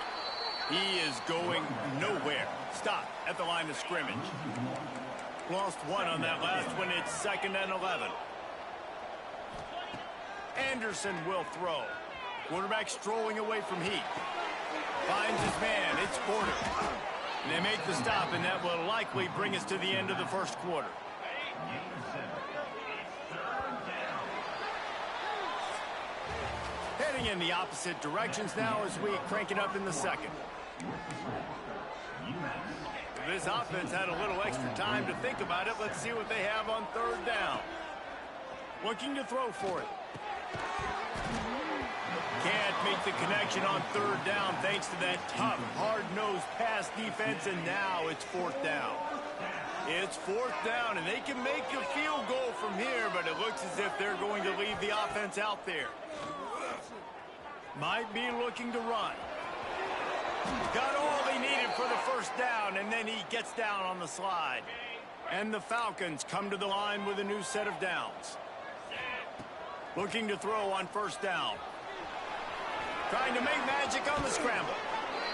He is going nowhere. Stop at the line of scrimmage. Lost 1 on that last one. It's 2nd and 11. Anderson will throw. Quarterback strolling away from Heath. Finds his man. It's Porter. And they make the stop, and that will likely bring us to the end of the first quarter. Heading in the opposite directions now as we crank it up in the second. This offense had a little extra time to think about it. Let's see what they have on 3rd down. Looking to throw for it. Can't make the connection on 3rd down thanks to that tough, hard-nosed pass defense, and now it's 4th down. It's 4th down, and they can make a field goal from here, but it looks as if they're going to leave the offense out there. Might be looking to run. Got all they needed for the 1st down, and then he gets down on the slide. And the Falcons come to the line with a new set of downs. Looking to throw on 1st down. Trying to make magic on the scramble.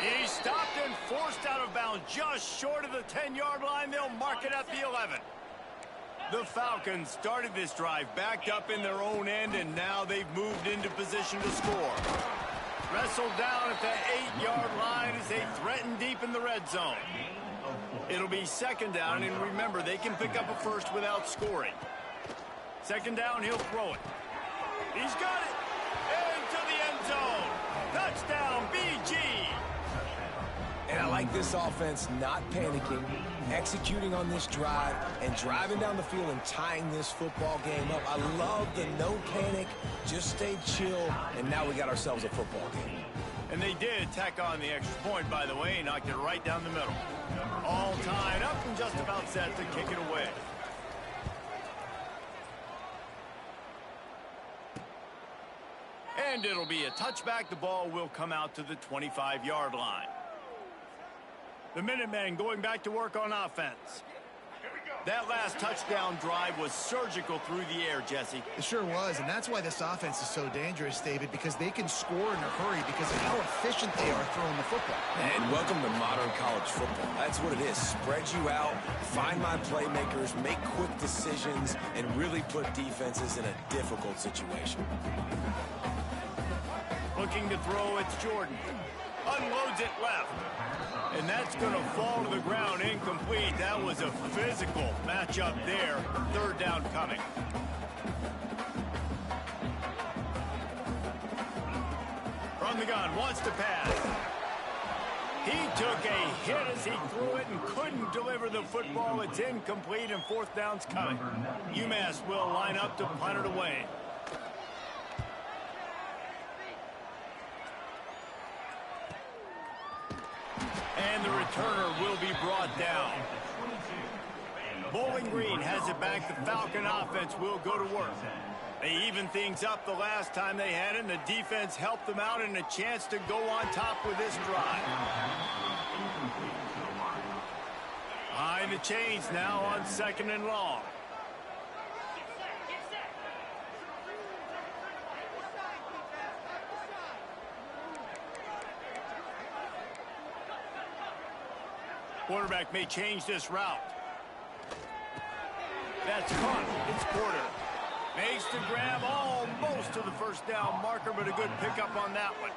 He stopped and forced out of bounds just short of the 10-yard line. They'll mark it at the 11. The Falcons started this drive backed up in their own end, and now they've moved into position to score. Wrestled down at the 8-yard line as they threaten deep in the red zone. It'll be 2nd down, and remember, they can pick up a first without scoring. 2nd down, he'll throw it. He's got it. Into the end zone. Touchdown, BG. And I like this offense not panicking, executing on this drive, and driving down the field and tying this football game up. I love the no panic, just stay chill, and now we got ourselves a football game. And they did tack on the extra point, by the way, knocked it right down the middle. All tied up and just about set to kick it away. And it'll be a touchback. The ball will come out to the 25-yard line. The Minutemen going back to work on offense. That last touchdown drive was surgical through the air, Jesse. It sure was, and that's why this offense is so dangerous, David, because they can score in a hurry because of how efficient they are throwing the football. And welcome to modern college football. That's what it is. Spread you out, find my playmakers, make quick decisions, and really put defenses in a difficult situation. Looking to throw, it's Jordan. Unloads it left. And that's going to fall to the ground incomplete. That was a physical matchup there. 3rd down coming. From the gun, wants to pass. He took a hit as he threw it and couldn't deliver the football. It's incomplete, and 4th down's coming. UMass will line up to punt it away. And the returner will be brought down. Bowling Green has it back. The Falcon offense will go to work. They evened things up the last time they had it, and the defense helped them out, and a chance to go on top with this drive. Behind the chains now on 2nd and long. Quarterback may change this route. That's caught. It's Porter. Makes the grab almost to the 1st down marker, but a good pickup on that one.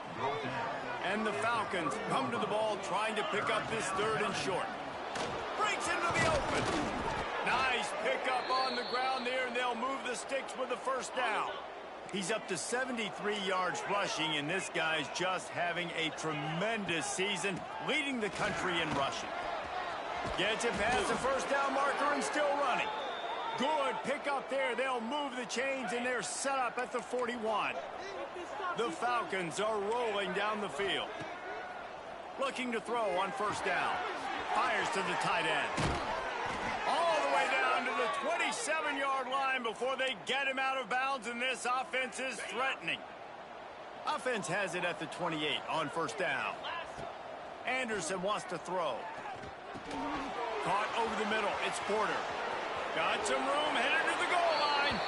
And the Falcons come to the ball trying to pick up this 3rd and short. Breaks into into the open. Nice pickup on the ground there, and they'll move the sticks with the first down. He's up to 73 yards rushing, and this guy's just having a tremendous season, leading the country in rushing. Gets it past the first down marker and still running. Good pickup there. They'll move the chains, and they're set up at the 41. The Falcons are rolling down the field. Looking to throw on first down. Fires to the tight end. All the way down to the 27-yard line before they get him out of bounds, and this offense is threatening. Offense has it at the 28 on first down. Anderson wants to throw. Caught over the middle. It's Porter. Got some room, headed to the goal line.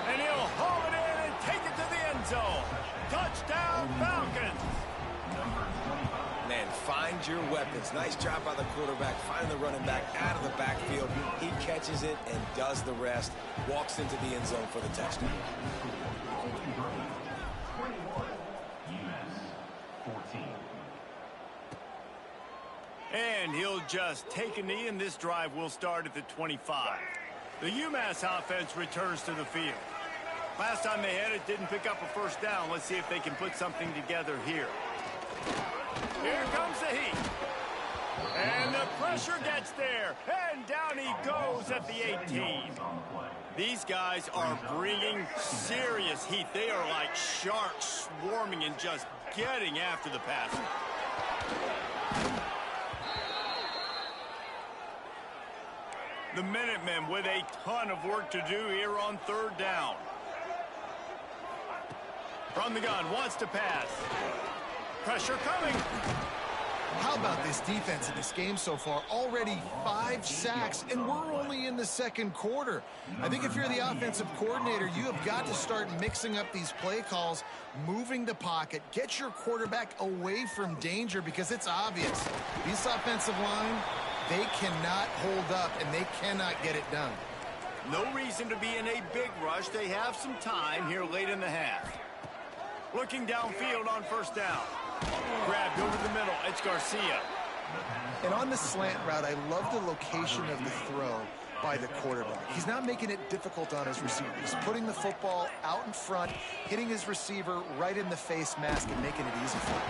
And he'll haul it in and take it to the end zone. Touchdown, Falcons. Man, find your weapons. Nice job by the quarterback, finding the running back out of the backfield. He catches it and does the rest. Walks into the end zone for the touchdown. And he'll just take a knee, and this drive will start at the 25. The UMass offense returns to the field. Last time they had it, didn't pick up a first down. Let's see if they can put something together here. Here comes the heat. And the pressure gets there. And down he goes at the 18. These guys are bringing serious heat. They are like sharks swarming and just getting after the passer. The Minutemen with a ton of work to do here on third down. From the gun, wants to pass. Pressure coming. How about this defense in this game so far? Already 5 sacks, and we're only in the second quarter. I think if you're the offensive coordinator, you have got to start mixing up these play calls, moving the pocket, get your quarterback away from danger, because it's obvious. This offensive line, they cannot hold up, and they cannot get it done. No reason to be in a big rush. They have some time here late in the half. Looking downfield on first down. Grabbed over the middle. It's Garcia. And on the slant route, I love the location of the throw by the quarterback. He's not making it difficult on his receiver. He's putting the football out in front, hitting his receiver right in the face mask and making it easy for him.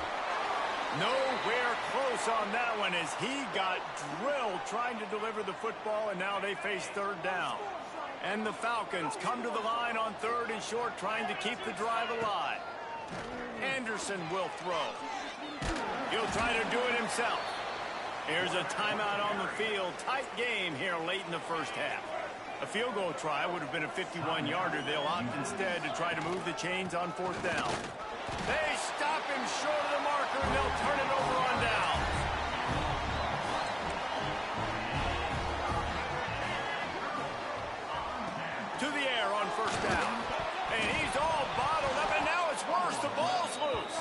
Nowhere close on that one as he got drilled trying to deliver the football, and now they face third down. And the Falcons come to the line on third and short, trying to keep the drive alive. Anderson will throw. He'll try to do it himself. Here's a timeout on the field. Tight game here late in the first half. A field goal try would have been a 51-yarder. They'll opt instead to try to move the chains on fourth down. They stop him short of the marker, and they'll turn it over on down. To the air on first down. And he's all bottled up, and now it's worse. The ball's loose.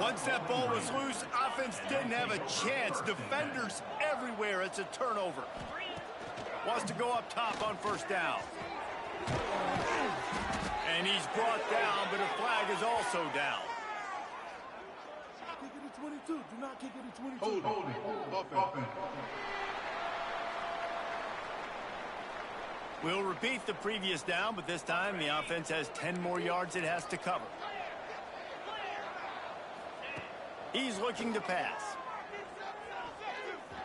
Once that ball was loose, offense didn't have a chance. Defenders everywhere. It's a turnover. Wants to go up top on first down. And he's brought down, but a flag is also down. Kick it at 22. Do not kick it at 22. Hold it. Offense. We'll repeat the previous down, but this time the offense has 10 more yards it has to cover. He's looking to pass.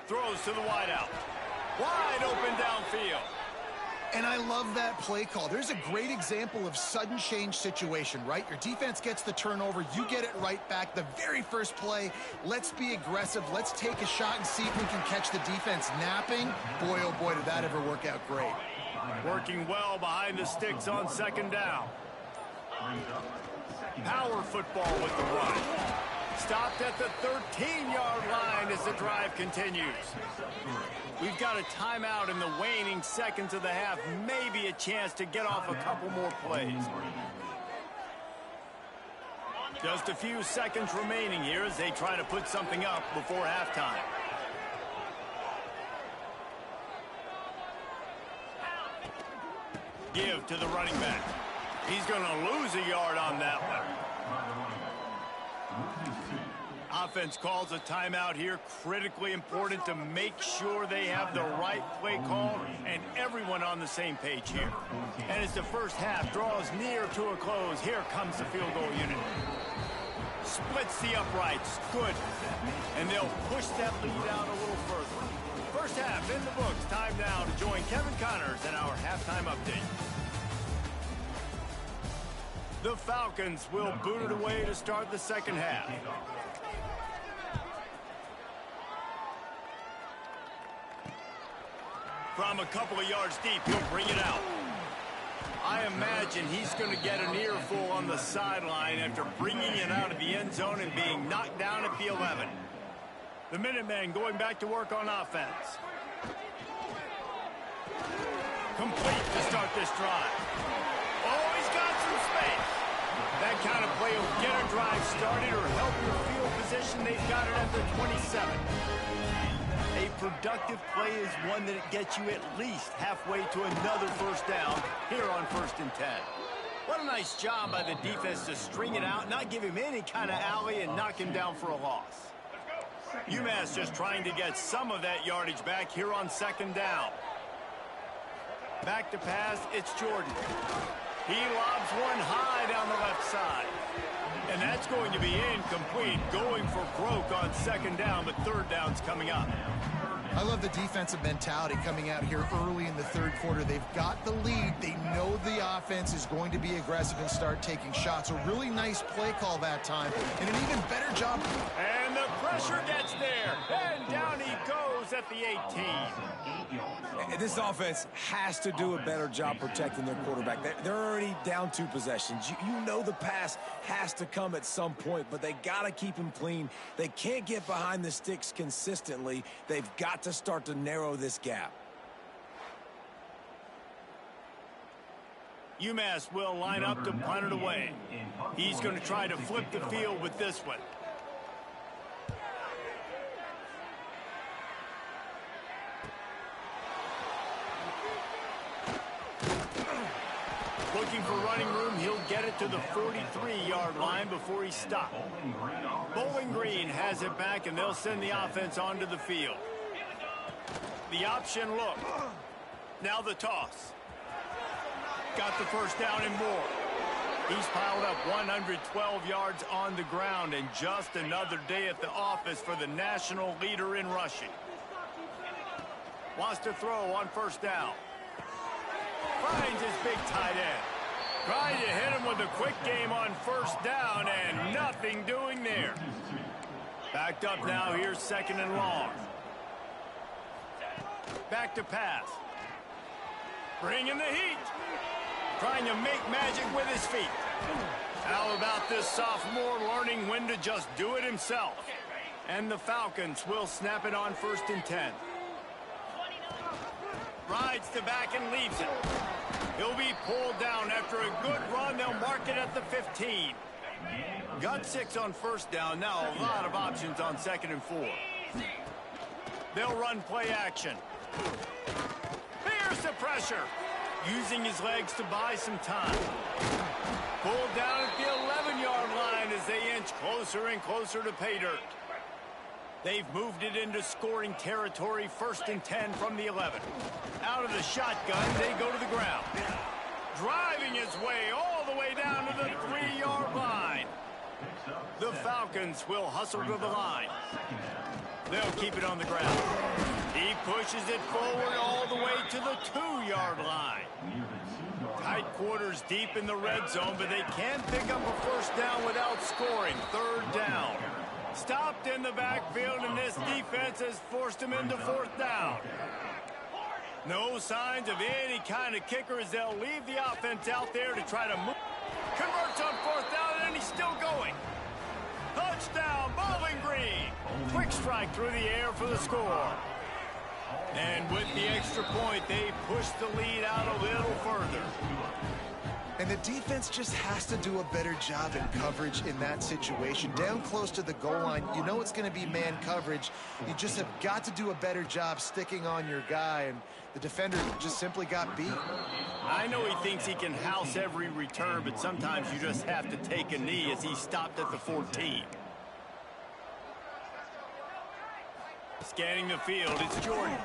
Throws to the wideout. Wide open downfield. And I love that play call. There's a great example of sudden change situation, right? Your defense gets the turnover. You get it right back. The very first play, let's be aggressive. Let's take a shot and see if we can catch the defense napping. Boy, oh boy, did that ever work out great. Working well behind the sticks on second down. Power football with the run. Stopped at the 13-yard line as the drive continues. We've got a timeout in the waning seconds of the half. Maybe a chance to get off a couple more plays. Just a few seconds remaining here as they try to put something up before halftime. Give to the running back. He's going to lose a yard on that one. offense calls a timeout here. Critically important to make sure they have the right play call and everyone on the same page here. And as the first half draws near to a close, here comes the field goal unit. Splits the uprights. Good. And they'll push that lead out a little further. First half in the books. Time now to join Kevin Connors in our halftime update. The Falcons will boot it away to start the second half. From a couple of yards deep, he'll bring it out. I imagine he's going to get an earful on the sideline after bringing it out of the end zone and being knocked down at the 11. The Minutemen going back to work on offense. Complete to start this drive. Oh, he's got some space. That kind of play will get a drive started or help your field position. They've got it at the 27. A productive play is one that gets you at least halfway to another first down here on 1st and 10. What a nice job by the defense to string it out, not give him any kind of alley, and knock him down for a loss. UMass just trying to get some of that yardage back here on 2nd down. Back to pass, it's Jordan. He lobs one high down the left side. And that's going to be incomplete, going for broke on 2nd down, but 3rd down's coming up. I love the defensive mentality coming out here early in the 3rd quarter. They've got the lead. They know the offense is going to be aggressive and start taking shots. A really nice play call that time, and an even better job. And the pressure gets there, and down he goes at the 18. This offense has to do a better job protecting their quarterback. They're already down 2 possessions. You know the pass has to come at some point, but they got to keep him clean. They can't get behind the sticks consistently. They've got to start to narrow this gap. UMass will line up to punt it away. He's going to try to flip the field with this one. Looking for running room, he'll get it to the 43-yard line before he stopped. Bowling Green has it back, and they'll send the offense onto the field. The option look. Now the toss. Got the first down and more. He's piled up 112 yards on the ground, and just another day at the office for the national leader in rushing. Wants to throw on 1st down. Finds his big tight end. Trying to hit him with a quick game on 1st down, and nothing doing there. Backed up now, here's 2nd and long. Back to pass. Bringing the heat. Trying to make magic with his feet. How about this sophomore learning when to just do it himself? And the Falcons will snap it on 1st and 10. Rides the back and leaves it. He'll be pulled down after a good run. They'll mark it at the 15. Got 6 on 1st down. Now a lot of options on 2nd and 4. They'll run play action. Here's the pressure. Using his legs to buy some time. Pulled down at the 11-yard line as they inch closer and closer to pay dirt. They've moved it into scoring territory, 1st and 10 from the 11. Out of the shotgun, they go to the ground. Driving his way all the way down to the 3-yard line. The Falcons will hustle to the line. They'll keep it on the ground. He pushes it forward all the way to the 2-yard line. Tight quarters deep in the red zone, but they can't pick up a 1st down without scoring. 3rd down. Stopped in the backfield, and this defense has forced him into 4th down. No signs of any kind of kicker as they'll leave the offense out there to try to move. Converts on 4th down, and he's still going. Touchdown, Bowling Green. Quick strike through the air for the score. And with the extra point, they push the lead out a little further. And the defense just has to do a better job in coverage in that situation. Down close to the goal line, you know it's going to be man coverage. You just have got to do a better job sticking on your guy, and the defender just simply got beat. I know he thinks he can house every return, but sometimes you just have to take a knee as he stopped at the 14. Scanning the field, it's Jordan.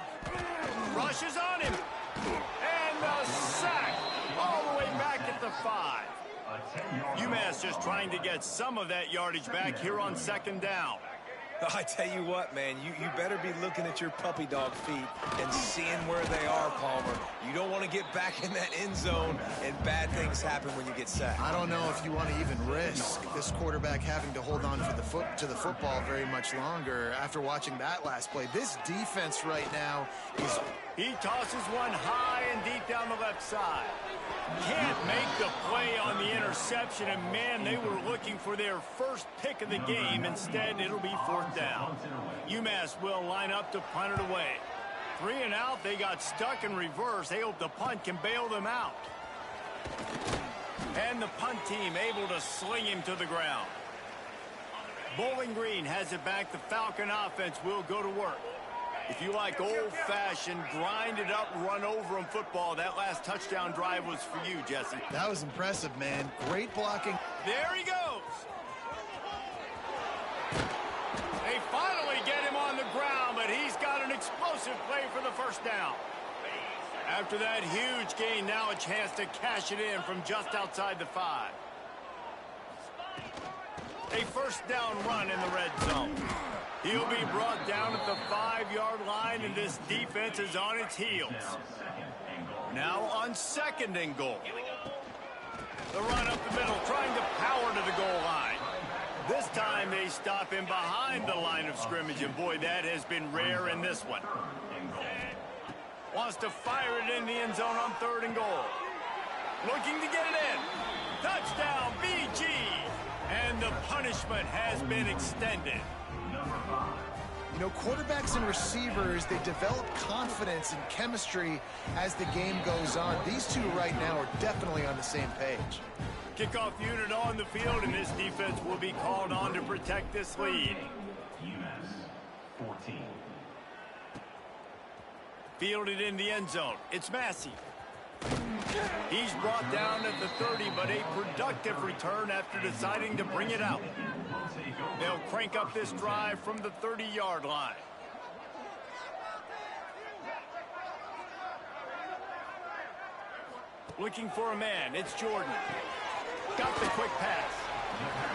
Rushes on him. And the sack all the way back at the 5. UMass just trying to get some of that yardage back here on 2nd down. I tell you what, man, you better be looking at your puppy dog feet and seeing where they are, Palmer. You don't want to get back in that end zone and bad things happen when you get sacked. I don't know if you want to even risk this quarterback having to hold on to the football very much longer after watching that last play. This defense right now is... He tosses one high and deep down the left side. Can't make the play on the interception, and man, they were looking for their first pick of the game. Instead, it'll be 4th down. UMass will line up to punt it away. 3 and out, they got stuck in reverse. They hope the punt can bail them out. And the punt team able to sling him to the ground. Bowling Green has it back. The Falcon offense will go to work. If you like old-fashioned, grind-it-up, run-over-'em football, that last touchdown drive was for you, Jesse. That was impressive, man. Great blocking. There he goes. They finally get him on the ground, but he's got an explosive play for the 1st down. After that huge gain, now a chance to cash it in from just outside the 5. A 1st down run in the red zone. He'll be brought down at the 5-yard line, and this defense is on its heels. Now on 2nd and goal. The run up the middle, trying to power to the goal line. This time they stop him behind the line of scrimmage, and boy, that has been rare in this one. Wants to fire it in the end zone on 3rd and goal. Looking to get it in. Touchdown, BG! And the punishment has been extended. You know, quarterbacks and receivers, they develop confidence and chemistry as the game goes on. These two right now are definitely on the same page. Kickoff unit on the field, and this defense will be called on to protect this lead. UMass 14. Fielded in the end zone. It's Massey. He's brought down at the 30, but a productive return after deciding to bring it out. They'll crank up this drive from the 30-yard line. Looking for a man. It's Jordan. Got the quick pass.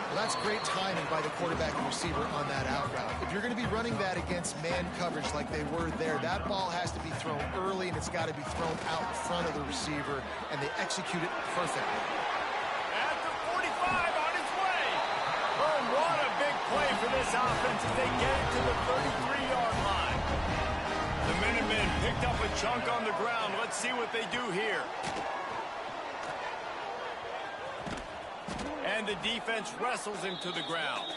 Well, that's great timing by the quarterback and receiver on that out route. If you're going to be running that against man coverage like they were there, that ball has to be thrown early, and it's got to be thrown out in front of the receiver, and they execute it perfectly. At the 45, on its way. Oh, what a big play for this offense as they get it to the 33-yard line. The Minutemen picked up a chunk on the ground. Let's see what they do here. And the defense wrestles him to the ground.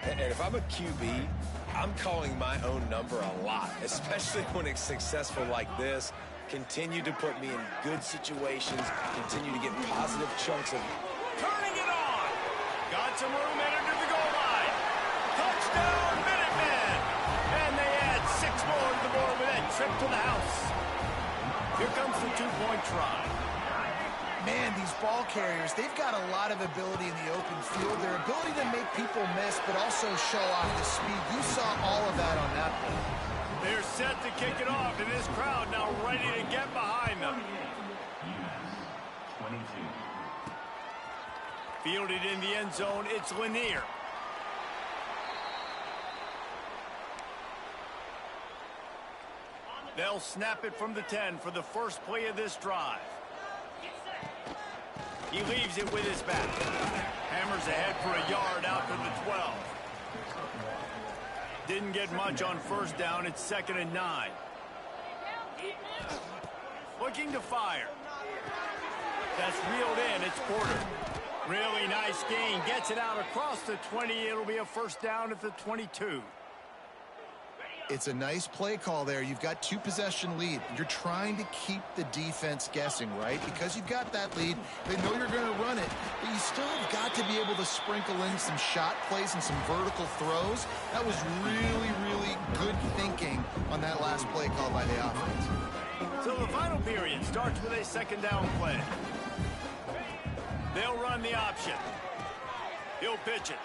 And if I'm a QB, I'm calling my own number a lot, especially when it's successful like this. Continue to put me in good situations, continue to get positive chunks of... Turning it on. Got some room headed to the goal line. Touchdown, Minutemen. And they add 6 more to the board with that trip to the house. Here comes the 2-point try. Man, these ball carriers, they've got a lot of ability in the open field. Their ability to make people miss, but also show off the speed. You saw all of that on that play. They're set to kick it off, and this crowd now ready to get behind them. 22. Fielded in the end zone, it's Lanier. They'll snap it from the 10 for the first play of this drive. He leaves it with his back. Hammers ahead for a yard out to the 12. Didn't get much on 1st down. It's 2nd and 9. Looking to fire. That's reeled in. It's Porter. Really nice gain. Gets it out across the 20. It'll be a 1st down at the 22. It's a nice play call there. You've got 2-possession lead. You're trying to keep the defense guessing, right? Because you've got that lead, they know you're going to run it, but you still have got to be able to sprinkle in some shot plays and some vertical throws. That was really, really good thinking on that last play call by the offense. So the final period starts with a 2nd down play. They'll run the option. He'll pitch it.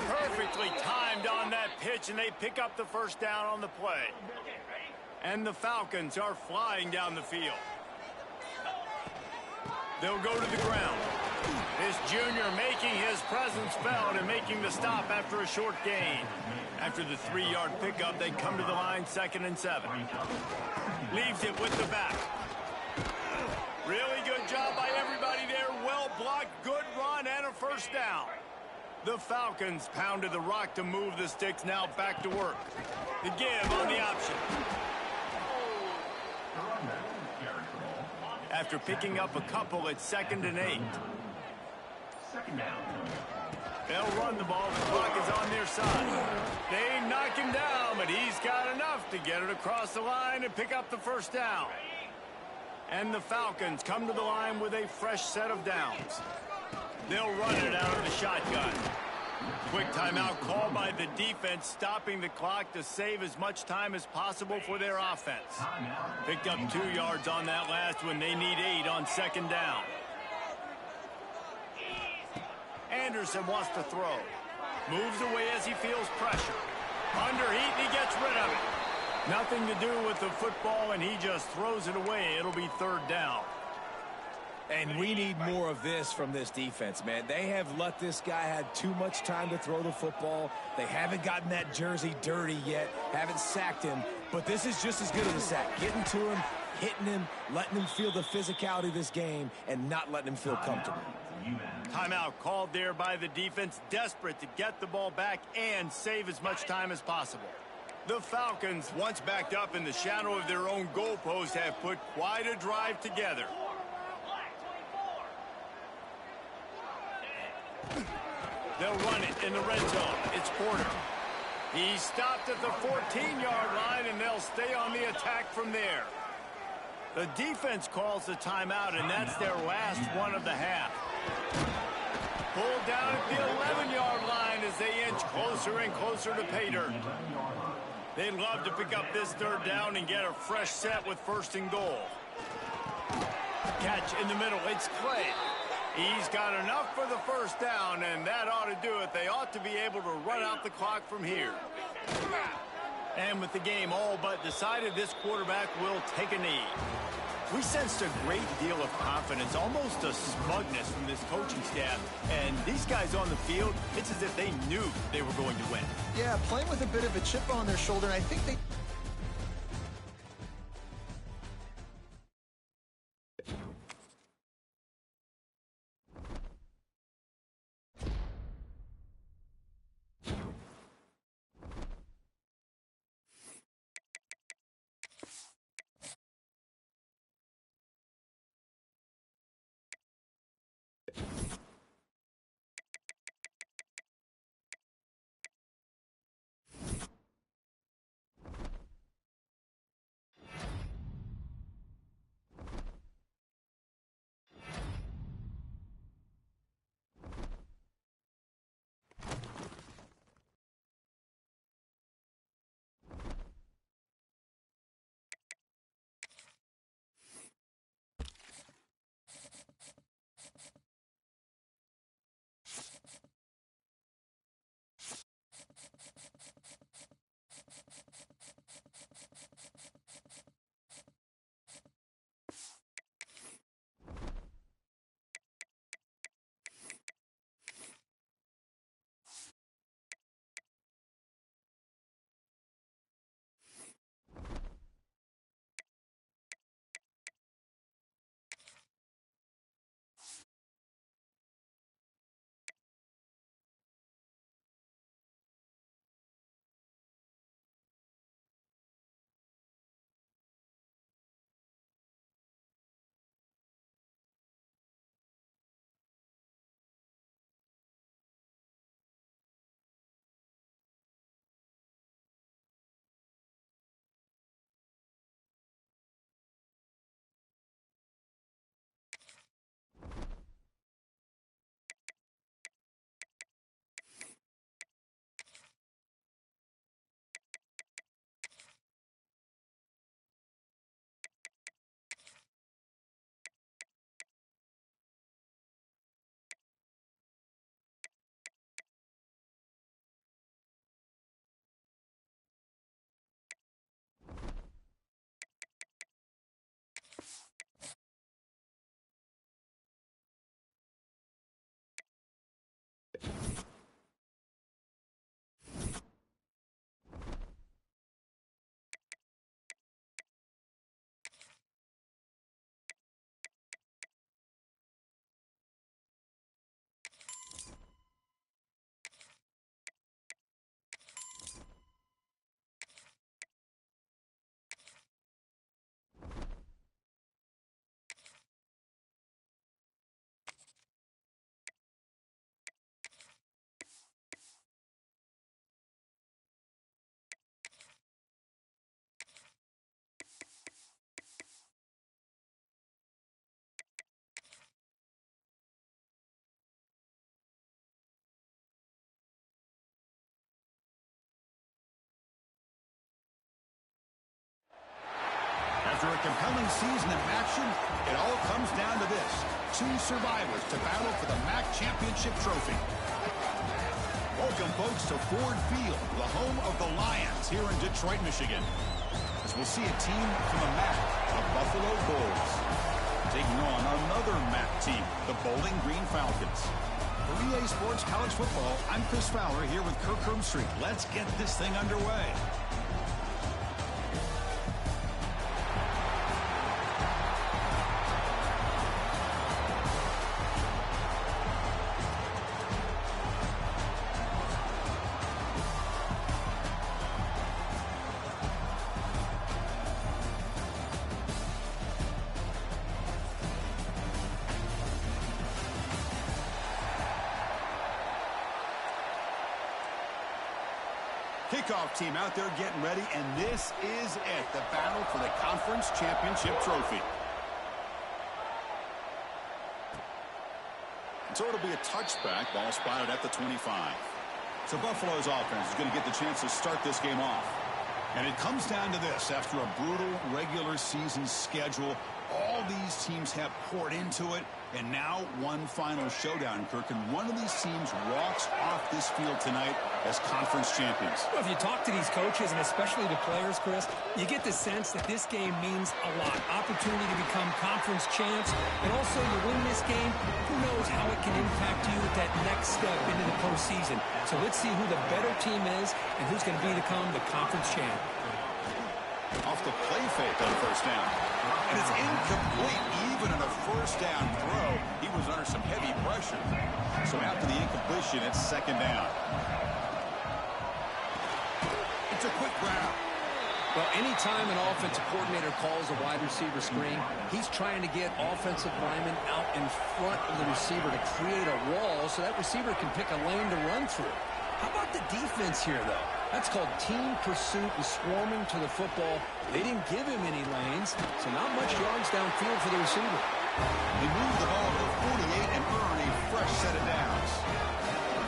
Perfectly timed on that that pitch, and they pick up the first down on the play. And the Falcons are flying down the field. They'll go to the ground. This junior making his presence felt and making the stop after a short gain. After the 3-yard pickup, they come to the line 2nd and 7. Leaves it with the back. Really good job by everybody there. Well blocked, good run, and a first down. The Falcons pounded the rock to move the sticks, now back to work. The give on the option. After picking up a couple, it's 2nd and 8. They'll run the ball. The clock is on their side. They knock him down, but he's got enough to get it across the line and pick up the first down. And the Falcons come to the line with a fresh set of downs. They'll run it out of the shotgun. Quick timeout called by the defense, stopping the clock to save as much time as possible for their offense. Picked up 2 yards on that last one. They need 8 on 2nd down. Anderson wants to throw. Moves away as he feels pressure. Under heat, and he gets rid of it. Nothing to do with the football, and he just throws it away. It'll be 3rd down. And we need more of this from this defense, man. They have let this guy have too much time to throw the football. They haven't gotten that jersey dirty yet, haven't sacked him. But this is just as good as a sack. Getting to him, hitting him, letting him feel the physicality of this game, and not letting him feel comfortable. Timeout called there by the defense, desperate to get the ball back and save as much time as possible. The Falcons, once backed up in the shadow of their own goalpost, have put quite a drive together. They'll run it in the red zone. It's Porter. He stopped at the 14-yard line, and they'll stay on the attack from there. The defense calls the timeout, and that's their last one of the half. Pulled down at the 11-yard line as they inch closer and closer to pay dirt. They'd love to pick up this 3rd down and get a fresh set with 1st and goal. Catch in the middle. It's Clay. He's got enough for the first down, and that ought to do it. They ought to be able to run out the clock from here. And with the game all but decided, this quarterback will take a knee. We sensed a great deal of confidence, almost a smugness from this coaching staff. And these guys on the field, it's as if they knew they were going to win. Yeah, playing with a bit of a chip on their shoulder, and I think they... After a compelling season of action, it all comes down to this. Two survivors to battle for the MAC Championship Trophy. Welcome, folks, to Ford Field, the home of the Lions here in Detroit, Michigan. As we'll see a team from the MAC, the Buffalo Bulls, taking on another MAC team, the Bowling Green Falcons. For EA Sports College Football, I'm Chris Fowler here with Kirk Herbstreit. Let's get this thing underway. Kickoff team out there getting ready, and this is it, the battle for the Conference Championship Trophy. So it'll be a touchback, ball spotted at the 25. So Buffalo's offense is going to get the chance to start this game off. And it comes down to this. After a brutal regular season schedule, all these teams have poured into it, and now one final showdown, Kirk, and one of these teams walks off this field tonight as conference champions. Well, if you talk to these coaches, and especially the players, Chris, you get the sense that this game means a lot. Opportunity to become conference champs, and also you win this game, who knows how it can impact you at that next step into the postseason. So let's see who the better team is and who's going to become the conference champ. Off the play fake on first down. And it's incomplete even on a first down throw. He was under some heavy pressure. So after the incompletion, it's second down. It's a quick grab. Well, anytime an offensive coordinator calls a wide receiver screen, he's trying to get offensive linemen out in front of the receiver to create a wall so that receiver can pick a lane to run through. How about the defense here, though? That's called team pursuit and swarming to the football. They didn't give him any lanes, so not much yards downfield for the receiver. They move the ball to 48 and earn a fresh set of downs.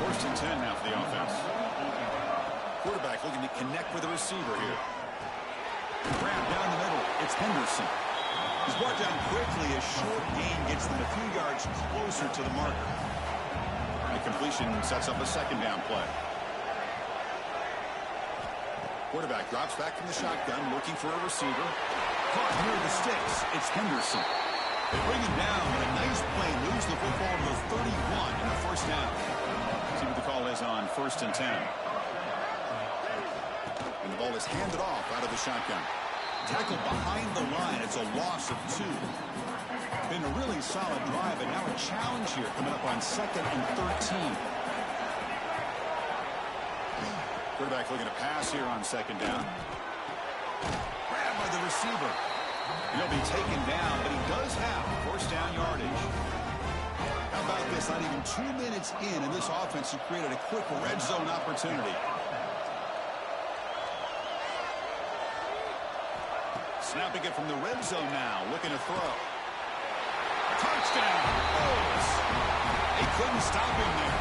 First and 10 now for the offense. Quarterback looking to connect with the receiver here. Grab down the middle. It's Henderson. He's brought down quickly. A short gain gets them a few yards closer to the marker. The completion sets up a second down play. Quarterback drops back from the shotgun, looking for a receiver. Caught near the sticks. It's Henderson. They bring him down, but a nice play moves the football to the 31 and a first down. See what the call is on first and 10. And the ball is handed off out of the shotgun. Tackled behind the line. It's a loss of 2. Been a really solid drive, and now a challenge here coming up on second and 13. Quarterback looking to pass here on second down. Grabbed by the receiver. He'll be taken down, but he does have first down yardage. How about this? Not even 2 minutes in, and this offense has created a quick red zone opportunity. Snapping it from the red zone now, looking to throw. Touchdown! Bulls! They couldn't stop him there.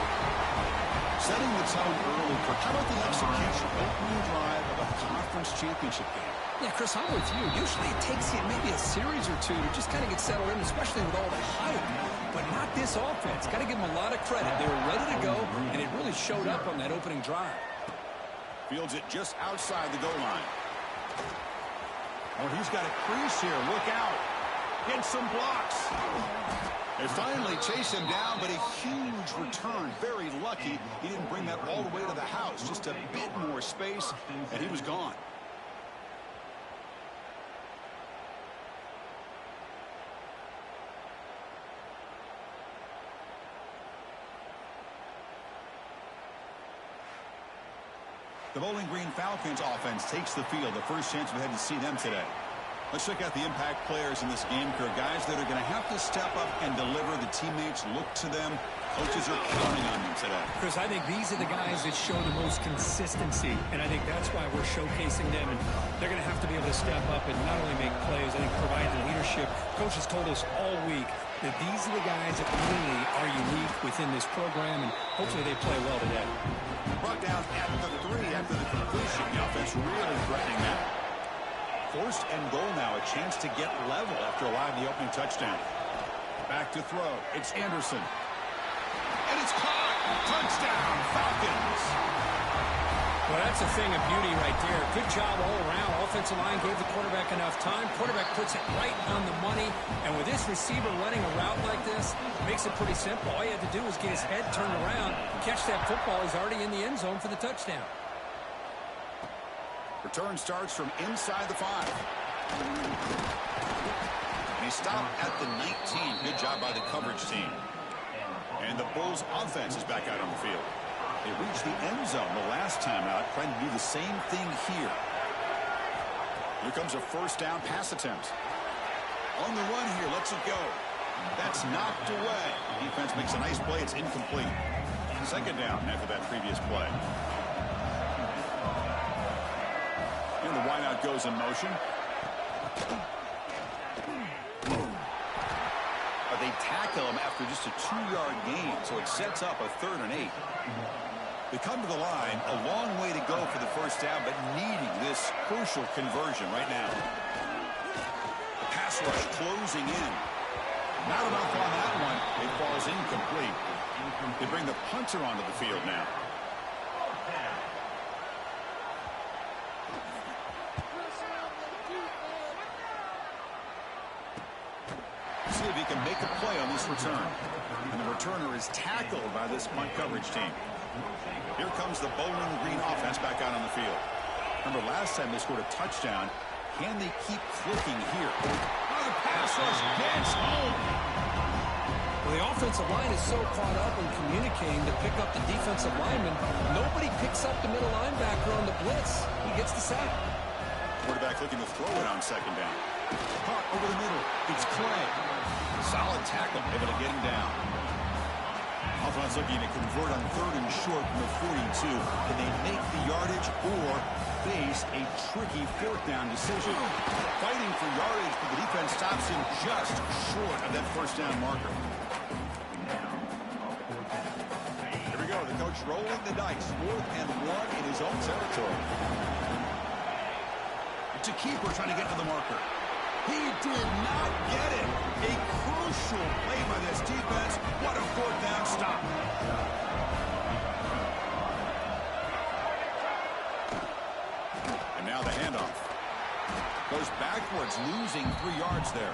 Setting the tone early. How about the execution? Opening drive of a conference championship game. Yeah, Chris, I'm with you. Usually it takes you maybe a series or two to just kind of get settled in, especially with all the hype. But not this offense. Got to give them a lot of credit. They were ready to go, and it really showed up on that opening drive. Fields it just outside the goal line. Oh, he's got a crease here. Look out. Get some blocks. They finally chase him down, but a huge return. Very lucky he didn't bring that all the way to the house. Just a bit more space, and he was gone. The Bowling Green Falcons offense takes the field. The first chance we had to see them today. Let's check out the impact players in this game, Kirk. Guys that are going to have to step up and deliver. The teammates look to them. Coaches are counting on them today. Chris, I think these are the guys that show the most consistency, and I think that's why we're showcasing them. And they're going to have to be able to step up and not only make plays, I think provide the leadership. Coaches told us all week that these are the guys that really are unique within this program, and hopefully they play well today. Brought down at the 3 after the conclusion. The offense really threatening that. First and goal now, a chance to get level after allowing the opening touchdown. Back to throw. It's Anderson. And it's caught. Touchdown, Falcons. Well, that's a thing of beauty right there. Good job all around. Offensive line gave the quarterback enough time. Quarterback puts it right on the money. And with this receiver running a route like this, makes it pretty simple. All you had to do was get his head turned around, catch that football. He's already in the end zone for the touchdown. Return starts from inside the 5. And he stopped at the 19. Good job by the coverage team. And the Bulls offense is back out on the field. They reached the end zone the last time out, trying to do the same thing here. Here comes a first down pass attempt. On the run here, lets it go. That's knocked away. Defense makes a nice play. It's incomplete. Second down after that previous play. And the wideout goes in motion. They tackle him after just a 2-yard gain, so it sets up a 3rd and 8. They come to the line, a long way to go for the first down, but needing this crucial conversion right now. The pass rush closing in. Not enough on that one. It falls incomplete. They bring the punter onto the field now. See if he can make a play on this return. And the returner is tackled by this punt coverage team. Here comes the Bowling Green offense back out on the field. Remember last time they scored a touchdown. Can they keep clicking here? Oh, the pass rush gets home. Well, the offensive line is so caught up in communicating to pick up the defensive lineman. Nobody picks up the middle linebacker on the blitz. He gets the sack. Quarterback looking to throw it on second down. Caught over the middle. It's Clay. Solid tackle, able to get him down. Offense looking to convert on 3rd and short from the 42. Can they make the yardage or face a tricky 4th down decision? Fighting for yardage, but the defense stops him just short of that first down marker. Here we go. The coach rolling the dice. 4th and 1 in his own territory. It's a keeper trying to get to the marker. He did not get it. A crucial play by this defense. What a 4th down stop. And now the handoff. Goes backwards, losing 3 yards there.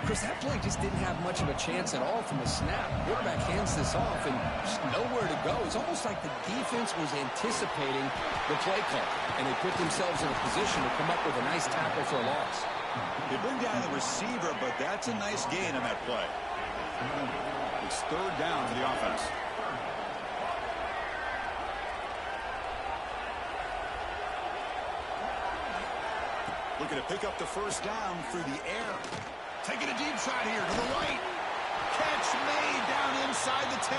Chris, that play just didn't have much of a chance at all from the snap. Quarterback hands this off and just nowhere to go. It's almost like the defense was anticipating the play call, and they put themselves in a position to come up with a nice tackle for a loss. They bring down the receiver, but that's a nice gain on that play. It's 3rd down for the offense. Looking to pick up the first down through the air. Taking a deep shot here to the right. Catch made down inside the 10.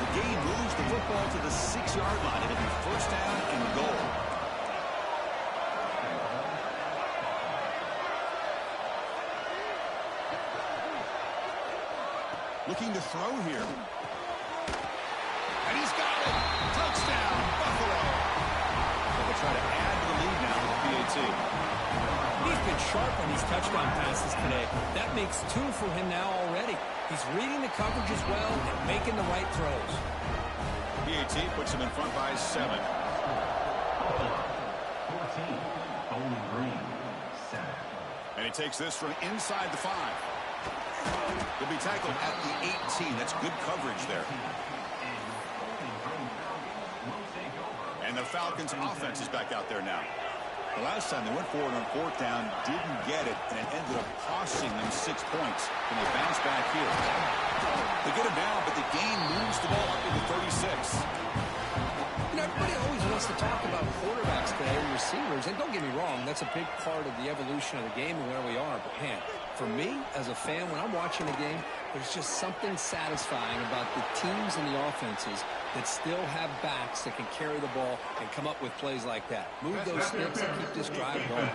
The gain moves the football to the 6-yard line. It'll be first down and goal. Looking to throw here. And he's got it. Touchdown, Buffalo. They'll try to add to the lead now with PAT. He's been sharp on these touchdown passes today. That makes 2 for him now already. He's reading the coverage as well and making the right throws. PAT puts him in front by 7. 14, Bowling Green, 7. And he takes this from inside the 5. He'll be tackled at the 18. That's good coverage there. And the Falcons offense is back out there now. The last time they went forward on 4th down, didn't get it, and it ended up costing them 6 points. And they bounce back here. They get him down, but the gain moves the ball up into 36. You know, everybody always wants to talk about quarterbacks today and receivers, and don't get me wrong, that's a big part of the evolution of the game and where we are. But, man, for me, as a fan, when I'm watching the game, there's just something satisfying about the teams and the offenses that still have backs that can carry the ball and come up with plays like that. Move those sticks and keep this drive going.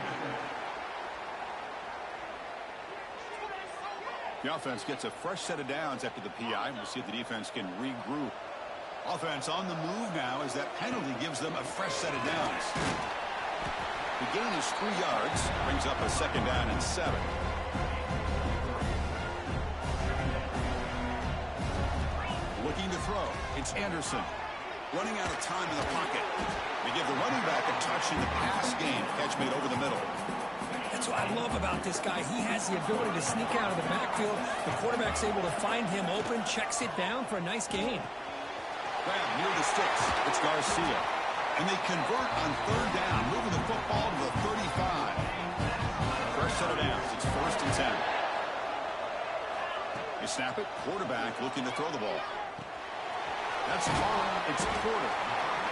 The offense gets a fresh set of downs after the PI. We'll see if the defense can regroup. Offense on the move now as that penalty gives them a fresh set of downs. The gain is 3 yards. Brings up a 2nd down and 7. Looking to throw. It's Anderson. Running out of time in the pocket. They give the running back a touch in the pass game. Catch made over the middle. That's what I love about this guy. He has the ability to sneak out of the backfield. The quarterback's able to find him open, checks it down for a nice gain. Grab near the sticks. It's Garcia. And they convert on 3rd down, moving the football to the 35. Fresh set of downs. It's 1st and 10. You snap it. Quarterback looking to throw the ball. That's caught. It's Porter.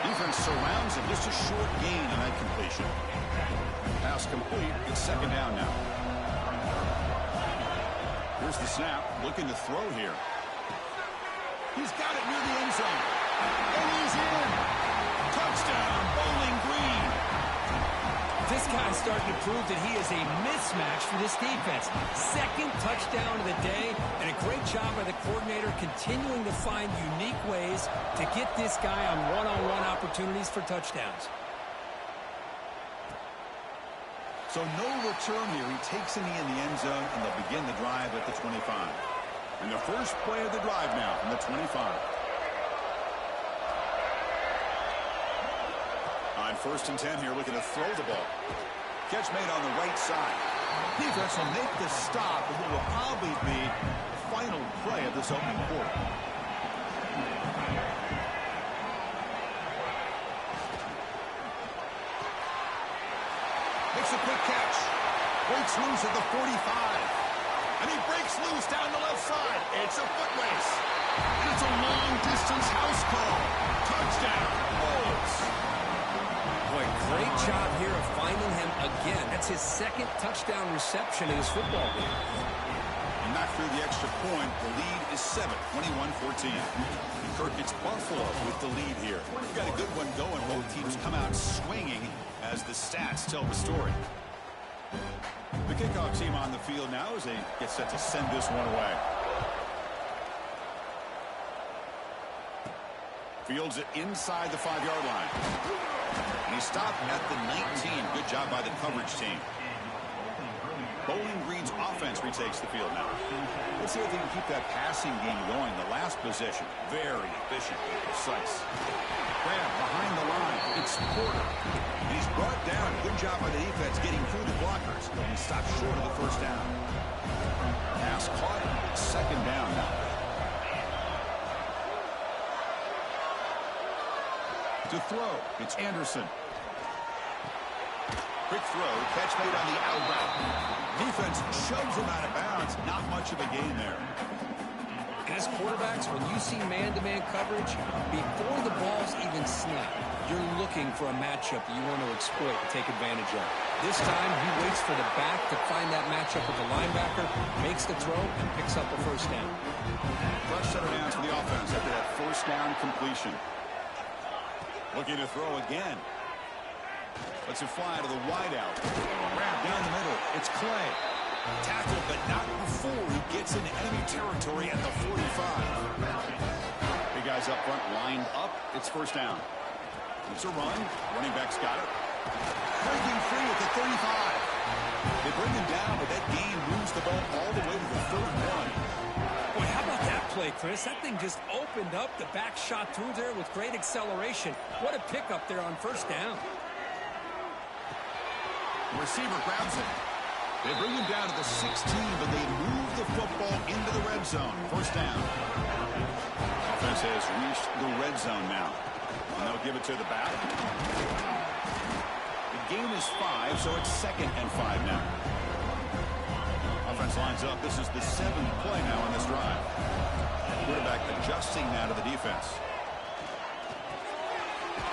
Defense surrounds him. Just a short gain on that completion. Pass complete. It's 2nd down now. Here's the snap. Looking to throw here. He's got it near the end zone. And he's in. Touchdown, Bowling Green. This guy's starting to prove that he is a mismatch for this defense. 2nd touchdown of the day, and a great job by the coordinator continuing to find unique ways to get this guy on one-on-one opportunities for touchdowns. So no return here. He takes a knee in the end zone, and they'll begin the drive at the 25. And the first play of the drive now from the 25. On 1st and 10 here, looking to throw the ball. Catch made on the right side. Defense will make the stop, and it will probably be the final play of this opening quarter. Makes a quick catch. Breaks loose at the 45. And he breaks loose down the left side. It's a foot race. And it's a long-distance house call. Touchdown, Bulls. Boy, great job here of finding him again. That's his 2nd touchdown reception in his football game. And not through the extra point. The lead is 7, 21-14. Kirk, it's Buffalo with the lead here. We've got a good one going. Both teams come out swinging as the stats tell the story. The kickoff team on the field now as they get set to send this one away. Fields it inside the 5-yard line. And he stopped at the 19. Good job by the coverage team. Bowling Green's offense retakes the field now. Let's see if they can keep that passing game going. The last possession, very efficient and precise. Grab behind the line. It's Porter. And he's brought down. Good job by the defense getting through the blockers. And he stopped short of the 1st down. Pass caught. 2nd down now. To throw, it's Anderson. Quick throw, catch made on the out route. Defense shoves him out of bounds. Not much of a gain there. As quarterbacks, when you see man-to-man coverage, before the ball's even snapped, you're looking for a matchup that you want to exploit and take advantage of. This time, he waits for the back to find that matchup with the linebacker, makes the throw, and picks up a 1st down. Fresh set of downs for the offense after that 1st down completion. Looking to throw again. Lets it fly to the wideout. Wrap down the middle. It's Clay. Tackled, but not before he gets into enemy territory at the 45. Big guys up front lined up. It's 1st down. It's a run. Running back's got it. Breaking free at the 35. They bring him down, but that gain moves the ball all the way to the 3rd one. Boy, how about that play, Chris? That thing just opened up. The back shot through there with great acceleration. What a pickup there on 1st down. Receiver grabs it. They bring him down to the 16, but they move the football into the red zone. 1st down. Offense has reached the red zone now. And they'll give it to the back. The game is 5, so it's 2nd and 5 now. Offense lines up. This is the 7th play now on this drive. Quarterback adjusting now to the defense.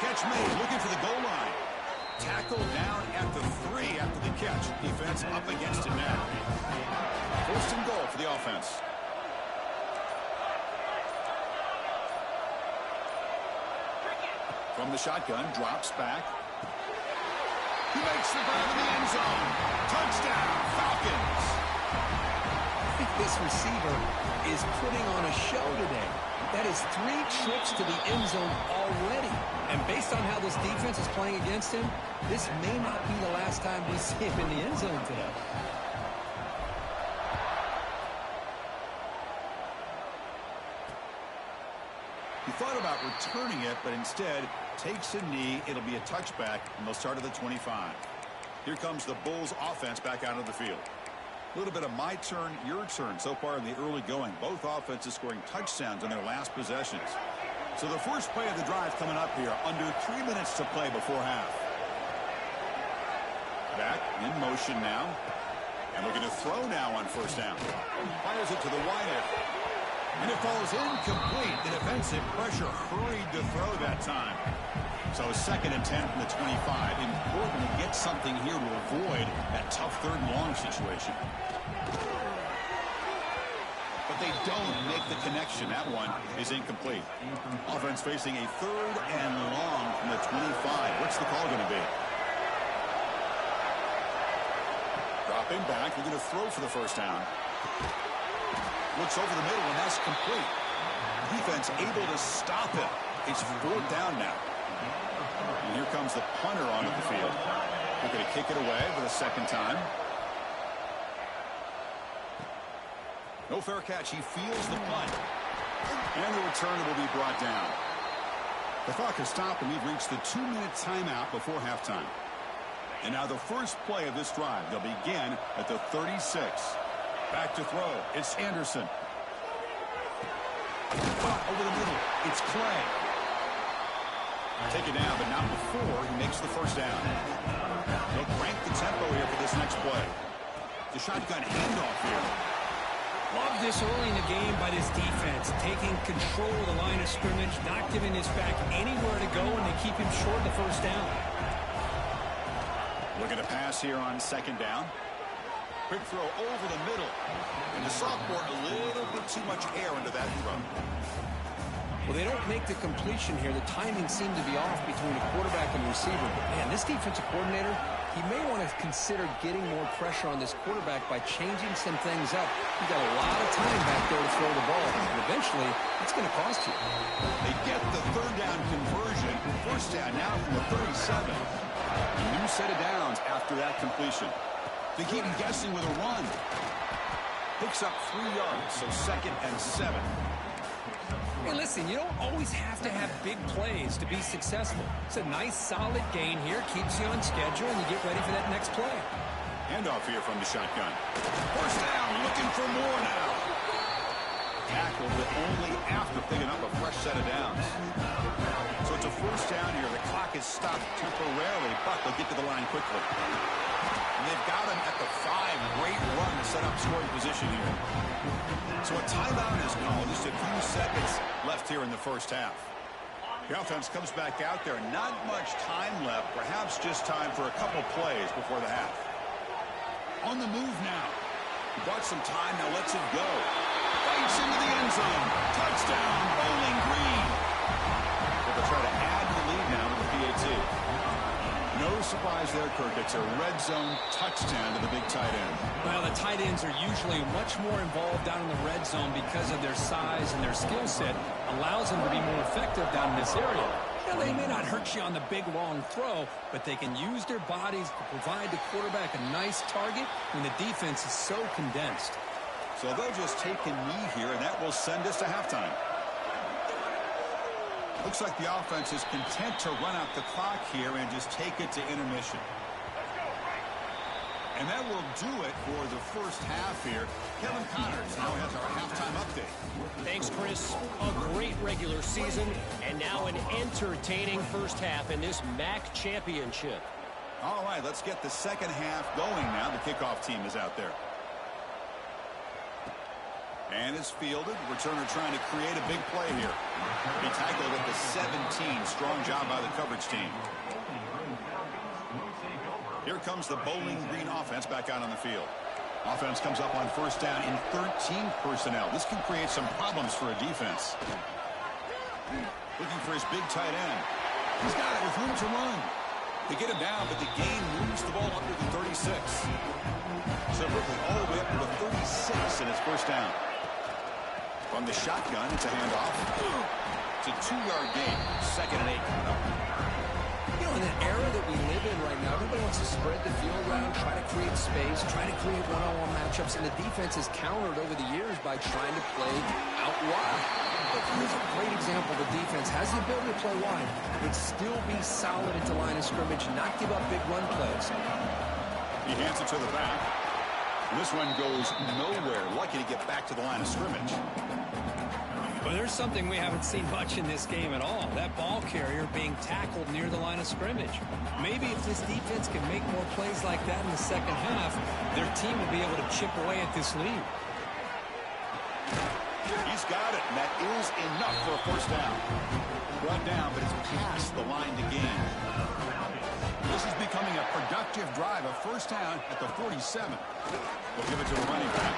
Catch made, looking for the goal line. Tackle down at the 3 after the catch. Defense up against it now. 1st and goal for the offense. From the shotgun, drops back. He makes the grab in the end zone. Touchdown, Falcons. I think this receiver is putting on a show today. That is 3 trips to the end zone already. And based on how this defense is playing against him, this may not be the last time we see him in the end zone today. He thought about returning it, but instead takes a knee. It'll be a touchback, and they'll start at the 25. Here comes the Bulls offense back out of the field. A little bit of my turn, your turn so far in the early going. Both offenses scoring touchdowns in their last possessions. So the first play of the drive coming up here, under 3 minutes to play before half. Back in motion now. And looking to throw now on first down. Fires it to the wide area. And it falls incomplete. The defensive pressure hurried to throw that time. So 2nd and 10 from the 25. Important to get something here to avoid that tough 3rd and long situation. But they don't make the connection. That one is incomplete. Offense facing a 3rd and long from the 25. What's the call going to be? Dropping back. They're going to throw for the first down. Looks over the middle, and that's complete. Defense able to stop it. It's 4th down now. And here comes the punter onto the field. They're going to kick it away for the 2nd time. No fair catch. He feels the punt. And the return will be brought down. The clock has stopped, and we've reached the 2-minute timeout before halftime. And now the first play of this drive. They'll begin at the 36. Back to throw. It's Anderson. Over the middle. It's Clay. Take it down, but not before he makes the first down. They'll crank the tempo here for this next play. The shotgun handoff here. Love this early in the game by this defense. Taking control of the line of scrimmage, not giving this back anywhere to go, and they keep him short of the first down. Looking to pass here on 2nd down. Quick throw over the middle. And the sophomore a little bit too much air into that throw. Well, they don't make the completion here. The timing seemed to be off between the quarterback and receiver. But, man, this defensive coordinator, he may want to consider getting more pressure on this quarterback by changing some things up. He's got a lot of time back there to throw the ball. And eventually, it's going to cost you. They get the 3rd down conversion. First down now from the 37. A new set of downs after that completion. They keep him guessing with a run. Picks up 3 yards, so 2nd and 7. Hey, listen, you don't always have to have big plays to be successful. It's a nice, solid gain here. Keeps you on schedule, and you get ready for that next play. Handoff here from the shotgun. First down, looking for more now. Tackled, but only after picking up a fresh set of downs. So it's a first down here. The clock is stopped temporarily, but they'll get to the line quickly. And they've got him at the 5. Great run to set up scoring position here. So a timeout is called. Just a few seconds left here in the first half. The offense comes back out there. Not much time left. Perhaps just time for a couple plays before the half. On the move now. He bought some time. Now lets it go. Fights into the end zone. Touchdown, Bowling Green. They'll try to add to the lead now with the PAT. No surprise there, Kirk. It's a red zone touchdown to the big tight end. Well, the tight ends are usually much more involved down in the red zone because of their size and their skill set. Allows them to be more effective down in this area. Now, they may not hurt you on the big, long throw, but they can use their bodies to provide the quarterback a nice target when the defense is so condensed. So they'll just take a knee here, and that will send us to halftime. Looks like the offense is content to run out the clock here and just take it to intermission. And that will do it for the first half here. Kevin Connors now has our halftime update. Thanks, Chris. A great regular season, and now an entertaining first half in this MAC championship. All right, let's get the second half going now. The kickoff team is out there. And is fielded. Returner trying to create a big play here. He tackled at the 17. Strong job by the coverage team. Here comes the Bowling Green offense back out on the field. Offense comes up on first down in 13 personnel. This can create some problems for a defense. Looking for his big tight end. He's got it with room to run. They get him down, but the gain moves the ball up to the 36. So quickly all the way up to the 36 in his first down. From the shotgun, it's a handoff. It's a 2-yard gain. 2nd and 8 coming up. You know, in an era that we live in right now, everybody wants to spread the field around, try to create space, try to create one-on-one matchups, and the defense has countered over the years by trying to play out wide. But here's a great example. The defense has the ability to play wide, but still be solid at the line of scrimmage, not give up big run plays. He hands it to the back. This one goes nowhere. Lucky to get back to the line of scrimmage. Well, there's something we haven't seen much in this game at all. That ball carrier being tackled near the line of scrimmage. Maybe if this defense can make more plays like that in the second half, their team will be able to chip away at this lead. He's got it, and that is enough for a first down. Brought down, but it's past the line to gain. This is becoming a productive drive, a first down at the 47. They'll give it to the running back.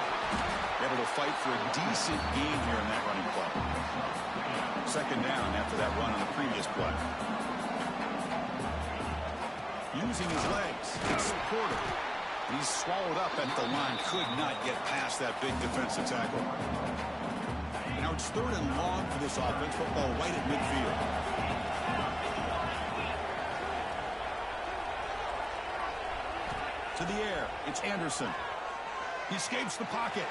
Able to fight for a decent gain here in that running play. 2nd down after that run on the previous play. Using his legs, it's Porter. He's swallowed up at the line, could not get past that big defensive tackle. Now it's 3rd and long for this offense, football right at midfield. To the air, it's Anderson. He escapes the pocket.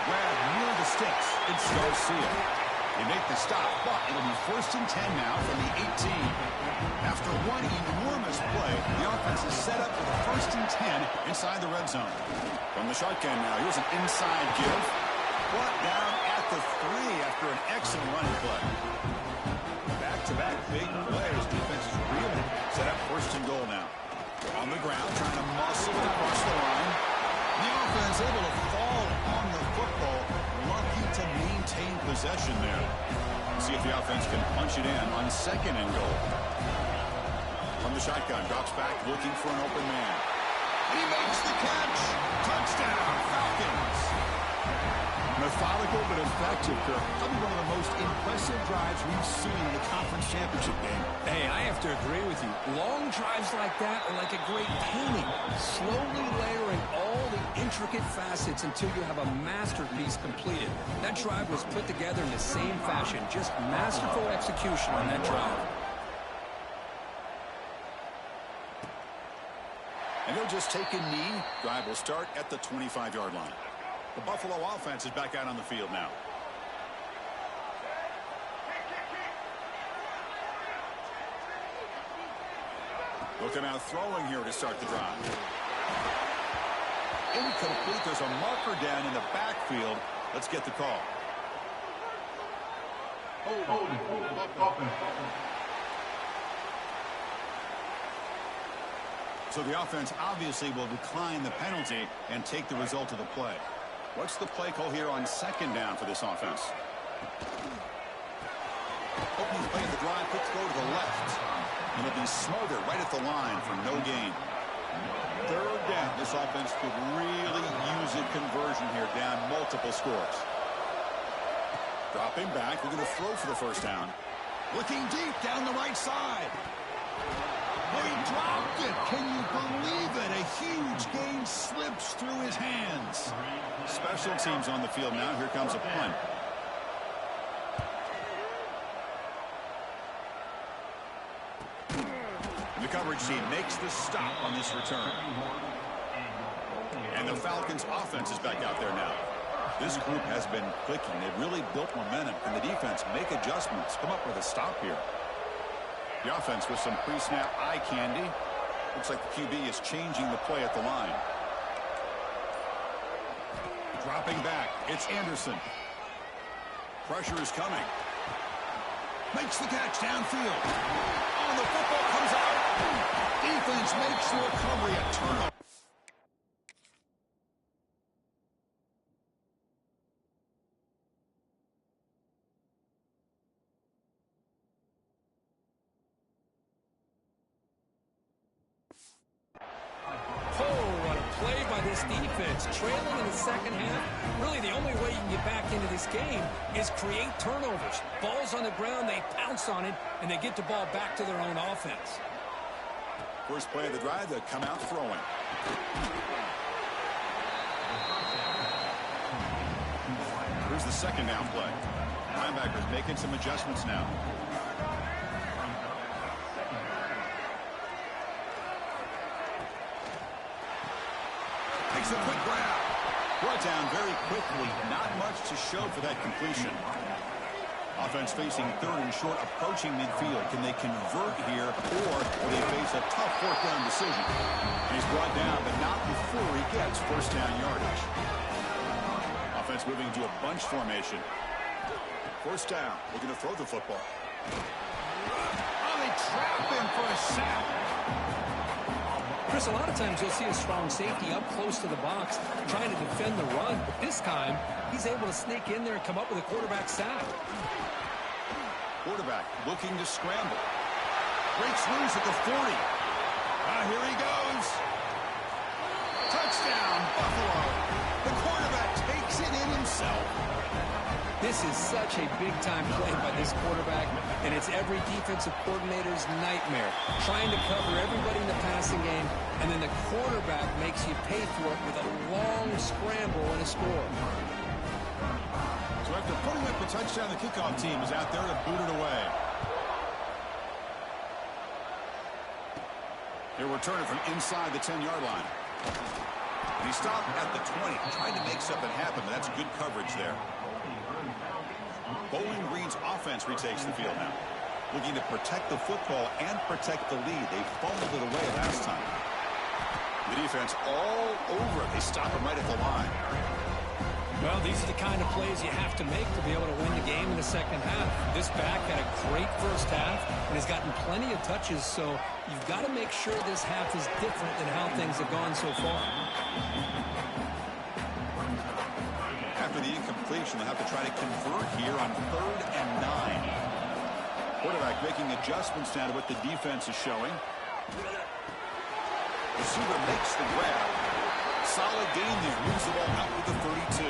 Grab near the sticks. It's Garcia. They make the stop, but it'll be 1st and 10 now from the 18. After one enormous play, the offense is set up with a 1st and 10 inside the red zone. From the shotgun now, here's an inside give. Brought down at the 3 after an excellent running play. Back-to-back big plays. Defense is really set up 1st and goal now. On the ground, trying to muscle it across the line. The offense able to fall on the football. Lucky to maintain possession there. See if the offense can punch it in on 2nd and goal. From the shotgun, drops back, looking for an open man. And he makes the catch. Touchdown, Falcons. Methodical but effective, Kirk. Probably one of the most impressive drives we've seen in the conference championship game. Hey, I have to agree with you. Long drives like that are like a great painting. Slowly layering all the intricate facets until you have a masterpiece completed. That drive was put together in the same fashion. Just masterful execution on that drive. And he'll just take a knee. Drive will start at the 25-yard line. The Buffalo offense is back out on the field now. Looking out throwing here to start the drive. Incomplete. There's a marker down in the backfield. Let's get the call. So the offense obviously will decline the penalty and take the result of the play. What's the play call here on 2nd down for this offense? Opening play of the drive, quick throw to the left. And it'll be smothered right at the line for no gain. 3rd down. This offense could really use a conversion here, down multiple scores. Dropping back, we're going to throw for the first down. Looking deep down the right side. Oh, he dropped it. Can you believe it? A huge gain slips through his hands. Special teams on the field now. Here comes a punt. The coverage team makes the stop on this return. And the Falcons offense is back out there now. This group has been clicking. They've really built momentum. Can the defense make adjustments? Come up with a stop here. The offense with some pre-snap eye candy. Looks like the QB is changing the play at the line. Dropping back. It's Anderson. Pressure is coming. Makes the catch downfield. Oh, the football comes out. Defense makes the recovery a turnover. Defense trailing in the second half. Really, the only way you can get back into this game is create turnovers. Ball's on the ground, they pounce on it, and they get the ball back to their own offense. First play of the drive, they come out throwing. Here's the second down play. Linebackers making some adjustments now. Makes a quick grab. Brought down very quickly. Not much to show for that completion. Offense facing third and short, approaching midfield. Can they convert here, or will they face a tough fourth down decision? And he's brought down, but not before he gets first down yardage. Offense moving to a bunch formation. First down, looking to throw the football. Oh, they trap him for a sack. Chris, a lot of times you'll see a strong safety up close to the box trying to defend the run, but this time he's able to sneak in there and come up with a quarterback sack. Quarterback looking to scramble. Breaks loose at the 40. Here he goes. Touchdown, Buffalo. The quarterback takes it in himself. This is such a big-time play by this quarterback, and it's every defensive coordinator's nightmare. Trying to cover everybody in the passing game, and then the quarterback makes you pay for it with a long scramble and a score. So after putting up the touchdown, the kickoff team is out there to boot it away. They're returning from inside the 10-yard line. And he stopped at the 20, trying to make something happen, but that's good coverage there. Bowling Green's offense retakes the field now. Looking to protect the football and protect the lead. They fumbled it away last time. The defense all over it. They stop him right at the line. Well, these are the kind of plays you have to make to be able to win the game in the second half. This back had a great first half and has gotten plenty of touches, so you've got to make sure this half is different than how things have gone so far. After the incompletion, they'll have to try to convert here on 3rd and 9. Quarterback making adjustments now to what the defense is showing. Receiver makes the grab. Solid gain there. Moves the ball out with the 32.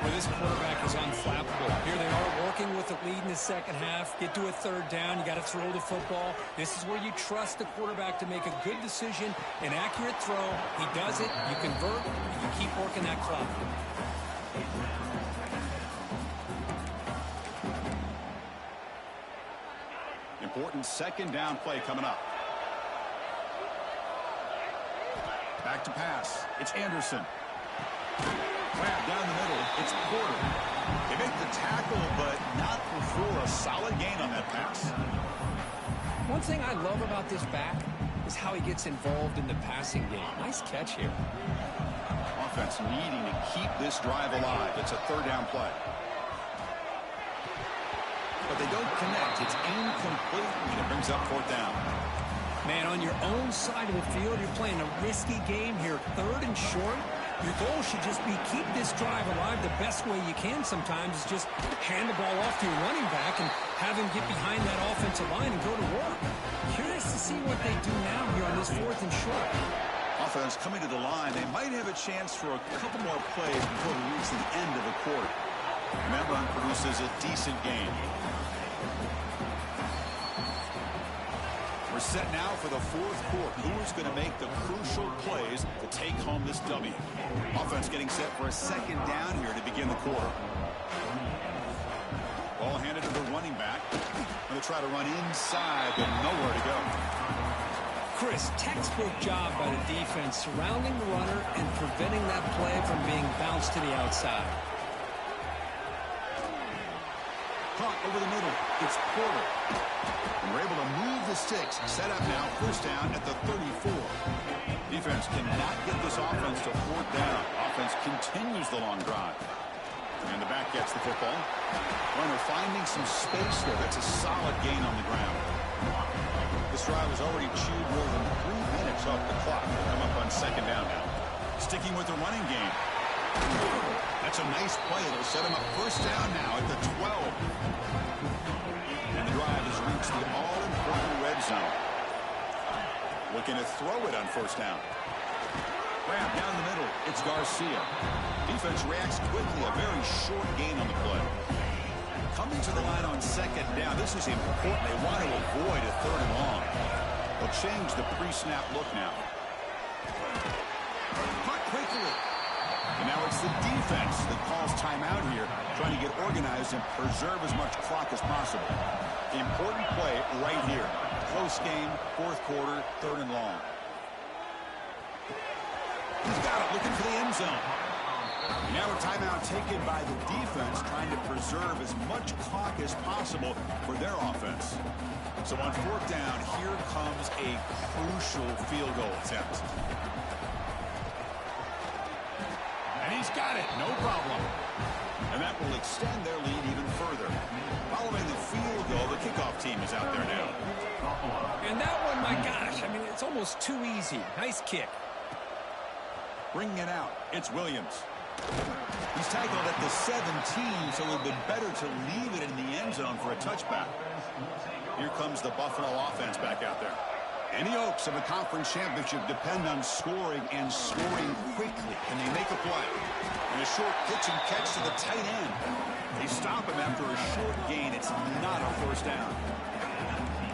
Well, this quarterback is unflappable. Here they are working with the lead in the second half. Get to a third down. You got to throw the football. This is where you trust the quarterback to make a good decision, an accurate throw. He does it. You convert. And you keep working that clock. Important second down play coming up. Back to pass. It's Anderson. Grab down the middle. It's Porter. They make the tackle, but not before a solid gain on that pass. One thing I love about this back is how he gets involved in the passing game. Nice catch here. Offense needing to keep this drive alive. It's a third down play. But they don't connect. It's incomplete, and it brings up fourth down. Man, on your own side of the field, you're playing a risky game here. 3rd and short. Your goal should just be keep this drive alive the best way you can sometimes is just hand the ball off to your running back and have him get behind that offensive line and go to work. Curious to see what they do now here on this 4th and short. Offense coming to the line. They might have a chance for a couple more plays before we reach the end of the quarter. And that run produces a decent gain. We're set now for the 4th quarter. Who is going to make the crucial plays to take home this W? Offense getting set for a second down here to begin the quarter. Ball handed to the running back. Going to try to run inside, but nowhere to go. Chris, textbook job by the defense surrounding the runner and preventing that play from being bounced to the outside. Caught over the middle. It's Porter. And we're able to move the sticks. Set up now. First down at the 34. Defense cannot get this offense to 4th down. Offense continues the long drive. And the back gets the football. Runner finding some space there. That's a solid gain on the ground. This drive has already chewed more than 3 minutes off the clock. They'll come up on second down now. Sticking with the running game. That's a nice play. It'll set him up first down now at the 12. And the drive has reached the all-important red zone. Looking to throw it on first down. Grab down the middle. It's Garcia. Defense reacts quickly. A very short gain on the play. Coming to the line on second down. This is important. They want to avoid a 3rd and long. They'll change the pre-snap look now. Caught quickly. And now it's the defense that calls timeout here, trying to get organized and preserve as much clock as possible. Important play right here. Close game, fourth quarter, third and long. He's got it, looking for the end zone. Now a timeout taken by the defense, trying to preserve as much clock as possible for their offense. So on fourth down, here comes a crucial field goal attempt. And he's got it, no problem. And that will extend their lead even further. Following the field goal, the kickoff team is out there now. And that one, my gosh, I mean, it's almost too easy. Nice kick. Bringing it out, it's Williams. He's tackled at the 17, so it would be better to leave it in the end zone for a touchback. Here comes the Buffalo offense back out there. Any hopes of a conference championship depend on scoring and scoring quickly. Can they make a play? And a short pitch and catch to the tight end. They stop him after a short gain. It's not a first down.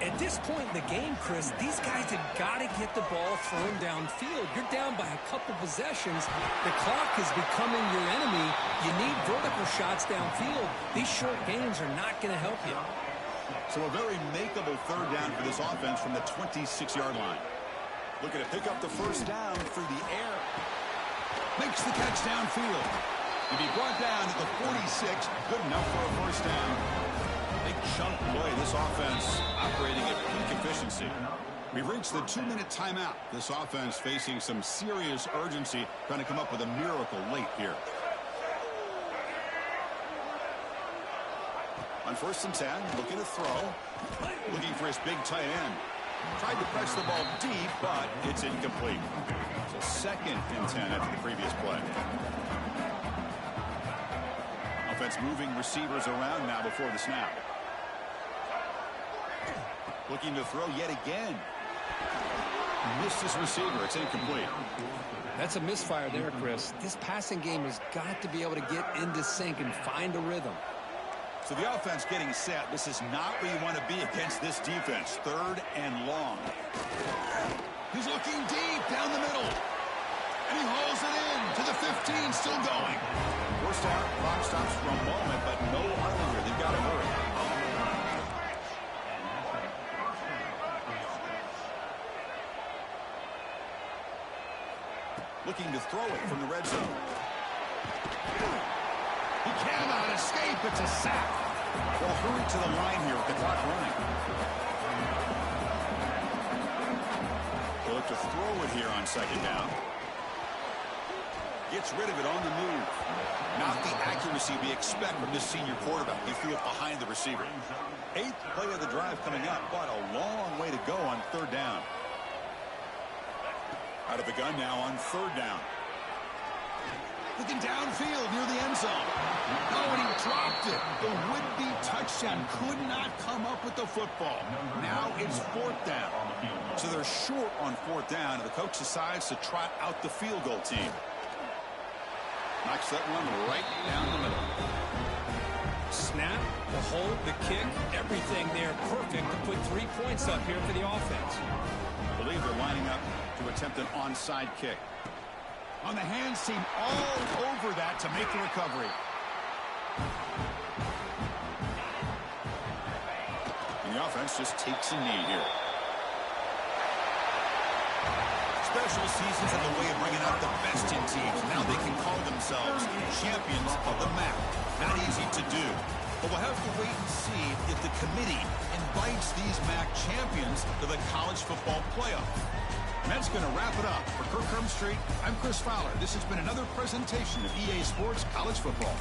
At this point in the game, Chris, these guys have got to get the ball thrown downfield. You're down by a couple possessions. The clock is becoming your enemy. You need vertical shots downfield. These short gains are not going to help you. So a very makeable third down for this offense from the 26-yard line. Looking to pick up the first down through the air. Makes the catch downfield. To be brought down at the 46. Good enough for a first down. Big chunk play. This offense operating at peak efficiency. We've reached the 2-minute timeout. This offense facing some serious urgency, trying to come up with a miracle late here. On first and 10, looking to throw. Looking for his big tight end. Tried to press the ball deep, but it's incomplete. So second and 10 after the previous play. Offense moving receivers around now before the snap. Looking to throw yet again. Missed his receiver. It's incomplete. That's a misfire there, Chris. This passing game has got to be able to get into sync and find a rhythm. So the offense getting set. This is not where you want to be against this defense. Third and long. He's looking deep down the middle. And he hauls it in to the 15, still going. First down, clock stops for a moment, but no earlier. They've got to hurry. Looking to throw it from the red zone. He cannot escape. It's a sack. They'll hurry to the line here with the clock running. They'll look to throw it here on second down. Gets rid of it on the move. Not the accuracy we expect from this senior quarterback. He threw it behind the receiver. 8th play of the drive coming up, but a long way to go on third down. Out of the gun now on third down. Looking downfield near the end zone. Oh, and he dropped it. The would-be touchdown could not come up with the football. Now it's fourth down. So they're short on fourth down, and the coach decides to trot out the field goal team. Knocks that one right down the middle. Snap, the hold, the kick, everything there perfect to put 3 points up here for the offense. I believe they're lining up to attempt an onside kick. On the hands team all over that to make the recovery. And the offense just takes a knee here. Special seasons have a way of bringing out the best in teams. Now they can call themselves champions of the MAC. Not easy to do. But we'll have to wait and see if the committee invites these MAC champions to the college football playoff. And that's going to wrap it up. For Kirk Street, I'm Chris Fowler. This has been another presentation of EA Sports College Football.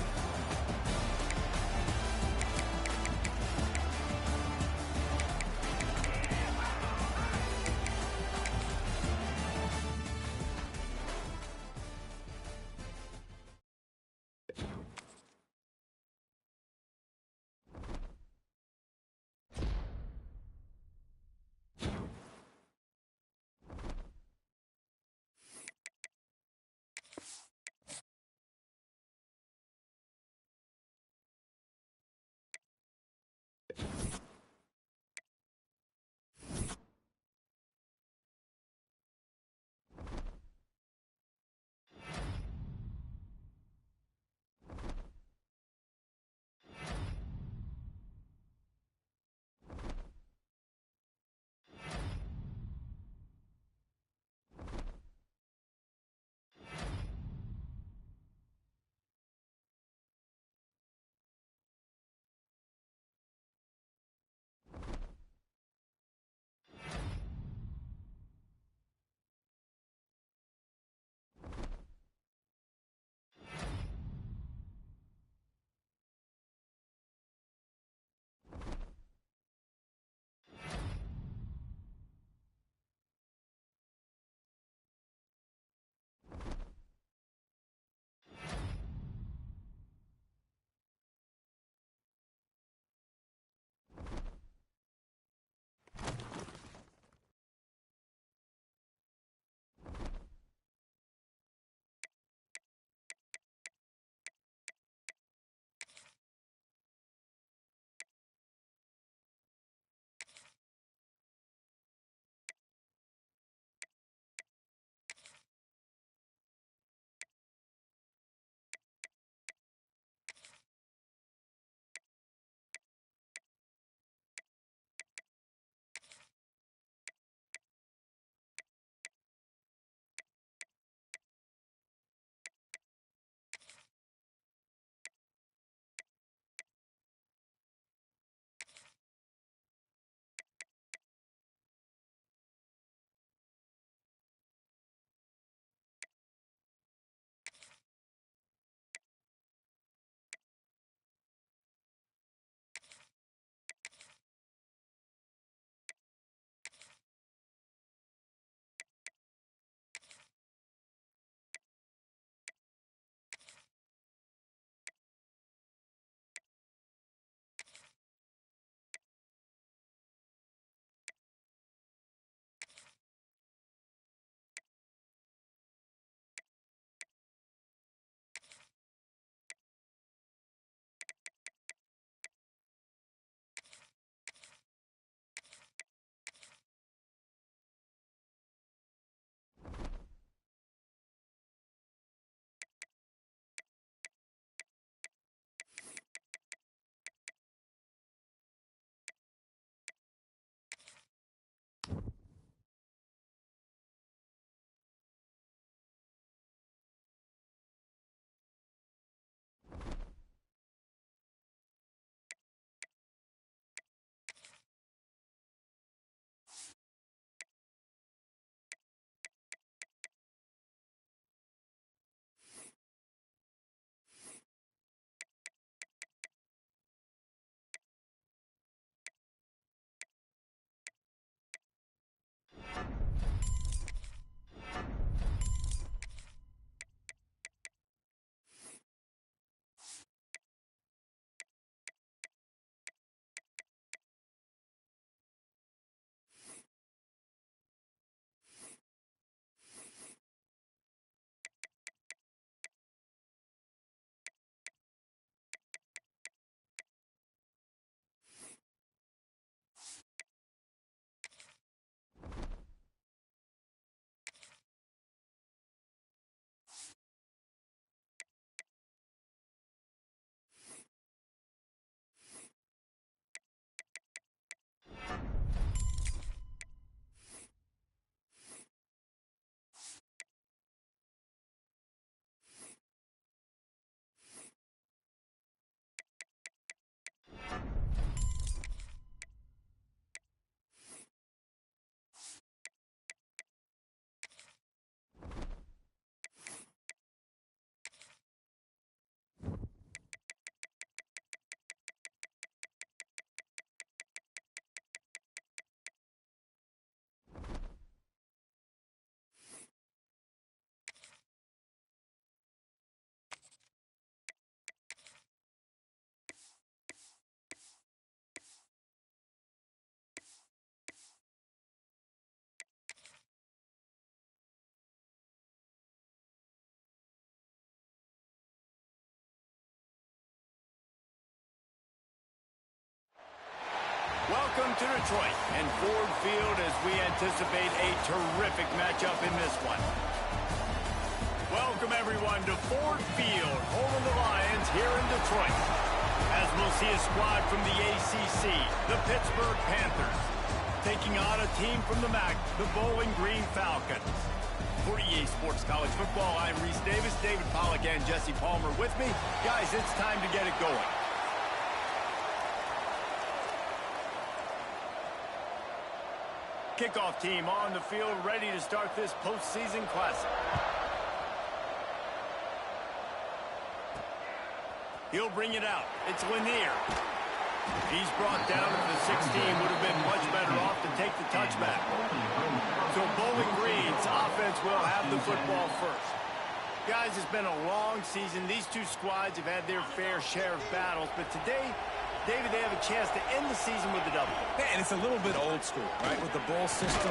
Welcome to Detroit and Ford Field as we anticipate a terrific matchup in this one. Welcome, everyone, to Ford Field, home of the Lions here in Detroit. As we'll see a squad from the ACC, the Pittsburgh Panthers, taking on a team from the MAC, the Bowling Green Falcons. For EA Sports College Football, I'm Reese Davis, David Pollack, and Jesse Palmer with me. Guys, it's time to get it going. Kickoff team on the field, ready to start this postseason classic. He'll bring it out. It's Lanier. He's brought down at the 16. Would have been much better off to take the touchback. So Bowling Green's offense will have the football first. Guys, it's been a long season. These two squads have had their fair share of battles, but today, David, they have a chance to end the season with a double. And it's a little bit old school, right? With the bowl system,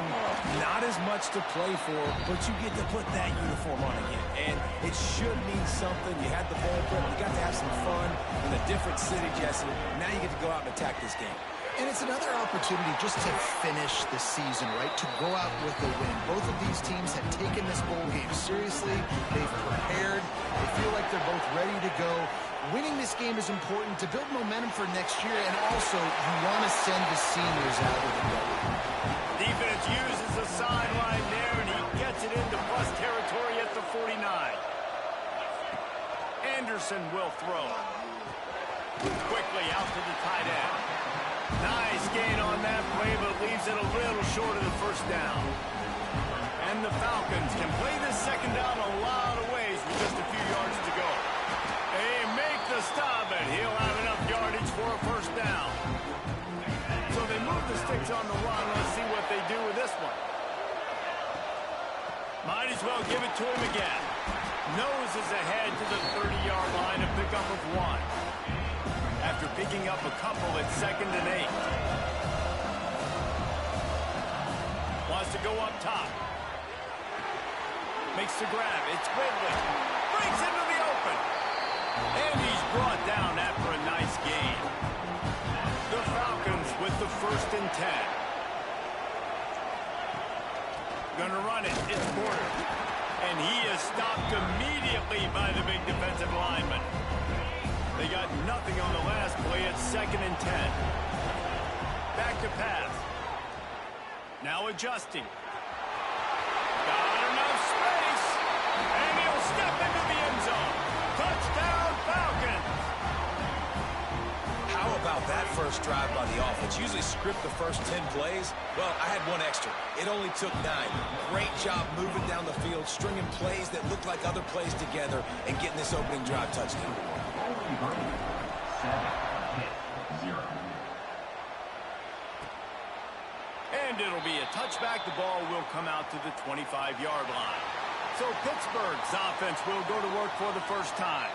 not as much to play for, but you get to put that uniform on again. And it should mean something. You had the bowl prep. You got to have some fun in a different city, Jesse. Now you get to go out and attack this game. And it's another opportunity just to finish the season, right? To go out with a win. Both of these teams have taken this bowl game seriously. They've prepared. They feel like they're both ready to go. Winning this game is important to build momentum for next year, and also you want to send the seniors out with a W. Defense uses the sideline there, and he gets it into plus territory at the 49. Anderson will throw. Quickly out to the tight end. Nice gain on that play, but leaves it a little short of the first down. And the Falcons can play this second down a lot of ways with just a few yards to go. They make the stop, and he'll have enough yardage for a first down. So they move the sticks on the run. Let's see what they do with this one. Might as well give it to him again. Noses ahead to the 30-yard line, a pickup of 1. After picking up a couple at 2nd and 8. Wants to go up top. Makes the grab. It's Ridley. Breaks into the open. And he's brought down after a nice gain. The Falcons with the 1st and 10. Gonna run it. It's Porter. And he is stopped immediately by the big defensive lineman. They got nothing on the last play at 2nd and 10. Back to pass. Now adjusting. Got enough space. And he'll step into the end zone. Touchdown, Falcons. How about that first drive by the offense? Usually script the first 10 plays. Well, I had one extra. It only took 9. Great job moving down the field, stringing plays that looked like other plays together, and getting this opening drive touchdown. And it'll be a touchback. The ball will come out to the 25-yard line. So Pittsburgh's offense will go to work for the first time.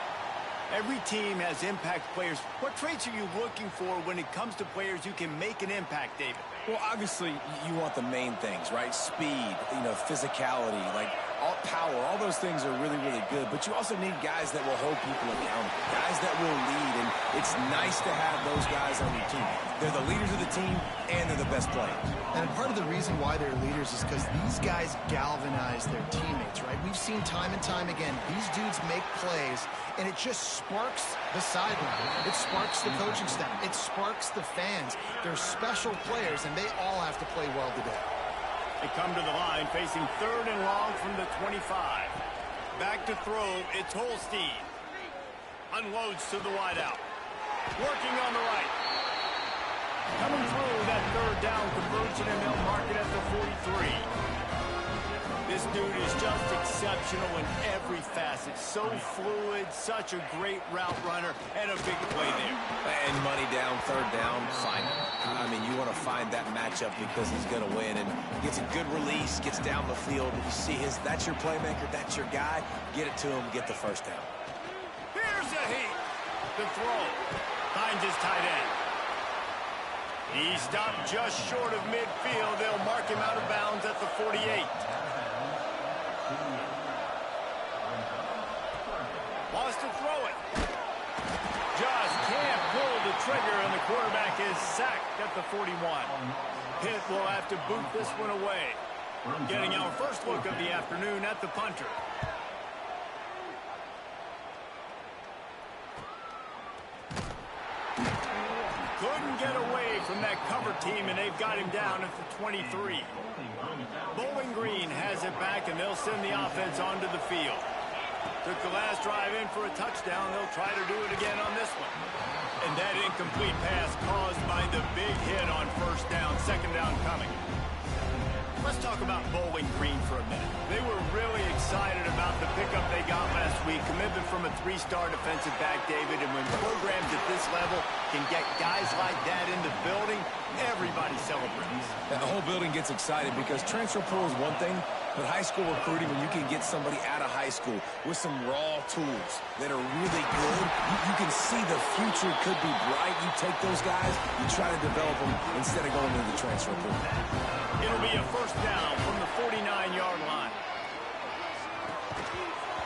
Every team has impact players. What traits are you looking for when it comes to players who can make an impact, David? Well, obviously, you want the main things, right? Speed, physicality, like power. All those things are really, really good. But you also need guys that will hold people accountable, guys that will lead. And it's nice to have those guys on your team. They're the leaders of the team, and they're the best players. And part of the reason why they're leaders is because these guys galvanize their teammates, right? We've seen time and time again, these dudes make plays, and it just sparks the sideline. It sparks the coaching staff. It sparks the fans. They're special players, and they all have to play well today. They come to the line facing 3rd and long from the 25. Back to throw, it's Holstein. Unloads to the wideout. Working on the right. Coming through that 3rd down conversion, and they'll mark it at the 43. This dude is just exceptional in every facet. So fluid, such a great route runner, and a big play there. And money down, 3rd down, find him. I mean, you want to find that matchup because he's going to win, and gets a good release, gets down the field. You see that's your playmaker, that's your guy. Get it to him, get the first down. Here's a heat. The throw. Finds his tight end. He stopped just short of midfield. They'll mark him out of bounds at the 48. Wants to throw it. Just can't pull the trigger, and the quarterback is sacked at the 41. Pitt will have to boot this one away. Getting our first look of the afternoon at the punter. Couldn't get away from that cover team, and they've got him down at the 23. Bowling Green has it back, and they'll send the offense onto the field. Took the last drive in for a touchdown. They'll try to do it again on this one. And that incomplete pass caused by the big hit on first down, second down coming. Let's talk about Bowling Green for a minute. They were really excited about the pickup they got last week. Commitment from a 3-star defensive back, David. And when programs at this level can get guys like that in the building, everybody celebrates. The whole building gets excited because transfer portal is one thing, but high school recruiting, when you can get somebody out of high school with some raw tools that are really good, you can see the future could be bright. You take those guys, you try to develop them instead of going into the transfer portal. It'll be a first down from the 49-yard line.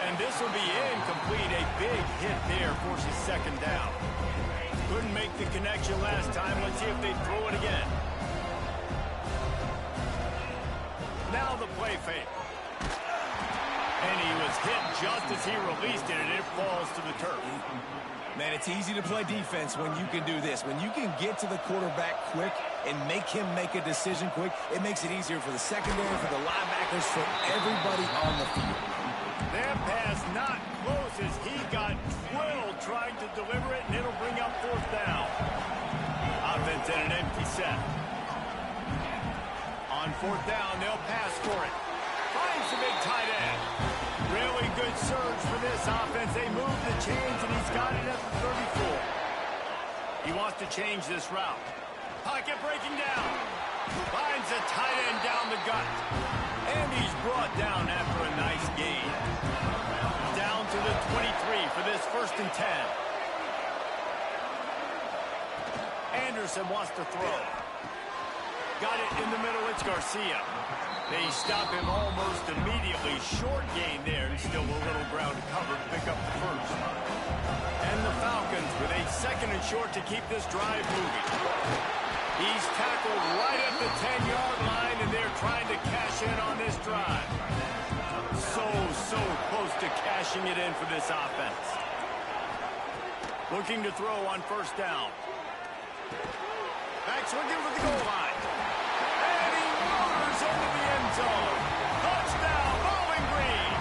And this will be incomplete. A big hit there forces second down. Couldn't make the connection last time. Let's see if they throw it again. Now the play fake. And he was hit just as he released it, and it falls to the turf. Man, it's easy to play defense when you can do this. When you can get to the quarterback quick and make him make a decision quick, it makes it easier for the secondary, for the linebackers, for everybody on the field. That pass not close as he got drilled trying to deliver it, and it'll bring up fourth down. Offense in an empty set. On fourth down, they'll pass for it. Finds the big tight end. Really good surge for this offense. They move the chains, and he's got it at the 34. He wants to change this route. Pocket breaking down. Finds a tight end down the gut. And he's brought down after a nice gain. Down to the 23 for this first and 10. Anderson wants to throw. Got it in the middle. It's Garcia. They stop him almost immediately. Short gain there, and still a little ground to cover to pick up the first. And the Falcons with a second and short to keep this drive moving. He's tackled right at the 10-yard line, and they're trying to cash in on this drive. So close to cashing it in for this offense. Looking to throw on first down. Back swinging for the goal line. And he motors into the end zone. Touchdown, Bowling Green.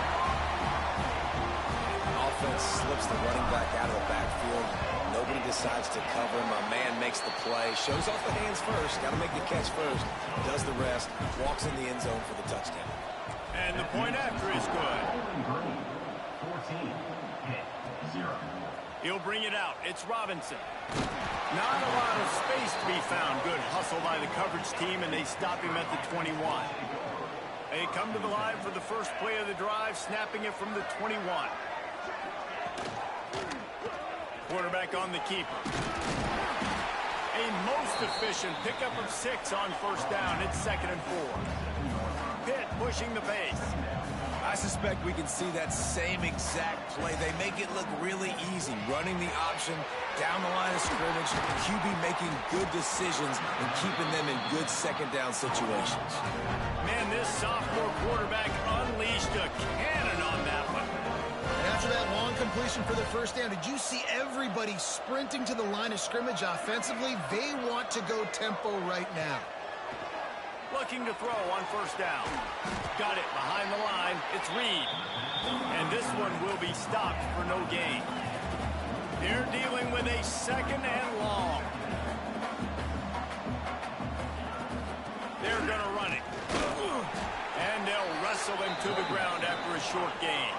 Offense slips the running back out of the backfield. Nobody decides to cover him. My man makes the play. Shows off the hands first. Got to make the catch first. Does the rest. Walks in the end zone for the touchdown. And the point after is good. 14-0. He'll bring it out. It's Robinson. Not a lot of space to be found. Good hustle by the coverage team, and they stop him at the 21. They come to the line for the first play of the drive, snapping it from the 21. Quarterback on the keeper. A most efficient pickup of 6 on first down. It's second and 4. Pitt pushing the pace. I suspect we can see that same exact play. They make it look really easy, running the option down the line of scrimmage, QB making good decisions and keeping them in good second down situations. Man, this sophomore quarterback unleashed a cannon on that one. And after that long completion for the first down, did you see everybody sprinting to the line of scrimmage offensively? They want to go tempo right now. Looking to throw on first down. Got it behind the line. It's Reed. And this one will be stopped for no gain. They're dealing with a second and long. They're going to run it. And they'll wrestle him to the ground after a short gain.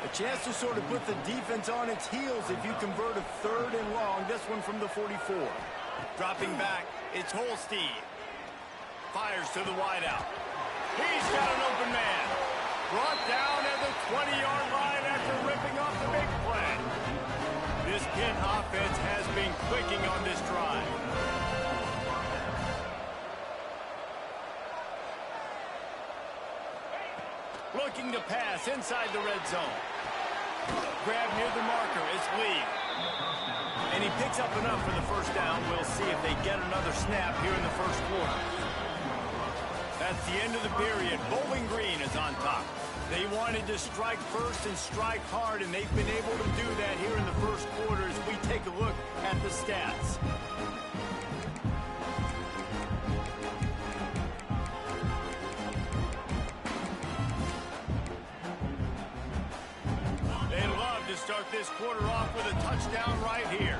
A chance to sort of put the defense on its heels if you convert a third and long. This one from the 44. Dropping back, it's Holstein. Fires to the wideout. He's got an open man. Brought down at the 20-yard line after ripping off the big play. This Pitt offense has been clicking on this drive. Looking to pass inside the red zone. Grab near the marker. It's Lee. And he picks up enough for the first down. We'll see if they get another snap here in the first quarter. That's the end of the period. Bowling Green is on top. They wanted to strike first and strike hard, and they've been able to do that here in the first quarter as we take a look at the stats. They'd love to start this quarter off with a touchdown right here.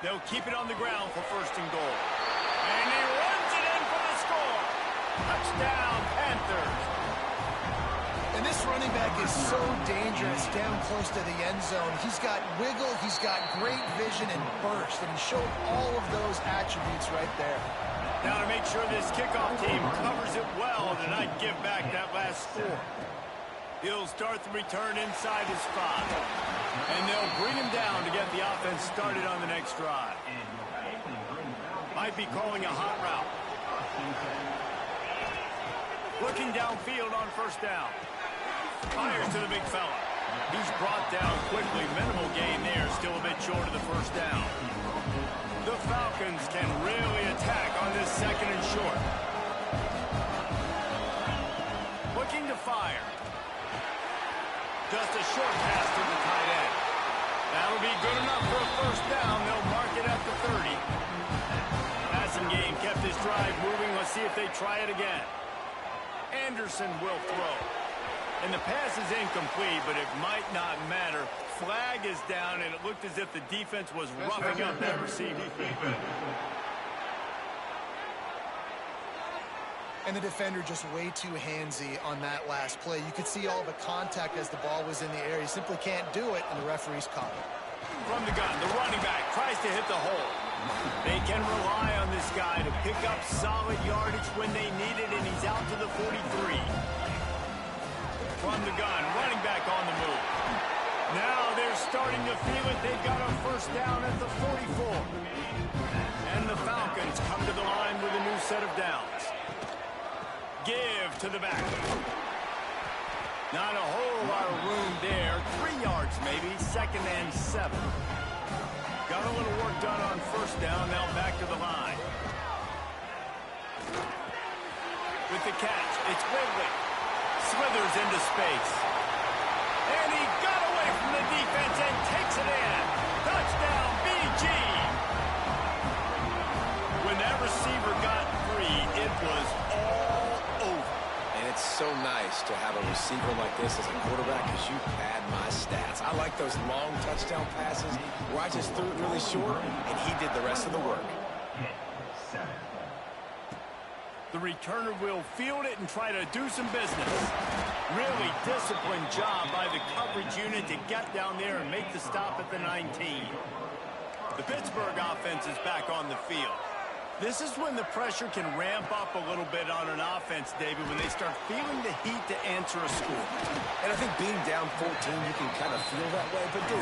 They'll keep it on the ground for first and goal. And he runs it in for the score. Touchdown, Panthers. And this running back is so dangerous down close to the end zone. He's got wiggle, he's got great vision and burst, and he showed all of those attributes right there. Now to make sure this kickoff team covers it well to not give back that last score. He'll start the return inside his 5. And they'll bring him down to get the offense started on the next drive. Might be calling a hot route. Looking downfield on first down. Fires to the big fella. He's brought down quickly. Minimal gain there. Still a bit short of the first down. The Falcons can really attack on this second and short. Looking to fire. Just a short pass to the tight end. That'll be good enough for a first down. They'll mark it at the 30. Passing game kept this drive moving. Let's see if they try it again. Anderson will throw. And the pass is incomplete, but it might not matter. Flag is down, and it looked as if the defense was roughing up that receiver. And the defender just way too handsy on that last play. You could see all the contact as the ball was in the air. He simply can't do it, and the referee's caught it. From the gun, the running back tries to hit the hole. They can rely on this guy to pick up solid yardage when they need it, and he's out to the 43. From the gun, running back on the move. Now they're starting to feel it. They've got a first down at the 44. And the Falcons come to the line with a new set of downs. Give to the back. Not a whole lot of room there. 3 yards maybe, 2nd and 7. Got a little work done on first down, now back to the line. With the catch, it's Wiggly. Slithers into space. And he got away from the defense and takes it in. Touchdown, BG. When that receiver got free, it was all over. And it's so nice to have a receiver like this as a quarterback because you pad my stats. I like those long touchdown passes where I just threw it really short and he did the rest of the work. The returner will field it and try to do some business. Really disciplined job by the coverage unit to get down there and make the stop at the 19. The Pittsburgh offense is back on the field. This is when the pressure can ramp up a little bit on an offense, David, when they start feeling the heat to answer a score. And I think being down 14, you can kind of feel that way. But, dude,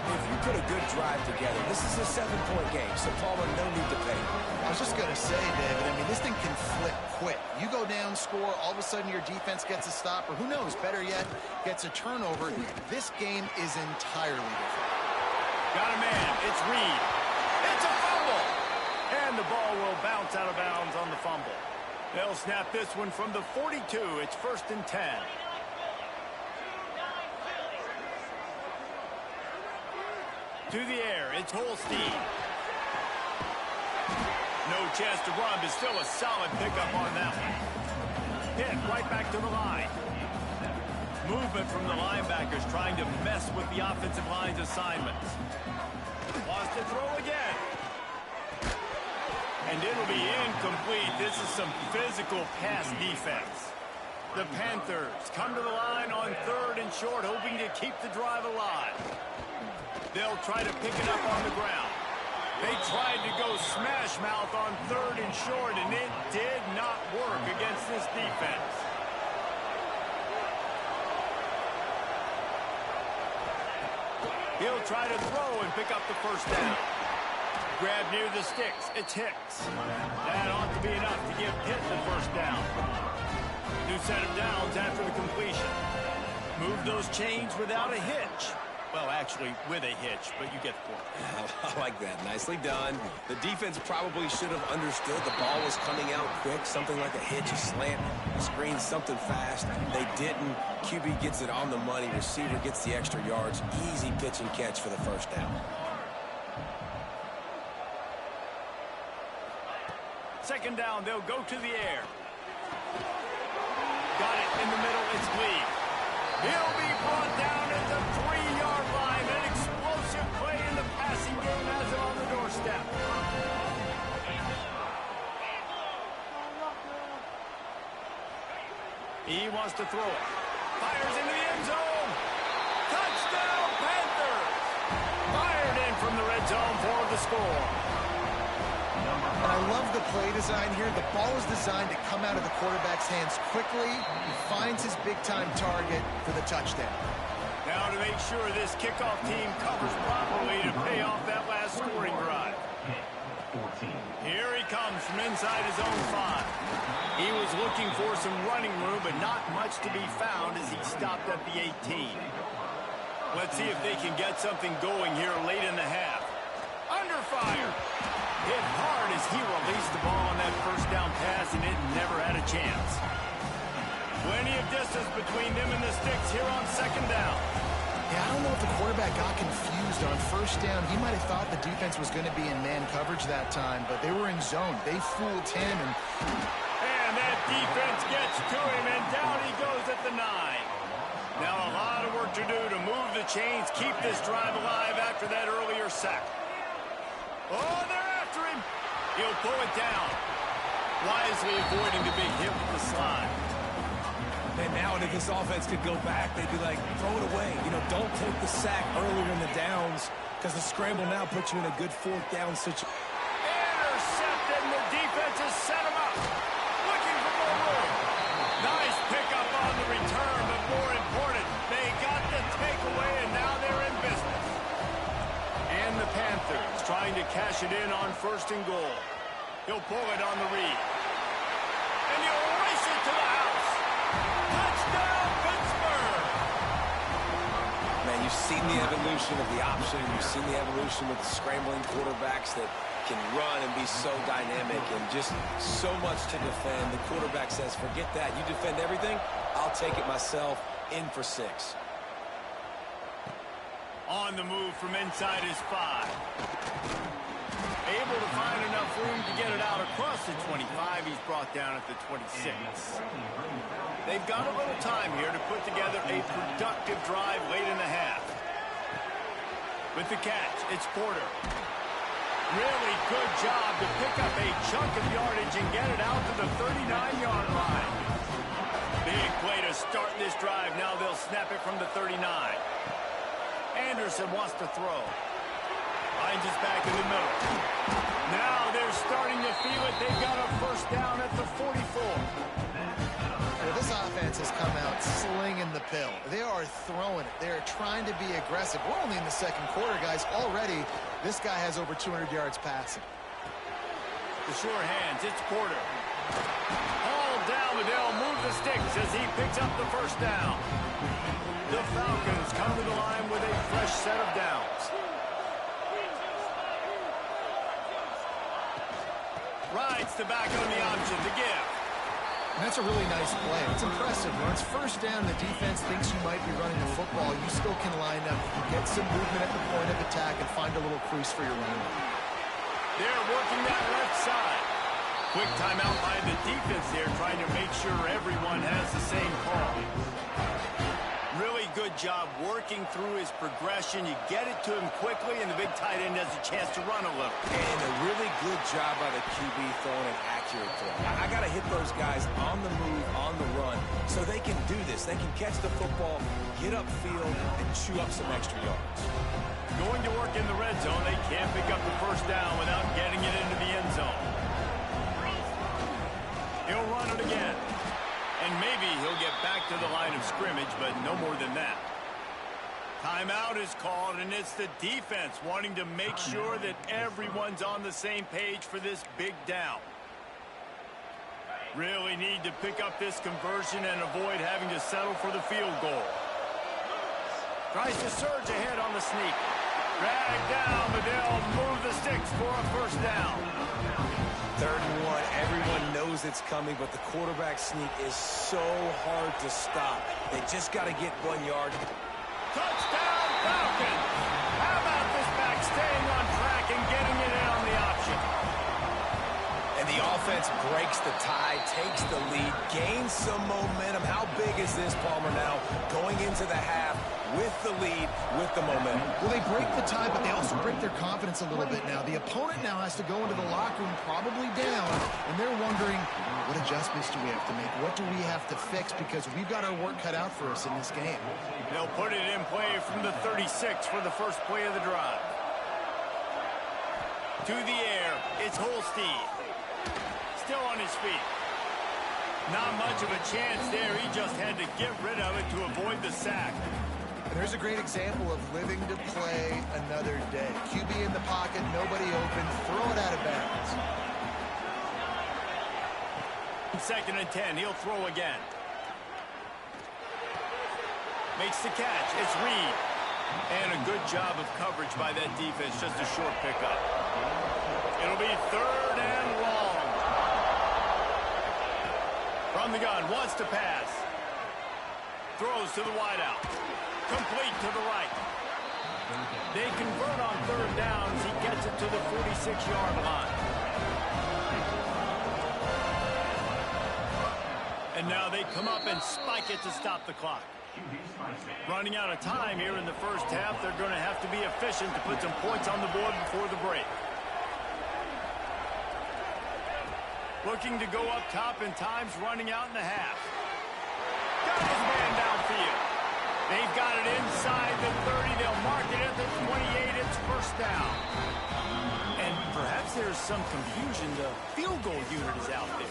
if you put a good drive together, this is a 7-point game, so Palmer, no need to panic. I was just going to say, David, I mean, this thing can flip quick. You go down, score, all of a sudden your defense gets a stop, or who knows, better yet, gets a turnover. This game is entirely different. Got a man. It's Reed. It's a fumble. And the ball will bounce out of bounds on the fumble. They'll snap this one from the 42. It's 1st and 10. To the air. It's Holstein. No chance to run, but still a solid pickup on that one. Hit right back to the line. Movement from the linebackers trying to mess with the offensive line's assignments. Lost to throw again. And it'll be incomplete. This is some physical pass defense. The Panthers come to the line on 3rd and short, hoping to keep the drive alive. They'll try to pick it up on the ground. They tried to go smash mouth on 3rd and short, and it did not work against this defense. He'll try to throw and pick up the first down. Grab near the sticks. It's Hicks. That ought to be enough to give Pitt the first down. New set of downs after the completion. Move those chains without a hitch. Well, actually, with a hitch, but you get the point. I like that. Nicely done. The defense probably should have understood the ball was coming out quick, something like a hitch, a slant, a screen, something fast. They didn't. QB gets it on the money. Receiver gets the extra yards. Easy pitch and catch for the first down. Second down, they'll go to the air. Got it in the middle, it's Lee. He'll be brought down at the 3-yard line. An explosive play in the passing game has him on the doorstep. He wants to throw it. Fires into the end zone. Touchdown, Panthers! Fired in from the red zone for the score. And I love the play design here. The ball is designed to come out of the quarterback's hands quickly. He finds his big-time target for the touchdown. Now to make sure this kickoff team covers properly to pay off that last scoring drive. Here he comes from inside his own 5. He was looking for some running room, but not much to be found as he stopped at the 18. Let's see if they can get something going here late in the half. Under fire. Hit hard as he released the ball on that first down pass, and it never had a chance. Plenty of distance between them and the sticks here on second down. Yeah, I don't know if the quarterback got confused on first down. He might have thought the defense was going to be in man coverage that time, but they were in zone. They fooled him. And that defense gets to him, and down he goes at the 9. Now a lot of work to do to move the chains, keep this drive alive after that earlier sack. Oh, they're after him. He'll pull it down. Wisely avoiding the big hit with the slide. And now if this offense could go back, they'd be like, throw it away. You know, don't take the sack earlier in the downs because the scramble now puts you in a good fourth down situation. Intercepted, and the defense has set him up. Looking for more room. Nice pickup on the return, but more important, they got the takeaway, and now they're in business. And the Panthers trying to cash it in on first and goal. He'll pull it on the read. And he'll race it to the house. Touchdown, Pittsburgh! Man, you've seen the evolution of the option. You've seen the evolution with the scrambling quarterbacks that can run and be so dynamic and just so much to defend. The quarterback says, forget that. You defend everything, I'll take it myself. In for 6. On the move from inside his 5. Able to find enough room to get it out across the 25. He's brought down at the 26. They've got a little time here to put together a productive drive late in the half. With the catch, it's Porter. Really good job to pick up a chunk of yardage and get it out to the 39-yard line. Big play to start this drive. Now they'll snap it from the 39. Anderson wants to throw. Finds his back in the middle. Now they're starting to feel it. They've got a first down at the 44. Well, this offense has come out slinging the pill. They are throwing it. They are trying to be aggressive. We're only in the second quarter, guys. Already, this guy has over 200 yards passing. The sure hands. It's Porter. All down, but they'll move the sticks as he picks up the first down. The Falcons come to the line with a fresh set of downs. Rides the back on the option to give. And that's a really nice play. It's impressive. When it's first down, the defense thinks you might be running the football. You still can line up, get some movement at the point of attack, and find a little crease for your running. They're working that left side. Quick timeout by the defense there, trying to make sure everyone has the same call. Really good job working through his progression. You get it to him quickly, and the big tight end has a chance to run a little. And a really good job by the QB throwing an accurate throw. I got to hit those guys on the move, on the run, so they can do this. They can catch the football, get upfield, and chew up some extra yards. Going to work in the red zone. They can't pick up the first down without getting it into the end zone. He'll run it again. And maybe he'll get back to the line of scrimmage, but no more than that. Timeout is called, and it's the defense wanting to make sure that everyone's on the same page for this big down. Really need to pick up this conversion and avoid having to settle for the field goal. Tries to surge ahead on the sneak. Drag down, but they'll move the sticks for a first down. 3rd and 1. Everyone knows it's coming, but the quarterback sneak is so hard to stop. They just got to get 1 yard. Touchdown, Falcons! How about this back staying on track and getting it in on the option? And the offense breaks the tie, takes the lead, gains some momentum. How big is this, Palmer, now? Going into the half with the lead, with the momentum. Well, they break the tie, but they also break their confidence a little bit now. The opponent now has to go into the locker room probably down, and they're wondering, what adjustments do we have to make? What do we have to fix? Because we've got our work cut out for us in this game. They'll put it in play from the 36 for the first play of the drive. To the air, it's Holstein. Still on his feet. Not much of a chance there. He just had to get rid of it to avoid the sack. And there's a great example of living to play another day. QB in the pocket, nobody open, throw it out of bounds. 2nd and 10, he'll throw again. Makes the catch, it's Reed. And a good job of coverage by that defense, just a short pickup. It'll be 3rd and long. From the gun, wants to pass. Throws to the wideout. Complete to the right. They convert on 3rd down as he gets it to the 46-yard line. And now they come up and spike it to stop the clock. Running out of time here in the first half. They're going to have to be efficient to put some points on the board before the break. Looking to go up top, and time's running out in the half. Got his man downfield. They've got it inside the 30. They'll mark it at the 28. It's first down. And perhaps there's some confusion. The field goal unit is out there.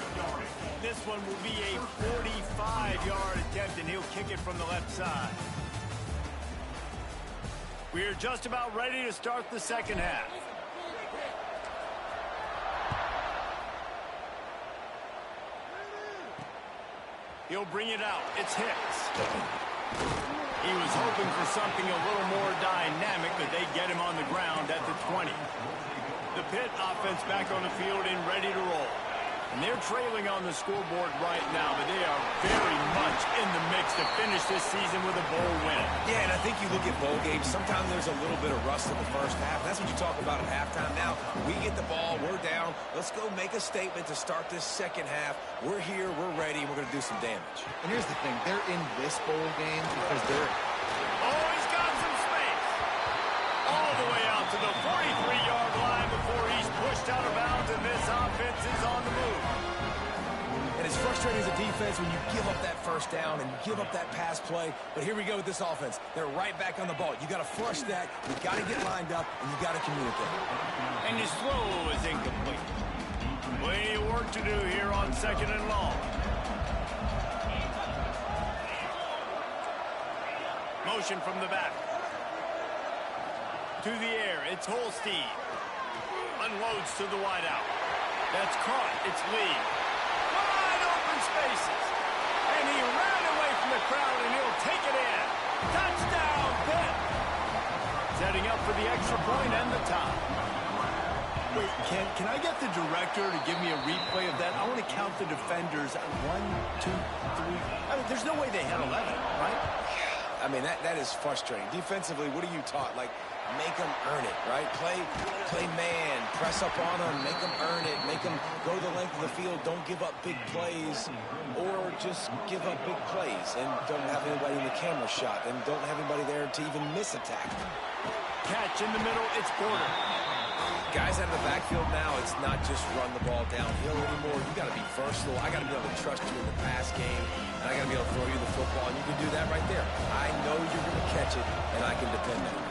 This one will be a 45-yard attempt, and he'll kick it from the left side. We're just about ready to start the second half. He'll bring it out. It's Hicks. He was hoping for something a little more dynamic, but they get him on the ground at the 20. The Pitt offense back on the field and ready to roll. And they're trailing on the scoreboard right now, but they are very much in the mix to finish this season with a bowl win. Yeah, and I think you look at bowl games, sometimes there's a little bit of rust in the first half. That's what you talk about at halftime. Now, we get the ball, we're down. Let's go make a statement to start this second half. We're here, we're ready, we're going to do some damage. And here's the thing, they're in this bowl game because they're... Oh, he's got some space. All the way out to the 43-yard line before he's pushed out of bounds, and this offense is on the move. And it's frustrating as a defense when you give up that first down and you give up that pass play. But here we go with this offense. They're right back on the ball. You got to flush that. You got to get lined up, and you got to communicate. And his throw is incomplete. Plenty of work to do here on 2nd and long. Motion from the back. To the air, it's Holstein. Unloads to the wideout. That's caught. It's Lee. Wide open spaces. And he ran away from the crowd, and he'll take it in. Touchdown, Pitt. Setting up for the extra point and the tie. Wait, can I get the director to give me a replay of that? I want to count the defenders. 1, 2, 3. I mean, there's no way they had 11, right? I mean, that is frustrating. Defensively, what are you taught? Like, make them earn it, right? Play man, press up on them, make them earn it, make them go the length of the field, don't give up big plays, or just give up big plays and don't have anybody in the camera shot and don't have anybody there to even miss a tackle. Catch in the middle, it's Porter. Guys out of the backfield now, it's not just run the ball downhill anymore. You got to be versatile. I got to be able to trust you in the pass game, and I got to be able to throw you the football, and you can do that right there. I know you're going to catch it, and I can depend on it.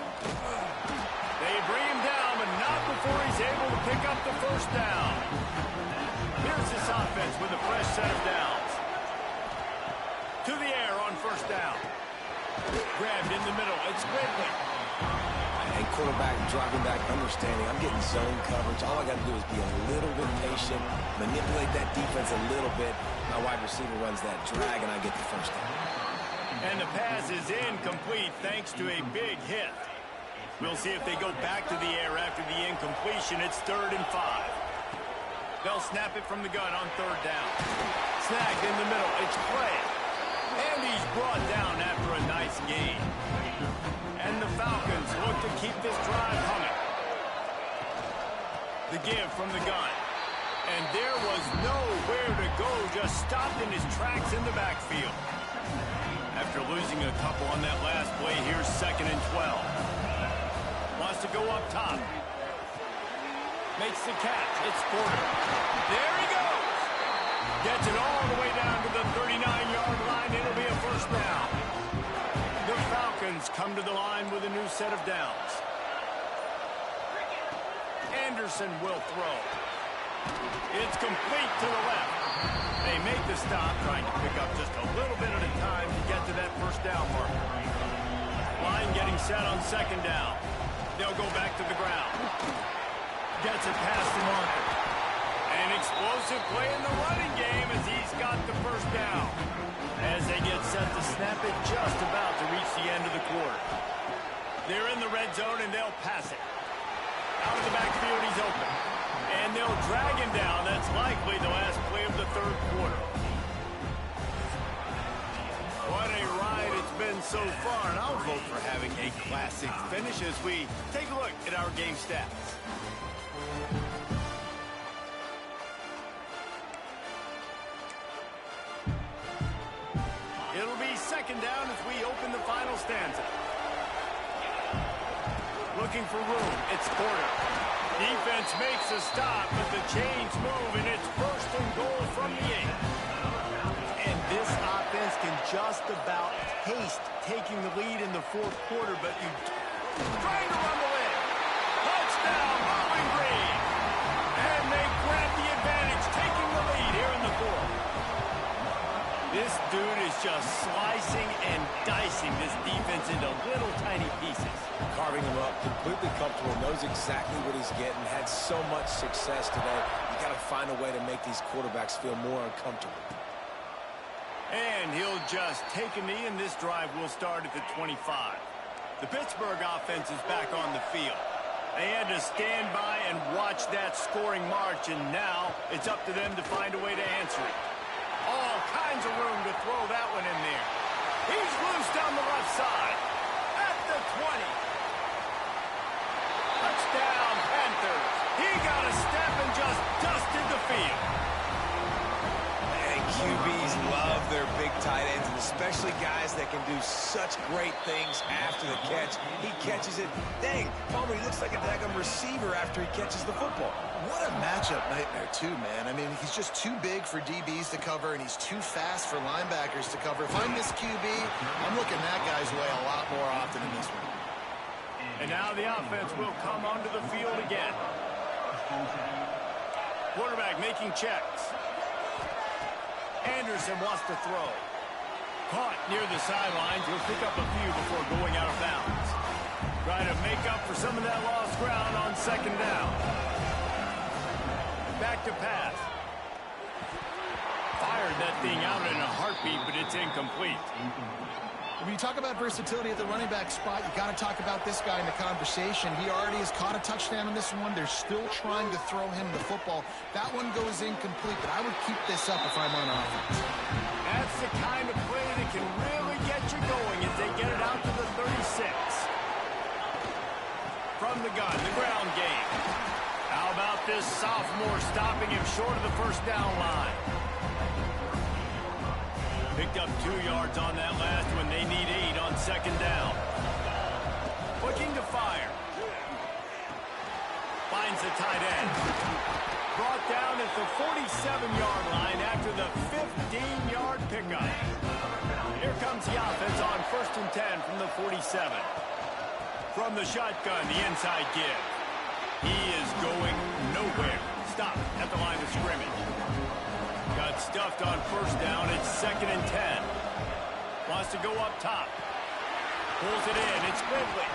They bring him down, but not before he's able to pick up the first down. Here's this offense with a fresh set of downs. To the air on first down. Grabbed in the middle. It's Ridley. And quarterback dropping back, understanding I'm getting zone coverage. All I got to do is be a little bit patient, manipulate that defense a little bit. My wide receiver runs that drag, and I get the first down. And the pass is incomplete thanks to a big hit. We'll see if they go back to the air after the incompletion. It's 3rd and 5. They'll snap it from the gun on 3rd down. Snagged in the middle. It's play. And he's brought down after a nice gain. And the Falcons look to keep this drive humming. The give from the gun. And there was nowhere to go, just stopped in his tracks in the backfield. After losing a couple on that last play, here's 2nd and 12. Wants to go up top. Makes the catch. It's Porter. There he goes. Gets it all the way down to the 39-yard line. It'll be a 1st down. The Falcons come to the line with a new set of downs. Anderson will throw. It's complete to the left. They make the stop, trying to pick up just a little bit at a time to get to that 1st down mark. Line getting set on 2nd down. They'll go back to the ground. Gets it past the marker. An explosive play in the running game as he's got the 1st down. As they get set to snap it just about to reach the end of the quarter. They're in the red zone and they'll pass it. Out of the backfield, he's open. And they'll drag him down. That's likely the last play of the 3rd quarter. What a ride it's been so far, and I'll vote for having a classic finish as we take a look at our game stats. It'll be 2nd down as we open the final stanza. Looking for room. It's Porter. Defense makes a stop, but the chains move, and it's 1st and goal from the 8. And this offense can just about taste taking the lead in the 4th quarter, but you trying to rumble in. Touchdown, Bowling Green. And they grab the advantage, taking the lead here in the 4th. This dude is just slicing and dicing this defense into little tiny pieces. Carving him up, completely comfortable, knows exactly what he's getting, had so much success today. You got to find a way to make these quarterbacks feel more uncomfortable. And he'll just take a knee, and this drive will start at the 25. The Pittsburgh offense is back on the field. They had to stand by and watch that scoring march, and now it's up to them to find a way to answer it. All kinds of room to throw that one in there. He's loose down the left side. At the 20. Touchdown, Panthers. He got a step and just dusted the field. And QBs love their big tight ends, and especially guys that can do such great things after the catch. He catches it. Dang, Palmer, he looks like a daggum receiver after he catches the football. What a matchup nightmare, too, man. I mean, he's just too big for DBs to cover, and he's too fast for linebackers to cover. If I'm this QB, I'm looking that guy's way a lot more often in this one. And now the offense will come onto the field again. Quarterback making checks. Anderson wants to throw. Caught near the sidelines. He'll pick up a few before going out of bounds. Trying to make up for some of that lost ground on 2nd down. Back to pass. Fired that thing out in a heartbeat, but it's incomplete. When you talk about versatility at the running back spot, you got to talk about this guy in the conversation. He already has caught a touchdown in this one. They're still trying to throw him the football. That one goes incomplete, but I would keep this up if I'm on offense. That's the kind of play that can really get you going as they get it out to the 36. From the gun, the ground game. How about this sophomore stopping him short of the 1st down line? Picked up 2 yards on that last one. They need 8 on 2nd down. Looking to fire. Finds the tight end. Brought down at the 47-yard line after the 15-yard pickup. Here comes the offense on 1st and 10 from the 47. From the shotgun, the inside give. He is going nowhere. Stop at the line of scrimmage. Got stuffed on 1st down. It's 2nd and 10. Wants to go up top. Pulls it in. It's Quigley.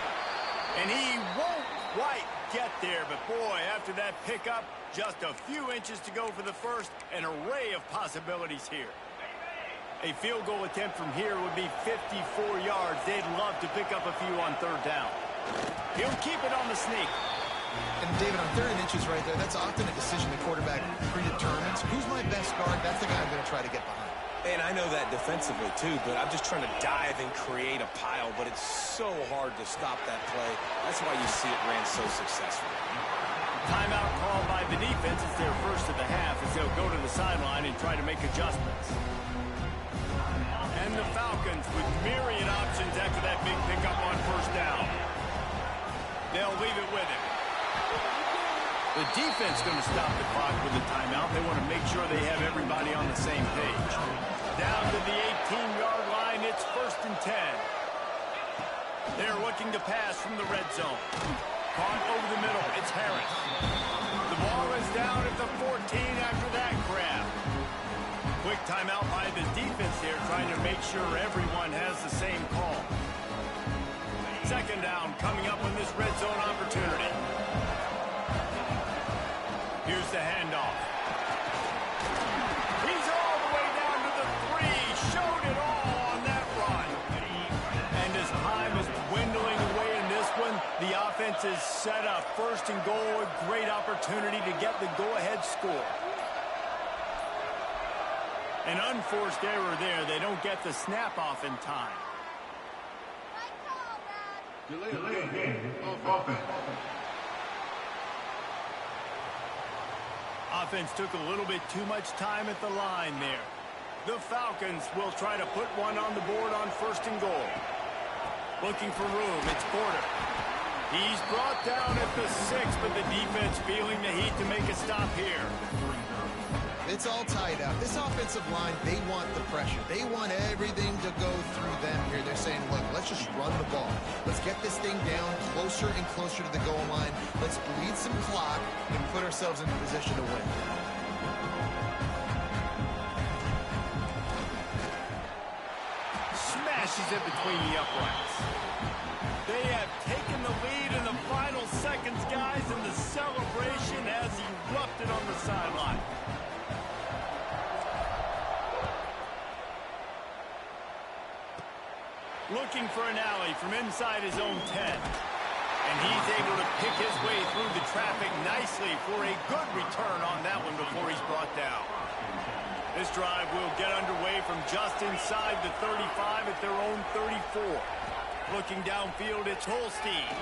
And he won't quite get there. But, boy, after that pickup, just a few inches to go for the 1st. An array of possibilities here. A field goal attempt from here would be 54 yards. They'd love to pick up a few on third down. He'll keep it on the sneak. And David, on 3rd and inches right there, that's often a decision the quarterback predetermines. Who's my best guard? That's the guy I'm going to try to get behind. And I know that defensively, too, but I'm just trying to dive and create a pile, but it's so hard to stop that play. That's why you see it ran so successful. Timeout called by the defense. It's their first of the half as they'll go to the sideline and try to make adjustments. And the Falcons with myriad options after that big pickup on first down. They'll leave it with him. The defense going to stop the clock with a timeout. They want to make sure they have everybody on the same page. Down to the 18-yard line, it's 1st and 10. They're looking to pass from the red zone. Caught over the middle, it's Harris. The ball is down at the 14 after that grab. Quick timeout by the defense there, trying to make sure everyone has the same call. 2nd down coming up on this red zone opportunity. Here's the handoff. He's all the way down to the 3. Showed it all on that run. And as time is dwindling away in this one, the offense is set up. 1st and goal, a great opportunity to get the go-ahead score. An unforced error there. They don't get the snap off in time. Delay of game. Offense. Offense took a little bit too much time at the line there. The Falcons will try to put one on the board on 1st and goal. Looking for room, it's Porter. He's brought down at the 6, but the defense feeling the heat to make a stop here. It's all tied up. This offensive line, they want the pressure. They want everything to go through them here. They're saying, look, let's just run the ball. Let's get this thing down closer and closer to the goal line. Let's bleed some clock and put ourselves in a position to win. Smashes it between the uprights. They have taken the lead in the final seconds, guys, and the celebration has erupted on the sideline. Looking for an alley from inside his own 10. And he's able to pick his way through the traffic nicely for a good return on that one before he's brought down. This drive will get underway from just inside the 35 at their own 34. Looking downfield, it's Holstein.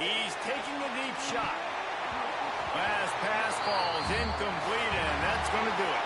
He's taking a deep shot. Last pass falls incomplete, and that's going to do it.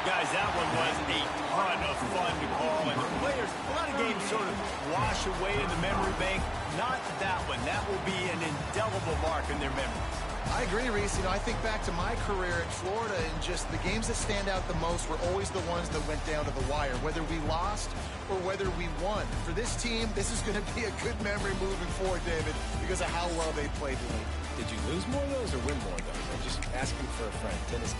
Guys, that one was a ton of fun to call, and the players, a lot of games sort of wash away in the memory bank. Not that one. That will be an indelible mark in their memories. I agree, Reese. You know, I think back to my career in Florida, and just the games that stand out the most were always the ones that went down to the wire, whether we lost or whether we won. For this team, this is going to be a good memory moving forward, David, because of how well they played tonight. Did you lose more of those or win more of those? I'm just asking for a friend. Tennis.